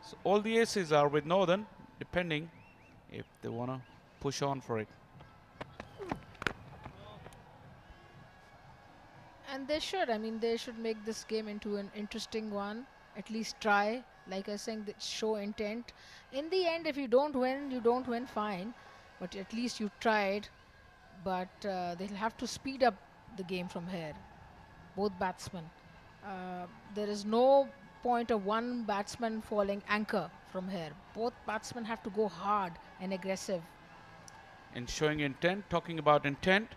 So all the aces are with Northern, depending if they want to push on for it. And they should. I mean, they should make this game into an interesting one. At least try. Like I was saying, show intent. In the end, if you don't win, you don't win, fine. But at least you tried. But they'll have to speed up the game from here. Both batsmen. There is no point of one batsman falling anchor from here. Both batsmen have to go hard and aggressive. And showing intent, talking about intent,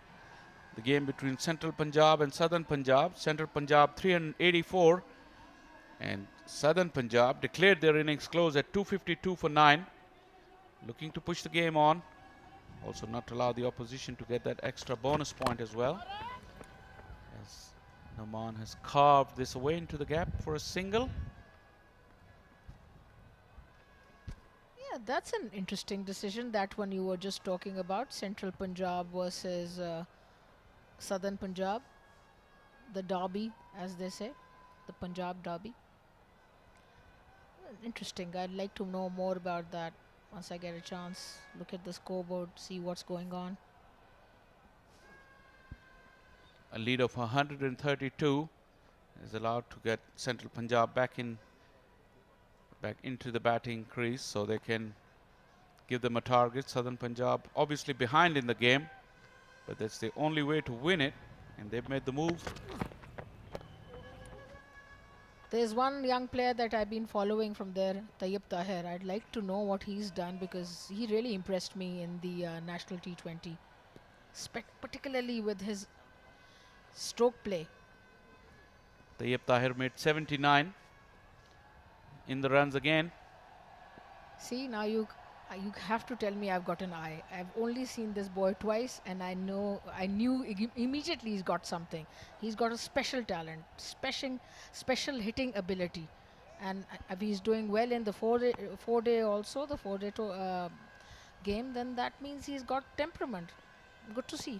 the game between Central Punjab and Southern Punjab. Central Punjab 384 and Southern Punjab declared their innings close at 252 for 9. Looking to push the game on. Also not to allow the opposition to get that extra bonus point as well. As Noman has carved this away into the gap for a single. Yeah, that's an interesting decision. That one you were just talking about. Central Punjab versus Southern Punjab, the derby, as they say, the Punjab derby. Interesting. I'd like to know more about that once I get a chance. Look at the scoreboard, see what's going on. A lead of 132 is allowed to get Central Punjab back into the batting crease, so they can give them a target. Southern Punjab obviously behind in the game, but that's the only way to win it, and they've made the move. There's one young player that I've been following from there, Tayyib Tahir. I'd like to know what he's done, because he really impressed me in the National T20, particularly with his stroke play. Tayyip Tahir made 79 in the runs again. See, now you have to tell me I've got an eye. I've only seen this boy twice, and I knew immediately he's got something. He's got a special talent, special hitting ability, and if he's doing well in the four-day also, the four-day game, then that means he's got temperament. Good to see.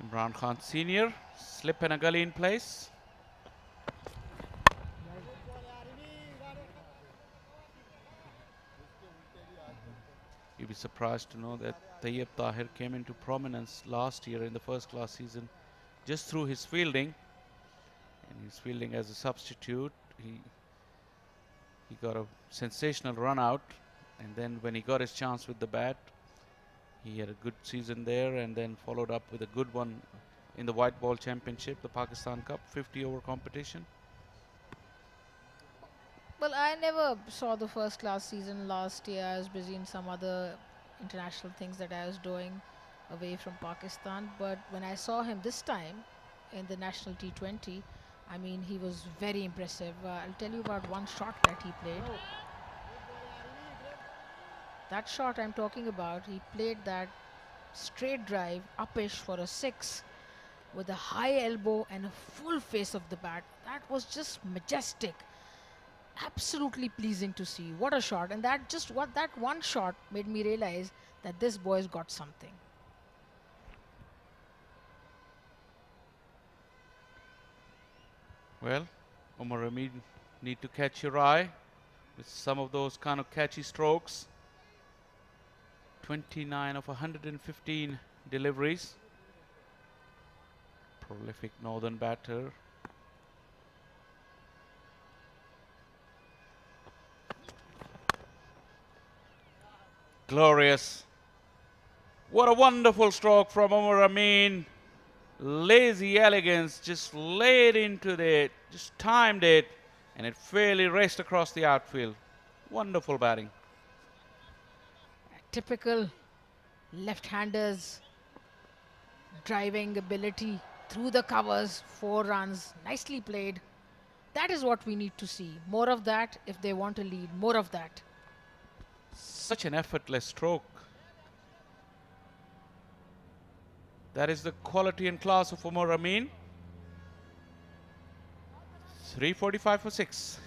Imran Khan Senior, slip and a gully in place. You'd be surprised to know that Tayyip Tahir came into prominence last year in the first class season just through his fielding. And his fielding as a substitute, he got a sensational run out, and then when he got his chance with the bat, he had a good season there, and then followed up with a good one in the White Ball Championship, the Pakistan Cup 50-over competition. Well, I never saw the first class season last year. I was busy in some other international things that I was doing away from Pakistan. But when I saw him this time in the national T20, I mean, he was very impressive. I'll tell you about one shot that he played. That shot I'm talking about, he played that straight drive, upish for a 6 with a high elbow and a full face of the bat. That was just majestic. Absolutely pleasing to see. What a shot. And that one shot made me realize that this boy's got something. Well, Omar Hamid need to catch your eye with some of those kind of catchy strokes. 29 of 115 deliveries. Prolific northern batter. Glorious. What a wonderful stroke from Omar Amin. Lazy elegance, just laid into it, just timed it, and it fairly raced across the outfield. Wonderful batting. Typical left-handers driving ability through the covers, 4 runs, nicely played. That is what we need to see. More of that if they want to lead, more of that. Such an effortless stroke. That is the quality and class of Omar Amin. 345 for 6.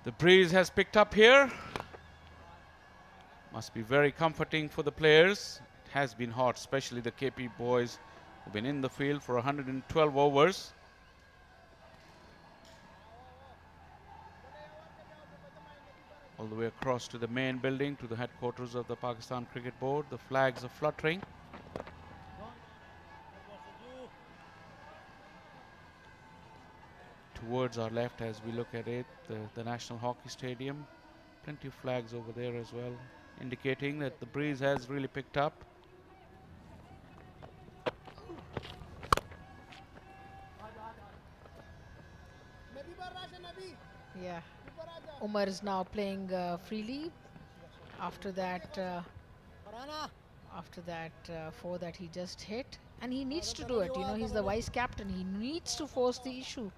The breeze has picked up here. Must be very comforting for the players. It has been hot, especially the KP boys who've been in the field for 112 overs. All the way across to the main building, to the headquarters of the Pakistan Cricket Board. The flags are fluttering. Towards our left, as we look at it, the National Hockey Stadium. Plenty of flags over there as well, indicating that the breeze has really picked up. Yeah, Umar is now playing freely after that 4 that he just hit, and he needs to do it. You know, he's the vice captain. He needs to force the issue.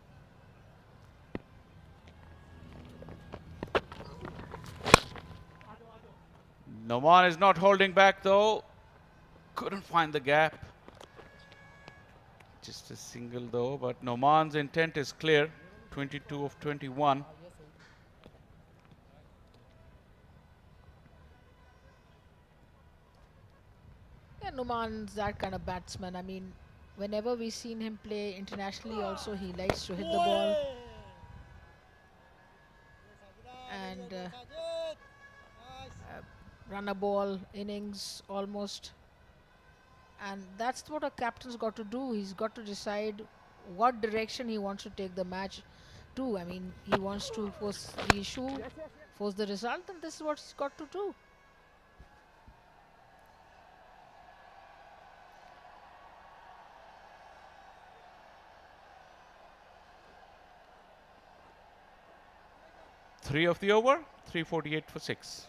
Noman is not holding back though. Couldn't find the gap. Just a single though, but Noman's intent is clear. 22 of 21. Yeah, Numan's that kind of batsman. I mean, whenever we've seen him play internationally also, he likes to hit the ball. And run a ball innings almost And that's what a captain's got to do. He's got to decide what direction he wants to take the match to. I mean, he wants to force the issue, force the result, and this is what he's got to do. Three of the over, 3:48 for 6.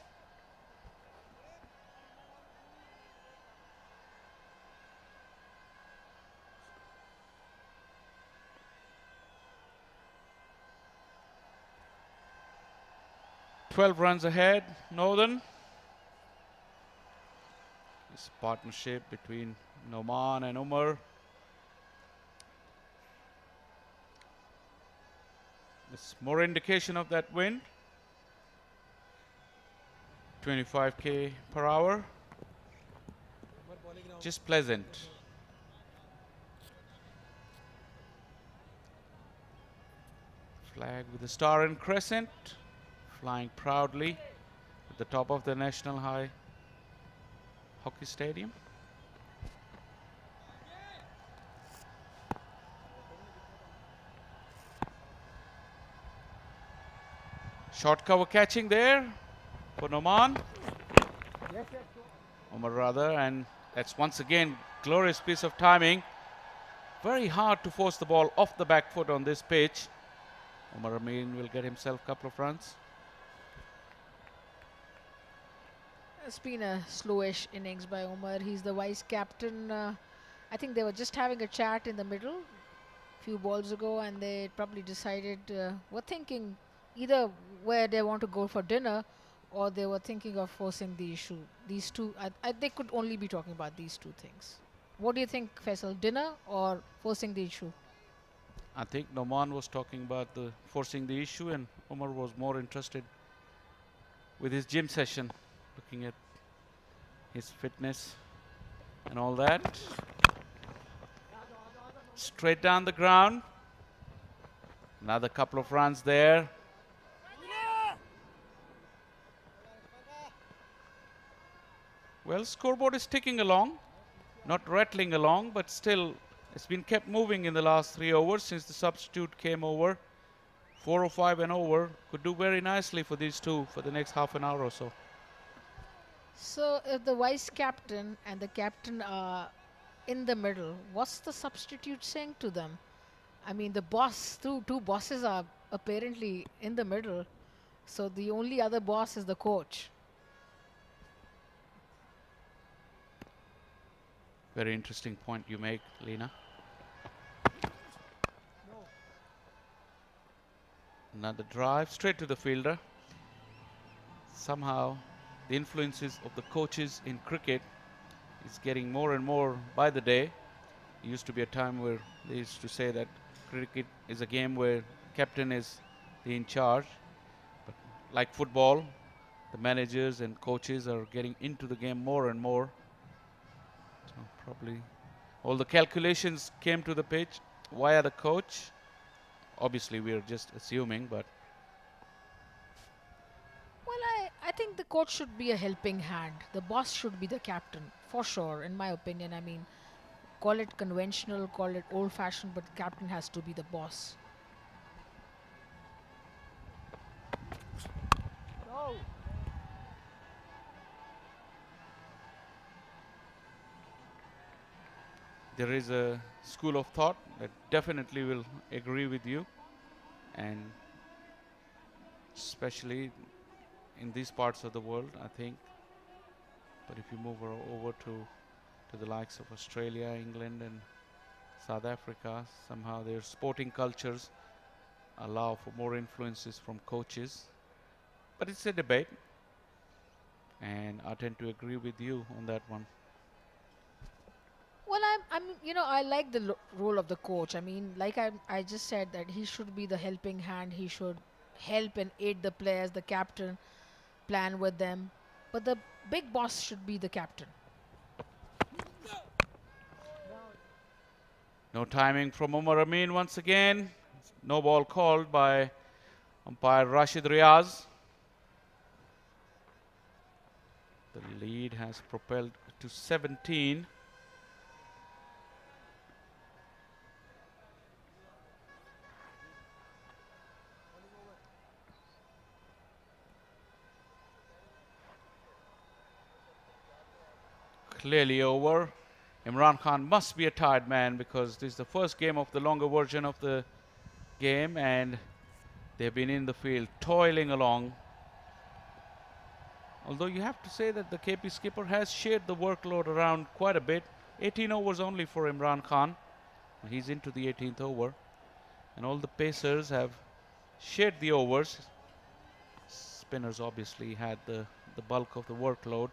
Runs ahead, Northern. This partnership between Noman and Umar. It's more indication of that wind. 25k per hour. Just pleasant. Flag with a star and crescent, flying proudly at the top of the National High Hockey Stadium. Short cover catching there for Noman. Umar rather, and that's once again glorious piece of timing. Very hard to force the ball off the back foot on this pitch. Umar Amin will get himself a couple of runs. It's been a slowish innings by Umar. He's the vice captain. I think they were just having a chat in the middle a few balls ago, and they probably decided, were thinking either where they want to go for dinner, or they were thinking of forcing the issue. These two, they could only be talking about these two things. What do you think, Faisal? Dinner or forcing the issue? I think Noman was talking about the forcing the issue, and Umar was more interested with his gym session, looking at his fitness and all that. Straight down the ground. Another couple of runs there. Well, scoreboard is ticking along, not rattling along, but still it's been kept moving in the last 3 overs since the substitute came over. 4:05 and over. Could do very nicely for these two for the next half an hour or so. So if the vice captain and the captain are in the middle, what's the substitute saying to them? I mean, the boss, two bosses are apparently in the middle. So the only other boss is the coach. Very interesting point you make, Lena. Another drive straight to the fielder. Somehow the influences of the coaches in cricket is getting more and more by the day. It used to be a time where they used to say that cricket is a game where captain is the in charge. But like football, the managers and coaches are getting into the game more and more. So probably all the calculations came to the pitch via the coach. Obviously, we are just assuming, but Well, I think the coach should be a helping hand. The boss should be the captain, for sure, in my opinion. I mean, call it conventional, call it old-fashioned, but the captain has to be the boss. there is a school of thought that definitely will agree with you, and especially in these parts of the world, I think. But if you move over to the likes of Australia, England and South Africa, somehow their sporting cultures allow for more influences from coaches. But it's a debate, and I tend to agree with you on that one. Well, I like the role of the coach. I mean, like I just said, that he should be the helping hand. He should help and aid the players, the captain, plan with them. But the big boss should be the captain. No timing from Umar Amin once again. No ball called by umpire Rashid Riaz. The lead has propelled to 17. clearly over. Imran Khan must be a tired man because this is the first game of the longer version of the game and they've been in the field toiling along. Although you have to say that the KP skipper has shared the workload around quite a bit. 18 overs only for Imran Khan. He's into the 18th over. And all the pacers have shared the overs. Spinners obviously had the bulk of the workload.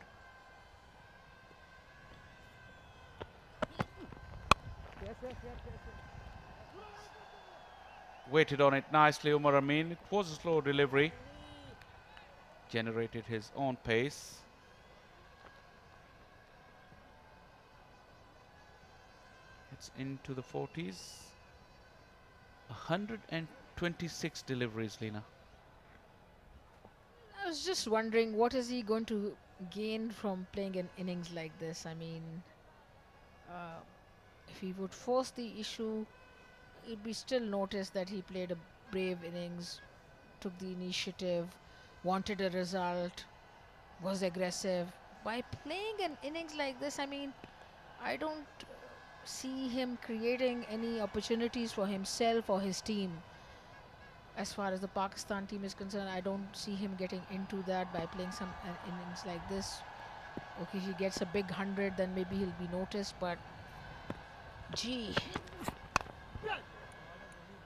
Waited on it nicely, Umar Amin. It was a slow delivery. Generated his own pace. It's into the 40s. 126 deliveries, Lena. I was just wondering, what is he going to gain from playing an innings like this? I mean, if he would force the issue, it'd be still noticed that he played a brave innings, took the initiative, wanted a result, was aggressive. By playing an innings like this, I mean, I don't see him creating any opportunities for himself or his team. As far as the Pakistan team is concerned, I don't see him getting into that by playing some innings like this. Okay, if he gets a big 100, then maybe he'll be noticed, but gee.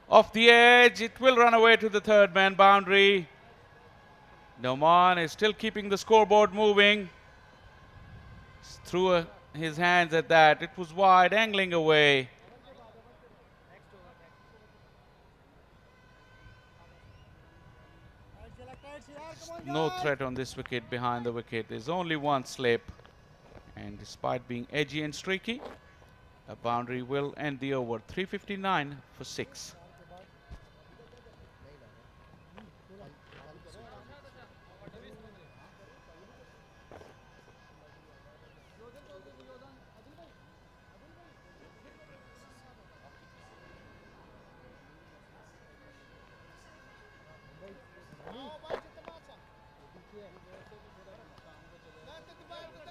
Off the edge, it will run away to the third man boundary. Noman is still keeping the scoreboard moving. Threw his hands at that. It was wide, angling away. No threat on this wicket behind the wicket. There's only one slip. And despite being edgy and streaky, a boundary will end the over. 359 for 6.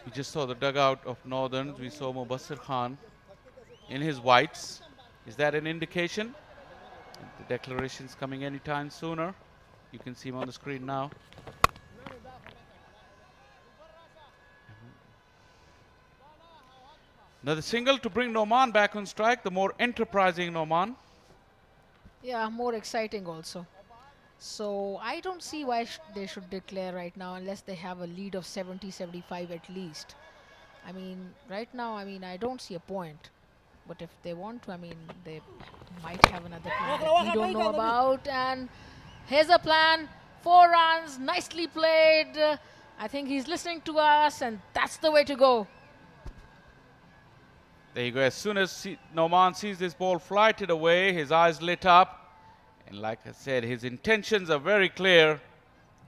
We just saw the dugout of Northerns. We saw Mubassir Khan in his whites. Is that an indication? The declaration's coming anytime sooner. You can see him on the screen now. Another single to bring Noman back on strike, the more enterprising Noman. Yeah, more exciting also. So I don't see why they should declare right now unless they have a lead of 70, 75 at least. I mean, right now, I mean, I don't see a point. But if they want to, I mean, they might have another plan that we don't know about. And here's a plan. 4 runs, nicely played. I think he's listening to us, and that's the way to go. There you go. As soon as Noman sees this ball flighted away, his eyes lit up. And like I said, his intentions are very clear.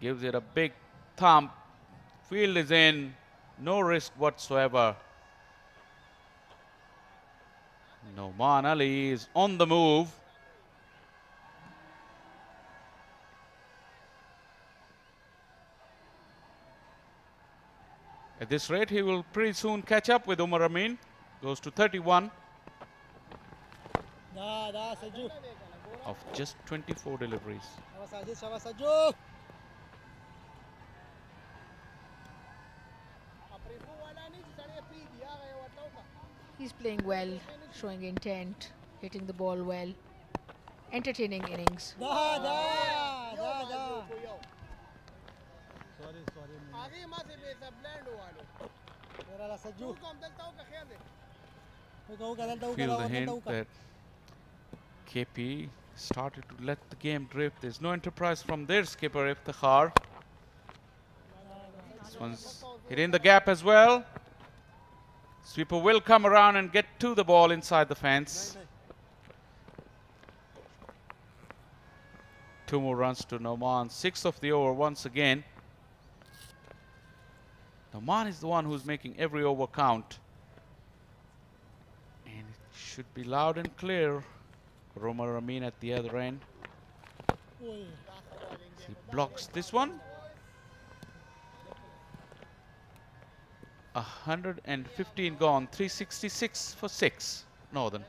Gives it a big thump. Field is in. No risk whatsoever. Noman Ali is on the move. At this rate, he will pretty soon catch up with Umar Amin. Goes to 31. Of just 24 deliveries. He's playing well, showing intent, hitting the ball well, entertaining innings. Feel the hint that KP started to let the game drift. There's no enterprise from their skipper, Iftikhar. This one's hitting the gap as well. Sweeper will come around and get to the ball inside the fence. 2 more runs to Noman. 6th of the over once again. Noman is the one who's making every over count. And it should be loud and clear. Umar Amin at the other end. He blocks this one. 115 gone, 366 for 6, Northern.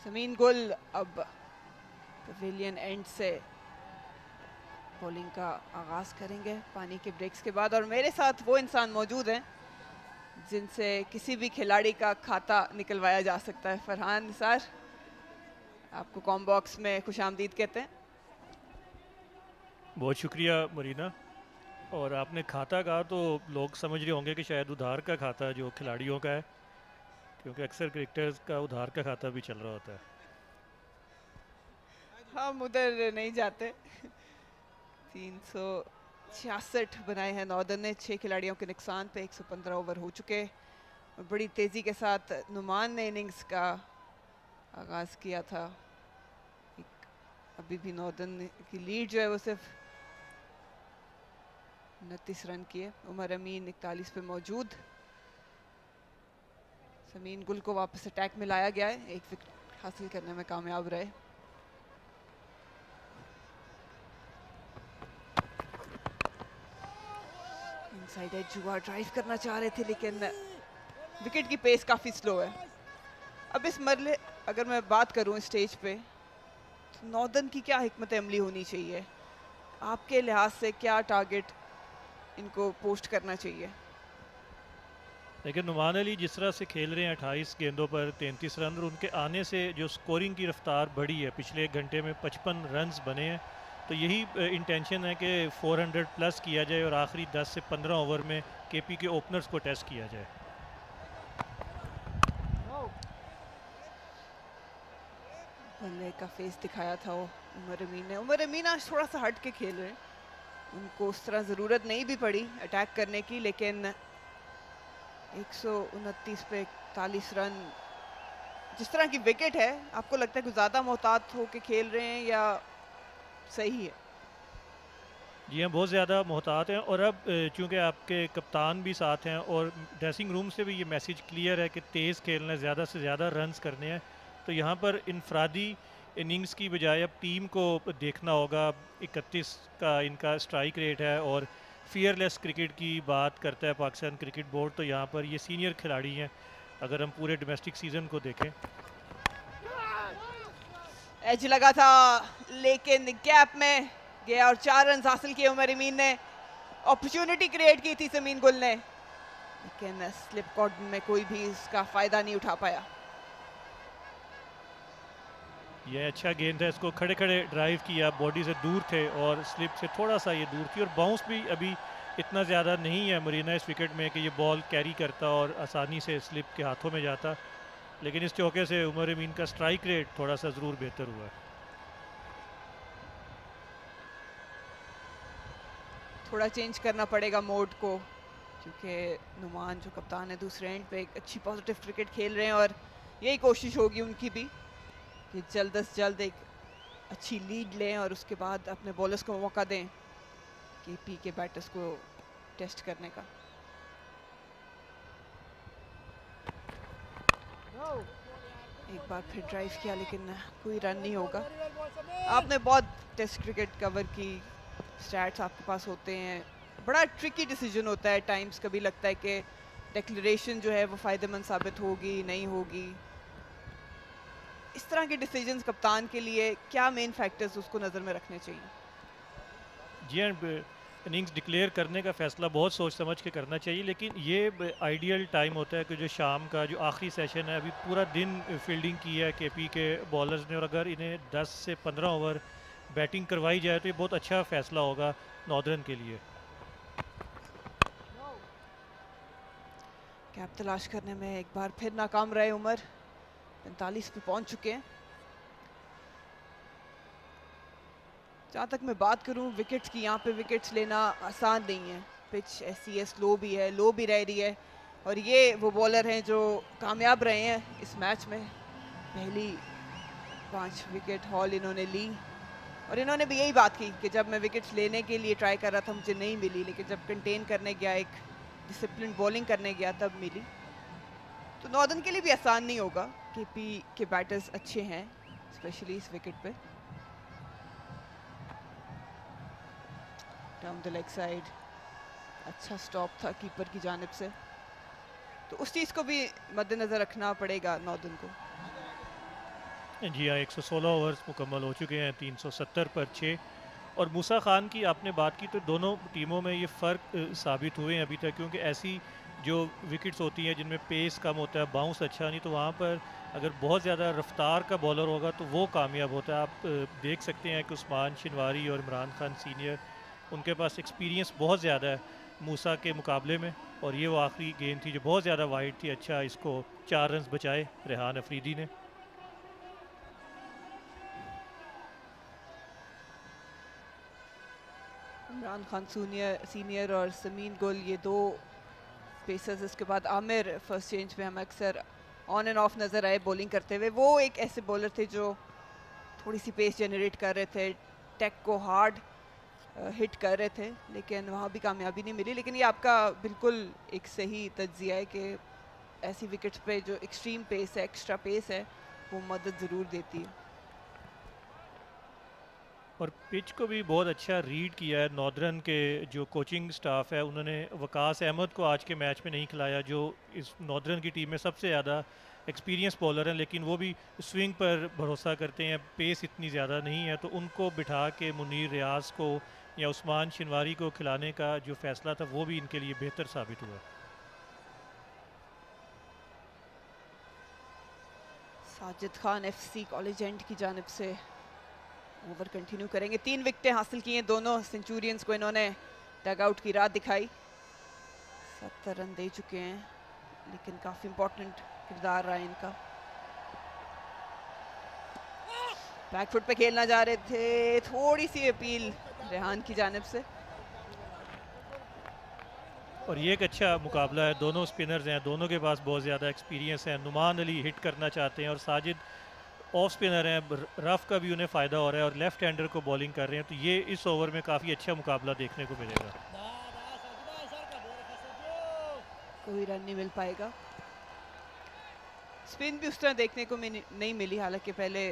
Sameen गुल अब pavilion and से bowling का आगाज करेंगे पानी के breaks के बाद, और मेरे साथ वो इंसान मौजूद हैं जिनसे किसी भी खिलाड़ी का खाता निकलवाया जा सकता है। फरहान निसार, आपको कॉम बॉक्स में खुशामदीद कहते हैं। बहुत शुक्रिया मरीना। और आपने खाता कहा तो लोग समझ रहे होंगे कि शायद उधार का खाता जो खिलाड़ियों का है, क्योंकि अक्सर क्रिकेटर्स का उधार का खाता भी चल रहा होता है। हम उधर नहीं जाते। 366 बनाए हैं नॉर्दर्न ने 6 खिलाड़ियों के नुकसान पे। 115 ओवर हो चुके और बड़ी तेज़ी के साथ नुमान ने इनिंग्स का आगाज़ किया था। अभी भी नॉर्दर्न की लीड जो है वो सिर्फ 29 रन की है। उमर अमीन 41 पे मौजूद। समीन गुल को वापस अटैक में लाया गया है, एक विकेट हासिल करने में कामयाब रहे। इनसाइड एज जुआ ड्राइव करना चाह रहे थे लेकिन विकेट की पेस काफ़ी स्लो है। अब इस मरले अगर मैं बात करूं इस स्टेज पे, तो नॉर्दर्न की क्या हिकमत अमली होनी चाहिए? आपके लिहाज से क्या टारगेट इनको पोस्ट करना चाहिए? लेकिन नुमान अली जिस तरह से खेल रहे हैं 28 गेंदों पर 33 रन, और उनके आने से जो स्कोरिंग की रफ्तार बढ़ी है, पिछले एक घंटे में 55 रन्स बने हैं, तो यही इंटेंशन है कि 400 प्लस किया जाए और आखिरी 10 से 15 ओवर में केपी के ओपनर्स को टेस्ट किया जाए। बल्ले का फेस दिखाया था वो उमर अमीन ने। उमर अमीन आज थोड़ा सा हट के खेल रहे हैं, उनको उस तरह ज़रूरत नहीं भी पड़ी अटैक करने की, लेकिन 129 पे 41 रन जिस तरह की विकेट है, आपको लगता है कि ज़्यादा मोहतात होके खेल रहे हैं या सही है? जी हाँ, बहुत ज़्यादा मोहतात हैं। और अब चूँकि आपके कप्तान भी साथ हैं और ड्रेसिंग रूम से भी ये मैसेज क्लियर है कि तेज़ खेलना है, ज़्यादा से ज़्यादा रन्स करने हैं, तो यहाँ पर इनफरादी इनिंग्स की बजाय अब टीम को देखना होगा। 31 का इनका स्ट्राइक रेट है और फियरलेस क्रिकेट की बात करता है पाकिस्तान क्रिकेट बोर्ड, तो यहाँ पर ये सीनियर खिलाड़ी हैं अगर हम पूरे डोमेस्टिक सीज़न को देखें। एज लगा था लेकिन गैप में गया और 4 रन हासिल किए उमर अमीन ने। अपॉर्चुनिटी क्रिएट की थी समीन गुल ने, लेकिन स्लिप कॉर्ड में कोई भी इसका फ़ायदा नहीं उठा पाया। ये अच्छा गेंद है, इसको खड़े खड़े ड्राइव किया, बॉडी से दूर थे और स्लिप से थोड़ा सा ये दूर थी, और बाउंस भी अभी इतना ज़्यादा नहीं है मरीना इस विकेट में कि ये बॉल कैरी करता और आसानी से स्लिप के हाथों में जाता, लेकिन इस चौके से उमर अमीन का स्ट्राइक रेट थोड़ा सा ज़रूर बेहतर हुआ है। थोड़ा चेंज करना पड़ेगा मोड को, क्योंकि नुमान जो कप्तान है दूसरे एंड पे एक अच्छी पॉजिटिव क्रिकेट खेल रहे हैं और यही कोशिश होगी उनकी भी कि जल्द से जल्द एक अच्छी लीड लें और उसके बाद अपने बॉलर्स को मौका दें केपी के बैटर्स को टेस्ट करने का। एक बार फिर ड्राइव किया लेकिन कोई रन नहीं होगा। आपने बहुत टेस्ट क्रिकेट कवर की, स्टैट्स आपके पास होते हैं, बड़ा ट्रिकी डिसीजन होता है टाइम्स। कभी लगता है कि डिक्लेरेशन जो है वो फ़ायदेमंद साबित होगी नहीं होगी। इस तरह के डिसीजंस कप्तान के लिए क्या मेन फैक्टर्स उसको नज़र में रखने चाहिए? जी हाँ, इनिंग्स डिक्लेयर करने का फ़ैसला बहुत सोच समझ के करना चाहिए, लेकिन ये आइडियल टाइम होता है कि जो शाम का जो आखिरी सेशन है, अभी पूरा दिन फील्डिंग की है केपी के बॉलर्स ने, और अगर इन्हें 10 से 15 ओवर बैटिंग करवाई जाए तो ये बहुत अच्छा फ़ैसला होगा नॉर्दर्न के लिए। कैप तलाश करने में एक बार फिर नाकाम रहे उमर, 45 पे पहुंच चुके हैं। जहाँ तक मैं बात करूं विकेट्स की, यहाँ पे विकेट्स लेना आसान नहीं है। पिच ऐसी है, स्लो भी है, लो भी रह रही है, और ये वो बॉलर हैं जो कामयाब रहे हैं इस मैच में। पहली 5 विकेट हॉल इन्होंने ली, और इन्होंने भी यही बात की कि जब मैं विकेट्स लेने के लिए ट्राई कर रहा था मुझे नहीं मिली, लेकिन जब कंटेन करने गया, एक डिसिप्लिन बॉलिंग करने गया, तब मिली। तो नॉर्दर्न के लिए भी आसान नहीं होगा। केपी के बैटर्स अच्छे हैं स्पेशली इस विकेट पे। डाउन द लेग साइड अच्छा स्टॉप था कीपर की जानिब से, तो उस चीज़ को भी मद्देनज़र रखना पड़ेगा नॉर्दर्न को। जी हाँ, 116 ओवर्स मुकम्मल हो चुके हैं, 370 पर 6। और मूसा खान की आपने बात की, तो दोनों टीमों में ये फ़र्क साबित हुए हैं अभी तक, क्योंकि ऐसी जो विकेट्स होती हैं जिनमें पेस कम होता है, बाउंस अच्छा नहीं, तो वहाँ पर अगर बहुत ज़्यादा रफ्तार का बॉलर होगा तो वो कामयाब होता है। आप देख सकते हैं कि उस्मान शिनवारी और इमरान खान सीनियर, उनके पास एक्सपीरियंस बहुत ज़्यादा है मूसा के मुकाबले में। और ये वो आखिरी गेंद थी जो बहुत ज़्यादा वाइड थी, अच्छा इसको 4 रन बचाए रेहान अफरीदी ने। इमरान खान सीनियर और समीन गुल, ये दो पेसर्स। इसके बाद आमिर फर्स्ट चेंज पे हम अक्सर ऑन एंड ऑफ नज़र आए बॉलिंग करते हुए। वो एक ऐसे बॉलर थे जो थोड़ी सी पेस जनरेट कर रहे थे, टेक को हार्ड हिट कर रहे थे, लेकिन वहाँ भी कामयाबी नहीं मिली। लेकिन ये आपका बिल्कुल एक सही तज्जिया है कि ऐसी विकेट्स पे जो एक्सट्रीम पेस है, एक्स्ट्रा पेस है, वो मदद ज़रूर देती है। और पिच को भी बहुत अच्छा रीड किया है नॉर्दर्न के जो कोचिंग स्टाफ है। उन्होंने वकास अहमद को आज के मैच में नहीं खिलाया, जो इस नॉर्दर्न की टीम में सबसे ज़्यादा एक्सपीरियंस बॉलर हैं, लेकिन वो भी स्विंग पर भरोसा करते हैं, पेस इतनी ज़्यादा नहीं है, तो उनको बिठा के मुनीर रियाज को या उस्मान शिनवारी को खिलाने का जो फैसला था वो भी इनके लिए बेहतर साबित हुआ। Sajid Khan FC college and की जानिब से ओवर कंटिन्यू करेंगे। 3 विकेटें हासिल की हैं दोनों सेंचुरियंस को, इन्होंने डग आउट की रात दिखाई। 70 रन दे चुके हैं, लेकिन काफ़ी इंपॉर्टेंट किरदार रहा है इनका। बैकफुट पे खेलना जा रहे थे, थोड़ी सी अपील रेहान की जानिब से। और ये एक अच्छा मुकाबला है, दोनों स्पिनर्स हैं, दोनों के पास बहुत ज़्यादा एक्सपीरियंस है। नुमान अली हिट करना चाहते हैं और साजिद ऑफ स्पिनर हैं, रफ का भी उन्हें फ़ायदा हो रहा है और लेफ्ट हैंडर को बॉलिंग कर रहे हैं, तो ये इस ओवर में काफ़ी अच्छा मुकाबला देखने को मिलेगा। कोई रन नहीं मिल पाएगा। स्पिन भी उस तरह देखने को नहीं मिली, हालांकि पहले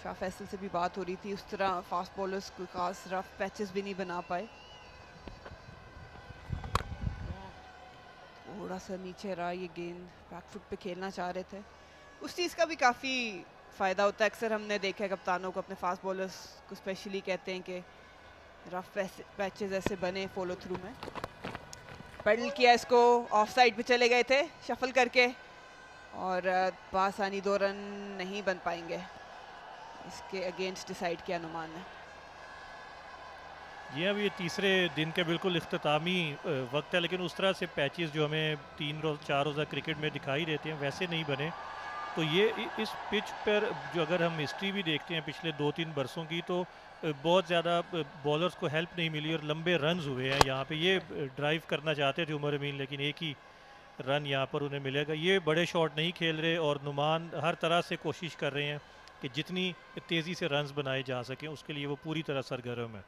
शाह फैसल से भी बात हो रही थी, उस तरह फास्ट बॉलर्स कोई खास रफ पैचेस भी नहीं बना पाए। थोड़ा सा नीचे रहा ये गेंद, बैकफुट पे खेलना चाह रहे थे। उस चीज़ का भी काफ़ी फ़ायदा होता है, अक्सर हमने देखा है कप्तानों को अपने फास्ट बॉलर्स को स्पेशली कहते हैं कि रफ पैचेस ऐसे बने फॉलो थ्रू में। पैडल किया इसको, ऑफ साइड पे चले गए थे शफल करके, और बासानी 2 रन नहीं बन पाएंगे, इसके अगेंस्ट डिसाइड किया नुमान ने। जी अब ये तीसरे दिन के बिल्कुल इख्तितामी वक्त है, लेकिन उस तरह से पैचेस जो हमें 3 रोज़ 4 रोज़ा क्रिकेट में दिखाई देते हैं वैसे नहीं बने। तो ये इस पिच पर जो अगर हम हिस्ट्री भी देखते हैं पिछले 2-3 बरसों की, तो बहुत ज़्यादा बॉलर्स को हेल्प नहीं मिली और लंबे रन्स हुए हैं यहाँ पे। ये ड्राइव करना चाहते थे उमर अमीन, लेकिन एक ही रन यहाँ पर उन्हें मिलेगा। ये बड़े शॉट नहीं खेल रहे और नुमान हर तरह से कोशिश कर रहे हैं कि जितनी तेज़ी से रन्स बनाए जा सकें, उसके लिए वो पूरी तरह सरगर्म है।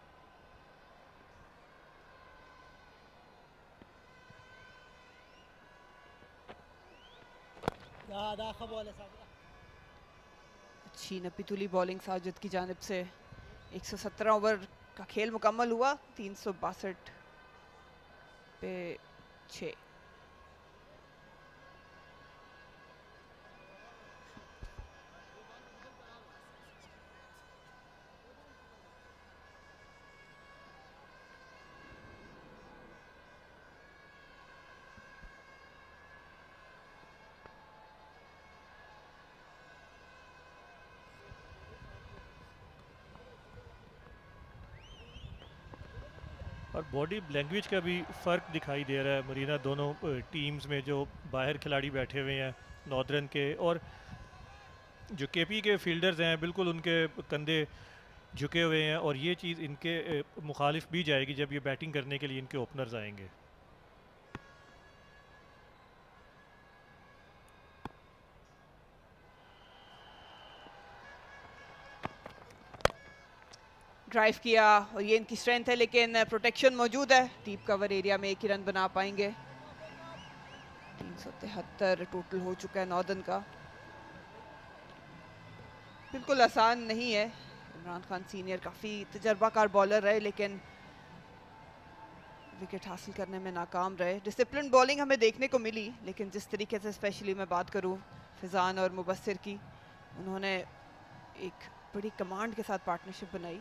अच्छी नपीतुली बॉलिंग साजिद की जानिब से। 117 ओवर का खेल मुकम्मल हुआ, 362 पे 6। और बॉडी लैंग्वेज का भी फ़र्क दिखाई दे रहा है मरीना, दोनों टीम्स में जो बाहर खिलाड़ी बैठे हुए हैं नॉर्दर्न के, और जो केपी के फील्डर्स हैं बिल्कुल उनके कंधे झुके हुए हैं, और ये चीज़ इनके मुखालिफ भी जाएगी जब ये बैटिंग करने के लिए इनके ओपनर्स आएंगे। ड्राइव किया और ये इनकी स्ट्रेंथ है, लेकिन प्रोटेक्शन मौजूद है। डीप कवर एरिया में एक ही रन बना पाएंगे। 373 टोटल हो चुका है नॉर्दर्न का। बिल्कुल आसान नहीं है। इमरान खान सीनियर काफ़ी तजर्बाकार बॉलर रहे, लेकिन विकेट हासिल करने में नाकाम रहे। डिसिप्लिन बॉलिंग हमें देखने को मिली, लेकिन जिस तरीके से स्पेशली मैं बात करूं फिजान और मुबस्सिर की, उन्होंने एक बड़ी कमांड के साथ पार्टनरशिप बनाई।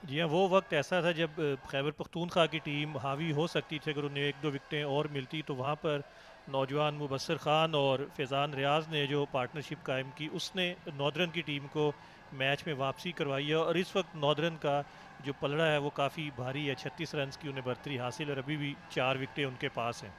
जी हाँ, वो वक्त ऐसा था जब खैबर पख्तूनख्वा की टीम हावी हो सकती थी। अगर उन्हें 1-2 विकटें और मिलती तो वहाँ पर नौजवान मुबस्सिर खान और फैज़ान रियाज ने जो पार्टनरशिप कायम की, उसने नॉर्दर्न की टीम को मैच में वापसी करवाई है। और इस वक्त नॉर्दर्न का जो पलड़ा है वो काफ़ी भारी है। 36 रन की उन्हें बढ़तरी हासिल है और अभी भी 4 विकटें उनके पास हैं।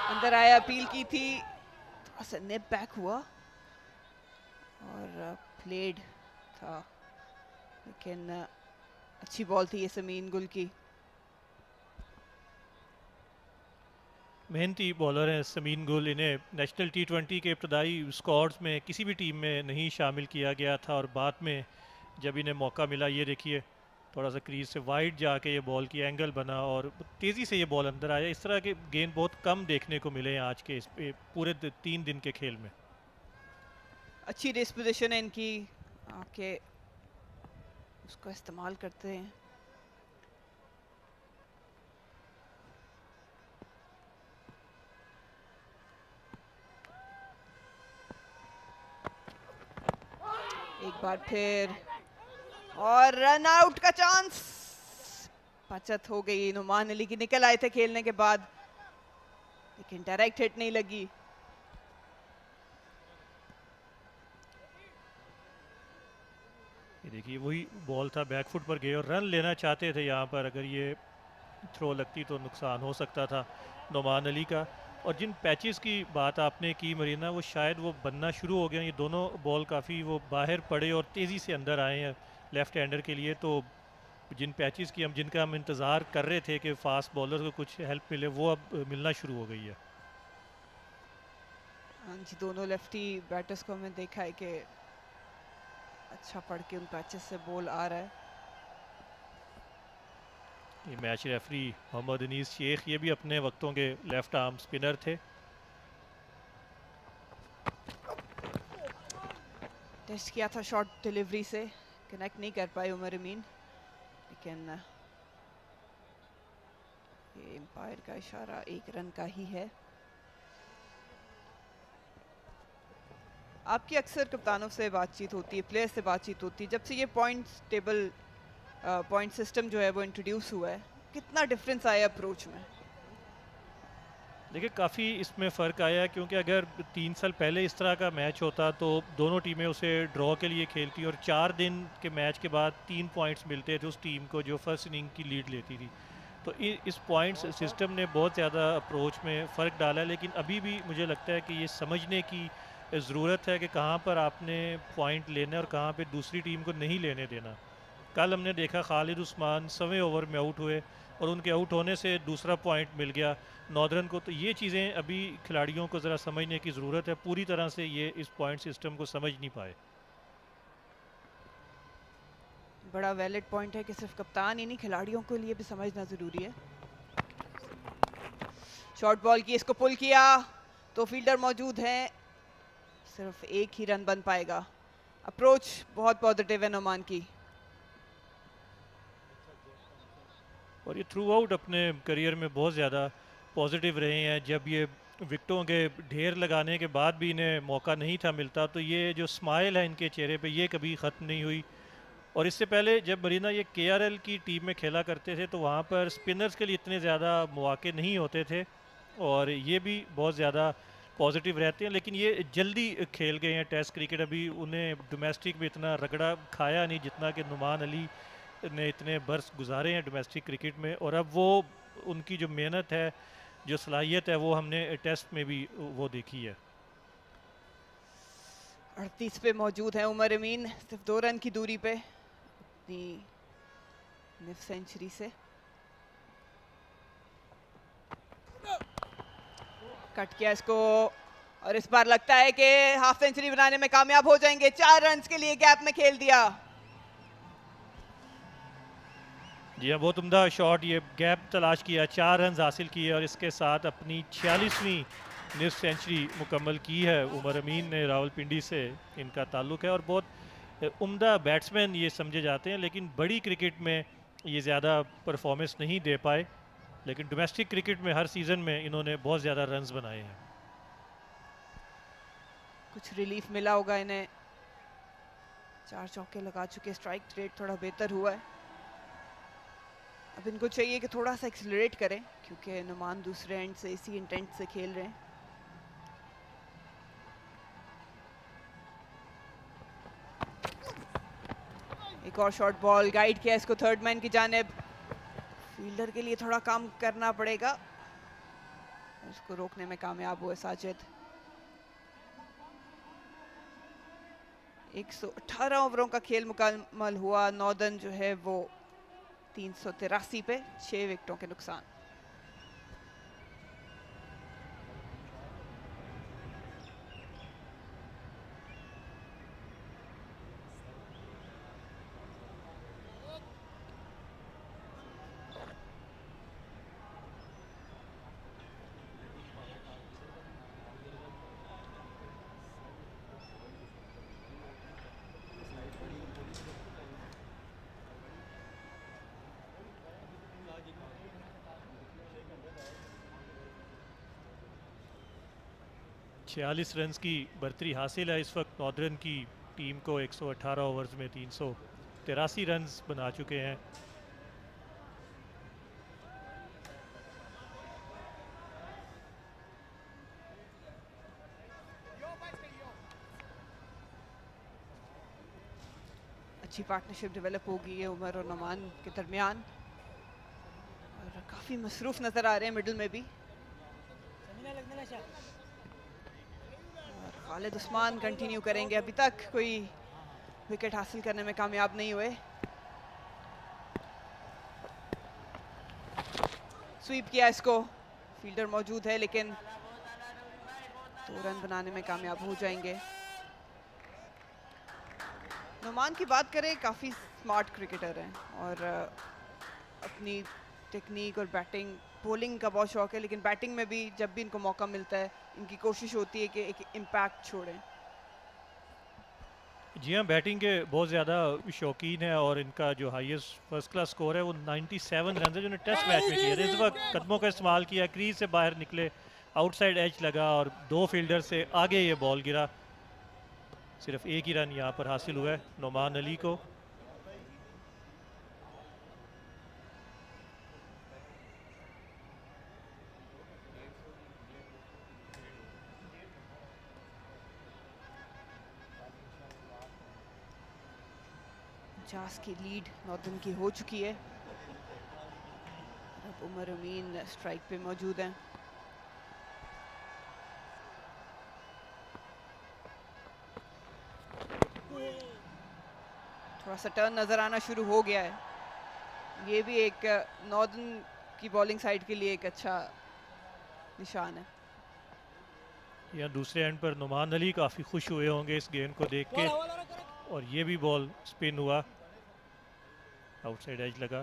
अंदर आया, अपील की थी, थोड़ा सा नेप बैक हुआ और प्लेड था, लेकिन अच्छी बॉल थी ये समीन गुल की। मेहनती बॉलर हैं समीन गुल। इन्हें नेशनल टी20 के इब्तदाई स्क्वाड्स में किसी भी टीम में नहीं शामिल किया गया था और बाद में जब इन्हें मौका मिला, ये देखिए थोड़ा सा क्रीज से वाइड जाके ये बॉल की एंगल बना और तेज़ी से ये बॉल अंदर आया। इस तरह के गेंद बहुत कम देखने को मिले हैं आज के इस पूरे 3 दिन के खेल में। अच्छी डिस्पोजिशन है इनकी, आके उसको इस्तेमाल करते हैं। एक बार फिर और रन आउट का चांस, बचत हो गई। नुमान अली की निकल आए थे खेलने के बाद, लेकिन डायरेक्ट हिट नहीं लगी। ये देखिए वही बॉल था, बैकफुट पर गए और रन लेना चाहते थे यहाँ पर। अगर ये थ्रो लगती तो नुकसान हो सकता था नुमान अली का। और जिन पैचेस की बात आपने की मरीना, वो शायद वो बनना शुरू हो गया। ये दोनों बॉल काफ़ी वो बाहर पड़े और तेज़ी से अंदर आए हैं लेफ़्ट हैंडर के लिए। तो जिन पैचेस की जिनका हम इंतज़ार कर रहे थे कि फास्ट बॉलर को कुछ हेल्प मिले, वो अब मिलना शुरू हो गई है। हाँ जी, दोनों लेफ्टी बैटर्स को हमने देखा है कि अच्छा पढ़ के उन पैचेस से बॉल आ रहा है। ये मैच रेफरी मोहम्मद अनीस शेख, ये भी अपने वक्तों के लेफ्ट आर्म स्पिनर थे। टेस्ट किया था शॉर्ट डिलीवरी से, कनेक्ट नहीं कर पाए उमर अमीन, लेकिन ये एम्पायर का इशारा 1 रन का ही है। आपकी अक्सर कप्तानों से बातचीत होती है, प्लेयर्स से बातचीत होती है, जब से ये पॉइंट्स टेबल पॉइंट सिस्टम जो है वो इंट्रोड्यूस हुआ है, कितना डिफरेंस आया अप्रोच में? देखिए काफ़ी इसमें फ़र्क आया, क्योंकि अगर 3 साल पहले इस तरह का मैच होता तो दोनों टीमें उसे ड्रॉ के लिए खेलती और 4 दिन के मैच के बाद 3 पॉइंट्स मिलते थे उस टीम को जो फर्स्ट इनिंग की लीड लेती थी। तो इस पॉइंट्स सिस्टम ने बहुत ज़्यादा अप्रोच में फ़र्क डाला है। लेकिन अभी भी मुझे लगता है कि ये समझने की ज़रूरत है कि कहाँ पर आपने पॉइंट लेना और कहाँ पर दूसरी टीम को नहीं लेने देना। कल हमने देखा खालिद उस्मान 1वें ओवर में आउट हुए और उनके आउट होने से दूसरा पॉइंट मिल गया नॉर्दर्न को। तो ये चीज़ें अभी खिलाड़ियों को ज़रा समझने की ज़रूरत है। पूरी तरह से ये इस पॉइंट सिस्टम को समझ नहीं पाए। बड़ा वैलिड पॉइंट है कि सिर्फ कप्तान ही नहीं, खिलाड़ियों के लिए भी समझना ज़रूरी है। शॉर्ट बॉल की, इसको पुल किया तो फील्डर मौजूद हैं, सिर्फ 1 ही रन बन पाएगा। अप्रोच बहुत पॉजिटिव है नुमान की। और ये थ्रू आउट अपने करियर में बहुत ज़्यादा पॉजिटिव रहे हैं। जब ये विकटों के ढेर लगाने के बाद भी इन्हें मौका नहीं था मिलता, तो ये जो स्माइल है इनके चेहरे पे, ये कभी ख़त्म नहीं हुई। और इससे पहले जब मरीना ये KRL की टीम में खेला करते थे तो वहाँ पर स्पिनर्स के लिए इतने ज़्यादा मौके नहीं होते थे और ये भी बहुत ज़्यादा पॉजिटिव रहते हैं। लेकिन ये जल्दी खेल गए हैं टेस्ट क्रिकेट। अभी उन्हें डोमेस्टिक में इतना रगड़ा खाया नहीं जितना कि नुमान अली ने इतने बरस गुजारे हैं डोमेस्टिक क्रिकेट में। और अब वो उनकी जो मेहनत है, जो सलाहियत है, वो हमने टेस्ट में भी वो देखी है। 38 पे मौजूद है उमर अमीन, सिर्फ 2 रन की दूरी पे अपनी निफ सेंचुरी से। कट किया इसको और इस बार लगता है कि हाफ सेंचुरी बनाने में कामयाब हो जाएंगे। 4 रन के लिए गैप में खेल दिया। जी हाँ, बहुत उम्दा शॉट, ये गैप तलाश किया, 4 रन हासिल किए और इसके साथ अपनी 46वीं निफ सेंचुरी मुकम्मल की है उमर अमीन ने। रावलपिंडी से इनका ताल्लुक़ है और बहुत उम्दा बैट्समैन ये समझे जाते हैं, लेकिन बड़ी क्रिकेट में ये ज़्यादा परफॉर्मेंस नहीं दे पाए, लेकिन डोमेस्टिक क्रिकेट में हर सीज़न में इन्होंने बहुत ज़्यादा रन्स बनाए हैं। कुछ रिलीफ मिला होगा इन्हें, 4 चौके लगा चुके, स्ट्राइक रेट थोड़ा बेहतर हुआ है। अब इनको चाहिए कि थोड़ा सा एक्सेलरेट करें, क्योंकि नुमान दूसरे एंड से इसी इंटेंट से खेल रहे हैं। एक और शॉर्ट बॉल गाइड किया इसको थर्ड मैन की जानिब। फील्डर के लिए थोड़ा काम करना पड़ेगा, उसको रोकने में कामयाब हुए साजिद। 118 ओवरों का खेल मुकम्मल हुआ। नॉर्दर्न जो है वो 383 पे 6 विकेटों के नुकसान। छियालीस रन की बढ़तरी हासिल है इस वक्त नॉर्दर्न की टीम को। 118 ओवर्स में 383 रन बना चुके हैं। अच्छी पार्टनरशिप डेवलप होगी है उमर और नमान के दरमियान, और काफी मसरूफ नजर आ रहे हैं मिडिल में भी। खालिद उस्मान कंटिन्यू करेंगे, अभी तक कोई विकेट हासिल करने में कामयाब नहीं हुए। स्वीप किया इसको, फील्डर मौजूद है लेकिन 2 रन बनाने में कामयाब हो जाएंगे। नुमान की बात करें, काफ़ी स्मार्ट क्रिकेटर हैं और अपनी टेक्निक और बैटिंग बॉलिंग का बहुत शौक है, लेकिन बैटिंग में भी जब भी इनको मौका मिलता है इनकी कोशिश होती है कि एक इम्पैक्ट छोड़ें। जी हाँ, बैटिंग के बहुत ज़्यादा शौकीन है और इनका जो हाईएस्ट फर्स्ट क्लास स्कोर है वो 97 रन है जो उन्होंने टेस्ट मैच में किया। इस वक्त कदमों का इस्तेमाल किया, क्रीज से बाहर निकले, आउटसाइड एज लगा और 2 फील्डर से आगे ये बॉल गिरा। सिर्फ 1 ही रन यहाँ पर हासिल हुआ है नुमान अली को। जास की लीड नॉर्दर्न की हो चुकी है। अब उमर अमीन स्ट्राइक पे मौजूद हैं। थोड़ा सा टर्न नजर आना शुरू हो गया है, ये भी एक नॉर्दर्न की बॉलिंग साइड के लिए एक अच्छा निशान है। या दूसरे एंड पर नुमान अली काफ़ी खुश हुए होंगे इस गेंद को देख के, और ये भी बॉल स्पिन हुआ, आउटसाइड एज लगा।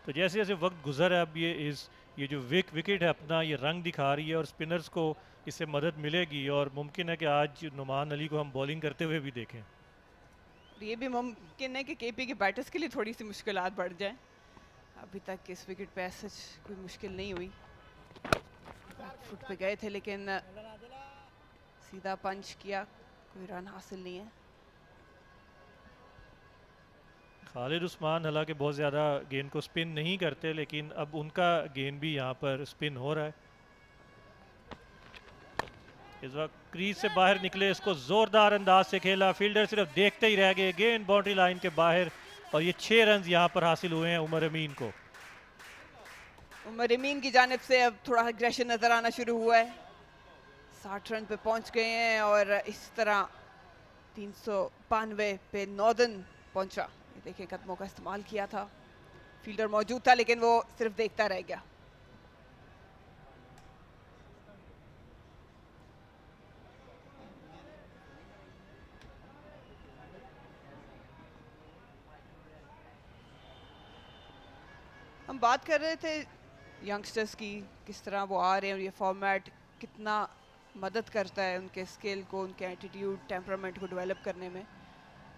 तो जैसे जैसे वक्त गुजर है अब ये जो विकेट है अपना ये रंग दिखा रही है और स्पिनर्स को इससे मदद मिलेगी और मुमकिन है कि आज नुमान अली को हम बॉलिंग करते हुए भी देखें। ये भी मुमकिन है कि केपी के बैटर्स के लिए थोड़ी सी मुश्किलात बढ़ जाए। अभी तक इस विकेट पे सच कोई मुश्किल नहीं हुई, फुट पे गए थे लेकिन सीधा पंच किया, कोई रन हासिल नहीं है। खालिद उस्मान हालांकि बहुत ज़्यादा गेंद को स्पिन नहीं करते, लेकिन अब उनका गेंद भी यहाँ पर स्पिन हो रहा है। इस वक्त क्रीज से बाहर निकले, इसको ज़ोरदार अंदाज से खेला, फील्डर सिर्फ देखते ही रह गए, गेंद बाउंड्री लाइन के बाहर, और ये 6 रन यहाँ पर हासिल हुए हैं उमर अमीन को। उमर अमीन की जानिब से अब थोड़ा अग्रेशन नजर आना शुरू हुआ है। 60 रन पे पहुंच गए हैं और इस तरह 392 पे नॉर्दर्न पहुंचा। ये देखिए कदमों का इस्तेमाल किया था, फील्डर मौजूद था लेकिन वो सिर्फ देखता रह गया। हम बात कर रहे थे यंगस्टर्स की, किस तरह वो आ रहे हैं और ये फॉर्मेट कितना मदद करता है उनके स्किल को, उनके एटीट्यूड, टेम्परामेंट को डेवलप करने में।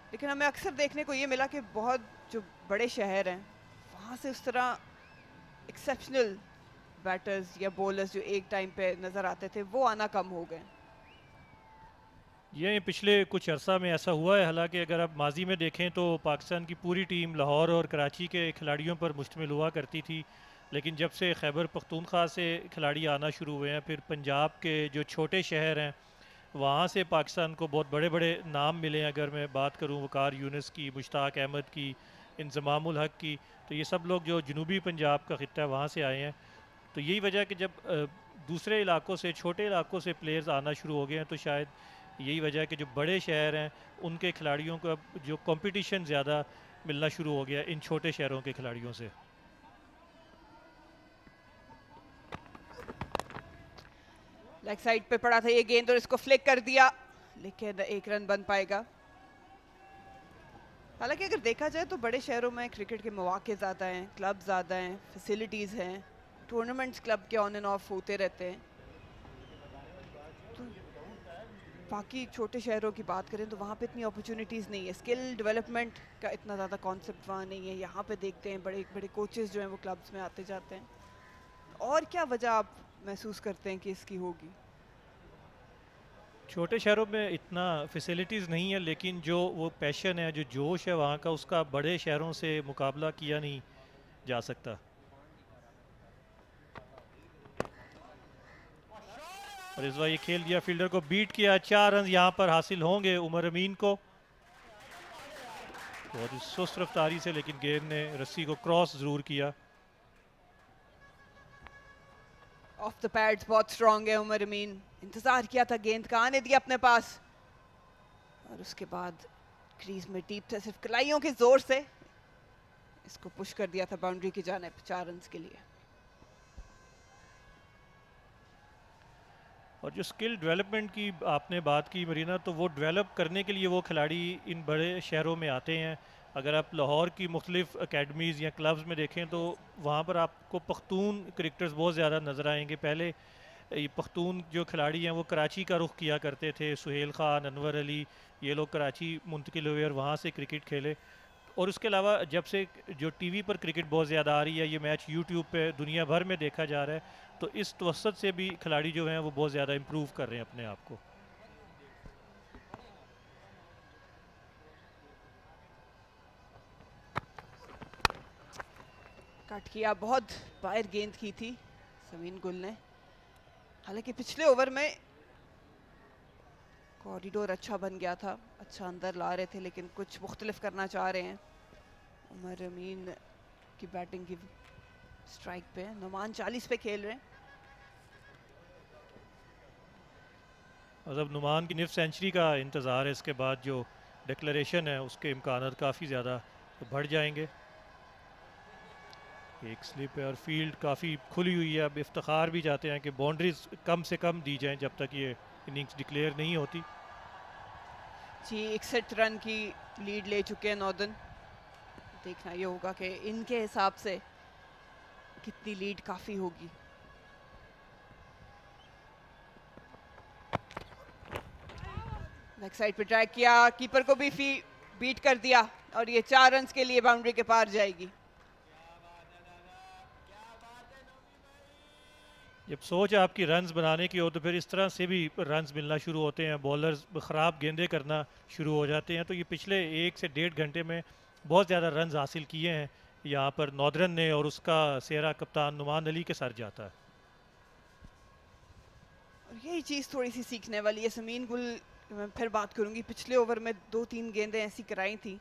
लेकिन हमें अक्सर देखने को ये मिला कि बहुत जो बड़े शहर हैं वहाँ से उस तरह एक्सेप्शनल बैटर्स या बॉलर्स जो एक टाइम पे नज़र आते थे वो आना कम हो गए। ये पिछले कुछ अरसा में ऐसा हुआ है। हालांकि अगर आप माजी में देखें तो पाकिस्तान की पूरी टीम लाहौर और कराची के खिलाड़ियों पर मुश्तमिल हुआ करती थी, लेकिन जब से खैबर पख्तूनख्वा से खिलाड़ी आना शुरू हुए हैं, फिर पंजाब के जो छोटे शहर हैं वहाँ से पाकिस्तान को बहुत बड़े बड़े नाम मिले हैं। अगर मैं बात करूँ वकार यूनुस की, मुश्ताक अहमद की, इंजमामुल हक की, तो ये सब लोग जो जनूबी पंजाब का खित्ता है वहाँ से आए हैं। तो यही वजह कि जब दूसरे इलाकों से, छोटे इलाकों से प्लेयर्स आना शुरू हो गए हैं, तो शायद यही वजह है कि जो बड़े शहर हैं उनके खिलाड़ियों को अब जो कंपटीशन ज़्यादा मिलना शुरू हो गया इन छोटे शहरों के खिलाड़ियों से। लेग साइड पे पड़ा था ये गेंद और इसको फ्लिक कर दिया, लेकिन एक रन बन पाएगा। हालांकि अगर देखा जाए तो बड़े शहरों में क्रिकेट के मौके ज़्यादा हैं, क्लब ज़्यादा हैं, फैसिलिटीज़ हैं, टूर्नामेंट्स क्लब के ऑन एंड ऑफ होते रहते हैं। तो बाकी छोटे शहरों की बात करें तो वहाँ पे इतनी अपॉर्चुनिटीज़ नहीं है, स्किल डेवलपमेंट का इतना ज़्यादा कॉन्सेप्ट वहाँ नहीं है। यहाँ पे देखते हैं बड़े बड़े कोचेस जो हैं वो क्लब्स में आते जाते हैं। और क्या वजह आप महसूस करते हैं कि इसकी होगी? छोटे शहरों में इतना फैसिलिटीज़ नहीं है, लेकिन जो वो पैशन है, जो जोश है वहाँ का, उसका बड़े शहरों से मुकाबला किया नहीं जा सकता। और इस बार ये खेल दिया, फील्डर को बीट किया, 4 रन यहाँ पर हासिल होंगे उमर अमीन को। बहुत ही सुस्त रफ्तारी से, लेकिन गेंद ने रस्सी को क्रॉस ज़रूर किया। ऑफ द पैड्स बहुत स्ट्रॉन्ग है उमर अमीन, इंतजार किया था गेंद का, आने दिया अपने पास और उसके बाद क्रीज में डीप था, सिर्फ कलाइयों के जोर से इसको पुश कर दिया था बाउंड्री की जानिब 4 रन के लिए। और जो स्किल डेवलपमेंट की आपने बात की मरीना, तो वो डेवलप करने के लिए वो खिलाड़ी इन बड़े शहरों में आते हैं। अगर आप लाहौर की मुख्तलिफ अकेडमीज़ या क्लब्स में देखें तो वहाँ पर आपको पख्तून क्रिकेटर्स बहुत ज़्यादा नज़र आएंगे। पहले ये पख्तून जो खिलाड़ी हैं वो कराची का रुख किया करते थे, सुहेल खान, अनवर अली, ये लोग कराची मुंतकिल हुए और वहाँ से क्रिकेट खेले। और उसके अलावा जब से जो टीवी पर क्रिकेट बहुत ज़्यादा आ रही है, ये मैच यूट्यूब पे दुनिया भर में देखा जा रहा है, तो इस तवसत से भी खिलाड़ी जो हैं वो बहुत ज़्यादा इम्प्रूव कर रहे हैं अपने आप को। कट किया, बहुत बाहर गेंद की थी समीन गुल ने। हालांकि पिछले ओवर में कॉरिडोर अच्छा बन गया था, अच्छा अंदर ला रहे थे, लेकिन कुछ मुख्तलिफ करना चाह रहे हैं। उमर अमीन की बैटिंग की स्ट्राइक पे, नुमान 40 पे खेल रहे हैं। मतलब नुमान की निफ सेंचुरी का इंतज़ार है, इसके बाद जो डिक्लेरेशन है उसके इम्कान काफ़ी ज़्यादा बढ़ जाएंगे। एक स्लिप है और फील्ड काफ़ी खुली हुई है। अब इफ्तिखार भी चाहते हैं कि बाउंड्रीज कम से कम दी जाएं जब तक ये इनिंग्स डिक्लेयर नहीं होती। जी 61 रन की लीड ले चुके हैं नॉर्दर्न। देखना ये होगा कि इनके हिसाब से कितनी लीड काफ़ी होगी। लेग साइड पे ट्रैक किया, कीपर को भी बीट कर दिया और ये 4 रन के लिए बाउंड्री के पार जाएगी। जब सोच आपकी रन्स बनाने की हो तो फिर इस तरह से भी रन्स मिलना शुरू होते हैं, बॉलर्स ख़राब गेंदें करना शुरू हो जाते हैं। तो ये पिछले 1 से 1.5 घंटे में बहुत ज़्यादा रन्स हासिल किए हैं यहाँ पर नॉर्दर्न ने, और उसका सेहरा कप्तान नुमान अली के सर जाता है। और यही चीज़ थोड़ी सी सीखने वाली है। समीन गुल मैं फिर बात करूंगी, पिछले ओवर में 2-3 गेंदें ऐसी कराई थी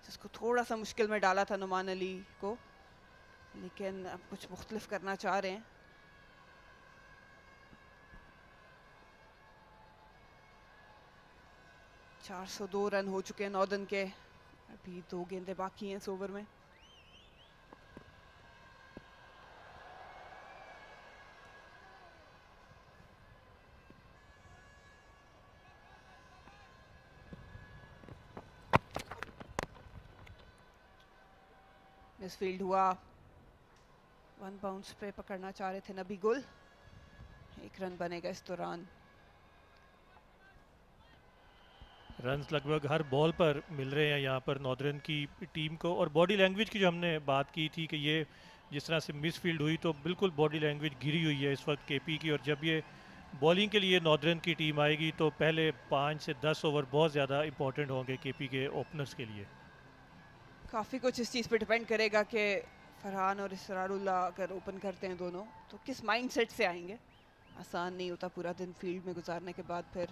जिसको थोड़ा सा मुश्किल में डाला था नुमान अली को, लेकिन अब कुछ मुख्तलिफ करना चाह रहे हैं। — 402 रन हो चुके हैं नॉर्दर्न के, अभी 2 गेंदें बाकी हैं इस ओवर में। मिसफील्ड हुआ, 1 बाउंस पे पकड़ना चाह रहे थे नबी गुल, 1 रन बनेगा इस दौरान। रन्स लगभग हर बॉल पर मिल रहे हैं यहाँ पर नॉर्दर्न की टीम को। और बॉडी लैंग्वेज की जो हमने बात की थी कि ये जिस तरह से मिसफील्ड हुई तो बिल्कुल बॉडी लैंग्वेज गिरी हुई है इस वक्त केपी की। और जब ये बॉलिंग के लिए नॉर्दर्न की टीम आएगी तो पहले 5 से 10 ओवर बहुत ज़्यादा इंपॉर्टेंट होंगे केपी के ओपनर्स के लिए। काफ़ी कुछ इस चीज़ पे डिपेंड करेगा कि फरहान और इसरारुल्लाह अगर ओपन करते हैं दोनों तो किस माइंडसेट से आएंगे। आसान नहीं होता पूरा दिन फील्ड में गुजारने के बाद फिर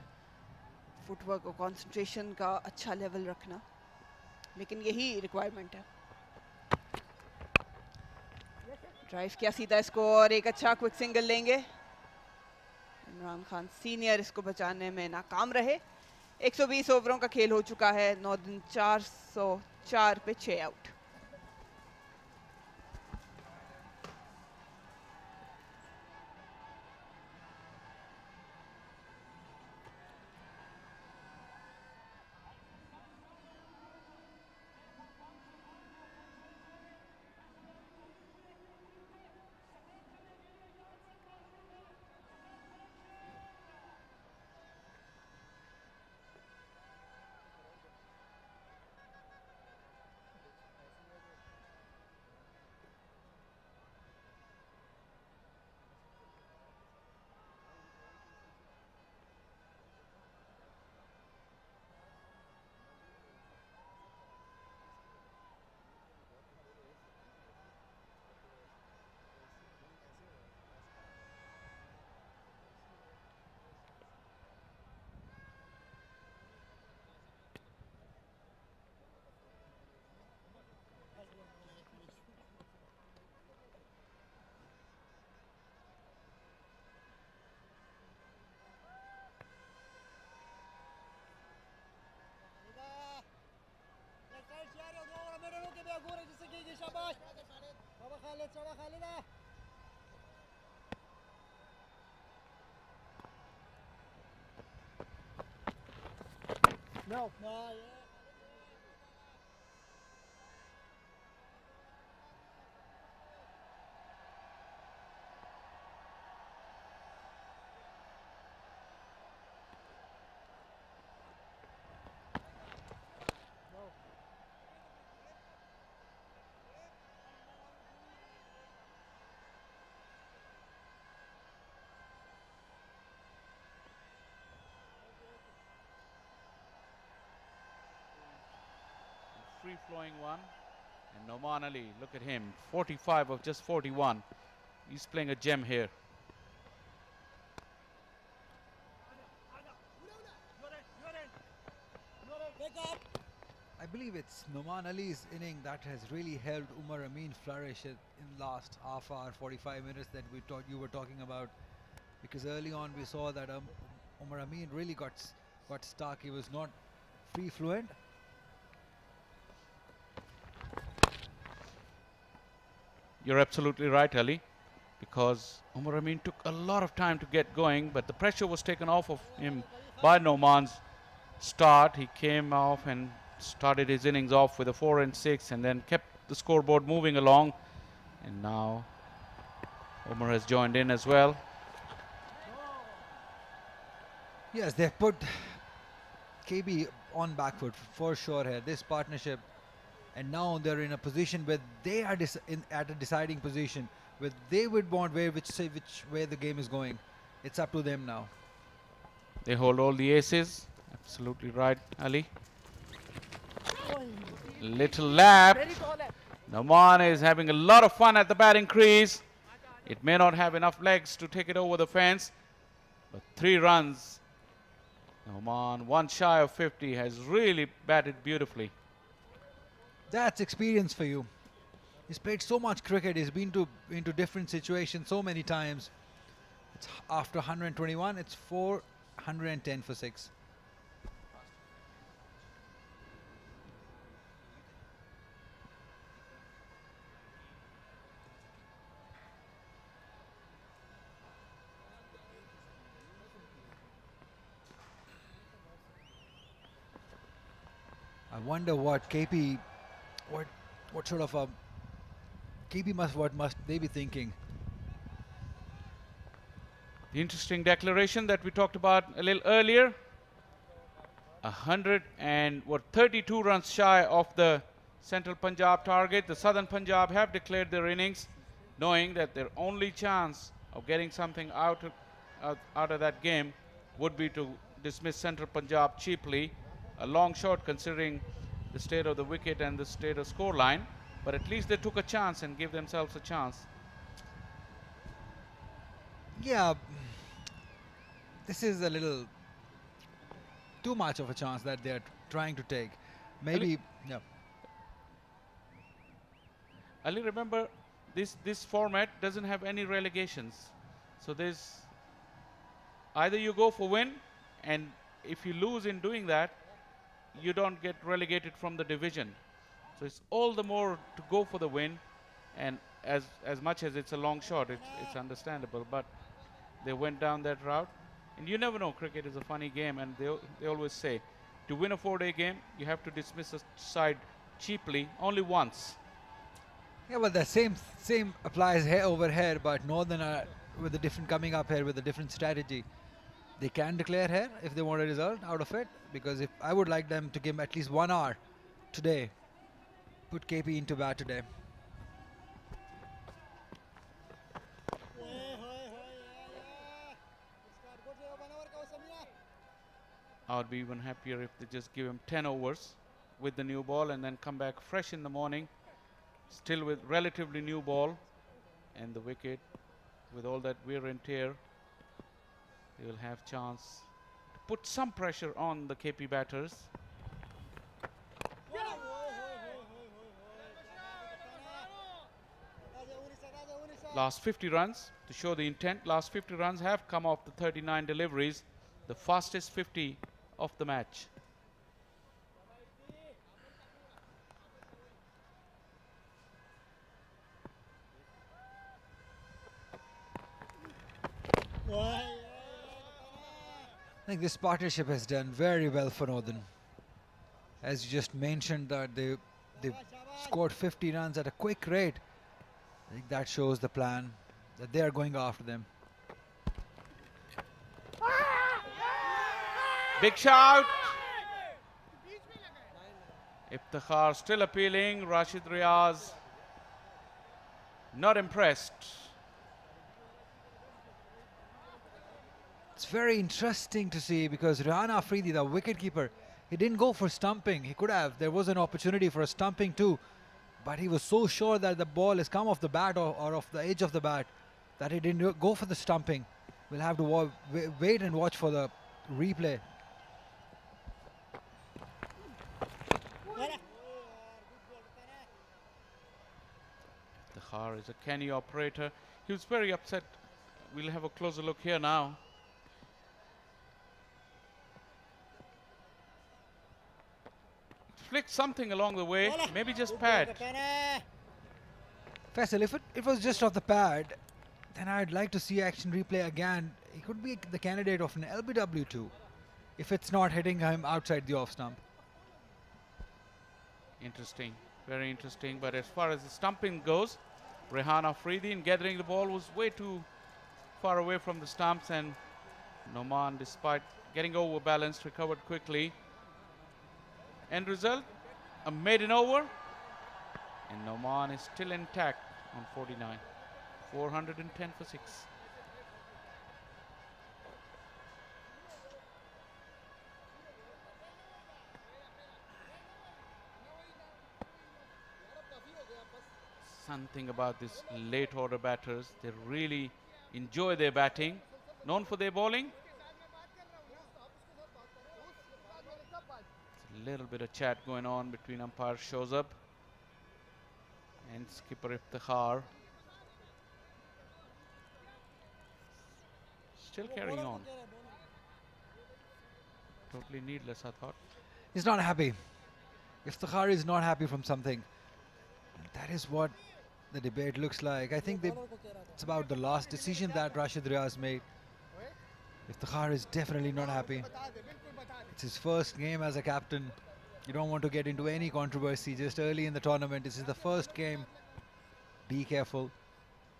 फुटवर्क और कंसंट्रेशन का अच्छा लेवल रखना, लेकिन यही रिक्वायरमेंट है। ड्राइव किया सीधा इसको और एक अच्छा क्विक सिंगल लेंगे। इमरान खान सीनियर इसको बचाने में नाकाम रहे। 120 ओवरों का खेल हो चुका है। नॉर्दर्न 404 पे 6 out. No, no, yeah. Free-flowing one. And Noman Ali, look at him, 45 of just 41. He's playing a gem here. I believe it's Noman Ali's inning that has really helped Umar Amin flourish in last half hour, 45 minutes that you were talking about. Because early on we saw that Umar Amin really got stuck. He was not free fluent. You're absolutely right, Ali, because Umar Amin took a lot of time to get going, but the pressure was taken off of him by Noman's start. He came off and started his innings off with a 4 and 6 and then kept the scoreboard moving along. And now Umar has joined in as well. Yes, they've put KB on back foot for sure here, this partnership. And now they're in a position where they are at a deciding position, where they would want which way the game is going. It's up to them now. They hold all the aces. Absolutely right, Ali. Little lap. Noman is having a lot of fun at the batting crease. It may not have enough legs to take it over the fence, but 3 runs. Noman, 1 shy of 50, has really batted beautifully. That's experience for you. He's played so much cricket. He's been into different situations so many times. It's after 121, it's 410 for 6. I wonder what KP, what sort of a KP must they be thinking? The interesting declaration that we talked about a little earlier. 32 runs shy of the Central Punjab target. The Southern Punjab have declared their innings, knowing that their only chance of getting something out of that game would be to dismiss Central Punjab cheaply. A long shot considering the state of the wicket and the state of scoreline, but at least they took a chance and gave themselves a chance. Yeah, this is a little too much of a chance that they're trying to take. Maybe, yeah. Ali, remember, this format doesn't have any relegations. So there's either you go for win, and if you lose in doing that, you don't get relegated from the division. So it's all the more to go for the win, and as much as it's a long shot, it's understandable, but they went down that route. And you never know, cricket is a funny game, and they always say, to win a 4-day game, you have to dismiss a side cheaply only once. Yeah, well, the same applies here over here, but Northern are with a different coming up here with a different strategy. They can declare here if they want a result out of it, because if I would like them to give at least 1 hour today, put KP into bat today. I would be even happier if they just give him 10 overs with the new ball and then come back fresh in the morning, still with relatively new ball and the wicket with all that wear and tear. They will have chance to put some pressure on the KP batters. Last 50 runs to show the intent. Last 50 runs have come off the 39 deliveries, the fastest 50 of the match. I think this partnership has done very well for Northern. As you just mentioned that they've scored 50 runs at a quick rate. I think that shows the plan that they are going after them. Big shout. Iftikhar still appealing. Rashid Riaz not impressed. It's very interesting to see because Rehan Afridi, the wicketkeeper, he didn't go for stumping. He could have. There was an opportunity for a stumping too. But he was so sure that the ball has come off the bat or off the edge of the bat that he didn't go for the stumping. We'll have to wait and watch for the replay. Iftikhar is a canny operator. He was very upset. We'll have a closer look here now. Flick something along the way, maybe just pad. Faisal, if it was just off the pad, then I'd like to see action replay again. He could be the candidate of an LBW too, if it's not hitting him outside the off stump. Interesting, very interesting. But as far as the stumping goes, Rehan Afridi in gathering the ball was way too far away from the stumps, and Noman, despite getting overbalanced, recovered quickly. End result, a maiden over, and Noman is still intact on 49. 410 for 6. Something about this late order batters, they really enjoy their batting, known for their bowling. A little bit of chat going on between umpire Shozab and skipper Iftikhar. Still carrying on. Totally needless, I thought. He's not happy. Iftikhar is not happy from something. That is what the debate looks like. I think it's about the last decision that Rashid Riaz made. Iftikhar is definitely not happy. It's his first game as a captain. You don't want to get into any controversy just early in the tournament. This is the first game. Be careful.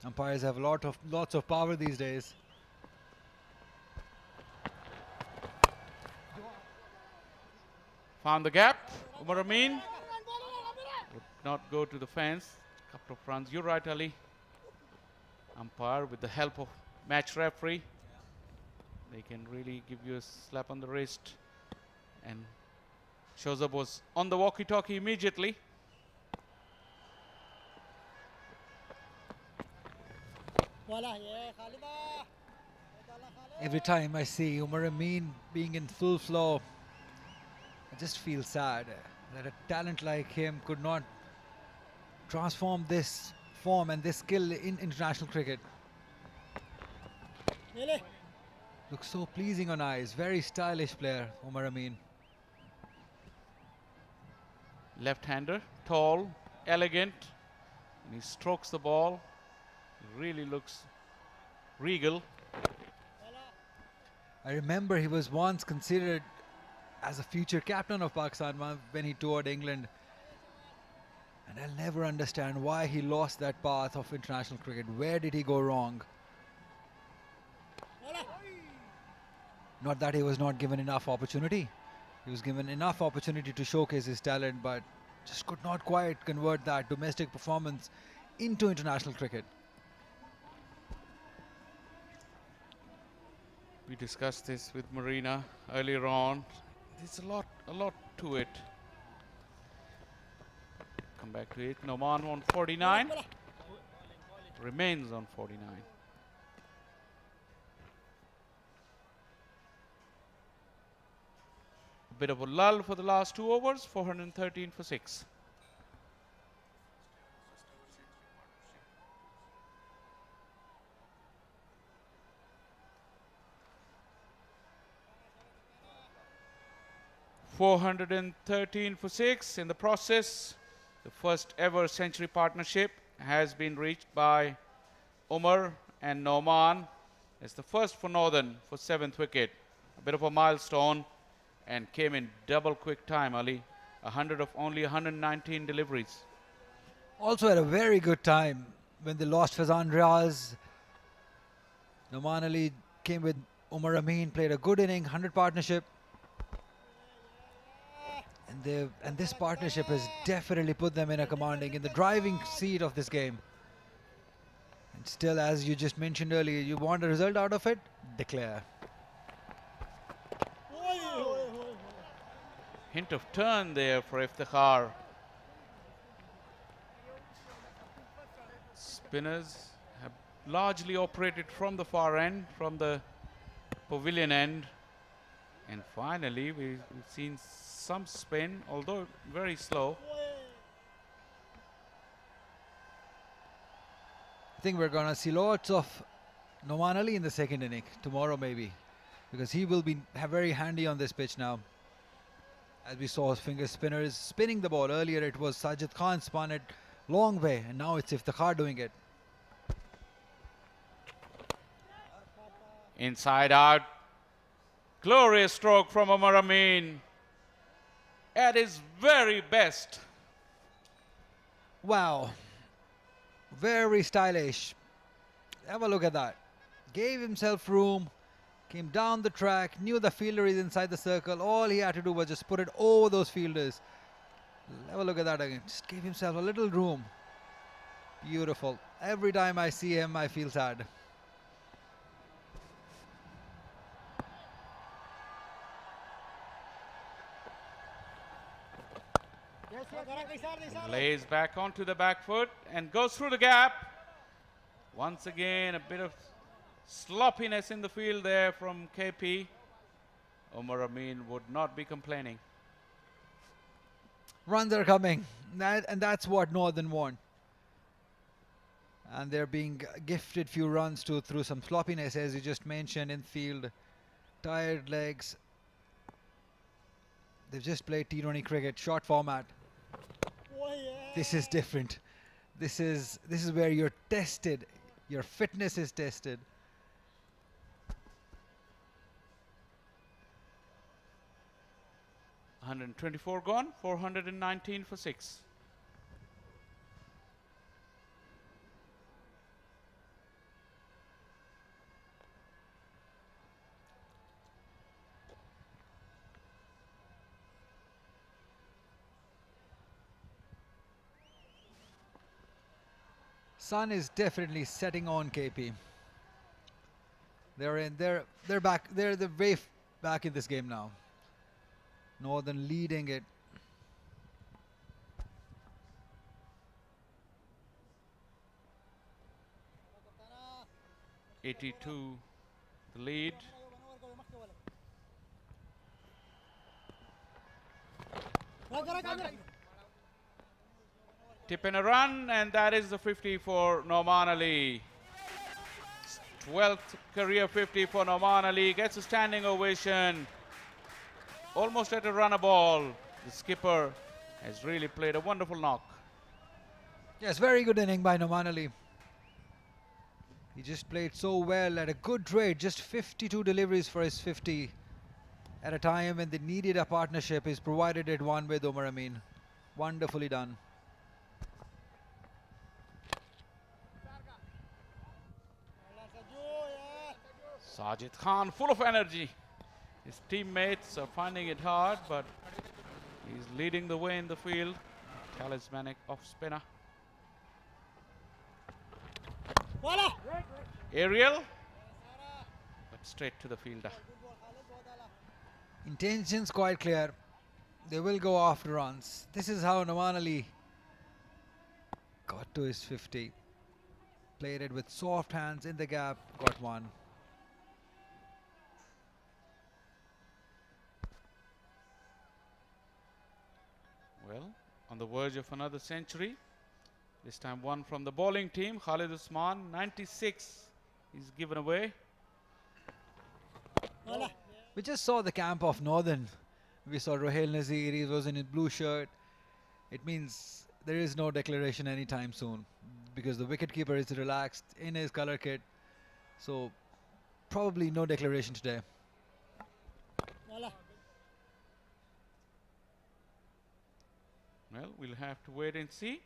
Umpires have lots of power these days. Found the gap. Umar Amin would not go to the fence. Couple of runs. You're right, Ali. Umpire, with the help of match referee, they can really give you a slap on the wrist. And Shozab was on the walkie-talkie immediately. Every time I see Umar Amin being in full flow, I just feel sad that a talent like him could not transform this form and this skill in international cricket. Looks so pleasing on eyes. Very stylish player, Umar Amin. Left-hander, tall, elegant, and he strokes the ball. He really looks regal. I remember he was once considered as a future captain of Pakistan when he toured England. And I'll never understand why he lost that path of international cricket. Where did he go wrong? Not that he was not given enough opportunity. He was given enough opportunity to showcase his talent, but just could not quite convert that domestic performance into international cricket. We discussed this with Marina earlier on. There's a lot to it. Come back to it. Noman on 49. Remains on 49. A bit of a lull for the last 2 overs. 413 for 6. .413 for 6. In the process, the first ever century partnership has been reached by Umar and Noman. It's the first for Northern for 7th wicket. A bit of a milestone, and came in double quick time, Ali. 100 of only 119 deliveries. Also had a very good time when they lost Fazan Riaz. Noman Ali came with Umar Amin, played a good inning, 100 partnership. And this partnership has definitely put them in the driving seat of this game. And still, as you just mentioned earlier, you want a result out of it? Declare. Hint of turn there for Iftikhar. Spinners have largely operated from the far end, from the pavilion end. And finally, we've seen some spin, although very slow. I think we're going to see lots of Noman Ali in the second inning tomorrow, maybe, because he will be very handy on this pitch now. As we saw finger spinners spinning the ball earlier, it was Sajid Khan spun it long way, and now it's Iftikhar doing it. Inside out. Glorious stroke from Umar Amin. At his very best. Wow. Very stylish. Have a look at that. Gave himself room. Came down the track. Knew the fielder is inside the circle. All he had to do was just put it over those fielders. Have a look at that again. Just gave himself a little room. Beautiful. Every time I see him, I feel sad. Lays back onto the back foot and goes through the gap. Once again, a bit of sloppiness in the field there from KP. Umar Amin would not be complaining. Runs are coming, and that's what Northern want. And they're being gifted few runs through some sloppiness, as you just mentioned, in field. Tired legs. They've just played T20 cricket, short format. This is different. This is where you're tested. Your fitness is tested. .124 gone, 419 for 6. Sun is definitely setting on KP. They're back. They're the way back in this game now. Northern leading it. '82, the lead. Tip and a run, and that is the 50 for Noman Ali. 12th career 50 for Noman Ali. Gets a standing ovation. Almost at a runner ball. The skipper has really played a wonderful knock. Yes, very good inning by Noman Ali. He just played so well at a good rate. Just 52 deliveries for his 50 at a time when they needed a partnership. He's provided it one with Umar Amin. Wonderfully done. Sajid Khan full of energy. His teammates are finding it hard, but he's leading the way in the field. Talismanic off spinner. Aerial, but straight to the fielder. Intentions quite clear. They will go after runs. This is how Noman Ali got to his 50. Played it with soft hands in the gap, got one. Well, on the verge of another century. This time one from the bowling team. Khalid Usman, 96 is given away. We just saw the camp of Northern. We saw Rohail Nazir, he was in his blue shirt. It means there is no declaration anytime soon because the wicketkeeper is relaxed in his colour kit. So probably no declaration today. Well, we'll have to wait and see.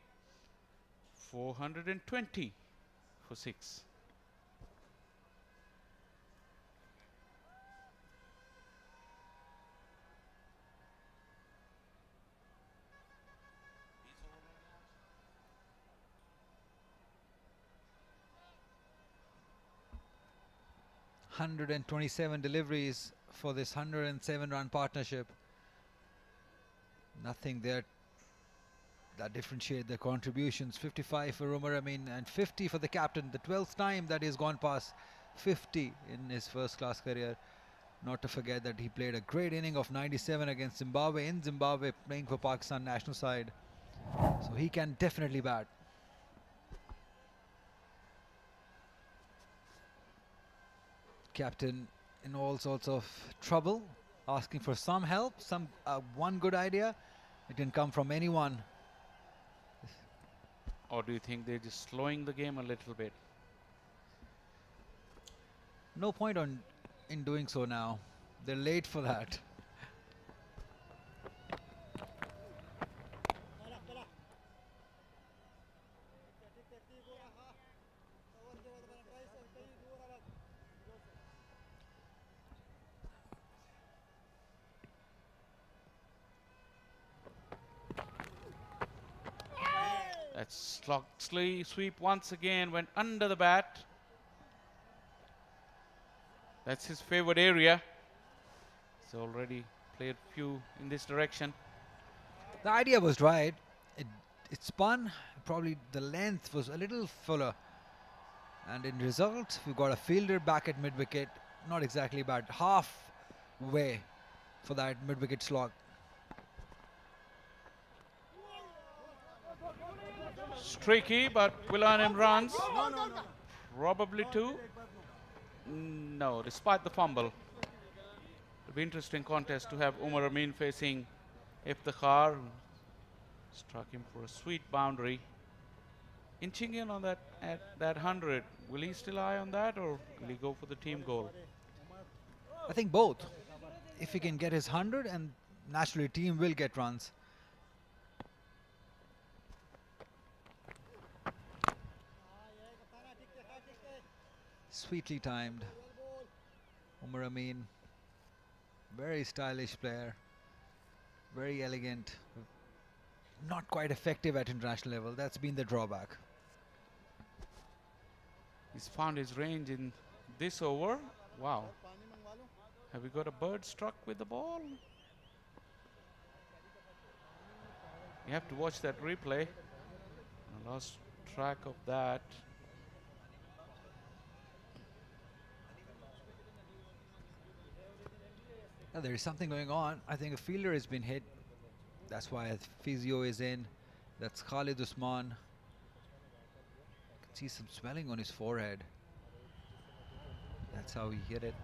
420 for 6. $127 deliveries for this 107-run partnership. Nothing there that differentiate their contributions. 55 for Umar Amin and 50 for the captain. The 12th time that he's gone past 50 in his first-class career. Not to forget that he played a great inning of 97 against Zimbabwe in Zimbabwe, playing for Pakistan national side. So he can definitely bat. Captain in all sorts of trouble, asking for some help, one good idea. It can come from anyone. Or do you think they're just slowing the game a little bit? No point in doing so now. They're late for that. That's Sloxley sweep once again, went under the bat. That's his favorite area. He's already played few in this direction. The idea was right. It spun. Probably the length was a little fuller. And in result, we've got a fielder back at mid-wicket. Not exactly bad. Halfway for that mid-wicket slog. Streaky, but will earn him runs. Probably two. No, despite the fumble. It'll be interesting contest to have Umar Amin facing Iftikhar. Struck him for a sweet boundary. Inching in on that at that 100. Will he still eye on that, or will he go for the team goal? I think both. If he can get his 100, and naturally team will get runs. Sweetly timed. Umar Amin, very stylish player, very elegant, not quite effective at international level. That's been the drawback. He's found his range in this over. Wow. Have we got a bird struck with the ball? You have to watch that replay. I lost track of that. Now, there is something going on. I think a fielder has been hit. That's why physio is in. That's Khalid Usman. You can see some swelling on his forehead. That's how he hit it.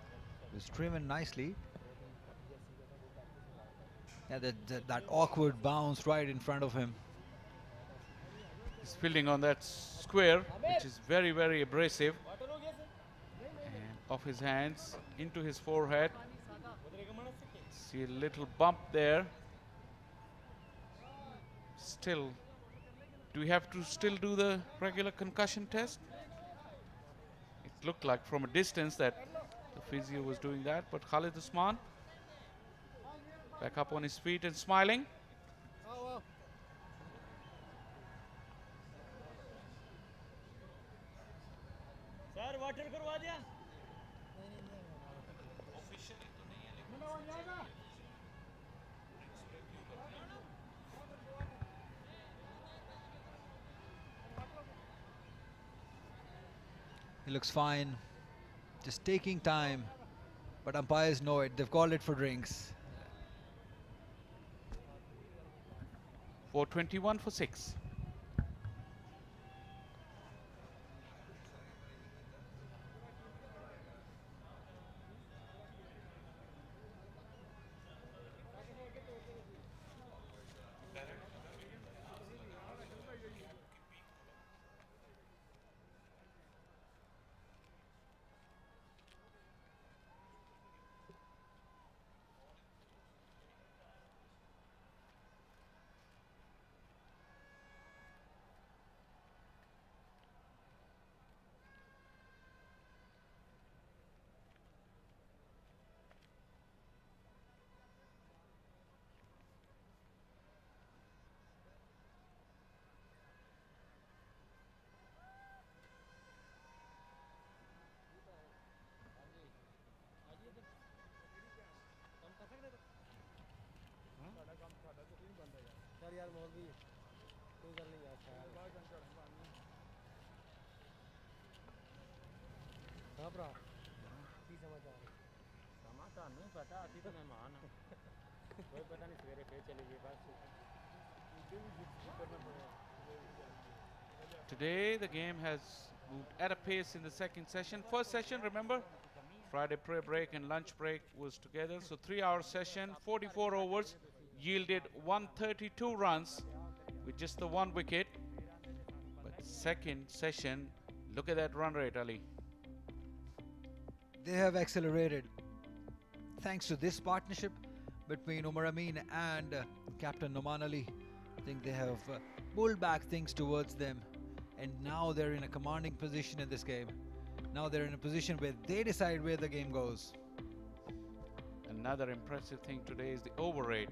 It was driven nicely. Yeah, that awkward bounce right in front of him. He's fielding on that square, which is very, very abrasive. And off his hands, into his forehead. See a little bump there. Still, do we have to still do the regular concussion test? It looked like from a distance that the physio was doing that, but Khalid Usman back up on his feet and smiling. He looks fine, just taking time, but umpires know it. They've called it for drinks. 421 for 6. Today the game has moved at a pace in the second session. First session, remember, Friday prayer break and lunch break was together. So 3-hour session, 44 overs, yielded 132 runs with just the 1 wicket. But second session, look at that run rate, Ali. They have accelerated. Thanks to this partnership between Umar Amin and Captain Noman Ali, I think they have pulled back things towards them. And now they're in a commanding position in this game. Now they're in a position where they decide where the game goes. Another impressive thing today is the over rate.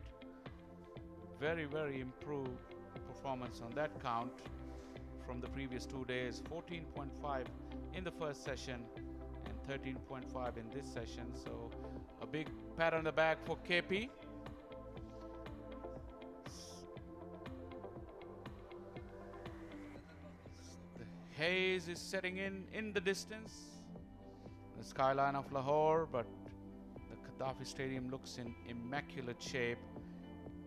Very, very improved performance on that count from the previous 2 days. 14.5 in the first session and 13.5 in this session. So a big pat on the back for KP. The haze is setting in the distance. The skyline of Lahore, but the Gaddafi Stadium looks in immaculate shape.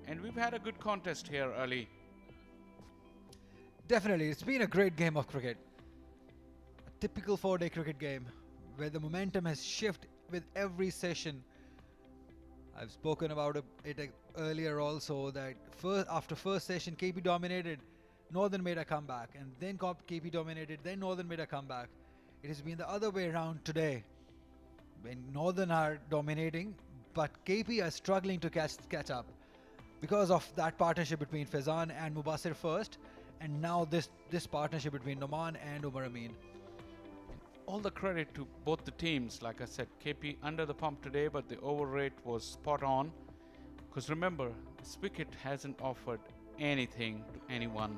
And we've had a good contest here early. Definitely, it's been a great game of cricket. A typical 4-day cricket game where the momentum has shifted with every session. I've spoken about it earlier also that after first session KP dominated, Northern made a comeback, and then KP dominated, then Northern made a comeback. It has been the other way around today, when Northern are dominating, but KP are struggling to catch up because of that partnership between Faizan and Mubassir first, and now this partnership between Noman and Umar Amin. All the credit to both the teams. Like I said, KP under the pump today, but the over rate was spot on. Because remember, this wicket hasn't offered anything to anyone.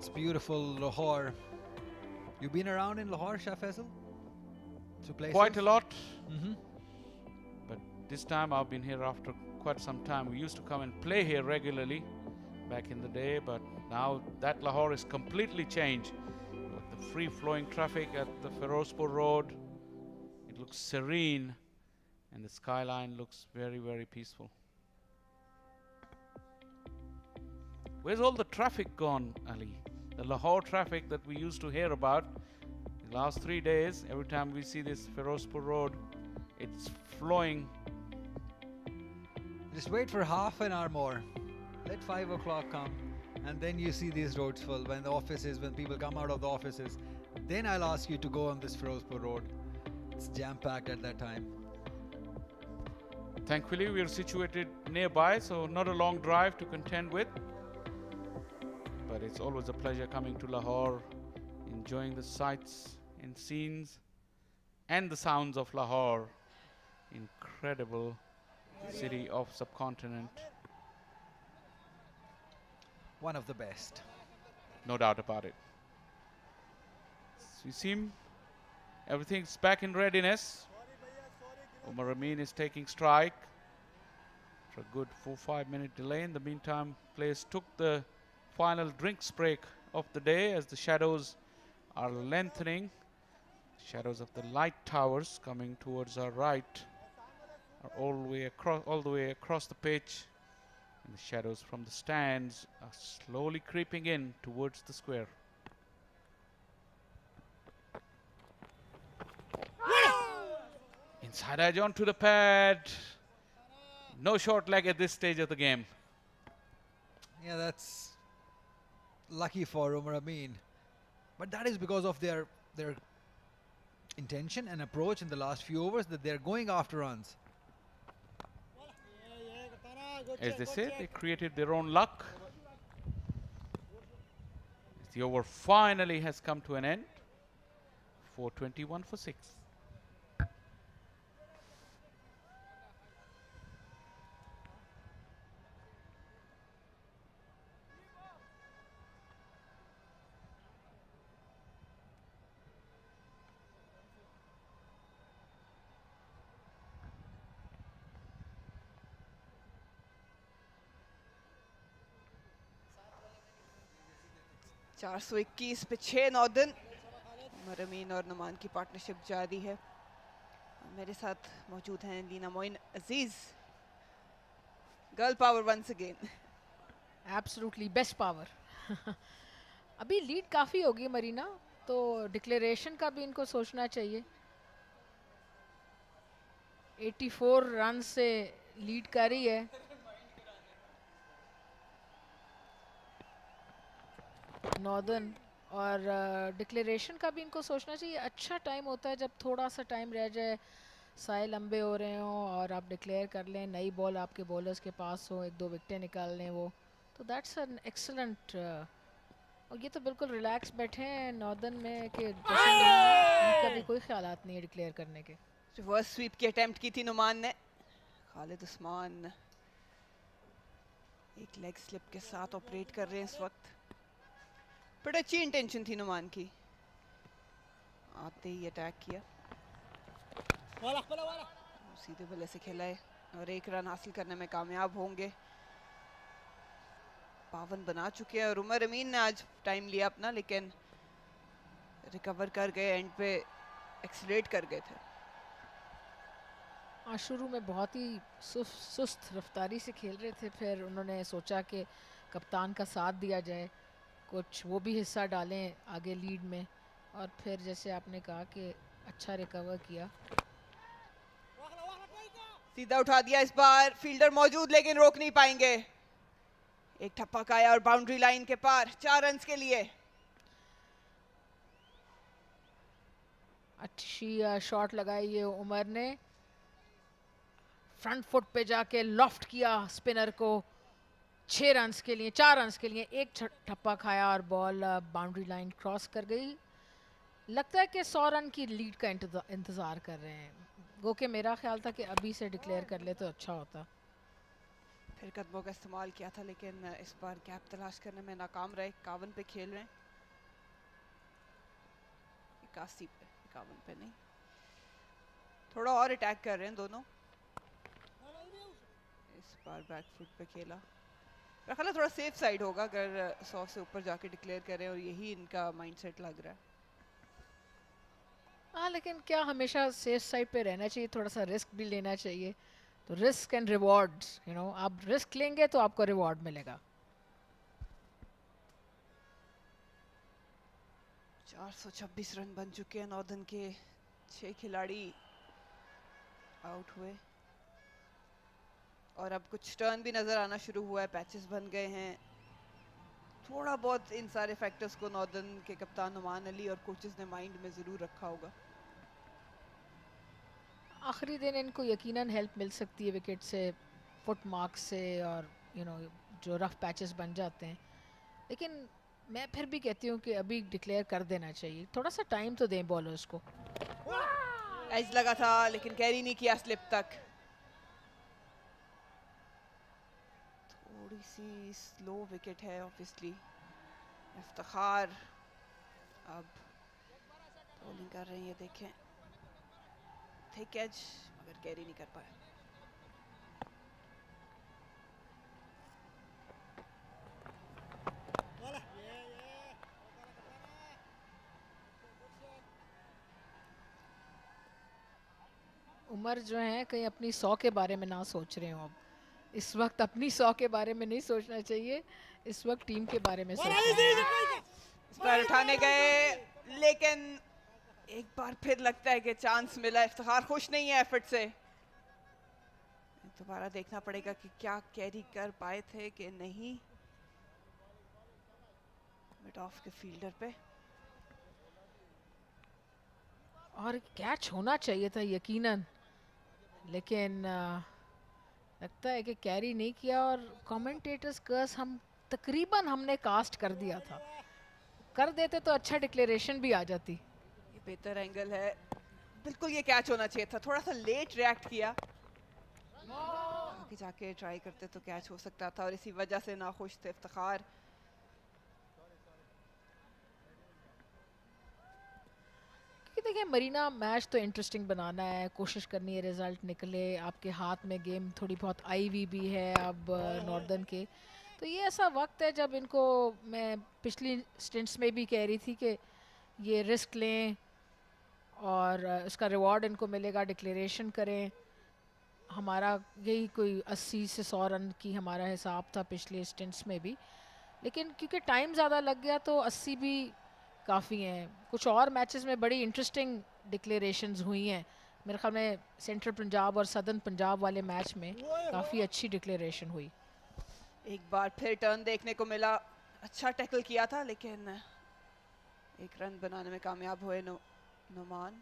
It's beautiful Lahore. You've been around in Lahore, Shah Faisal? To places? Quite a lot. Mm-hmm. But this time I've been here after quite some time. We used to come and play here regularly back in the day, but now that Lahore is completely changed. With the free-flowing traffic at the Firozpur Road, it looks serene, and the skyline looks very, very peaceful. Where's all the traffic gone, Ali? The Lahore traffic that we used to hear about. The last 3 days, every time we see this Firozpur Road, it's flowing. Just wait for half an hour more. Let 5 o'clock come, and then you see these roads full. When the offices, when people come out of the offices, then I'll ask you to go on this Firozpur Road. It's jam-packed at that time. Thankfully, we are situated nearby, so not a long drive to contend with. But it's always a pleasure coming to Lahore, enjoying the sights and scenes and the sounds of Lahore. Incredible city of subcontinent. One of the best. No doubt about it. So you seem everything's back in readiness. Umar Amin is taking strike. After a good 4-5 minute delay. In the meantime, players took the final drinks break of the day as the shadows are lengthening. Shadows of the light towers coming towards our right are all the way across the pitch, and the shadows from the stands are slowly creeping in towards the square. Inside edge onto the pad. No short leg at this stage of the game. Yeah, that's lucky for Umar Amin. But that is because of their intention and approach in the last few overs, that they're going after runs. As they say, they created their own luck. The over finally has come to an end. 421 for 6. चार सौ 21 पे 6 northern. Umar अमीन और नुमान की partnership जारी है। मेरे साथ मौजूद हैं Leena Moin Aziz. Girl power once again. Absolutely best power. अभी लीड काफ़ी होगी मरीना, तो डिक्लेरेशन का भी इनको सोचना चाहिए। 84 रन से लीड कर रही है। नॉर्दर्न, और डिक्लेरेशन का भी इनको सोचना चाहिए। अच्छा टाइम होता है जब थोड़ा सा टाइम रह जाए, साए लंबे हो रहे हों और आप डिक्लेयर कर लें, नई बॉल आपके बॉलर्स के पास हो, 1-2 विकेटें निकाल लें वो, तो दैट्स एन एक्सीलेंट। और ये तो बिल्कुल रिलैक्स बैठे हैं नॉर्दर्न में कि इनका भी कोई ख्यालात नहीं है डिक्लेयर करने के। रिवर्स स्वीप की अटेम्प्ट की थी नुमान ने। खालिद उस्मान एक लेग स्लिप के साथ ऑपरेट कर रहे हैं इस वक्त। बड़ी अच्छी इंटेंशन थी नुमान की, आते ही अटैक किया, सीधे बल्ले से खेला है और 1 रन हासिल करने में कामयाब होंगे। 52 बना चुके हैं और उमर अमीन ने आज टाइम लिया अपना, लेकिन रिकवर कर गए, एंड पे एक्सीलरेट कर गए थे। आज शुरू में बहुत ही सुस्त रफ्तारी से खेल रहे थे, फिर उन्होंने सोचा कि कप्तान का साथ दिया जाए, कुछ वो भी हिस्सा डालें आगे लीड में, और फिर जैसे आपने कहा कि अच्छा रिकवर किया। सीधा उठा दिया इस बार, फील्डर मौजूद लेकिन रोक नहीं पाएंगे। एक ठप्पा खाया और बाउंड्री लाइन के पार, 4 रन के लिए। अच्छी शॉट लगाई है उमर ने, फ्रंट फुट पे जाके लॉफ्ट किया स्पिनर को। 6 रन के लिए, 4 रन के लिए एक ठप्पा खाया और बॉल बाउंड्री लाइन क्रॉस कर गई। लगता है कि 100 रन की लीड का इंतज़ार कर रहे हैं, गो के मेरा ख्याल था कि अभी से डिक्लेयर कर ले तो अच्छा होता। फिर कदमों का इस्तेमाल किया था, लेकिन इस बार गैप तलाश करने में नाकाम रहे। 51 पे खेल रहे हैं, 81 पे, 51 पे नहीं। थोड़ा और अटैक कर रहे हैं दोनों। इस बार बैक फुट पे खेला, मेरा ख्याल है थोड़ा सेफ साइड होगा अगर 100 से ऊपर जाके डिक्लेयर करें, और यही इनका माइंडसेट लग रहा है। हाँ, लेकिन क्या हमेशा सेफ साइड पे रहना चाहिए? थोड़ा सा रिस्क भी लेना चाहिए। तो risk and rewards, you know, आप रिस्क लेंगे तो आपको रिवॉर्ड मिलेगा। 426 रन बन चुके हैं नॉर्दर्न के। 6 खिलाड़ी आउट हुए और अब कुछ टर्न भी नजर आना शुरू हुआ है, पैचेस बन गए हैं। थोड़ा बहुत इन सारे फैक्टर्स को नॉर्दर्न के कप्तान नुमान अली और कोचेस ने माइंड में ज़रूर रखा होगा। आखिरी दिन इनको यकीनन हेल्प मिल सकती है विकेट से, फुट मार्क्स से, और यू नो जो रफ पैचेस बन जाते हैं। लेकिन मैं फिर भी कहती हूँ कि अभी डिक्लेयर कर देना चाहिए, थोड़ा सा टाइम तो दें बॉलर्स को। एज लगा था लेकिन कैरी नहीं किया स्लिप तक। थोड़ी सी स्लो विकेट है ऑब्वियसली। इफ्तिखार अब बॉलिंग कर रहे हैं, ये देखें, थिक एज, मगर कैरी नहीं कर पाए। उमर जो है कहीं अपनी 100 के बारे में ना सोच रहे हो। अब इस वक्त अपनी 100 के बारे में नहीं सोचना चाहिए, इस वक्त टीम के बारे में सोचना चाहिए। इस बार उठाने गए, लेकिन एक बार फिर लगता है कि चांस मिला। इफ्तिखार खुश नहीं है एफर्ट से। दोबारा देखना पड़ेगा कि क्या कैरी कर पाए थे कि नहीं। मिड ऑफ के फील्डर पे, और कैच होना चाहिए था यकीनन, लेकिन लगता है कि कैरी नहीं किया। और कमेंटेटर्स कर्स तकरीबन हमने कास्ट कर दिया था, कर देते तो अच्छा डिक्लेरेशन भी आ जाती। ये बेहतर एंगल है, बिल्कुल ये कैच होना चाहिए था। थोड़ा सा लेट रिएक्ट किया, आगे जाके ट्राई करते तो कैच हो सकता था, और इसी वजह से नाखुश थे इफ्तिखार। क्योंकि देखिए मरीना मैच तो इंटरेस्टिंग बनाना है, कोशिश करनी है रिजल्ट निकले। आपके हाथ में गेम थोड़ी बहुत आई हुई भी है अब नॉर्दर्न के। तो ये ऐसा वक्त है जब इनको, मैं पिछली स्टिंट्स में भी कह रही थी कि ये रिस्क लें और इसका रिवॉर्ड इनको मिलेगा, डिक्लेरेशन करें। हमारा यही कोई 80 से 100 रन की हमारा हिसाब था पिछले स्टिंट्स में भी, लेकिन क्योंकि टाइम ज़्यादा लग गया तो 80 भी काफ़ी हैं। कुछ और मैचेस में बड़ी इंटरेस्टिंग डिक्लेरेशंस हुई हैं। मेरे ख्याल में सेंट्रल पंजाब और सदर्न पंजाब वाले मैच में काफ़ी अच्छी डिक्लेरेशन हुई। एक बार फिर टर्न देखने को मिला, अच्छा टैकल किया था लेकिन एक रन बनाने में कामयाब हुए नुमान।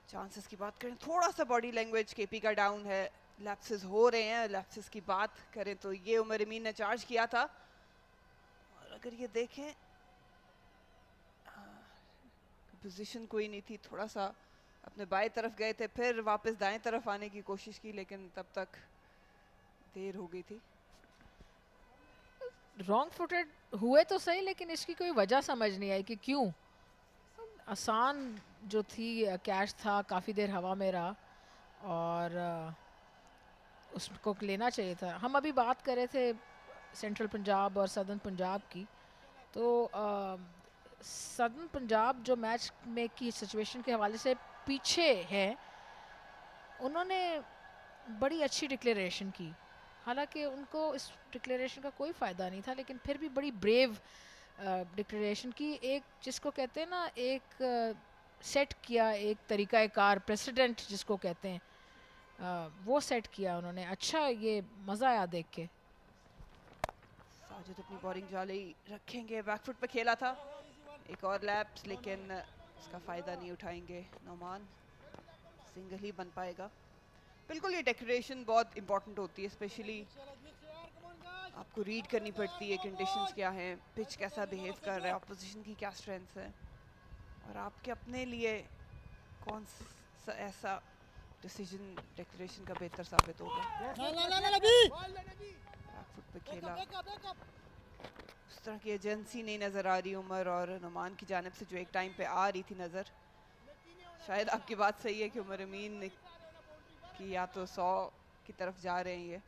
चांसेस की बात करें, थोड़ा सा बॉडी लैंग्वेज केपी का डाउन है, लैप्सेस हो रहे हैं। लैप्सेस की बात करें तो ये उमर अमीन ने चार्ज किया था, और अगर ये देखें पोजीशन कोई नहीं थी, थोड़ा सा अपने बाएं तरफ गए थे, फिर वापस दाएं तरफ आने की कोशिश की, लेकिन तब तक देर हो गई थी। रॉन्ग फुटेड हुए तो सही, लेकिन इसकी कोई वजह समझ नहीं आई कि क्यों। आसान जो थी, कैच था, काफ़ी देर हवा में रहा और उसको लेना चाहिए था। हम अभी बात कर रहे थे सेंट्रल पंजाब और सदर्न पंजाब की, तो सदर्न पंजाब जो मैच में की सिचुएशन के हवाले से पीछे है, उन्होंने बड़ी अच्छी डिक्लेरेशन की। हालांकि उनको इस डिक्लेरेशन का कोई फ़ायदा नहीं था, लेकिन फिर भी बड़ी ब्रेव डिक्लेरेशन की। एक जिसको कहते हैं ना, एक सेट किया, एक तरीका कार, प्रेसिडेंट जिसको कहते हैं, वो सेट किया उन्होंने। अच्छा, ये मज़ा आया देख के। साजिद अपनी बॉलिंग जाली रखेंगे, बैकफुट पे खेला था, एक और लैप्स, लेकिन इसका फ़ायदा नहीं उठाएंगे नुमान, सिंगल ही बन पाएगा। बिल्कुल ये डेकोरेशन बहुत इंपॉर्टेंट होती है, स्पेशली आपको रीड करनी पड़ती है, कंडीशंस क्या हैं, पिच कैसा बिहेव कर रहा है, ऑपोजिशन की क्या स्ट्रेंथ है, और आपके अपने लिए कौन सा ऐसा डिसीजन डिक्लेरेशन का बेहतर साबित होगा। बैकफुट पे खेला, उस तरह की एजेंसी नहीं नज़र आ रही उमर और नुमान की जानिब से जो एक टाइम पे आ रही थी नज़र। शायद आपकी बात सही है कि उमर अमीन की या तो 100 की तरफ जा रहे हैं ये।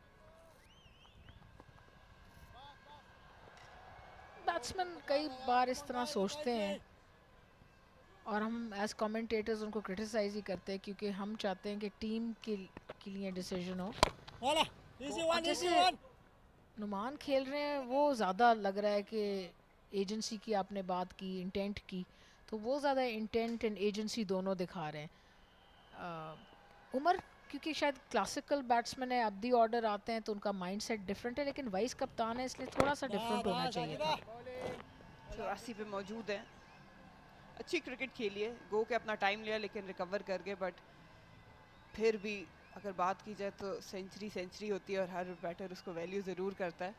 बैट्समैन कई बार इस तरह सोचते हैं और हम एज कमेंटेटर्स उनको क्रिटिसाइज ही करते हैं क्योंकि हम चाहते हैं कि टीम के लिए डिसीजन हो। और जैसे नुमान खेल रहे हैं वो ज़्यादा लग रहा है कि एजेंसी की आपने बात की, इंटेंट की, तो वो ज़्यादा इंटेंट एंड एजेंसी दोनों दिखा रहे हैं। उमर क्योंकि शायद क्लासिकल बैट्समैन है, अब्दी ऑर्डर आते हैं तो उनका माइंडसेट डिफरेंट है, लेकिन वाइस कप्तान है इसलिए थोड़ा सा डिफरेंट होना चाहिए था। 84 पे मौजूद है, अच्छी क्रिकेट खेली है, गो के अपना टाइम लिया लेकिन रिकवर कर गए, बट फिर भी अगर बात की जाए तो सेंचुरी होती है और हर बैटर उसको वैल्यू ज़रूर करता है।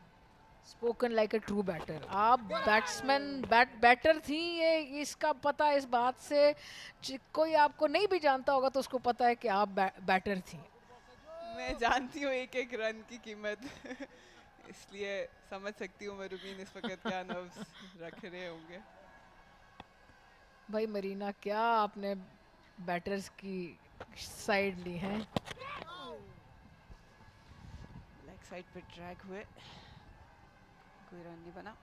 Spoken like a true batter. आप बैट्समैन बैटर थी, ये इसका पता इस बात से, कोई आपको नहीं भी जानता होगा तो उसको पता है कि आप बैटर थी। मैं जानती हूँ एक एक रन की कीमत इसलिए समझ सकती हूँ मरूबीन इस वक्त क्या नर्व्स रख रहे होंगे। भाई मरीना, क्या आपने बैटर्स की साइड ली है? लेग साइड पे ड्रैग हुए, कोई रन नहीं बना।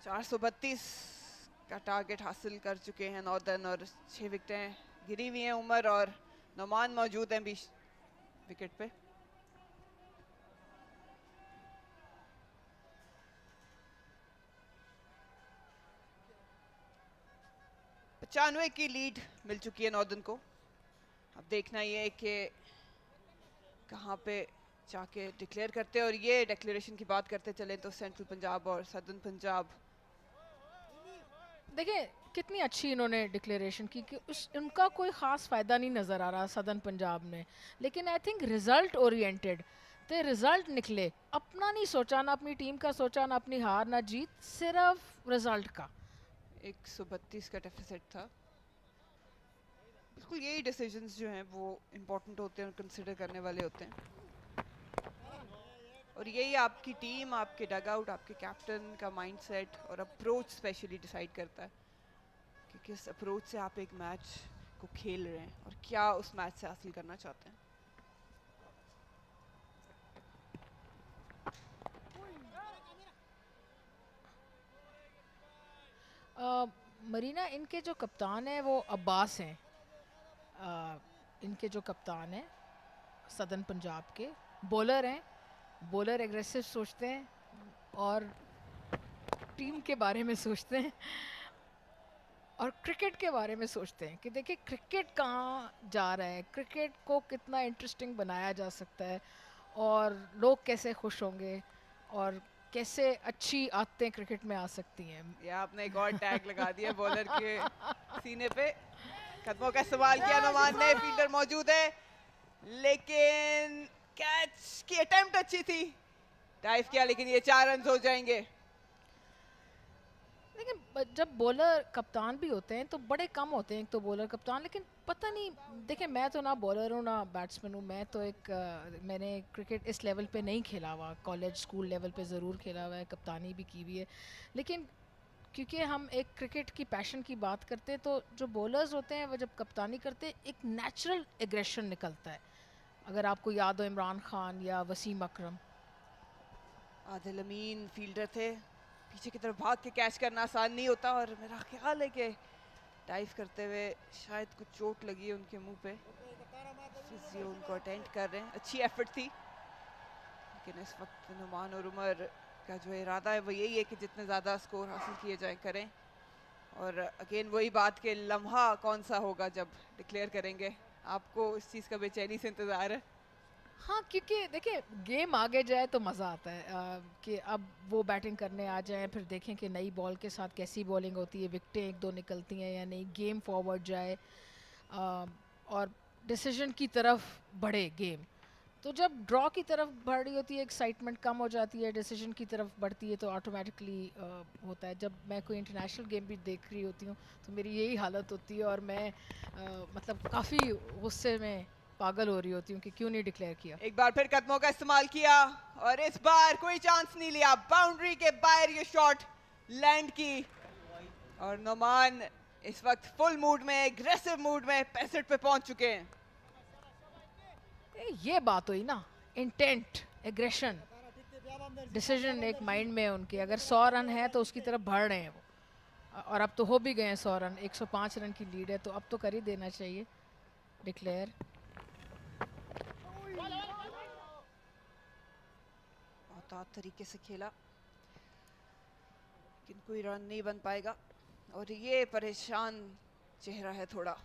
(432) का टारगेट हासिल कर चुके हैं नॉर्दर्न और 6 विकेटें गिरी हुई हैं। उमर और नुमान मौजूद हैं 20 विकेट पे। पचानवे की लीड मिल चुकी है नॉर्दर्न को। अब देखना ये है कि कहाँ पे जाके डिक्लेयर करते हैं, और ये डिक्लेरेशन की बात करते चले तो सेंट्रल पंजाब और सदर्न पंजाब, देखिए कितनी अच्छी इन्होंने डिक्लेरेशन की कि उनका कोई ख़ास फ़ायदा नहीं नज़र आ रहा सदर्न पंजाब में, लेकिन आई थिंक रिज़ल्ट ओरिएंटेड तो रिज़ल्ट निकले, अपना नहीं सोचा, ना अपनी टीम का सोचा, ना अपनी हार ना जीत, सिर्फ रिज़ल्ट का। 132 का डेफिसिट था। बिल्कुल यही डिसीजंस जो हैं वो इम्पोर्टेंट होते हैं और कंसिडर करने वाले होते हैं, और यही आपकी टीम, आपके डगआउट, आपके कैप्टन का माइंडसेट और अप्रोच स्पेशली डिसाइड करता है कि किस अप्रोच से आप एक मैच को खेल रहे हैं और क्या उस मैच से हासिल करना चाहते हैं। मरीना, इनके जो कप्तान हैं वो अब्बास हैं, इनके जो कप्तान हैं सदर्न पंजाब के, बॉलर हैं, बॉलर एग्रेसिव सोचते हैं और टीम के बारे में सोचते हैं और क्रिकेट के बारे में सोचते हैं कि देखिए क्रिकेट कहाँ जा रहा है, क्रिकेट को कितना इंटरेस्टिंग बनाया जा सकता है और लोग कैसे खुश होंगे और कैसे अच्छी आदतें क्रिकेट में आ सकती हैं। ये आपने एक और टैग लगा दिया बॉलर के सीने पे। कदमों का इस्तेमाल किया नुमान ने, फील्डर मौजूद है लेकिन कैच की अटेम्प्ट अच्छी थी, डाइव किया लेकिन ये 4 रन हो जाएंगे। लेकिन जब बॉलर कप्तान भी होते हैं तो बड़े कम होते हैं एक तो बॉलर कप्तान, लेकिन पता नहीं, देखिए मैं तो ना बॉलर हूँ ना बैट्समैन हूँ, मैं तो मैंने क्रिकेट इस लेवल पे नहीं खेला हुआ, कॉलेज स्कूल लेवल पे ज़रूर खेला हुआ है, कप्तानी भी की हुई है, लेकिन क्योंकि हम एक क्रिकेट की पैशन की बात करते हैं तो जो बॉलर्स होते हैं वो जब कप्तानी करते हैं एक नेचुरल एग्रेशन निकलता है। अगर आपको याद हो इमरान खान या वसीम अकरम। आदिल अमीन फील्डर थे, पीछे की तरफ भाग के कैच करना आसान नहीं होता और मेरा ख्याल है कि डाइव करते हुए शायद कुछ चोट लगी है उनके मुंह पे, फिजियो उनको अटेंड कर रहे हैं। अच्छी एफर्ट थी लेकिन इस वक्त नुमान और उमर का जो इरादा है वो यही है कि जितने ज़्यादा स्कोर हासिल किए जाए करें, और अगेन वही बात के लम्हा कौन सा होगा जब डिक्लेयर करेंगे, आपको इस चीज़ का बेचैनी से इंतज़ार है। हाँ, क्योंकि देखिए गेम आगे जाए तो मज़ा आता है कि अब वो बैटिंग करने आ जाए, फिर देखें कि नई बॉल के साथ कैसी बॉलिंग होती है, विकटें 1-2 निकलती हैं या नहीं, गेम फॉरवर्ड जाए और डिसीजन की तरफ बढ़े गेम। तो जब ड्रॉ की तरफ बढ़ रही होती है, एक्साइटमेंट कम हो जाती है, डिसीजन की तरफ बढ़ती है, तो ऑटोमेटिकली होता है। जब मैं कोई इंटरनेशनल गेम भी देख रही होती हूँ तो मेरी यही हालत होती है और मैं मतलब काफ़ी गुस्से में पागल हो रही होती हूँ कि क्यों नहीं डिक्लेयर किया। एक बार फिर कदमों का इस्तेमाल किया और इस बार कोई चांस नहीं लिया, बाउंड्री के बाहर ये शॉट लैंड की और नोमान इस वक्त फुल मूड में, एग्रेसिव मूड में 65 पे पहुंच चुके हैं। ये बात हुई ना, इंटेंट, एग्रेशन, डिसीजन एक माइंड में है उनके। अगर 100 रन है तो उसकी तरफ बढ़ रहे हैं वो, और अब तो हो भी गए हैं 100 रन, 105 रन की लीड है, तो अब तो कर ही देना चाहिए डिक्लेयर। बहुत तरीके से खेला लेकिन कोई रन नहीं बन पाएगा और ये परेशान चेहरा है थोड़ा।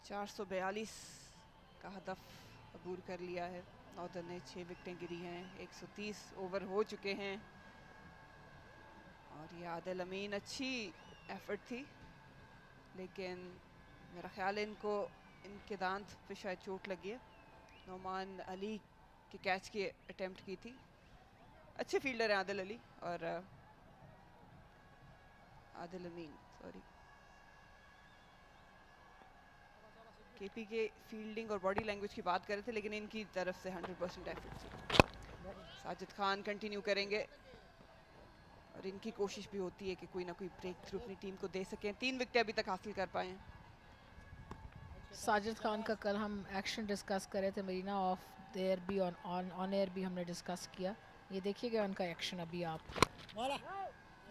$442 का हदफ अबूर कर लिया है। नॉर्दर्न ने 6 विकेटें गिरी हैं, 130 ओवर हो चुके हैं और ये आदिल अमीन अच्छी एफर्ट थी लेकिन मेरा ख्याल है इनको इनके दांत पे शायद चोट लगी है। नोमान अली के कैच की अटेम्प्ट की थी। अच्छे फील्डर हैं आदिल अली और आदिल अमीन, सॉरी। केपी के फील्डिंग और बॉडी लैंग्वेज की बात कर रहे थे लेकिन इनकी तरफ से 100% एफर्ट थी। साजिद खान कंटिन्यू करेंगे और इनकी कोशिश भी होती है कि कोई ना कोई ब्रेक थ्रू अपनी टीम को दे सकें। 3 विकेटें अभी तक हासिल कर पाए हैं। साजिद खान का कल हम एक्शन डिस्कस कर रहे थे, मरीना ऑफ देयर भी ऑन एयर भी हमने डिस्कस किया। ये देखिएगा उनका एक्शन अभी आप,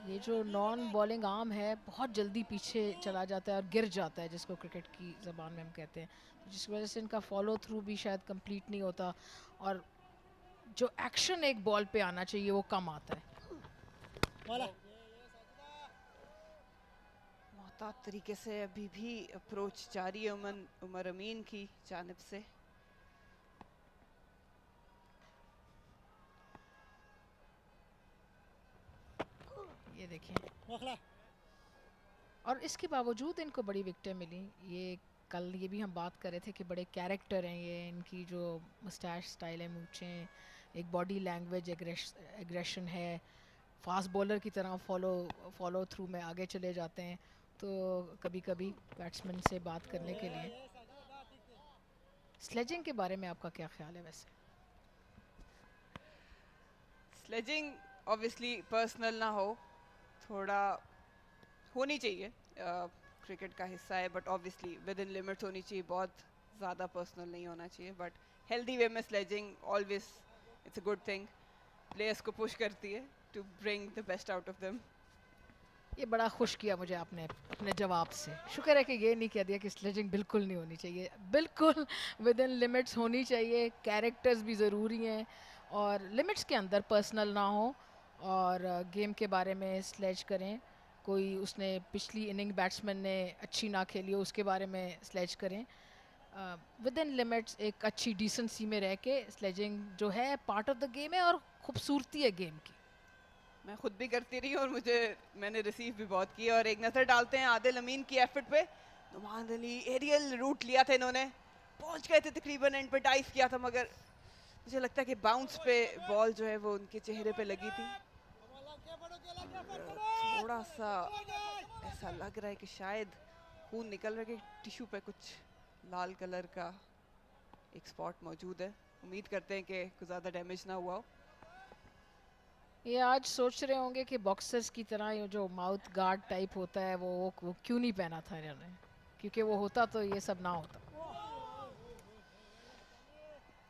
ये जो नॉन बॉलिंग आर्म है बहुत जल्दी पीछे चला जाता है और गिर जाता है, जिसको क्रिकेट की ज़बान में हम कहते हैं, जिसकी वजह से इनका फॉलो थ्रू भी शायद कंप्लीट नहीं होता और जो एक्शन एक बॉल पे आना चाहिए वो कम आता है। मोहतात तरीके से अभी भी अप्रोच जारी है उमर अमीन की जानिब से। ये देखिए, और इसके बावजूद इनको बड़ी विकेटें मिली। ये कल ये भी हम बात कर रहे थे कि बड़े कैरेक्टर हैं ये, इनकी जो मस्टैश स्टाइल है, मूंछें, एक बॉडी लैंग्वेज, एग्रेशन है, फास्ट बॉलर की तरह फॉलो थ्रू में आगे चले जाते हैं। तो कभी कभी बैट्समैन से बात करने के लिए। स्लेजिंग के बारे में आपका क्या ख्याल है? वैसे स्लेजिंग ऑब्वियसली पर्सनल ना हो, थोड़ा होनी चाहिए, क्रिकेट का हिस्सा है, but obviously with in limits होनी चाहिए, बहुत ज़्यादा पर्सनल नहीं होना चाहिए। बट हेल्दी वे में sledging always it's a good thing, players को पुश करती है to bring the best out of them. ये बड़ा खुश किया मुझे आपने अपने जवाब से। शुक्र है कि ये नहीं कह दिया कि स्लेजिंग बिल्कुल नहीं होनी चाहिए। बिल्कुल विद इन लिमिट्स होनी चाहिए, कैरेक्टर्स भी ज़रूरी हैं और लिमिट्स के अंदर पर्सनल ना हो और गेम के बारे में स्लेज करें। कोई उसने पिछली इनिंग बैट्समैन ने अच्छी ना खेली हो उसके बारे में स्लेज करें। विद इन लिमिट्स एक अच्छी डिसेंसी में रह के स्लेजिंग जो है पार्ट ऑफ द गेम है और खूबसूरती है गेम की। मैं खुद भी करती रही और मैंने रिसीव भी बहुत की। और एक नज़र डालते हैं आदिल अमीन की एफर्ट पे। नुमान अली एरियल रूट लिया था इन्होंने, पहुंच गए थे तकरीबन, एंड पे डाइव किया था, मगर मुझे लगता है कि बाउंस पे बॉल जो है वो उनके चेहरे पे लगी थी। थोड़ा सा ऐसा लग रहा है कि शायद खून निकल रहा है, कि टिश्यू पे कुछ लाल कलर का एक स्पॉट मौजूद है। उम्मीद करते हैं कि कुछ ज़्यादा डैमेज ना हुआ हो। ये आज सोच रहे होंगे कि बॉक्सर्स की तरह ये जो माउथ गार्ड टाइप होता है वो क्यों नहीं पहना था इन्होंने, क्योंकि वो होता तो ये सब ना होता।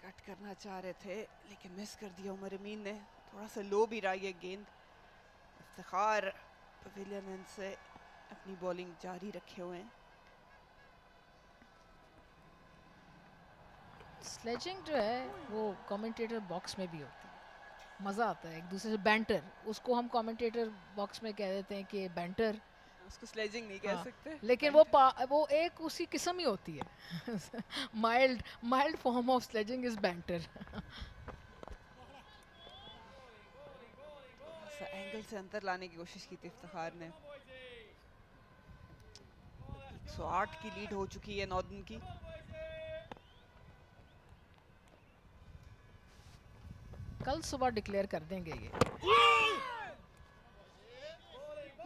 कट करना चाह रहे थे लेकिन मिस कर दिया उमर अमीन ने। थोड़ा सा लो भी रहा ये गेंद। इफ्तिखार पवेलियन से अपनी बॉलिंग जारी रखे हुए हैं। स्लेजिंग जो है वो कमेंटेटर बॉक्स में भी होती है, मज़ा आता है एक दूसरे से बैंटर। उसको हम कमेंटेटर बॉक्स में कह देते हैं कि बैंटर, उसको स्लेजिंग नहीं कह सकते, लेकिन वो एक उसी किस्म ही होती है। Mild form of sledging is banter. Angle से अंदर लाने की कोशिश की थी इफ्तिखार ने। 108 की लीड हो चुकी है नॉर्दर्न की। कल सुबह डिक्लेयर कर देंगे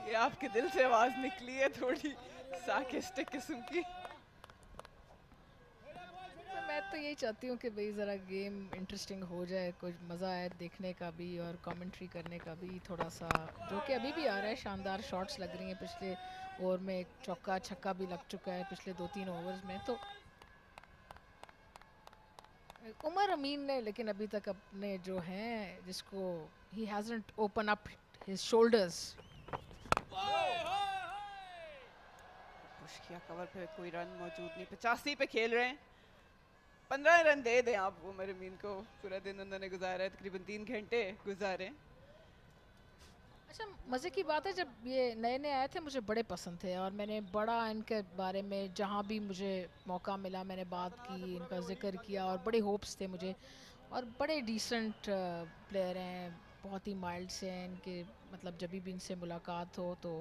ये आपके दिल से आवाज निकली है थोड़ी सार्केस्टिक किस्म की। मैं तो यही चाहती हूँ कि भाई ज़रा गेम इंटरेस्टिंग हो जाए, कुछ मज़ा आए देखने का भी और कमेंट्री करने का भी थोड़ा सा, जो कि अभी भी आ रहा है। शानदार शॉट्स लग रही हैं, पिछले ओवर में एक चौका छक्का भी लग चुका है पिछले 2-3 ओवर्स में। तो उमर अमीन ने लेकिन अभी तक अपने जो हैं जिसको he hasn't open up his shoulders. Push किया कवर पे, कोई रन मौजूद नहीं। 85 पे खेल रहे हैं। 15 रन दे दें आप उमर अमीन को। पूरा दिन उन्होंने गुजारा है, तकरीबन 3 घंटे गुजारे। अच्छा, मज़े की बात है जब ये नए नए आए थे मुझे बड़े पसंद थे और मैंने बड़ा इनके बारे में जहाँ भी मुझे मौका मिला मैंने बात की, इनका जिक्र किया और बड़े होप्स थे मुझे। और बड़े डिसेंट प्लेयर हैं, बहुत ही माइल्ड से हैं इनके, मतलब जब भी इनसे मुलाकात हो तो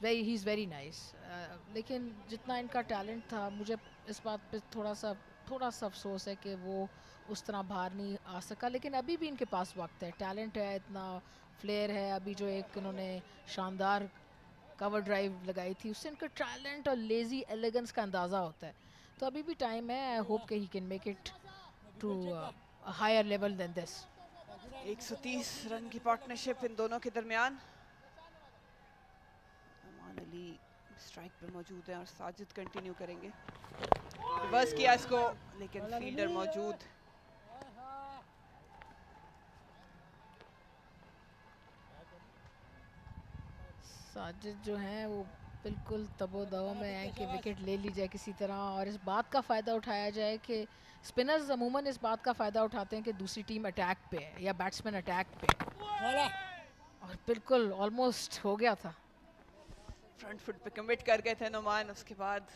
ही इज़ वेरी नाइस। लेकिन जितना इनका टैलेंट था, मुझे इस बात पे थोड़ा सा अफसोस है कि वो उस तरह बाहर नहीं आ सका। लेकिन अभी भी इनके पास वक्त है, टैलेंट है, इतना फ्लेयर है। अभी जो एक इन्होंने शानदार कवर ड्राइव लगाई थी उससे इनका टैलेंट और लेज़ी एलिगेंस का अंदाज़ा होता है। तो अभी भी टाइम है। आई होप कि he can make it to a higher level than this. 130 run की पार्टनरशिप इन दोनों के दरमियान। अमान अली स्ट्राइक पे मौजूद है और साजिद कंटिन्यू करेंगे। रिवर्स किया इसको, लेकिन फील्डर मौजूद। साजिद जो हैं वो बिल्कुल तबो-दवा में है कि विकेट ले ली जाए किसी तरह और इस बात का फ़ायदा उठाया जाए कि स्पिनर्स अमूमन इस बात का फ़ायदा उठाते हैं कि दूसरी टीम अटैक पे है या बैट्समैन अटैक पे। और बिल्कुल ऑलमोस्ट हो गया था। फ्रंट फुट पे कमिट कर गए थे नुमान, उसके बाद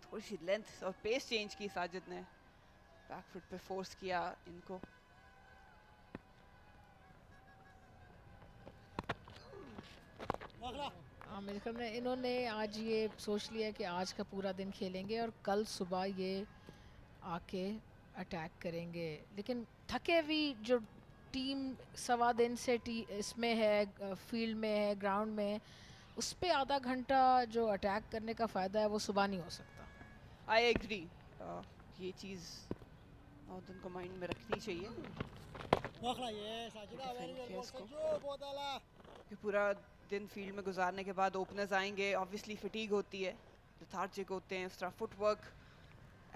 थोड़ी सी लेंथ और पेस चेंज की साजिद ने, बैक फुट पे फोर्स किया इनको। मेरे ख्याल में इन्होंने आज ये सोच लिया कि आज का पूरा दिन खेलेंगे और कल सुबह ये आके अटैक करेंगे। लेकिन थके हुई जो टीम सवा दिन से इसमें है, फील्ड में है, ग्राउंड में है, उस पे आधा घंटा जो अटैक करने का फ़ायदा है वो सुबह नहीं हो सकता। आई एग्री, ये चीज़ नॉर्दर्न को माइंड में रखनी चाहिए कि पूरा दिन फील्ड में गुजारने के बाद ओपनर्स आएंगे, ऑब्वियसली फटीग होती है, लेथार्जिक होते हैं। उस तरह फुटवर्क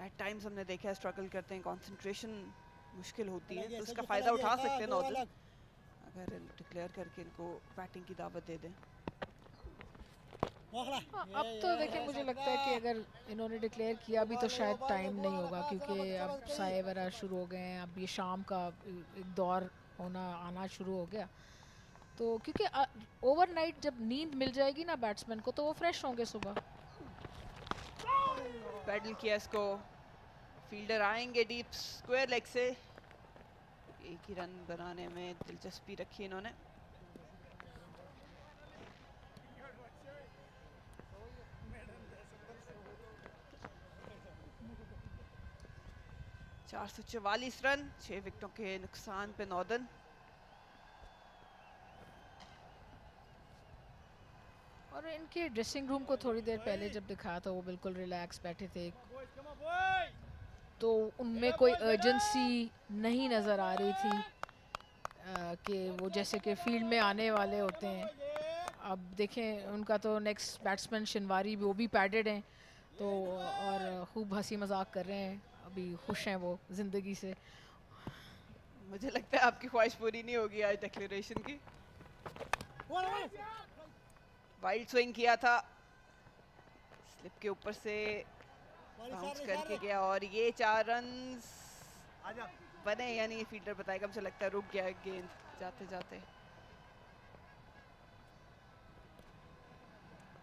एट टाइम्स हमने देखा है स्ट्रगल करते हैं, कंसंट्रेशन मुश्किल होती है। तो उसका फ़ायदा उठा सकते हैं नॉर्दर्न अगर डिक्लेयर करके इनको बैटिंग की दावत दे दें। अब तो देखिए मुझे लगता है कि अगर इन्होंने डिक्लेयर किया भी तो शायद टाइम नहीं होगा क्योंकि अब साए वगैरह शुरू हो गए हैं। अब ये शाम का एक दौर आना शुरू हो गया। तो क्योंकि ओवरनाइट जब नींद मिल जाएगी ना बैट्समैन को तो वो फ्रेश होंगे सुबह। पैडल किया इसको, फील्डर आएंगे डीप स्क्वायर लेग से। एक ही रन बनाने में दिलचस्पी रखी इन्होंने। चार 444 रन, 6 विकेटों के नुकसान पे नॉर्दर्न। और इनके ड्रेसिंग रूम को थोड़ी देर पहले जब दिखाया था वो बिल्कुल रिलैक्स बैठे थे, तो उनमें कोई अर्जेंसी नहीं नज़र आ रही थी कि वो जैसे कि फील्ड में आने वाले होते हैं। अब देखें उनका तो नेक्स्ट बैट्समैन शिनवारी भी, वो भी पैडेड हैं तो और खूब हंसी मजाक कर रहे हैं, अभी खुश हैं वो ज़िंदगी से। मुझे लगता है आपकी ख्वाहिश पूरी नहीं होगी आज डिक्लेरेशन की। वाइल्ड स्विंग किया था, स्लिप के ऊपर से बाउंस करके गया और ये 4 रन बने, यानी फील्डर बताएगा, मुझे लगता है रुक गया गेंद जाते जाते।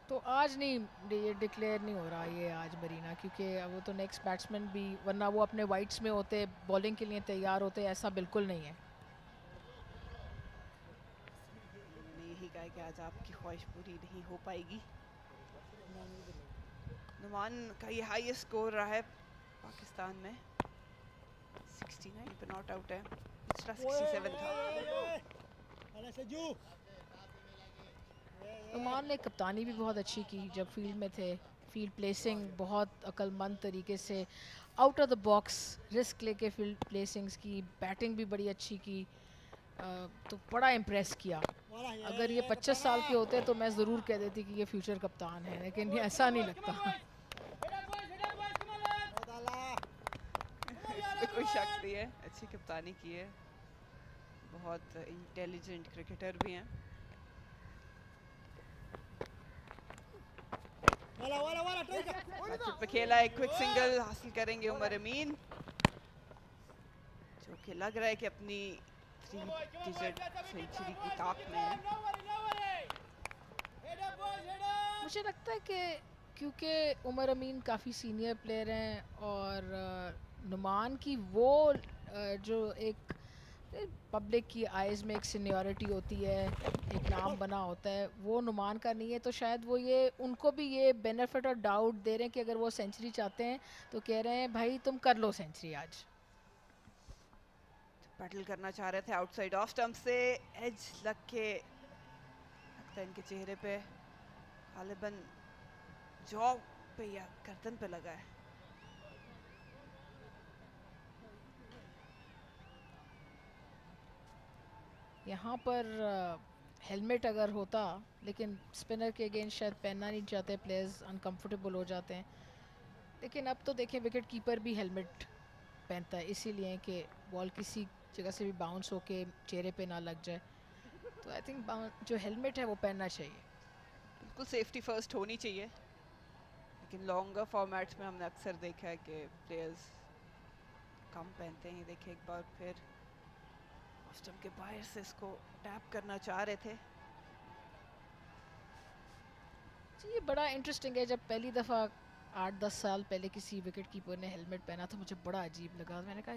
तो आज नहीं, ये डिक्लेयर नहीं हो रहा ये आज मरीना, क्योंकि वो तो नेक्स्ट बैट्समैन भी, वरना वो अपने वाइड्स में होते, बॉलिंग के लिए तैयार होते, ऐसा बिल्कुल नहीं है। है कि आज आपकी ख्वाहिश पूरी नहीं हो पाएगी। नुमान का ये हाईएस्ट स्कोर रहा है पाकिस्तान में, 69 पे नॉट आउट है, पिछला 67 था। नुमान ने कप्तानी भी बहुत अच्छी की जब फील्ड में थे, फील्ड प्लेसिंग बहुत अक्लमंद तरीके से, out of the box risk लेके फील्ड प्लेसिंग्स की, बैटिंग भी बड़ी अच्छी की, तो बड़ा इम्प्रेस किया। अगर ये 25 साल के होते तो मैं ज़रूर कह देती कि ये फ्यूचर कप्तान है, लेकिन ये ऐसा नहीं लगता। इसमें कोई शक नहीं है, अच्छी कप्तानी की है, बहुत इंटेलिजेंट क्रिकेटर भी हैं। पे खेला है, क्विक सिंगल हासिल करेंगे उमर अमीन, जो कि लग रहा है कि अपनी 3 डिजिट सेंचुरी की ताक में है। मुझे लगता है कि क्योंकि उमर अमीन काफ़ी सीनियर प्लेयर हैं और नुमान की वो जो एक पब्लिक की आइज़ में एक सीनियरिटी होती है, एक नाम बना होता है, वो नुमान का नहीं है। तो शायद वो ये उनको भी ये बेनिफिट और डाउट दे रहे हैं कि अगर वो सेंचुरी चाहते हैं तो कह रहे हैं भाई तुम कर लो सेंचुरी आज। बैटल करना चाह रहे थे आउटसाइड ऑफ स्टंप से, एज लग के लगता है इनके चेहरे पे गालिबन जॉ पे या गर्दन पे लगा है। यहाँ पर हेलमेट अगर होता, लेकिन स्पिनर के अगेंस्ट शायद पहनना नहीं चाहते, प्लेयर्स अनकंफर्टेबल हो जाते हैं। लेकिन अब तो देखें विकेट कीपर भी हेलमेट पहनता है, इसीलिए कि बॉल किसी जगह से भी बाउंस होके चेहरे पे ना लग जाए। तो आई थिंक जो हेलमेट है वो पहनना चाहिए। बिल्कुल सेफ्टी फर्स्ट होनी चाहिए, लेकिन लॉन्गर फॉर्मेट्स में हमने अक्सर देखा है कि प्लेयर्स कम पहनते हैं। देखिए एक बार फिर स्टंप के बाहर से इसको टैप करना चाह रहे थे। जी ये बड़ा इंटरेस्टिंग है, जब पहली दफ़ा 8-10 साल पहले किसी विकेट कीपर ने हेलमेट पहना था मुझे बड़ा अजीब लगा। मैंने कहा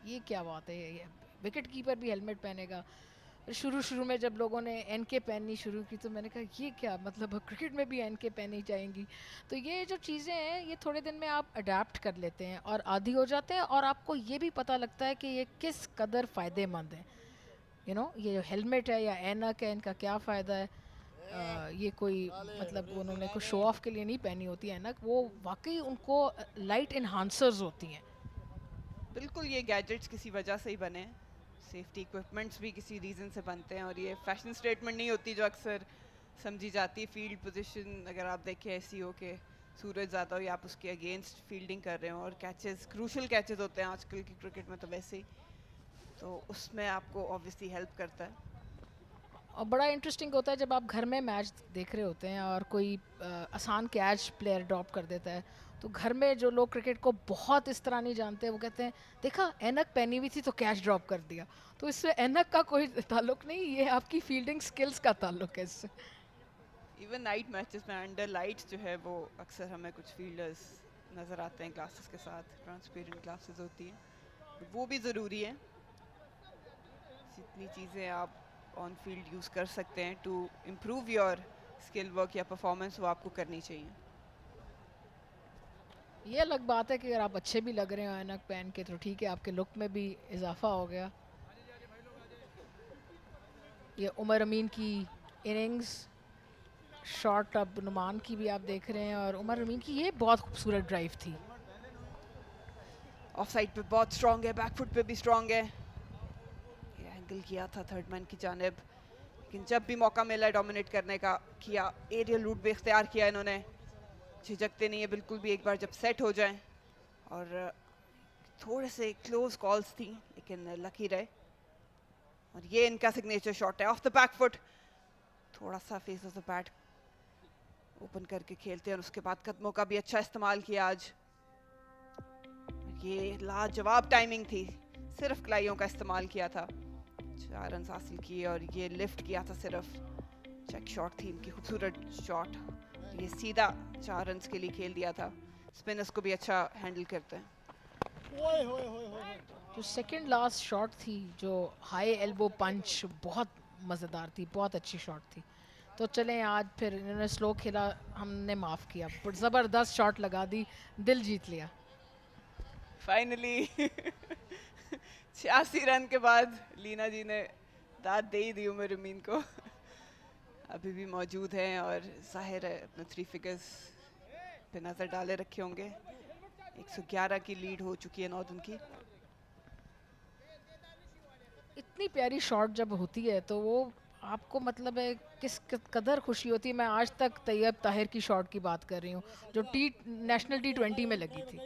ये क्या बात है, ये विकेट कीपर भी हेलमेट पहनेगा। शुरू में जब लोगों ने एनके पहननी शुरू की तो मैंने कहा ये क्या मतलब, क्रिकेट में भी एनके पहनी जाएंगी। तो ये जो चीज़ें हैं ये थोड़े दिन में आप अडेप्ट कर लेते हैं और आदी हो जाते हैं, और आपको ये भी पता लगता है कि ये किस कदर फ़ायदेमंद है। ये जो हेलमेट है या ऐनक है, इनका क्या फ़ायदा है। ये कोई मतलब उन्होंने कोई शो ऑफ के लिए नहीं पहनी होती है ऐनक, वो वाकई उनको लाइट इन्हांसर्स होती हैं। बिल्कुल, ये गैजेट्स किसी वजह से ही बने हैं, सेफ्टी इक्विपमेंट्स भी किसी रीज़न से बनते हैं, और ये फैशन स्टेटमेंट नहीं होती जो अक्सर समझी जाती है। फील्ड पोजीशन अगर आप देखें ऐसी हो कि सूरज ज़्यादा हो या आप उसके अगेंस्ट फील्डिंग कर रहे हो, और कैचेस क्रूशल कैचेस होते हैं आजकल की क्रिकेट में तो वैसे ही, तो उसमें आपको ऑब्वियसली हेल्प करता है। और बड़ा इंटरेस्टिंग होता है जब आप घर में मैच देख रहे होते हैं और कोई आसान कैच प्लेयर ड्रॉप कर देता है, तो घर में जो लोग क्रिकेट को बहुत इस तरह नहीं जानते वो कहते हैं देखा ऐनक पहनी हुई थी तो कैच ड्रॉप कर दिया। तो इससे ऐनक का कोई ताल्लुक नहीं, ये आपकी फील्डिंग स्किल्स का ताल्लुक है इससे। इवन नाइट मैचेस में अंडर लाइट्स जो है वो अक्सर हमें कुछ फील्डर्स नज़र आते हैं ग्लासेस के साथ, ट्रांसपेरेंट ग्लासेस होती हैं, वो भी ज़रूरी है। जितनी चीज़ें आप ऑन फील्ड यूज़ कर सकते हैं to improve your skill work या परफॉर्मेंस, वो आपको करनी चाहिए। ये अलग बात है कि अगर आप अच्छे भी लग रहे हो ऐनक पहन के तो ठीक है, आपके लुक में भी इजाफा हो गया। ये उमर अमीन की इनिंग्स शॉट अब नुमान की भी आप देख रहे हैं, और उमर अमीन की ये बहुत खूबसूरत ड्राइव थी। ऑफ साइड पे बहुत स्ट्रॉन्ग है, बैक फुट पे भी स्ट्रॉन्ग है, ये एंगल किया था थर्ड मैन की जानिब, लेकिन जब भी मौका मिला डोमिनेट करने का किया, एरियल रूट भी इख्तियार किया इन्होंने, झिझकते नहीं है बिल्कुल भी, एक बार जब सेट हो जाएं, और थोड़े से क्लोज कॉल्स थी लेकिन लकी रहे, और ये इनका सिग्नेचर शॉट है ऑफ द बैक फुट, थोड़ा सा face of the bat open करके खेलते हैं, और उसके बाद कदमों का भी अच्छा इस्तेमाल किया आज। ये लाजवाब टाइमिंग थी, सिर्फ कलाइयों का इस्तेमाल किया था, 4 रन हासिल किए, और ये लिफ्ट किया था सिर्फ, चेक शॉट थी इनकी खूबसूरत शॉट, ये सीधा 4 रन के लिए खेल दिया था। स्पिनर्स को भी अच्छा हैंडल करते हैं। जो सेकंड लास्ट शॉट थी, जो हाई एल्बो पंच बहुत मज़ेदार थी, बहुत अच्छी शॉट थी। तो चलें आज फिर इन्होंने स्लो खेला, हमने माफ़ किया, बट ज़बरदस्त शॉट लगा दी, दिल जीत लिया। फाइनली 86 रन के बाद लीना जी ने दाद दे ही दी उमर अमीन को। अभी भी मौजूद हैं और जाहिर है अपने 3 फिगर्स पे नज़र डाले रखे होंगे। 111 की लीड हो चुकी है नॉर्दर्न की। इतनी प्यारी शॉट जब होती है तो वो आपको मतलब है किस कदर खुशी होती है। मैं आज तक तैयब ताहिर की शॉट की बात कर रही हूँ जो नेशनल T20 में लगी थी,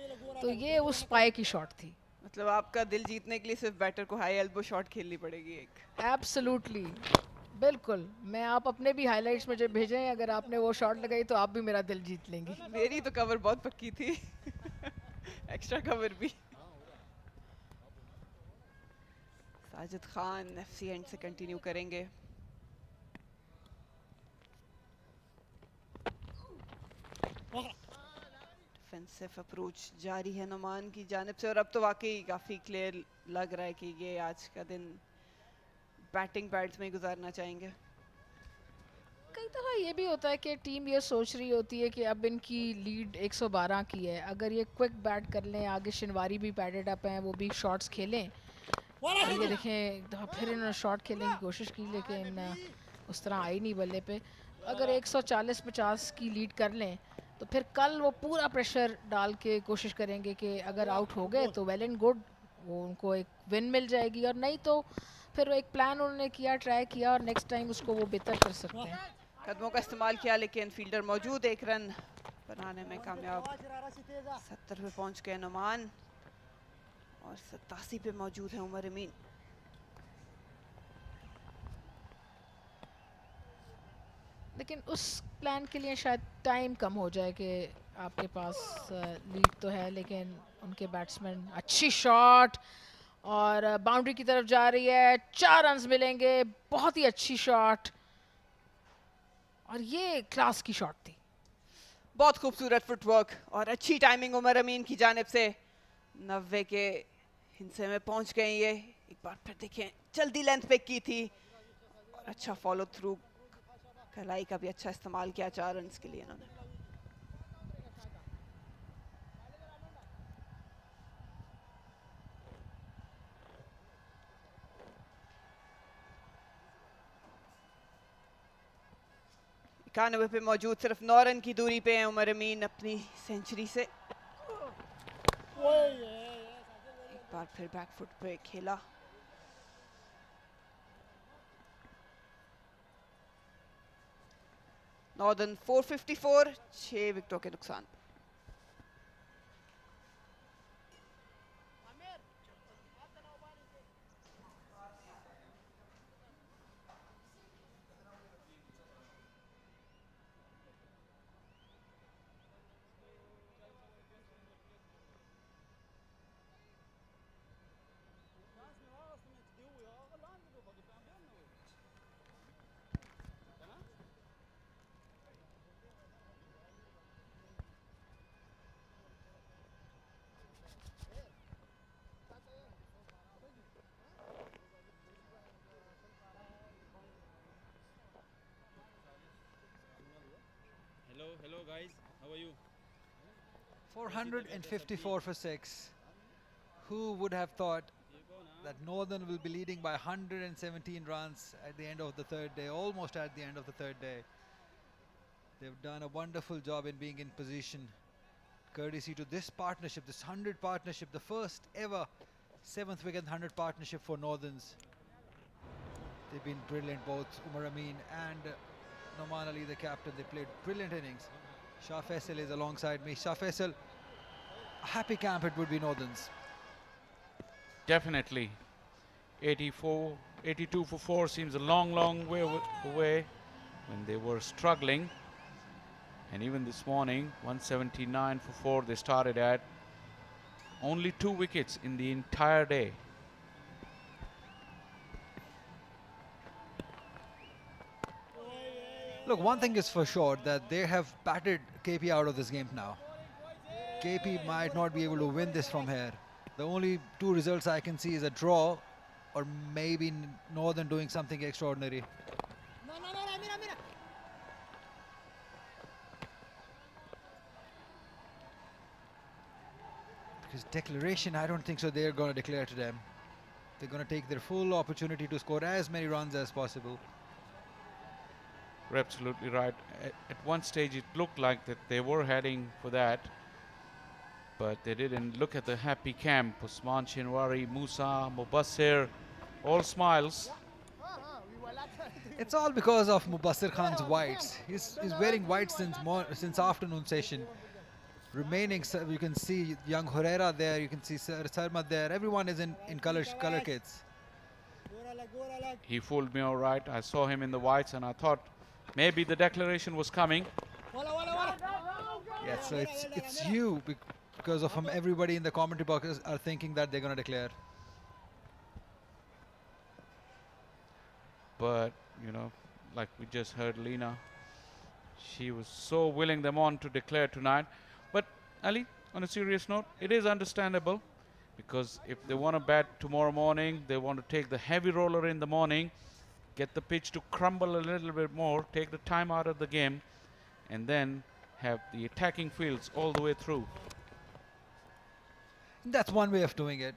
तो ये उस पाए की शॉट थी। मतलब आपका दिल जीतने के लिए सिर्फ बैटर को हाई एल्बो शॉट खेलनी पड़ेगी एक। एब्सोल्युटली, बिल्कुल। मैं आप अपने भी हाइलाइट्स मुझे भेजें, अगर आपने वो शॉट लगाई तो आप भी मेरा दिल जीत लेंगी। मेरी तो कवर बहुत पक्की थी एक्स्ट्रा कवर भी। साजिद खान एफसी एंड से कंटिन्यू करेंगे। डिफेंसिव अप्रोच जारी है नुमान की जानिब से और अब तो वाकई काफ़ी क्लियर लग रहा है कि ये आज का दिन बैटिंग पैड्स में गुजारना चाहेंगे। कई दफ़ा ये भी होता है कि टीम ये सोच रही होती है कि अब इनकी लीड 112 की है, अगर ये क्विक बैट कर लें, आगे शिनवारी भी पैडेड अप हैं, वो भी शॉट्स खेलें। ये देखें एक दफ़ा फिर इन्होंने शॉट खेलने की कोशिश की लेकिन उस तरह आई नहीं बल्ले पे। अगर 140-50 की लीड कर लें तो फिर कल वो पूरा प्रेशर डाल के कोशिश करेंगे कि अगर आउट हो गए तो वेल एंड गुड, वो उनको एक विन मिल जाएगी, और नहीं तो फिर एक प्लान उन्होंने किया, ट्राई किया और नेक्स्ट टाइम उसको वो बेहतर कर सकते हैं। कदमों का इस्तेमाल किया लेकिन फील्डर मौजूद, 1 रन बनाने में कामयाब। 70 पे पहुंच गए नुमान और 87 पे मौजूद है उमर अमीन। लेकिन उस प्लान के लिए शायद टाइम कम हो जाए कि आपके पास लीड तो है लेकिन उनके बैट्समैन। अच्छी शॉट और बाउंड्री की तरफ जा रही है, 4 रन्स मिलेंगे, बहुत ही अच्छी शॉट और ये क्लास की शॉट थी। बहुत खूबसूरत फुटवर्क और अच्छी टाइमिंग उमर अमीन की जानिब से। 90 के हिस्से में पहुंच गए ये। एक बार फिर देखें, जल्दी लेंथ पिक की थी और अच्छा फॉलो थ्रू, कलाई का भी अच्छा इस्तेमाल किया 4 रन्स के लिए इन्होंने। इक्यानवे पे मौजूद, सिर्फ 9 रन की दूरी पे हैं उमर अमीन अपनी सेंचुरी से। एक बार फिर बैकफुट पे खेला। नॉर्दर्न 454, 6 विकेटों के नुकसान। Hello guys, how are you? 454 for 6. Who would have thought that Northern will be leading by 117 runs at the end of the 3rd day, almost at the end of the 3rd day. They've done a wonderful job in being in position, courtesy to this partnership, this 100 partnership, the first ever 7th wicket 100 partnership for Northerns. They've been brilliant, both Umar Amin and Noman Ali, the captain. They played brilliant innings. Shah Faisal is alongside me. Shah Faisal, a happy camp it would be Northerns. Definitely. 84, 82 for 4 seems a long way away when they were struggling. And even this morning, 179 for 4 they started at. Only 2 wickets in the entire day. Look, one thing is for sure, that they have batted KP out of this game now. KP might not be able to win this from here. The only 2 results I can see is a draw or maybe Northern doing something extraordinary. No, no, no, mira, mira. Because declaration, I don't think so they're going to declare to them. They're going to take their full opportunity to score as many runs as possible. You're absolutely right. At one stage, it looked like that they were heading for that, but they didn't. Look at the happy camp. Usman Shinwari, Musa, Mubassir, all smiles. It's all because of Mubassir Khan's whites. He's wearing white since afternoon session. Remaining, you can see young Herrera there, you can see Sarma there. Everyone is in color kits. He fooled me all right. I saw him in the whites and I thought maybe the declaration was coming. Yeah, so it's you, because of him. Everybody in the commentary box are thinking that they're going to declare. But, you know, like we just heard Lena, she was so willing them on to declare tonight. But Ali, on a serious note, it is understandable, because if they want to bat tomorrow morning, they want to take the heavy roller in the morning, get the pitch to crumble a little bit more, take the time out of the game, and then have the attacking fields all the way through. That's one way of doing it,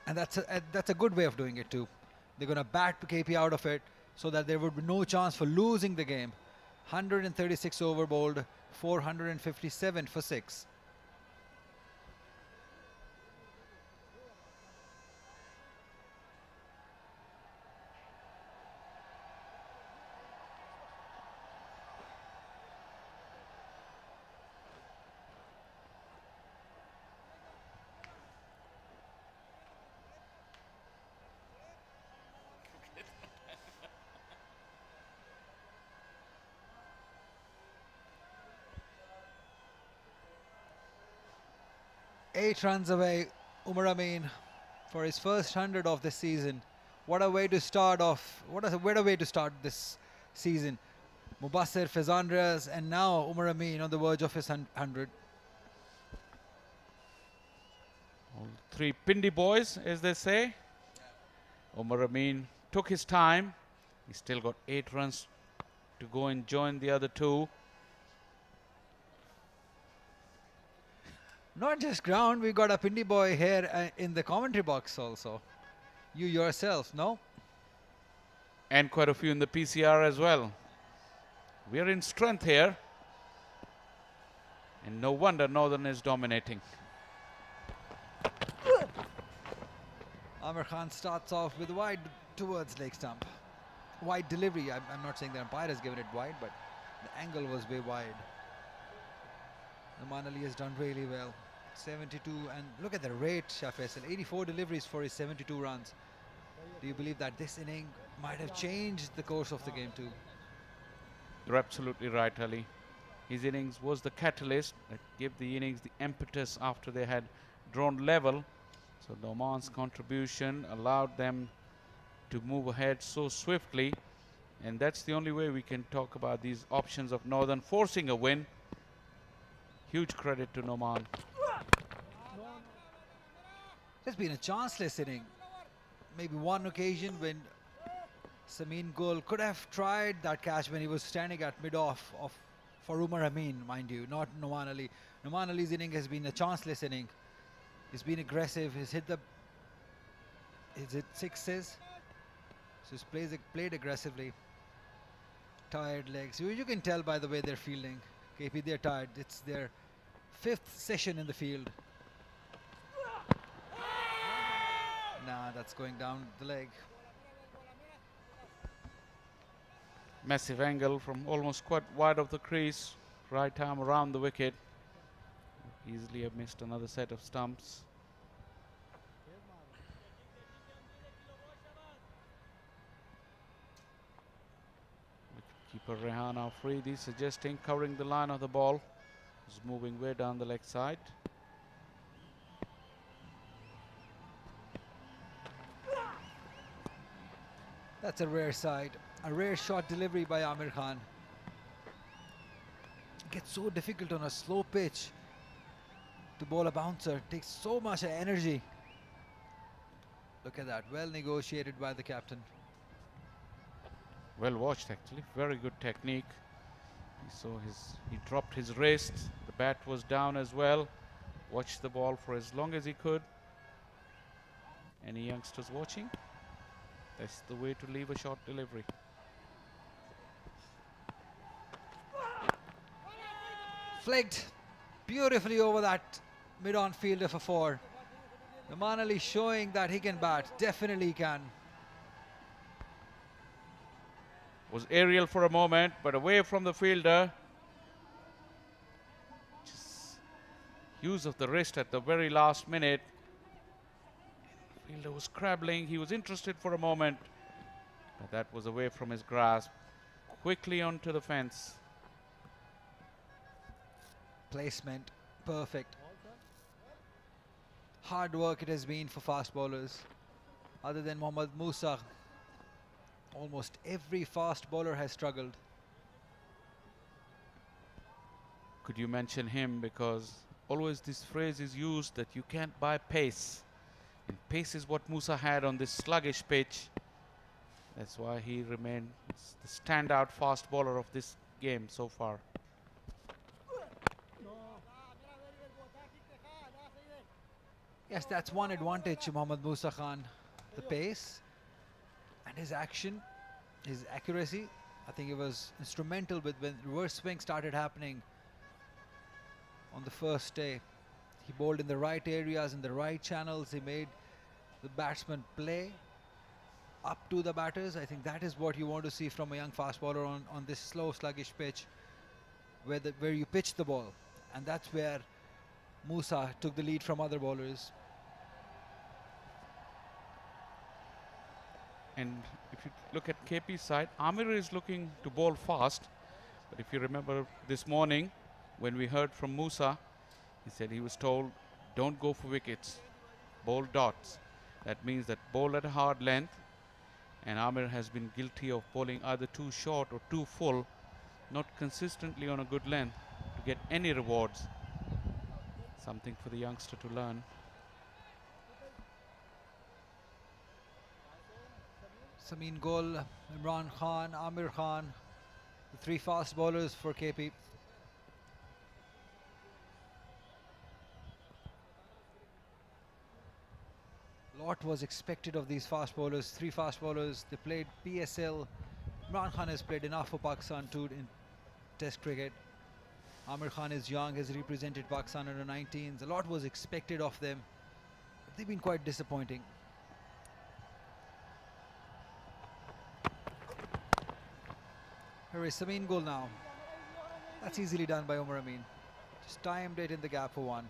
and that's a good way of doing it too. They're going to bat KP out of it so that there would be no chance for losing the game. 136 over bowled, 457 for 6. Eight runs away, Umar Amin, for his first 100 of this season. What a way to start off! What a way to start this season. Mubassir, Fezandras, and now Umar Amin on the verge of his 100. All three Pindi boys, as they say. Umar Amin took his time. He's still got 8 runs to go and join the other two. Not just ground, we got a Pindi boy here in the commentary box also. You yourself, no? And quite a few in the PCR as well. We are in strength here. And no wonder Northern is dominating. Amir Khan starts off with wide towards leg stump. Wide delivery. I'm not saying the umpire has given it wide, but the angle was way wide. Aman Ali has done really well. 72, and look at the rate, Shah Faisal. 84 deliveries for his 72 runs. Do you believe that this inning might have changed the course of the game too? You're absolutely right, Ali. His innings was the catalyst that gave the innings the impetus after they had drawn level. So Oman's contribution allowed them to move ahead so swiftly, and that's the only way we can talk about these options of Northern forcing a win. Huge credit to Noman. There's been a chanceless inning. Maybe one occasion when Samin Gul could have tried that catch when he was standing at mid-off for Umar Amin, mind you, not Noman Ali. Noman Ali's inning has been a chanceless inning. He's been aggressive. He's hit 6s. So he's played aggressively. Tired legs. You can tell by the way they're fielding. KP, they're tired. It's their 5th session in the field. Nah, that's going down the leg. Massive angle from almost quite wide of the crease. Right arm around the wicket. Easily have missed another set of stumps. Keeper Rehan Afridi suggesting covering the line of the ball. He's moving way down the leg side. That's a rare side. A rare shot delivery by Amir Khan. It gets so difficult on a slow pitch to bowl a bouncer. It takes so much energy. Look at that, well negotiated by the captain. Well watched actually, very good technique. He dropped his wrist, the bat was down as well. Watched the ball for as long as he could. Any youngsters watching? That's the way to leave a short delivery. Flicked beautifully over that mid-on fielder for 4. Noman Ali showing that he can bat, definitely can. Was aerial for a moment, but away from the fielder. Just use of the wrist at the very last minute. The fielder was scrabbling, he was interested for a moment, but that was away from his grasp. Quickly onto the fence. Placement, perfect. Hard work it has been for fast bowlers. Other than Mohammad Musa, almost every fast bowler has struggled. Could you mention him, because always this phrase is used that you can't buy pace, and pace is what Musa had on this sluggish pitch. That's why he remained the standout fast bowler of this game so far. Yes, that's one advantage to Mohammad Musa Khan, the pace and his action, his accuracy. I think it was instrumental with when reverse swing started happening on the first day. He bowled in the right areas, in the right channels. He made the batsman play up to the batters. I think that is what you want to see from a young fast bowler on this slow, sluggish pitch where you pitch the ball. And that's where Musa took the lead from other bowlers. And if you look at KP's side, Amir is looking to bowl fast. But if you remember this morning, when we heard from Musa, he said he was told, don't go for wickets, bowl dots. That means that bowl at a hard length. And Amir has been guilty of bowling either too short or too full, not consistently on a good length to get any rewards. Something for the youngster to learn. Samin Gul, Imran Khan, Amir Khan, the 3 fast bowlers for KP. Lot was expected of these fast bowlers, 3 fast bowlers. They played PSL. Imran Khan has played enough for Pakistan too in Test cricket. Amir Khan is young, has represented Pakistan under 19s. A lot was expected of them. But they've been quite disappointing. Here is Samin Gul now. That's easily done by Umar Amin. Just timed it in the gap for 1.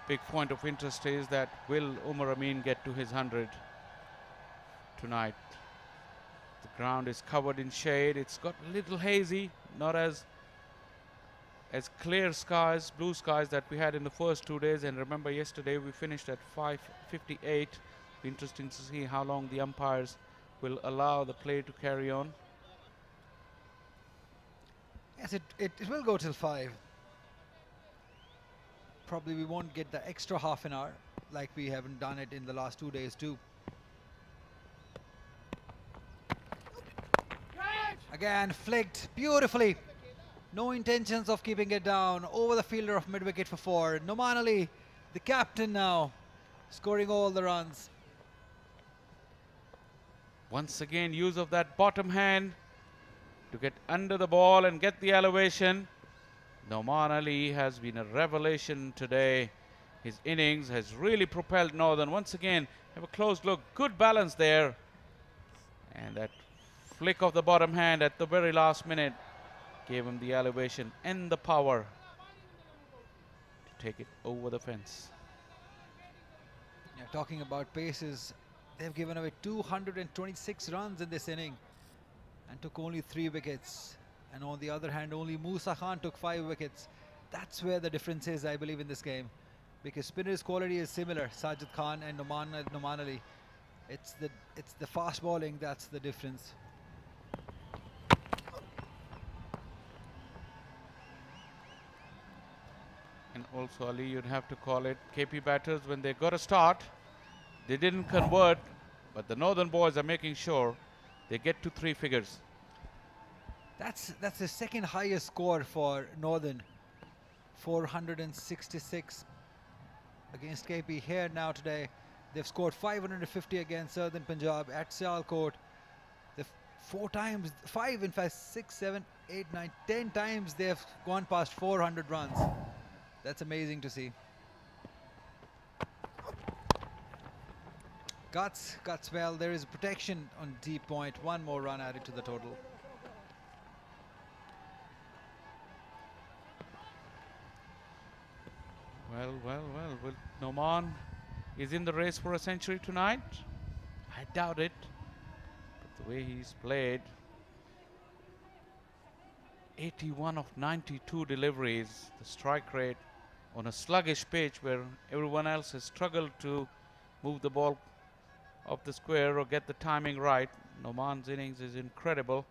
Big point of interest is that will Umar Amin get to his 100 tonight? The ground is covered in shade. It's got a little hazy, not as clear skies, blue skies that we had in the first 2 days. And remember, yesterday we finished at 5:58. Be interesting to see how long the umpires will allow the play to carry on. Yes, it will go till 5. Probably we won't get the extra half an hour like we haven't done it in the last 2 days too. Again, flicked beautifully. No intentions of keeping it down. Over the fielder of mid-wicket for 4. Noman Ali, the captain now, scoring all the runs. Once again, use of that bottom hand to get under the ball and get the elevation. Noman Ali has been a revelation today. His innings has really propelled Northern. Once again, have a close look. Good balance there. And that flick of the bottom hand at the very last minute gave him the elevation and the power to take it over the fence. Yeah, talking about paces, they've given away 226 runs in this inning and took only 3 wickets. And on the other hand, only Musa Khan took 5 wickets. That's where the difference is, I believe, in this game. Because spinners' quality is similar, Sajid Khan and Noman Ali. It's the fast bowling that's the difference. And also, Ali, you'd have to call it KP batters when they got a start. They didn't convert, but the Northern boys are making sure they get to 3 figures. That's the second highest score for Northern. 466 against KP here now today. They've scored 550 against Southern Punjab at Sialkot. They've 6, 7, 8, 9, 10 times they've gone past 400 runs. That's amazing to see. Cuts well. There is protection on deep point. One more run added to the total. Well, Noman is in the race for a century tonight. I doubt it. But the way he's played, 81 of 92 deliveries, the strike rate on a sluggish pitch where everyone else has struggled to move the ball up the square or get the timing right. Noman's innings is incredible.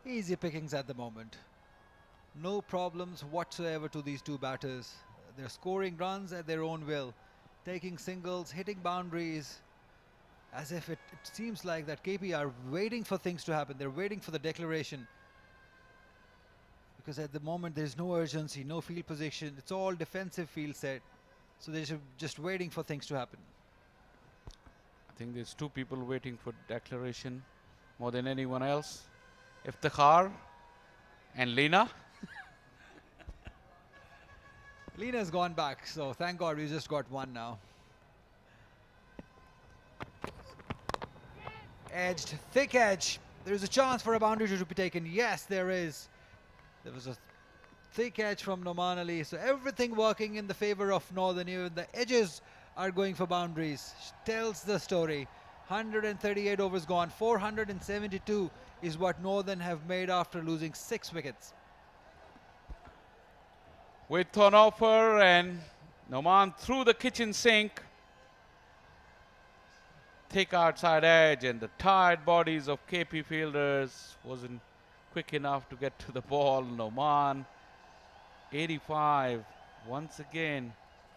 Easy pickings at the moment. No problems whatsoever to these two batters. They're scoring runs at their own will, taking singles, hitting boundaries, as if it seems like that KP are waiting for things to happen. They're waiting for the declaration. Because at the moment there's no urgency, no field position. It's all defensive field set. So they're just waiting for things to happen. I think there's 2 people waiting for declaration more than anyone else. Iftikhar and Lena. Lena's gone back, so thank God we just got one now. Edged, thick edge. There's a chance for a boundary to be taken. Yes, there is. There was a thick edge from Noman Ali. So everything working in the favor of Northern. Even the edges are going for boundaries. Tells the story. 138 overs gone. 472 is what Northern have made after losing 6 wickets. With turnover and Noman through the kitchen sink. Thick outside edge, and the tired bodies of KP fielders wasn't quick enough to get to the ball. Noman 85 once again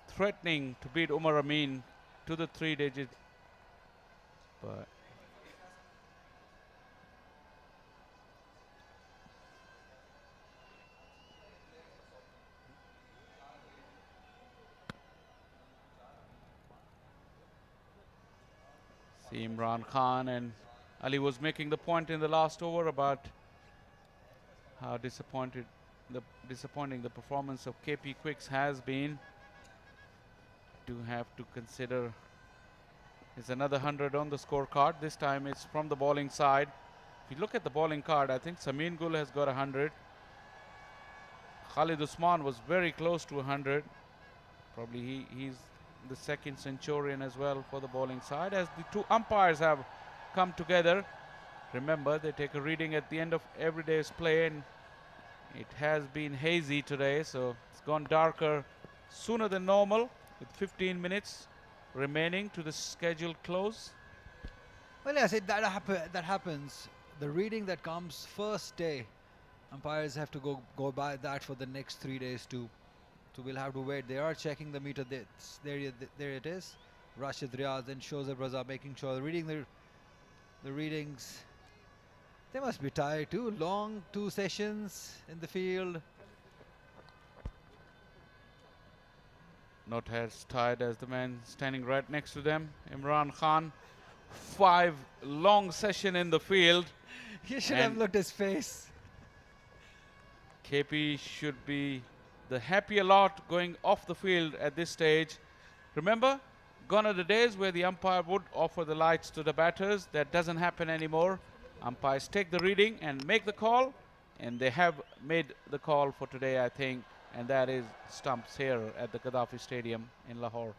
threatening to beat Umar Amin to the 3-digit, but see Imran Khan, and Ali was making the point in the last over about how disappointing the performance of KP Quicks has been. Do have to consider there's another 100 on the scorecard. This time it's from the bowling side. If you look at the bowling card, I think Samin Gul has got 100. Khalid Usman was very close to 100. Probably he's the second centurion as well for the bowling side, as the 2 umpires have come together. Remember, they take a reading at the end of every day's play, and it has been hazy today, so it's gone darker sooner than normal with 15 minutes remaining to the scheduled close. Well, yes, that happens. The reading that comes first day, umpires have to go by that for the next 3 days too. So we'll have to wait. They are checking the meter. There it is. Rashid Riaz and Shozab Raza making sure they're reading the readings. They must be tired too. Long 2 sessions in the field. Not as tired as the man standing right next to them, Imran Khan. 5 long session in the field. You should have looked his face. KP should be the happier lot going off the field at this stage. Remember, gone are the days where the umpire would offer the lights to the batters. That doesn't happen anymore. Umpires take the reading and make the call, and they have made the call for today, I think, and that is stumps here at the Gaddafi Stadium in Lahore.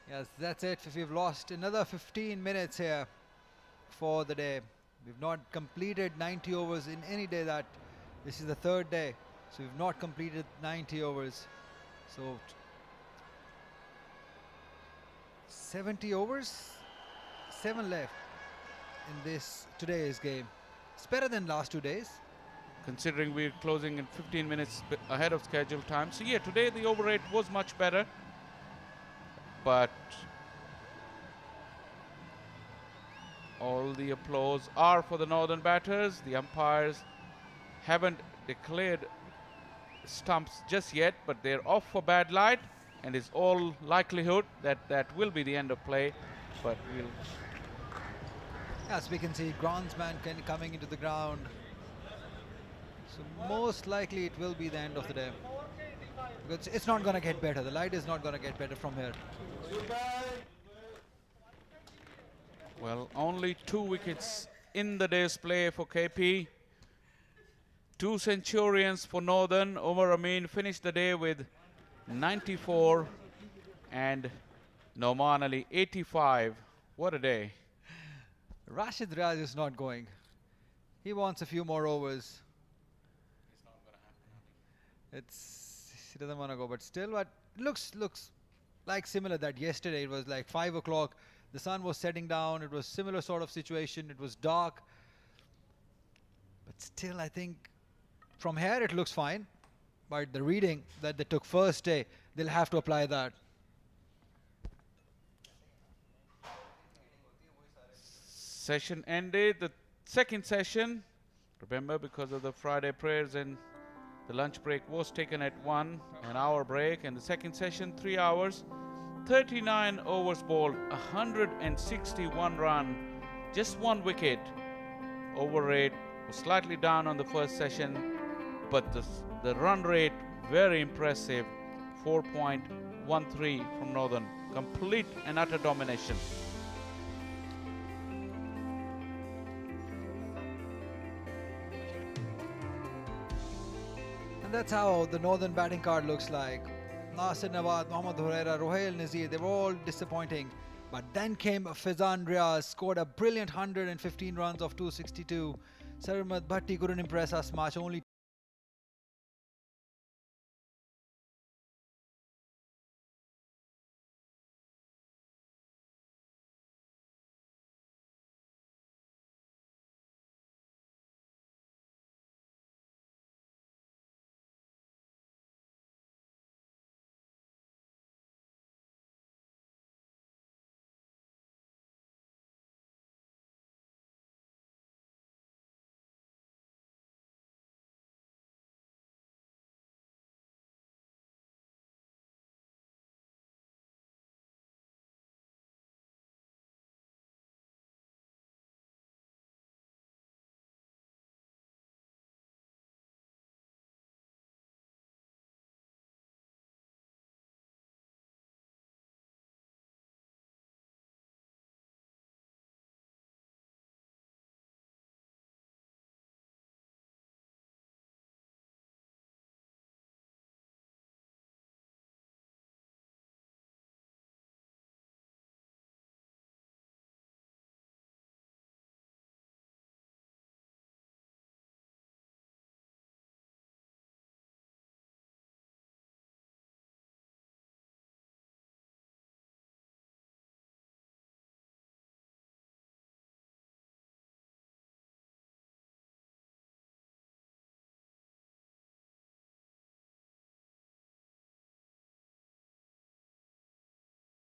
Yes, that's it. We've lost another 15 minutes here for the day. We've not completed 90 overs in any day. That this is the 3rd day. So we've not completed 90 overs. So 70 overs, 7 left. in today's game. It's better than last 2 days. Considering we're closing in 15 minutes ahead of schedule time. So yeah, today the over rate was much better. But all the applause are for the Northern batters. The umpires haven't declared stumps just yet, but they're off for bad light, and it's all likelihood that that will be the end of play. But we'll... As we can see, groundsman coming into the ground. So most likely it will be the end of the day. Because it's not going to get better. The light is not going to get better from here. Well, only 2 wickets in the day's play for KP. 2 centurions for Northern. Omar Amin finished the day with 94 and Noman Ali 85. What a day. Rashid Riaz is not going. He wants a few more overs. It's not going to happen. He doesn't want to go, but still, but looks like similar that yesterday it was like 5 o'clock. The sun was setting down. It was similar sort of situation. It was dark. But still, I think from here it looks fine. But the reading that they took first day, they'll have to apply that. Session ended. The second session, remember, because of the Friday prayers and the lunch break was taken at 1, an hour break, and the second session 3 hours. 39 overs bowled, 161 run, just 1 wicket. Over rate was slightly down on the first session, but the run rate very impressive, 4.13 from Northern. Complete and utter domination. And that's how the Northern batting card looks like. Nasir Nawaz, Mohammad Huraira, Rohail Nazir, they were all disappointing. But then came Faizan Riaz, scored a brilliant 115 runs of 262. Sarmad Bhatti couldn't impress us much, only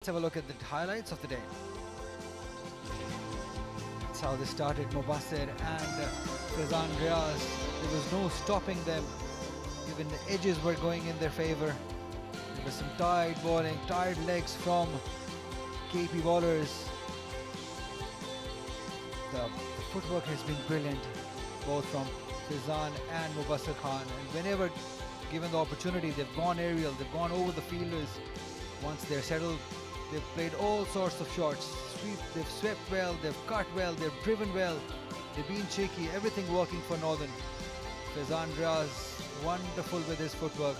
let's have a look at the highlights of the day. That's how they started, Mubassir and Faizan Riaz. There was no stopping them. Even the edges were going in their favour. There was some tired bowling, tired legs from KP bowlers. The footwork has been brilliant, both from Faizan and Mubassir Khan. And whenever given the opportunity, they've gone aerial, they've gone over the fielders. Once they're settled, they've played all sorts of shots. They've swept well, they've cut well, they've driven well, they've been cheeky, everything working for Northern. Faizan Riaz, wonderful with his footwork.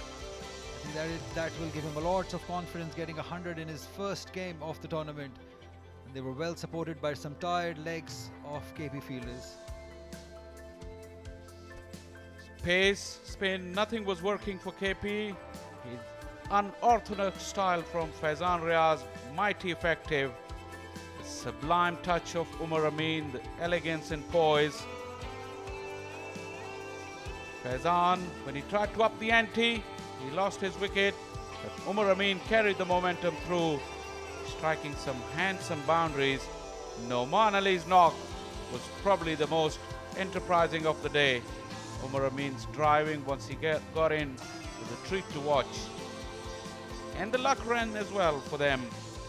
I think that will give him a lot of confidence, getting 100 in his first game of the tournament. And they were well supported by some tired legs of KP fielders. Pace, spin, nothing was working for KP. Unorthodox style from Faizan Riaz, mighty effective. sublime touch of Umar Amin, the elegance and poise. Faizan, when he tried to up the ante, he lost his wicket, but Umar Amin carried the momentum through, striking some handsome boundaries. Noman Ali's knock was probably the most enterprising of the day. Umar Amin's driving once he got in was a treat to watch. And the luck ran as well for them.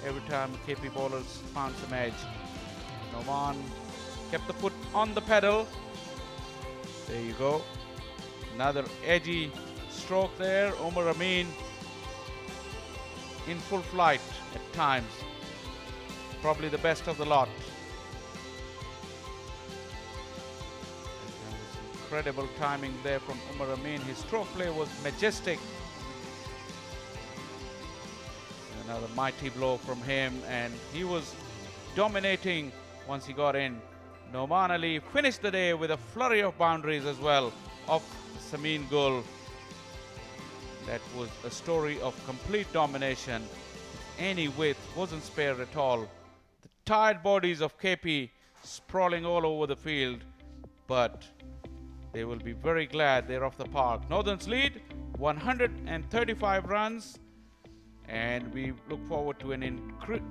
Every time KP bowlers found some edge. Noman kept the foot on the pedal. There you go. Another edgy stroke there. Umar Amin in full flight at times. Probably the best of the lot. Incredible timing there from Umar Amin. His stroke play was majestic. Another mighty blow from him, and he was dominating once he got in. Noman Ali finished the day with a flurry of boundaries as well of Samin Gul. That was a story of complete domination. Any width wasn't spared at all. The tired bodies of KP sprawling all over the field, but they will be very glad they're off the park. Northern's lead 135 runs, and we look forward to an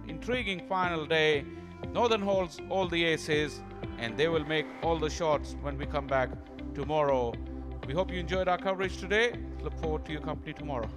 intriguing final day. Northern holds all the aces, and they will make all the shots when we come back tomorrow. We hope you enjoyed our coverage today. Look forward to your company tomorrow.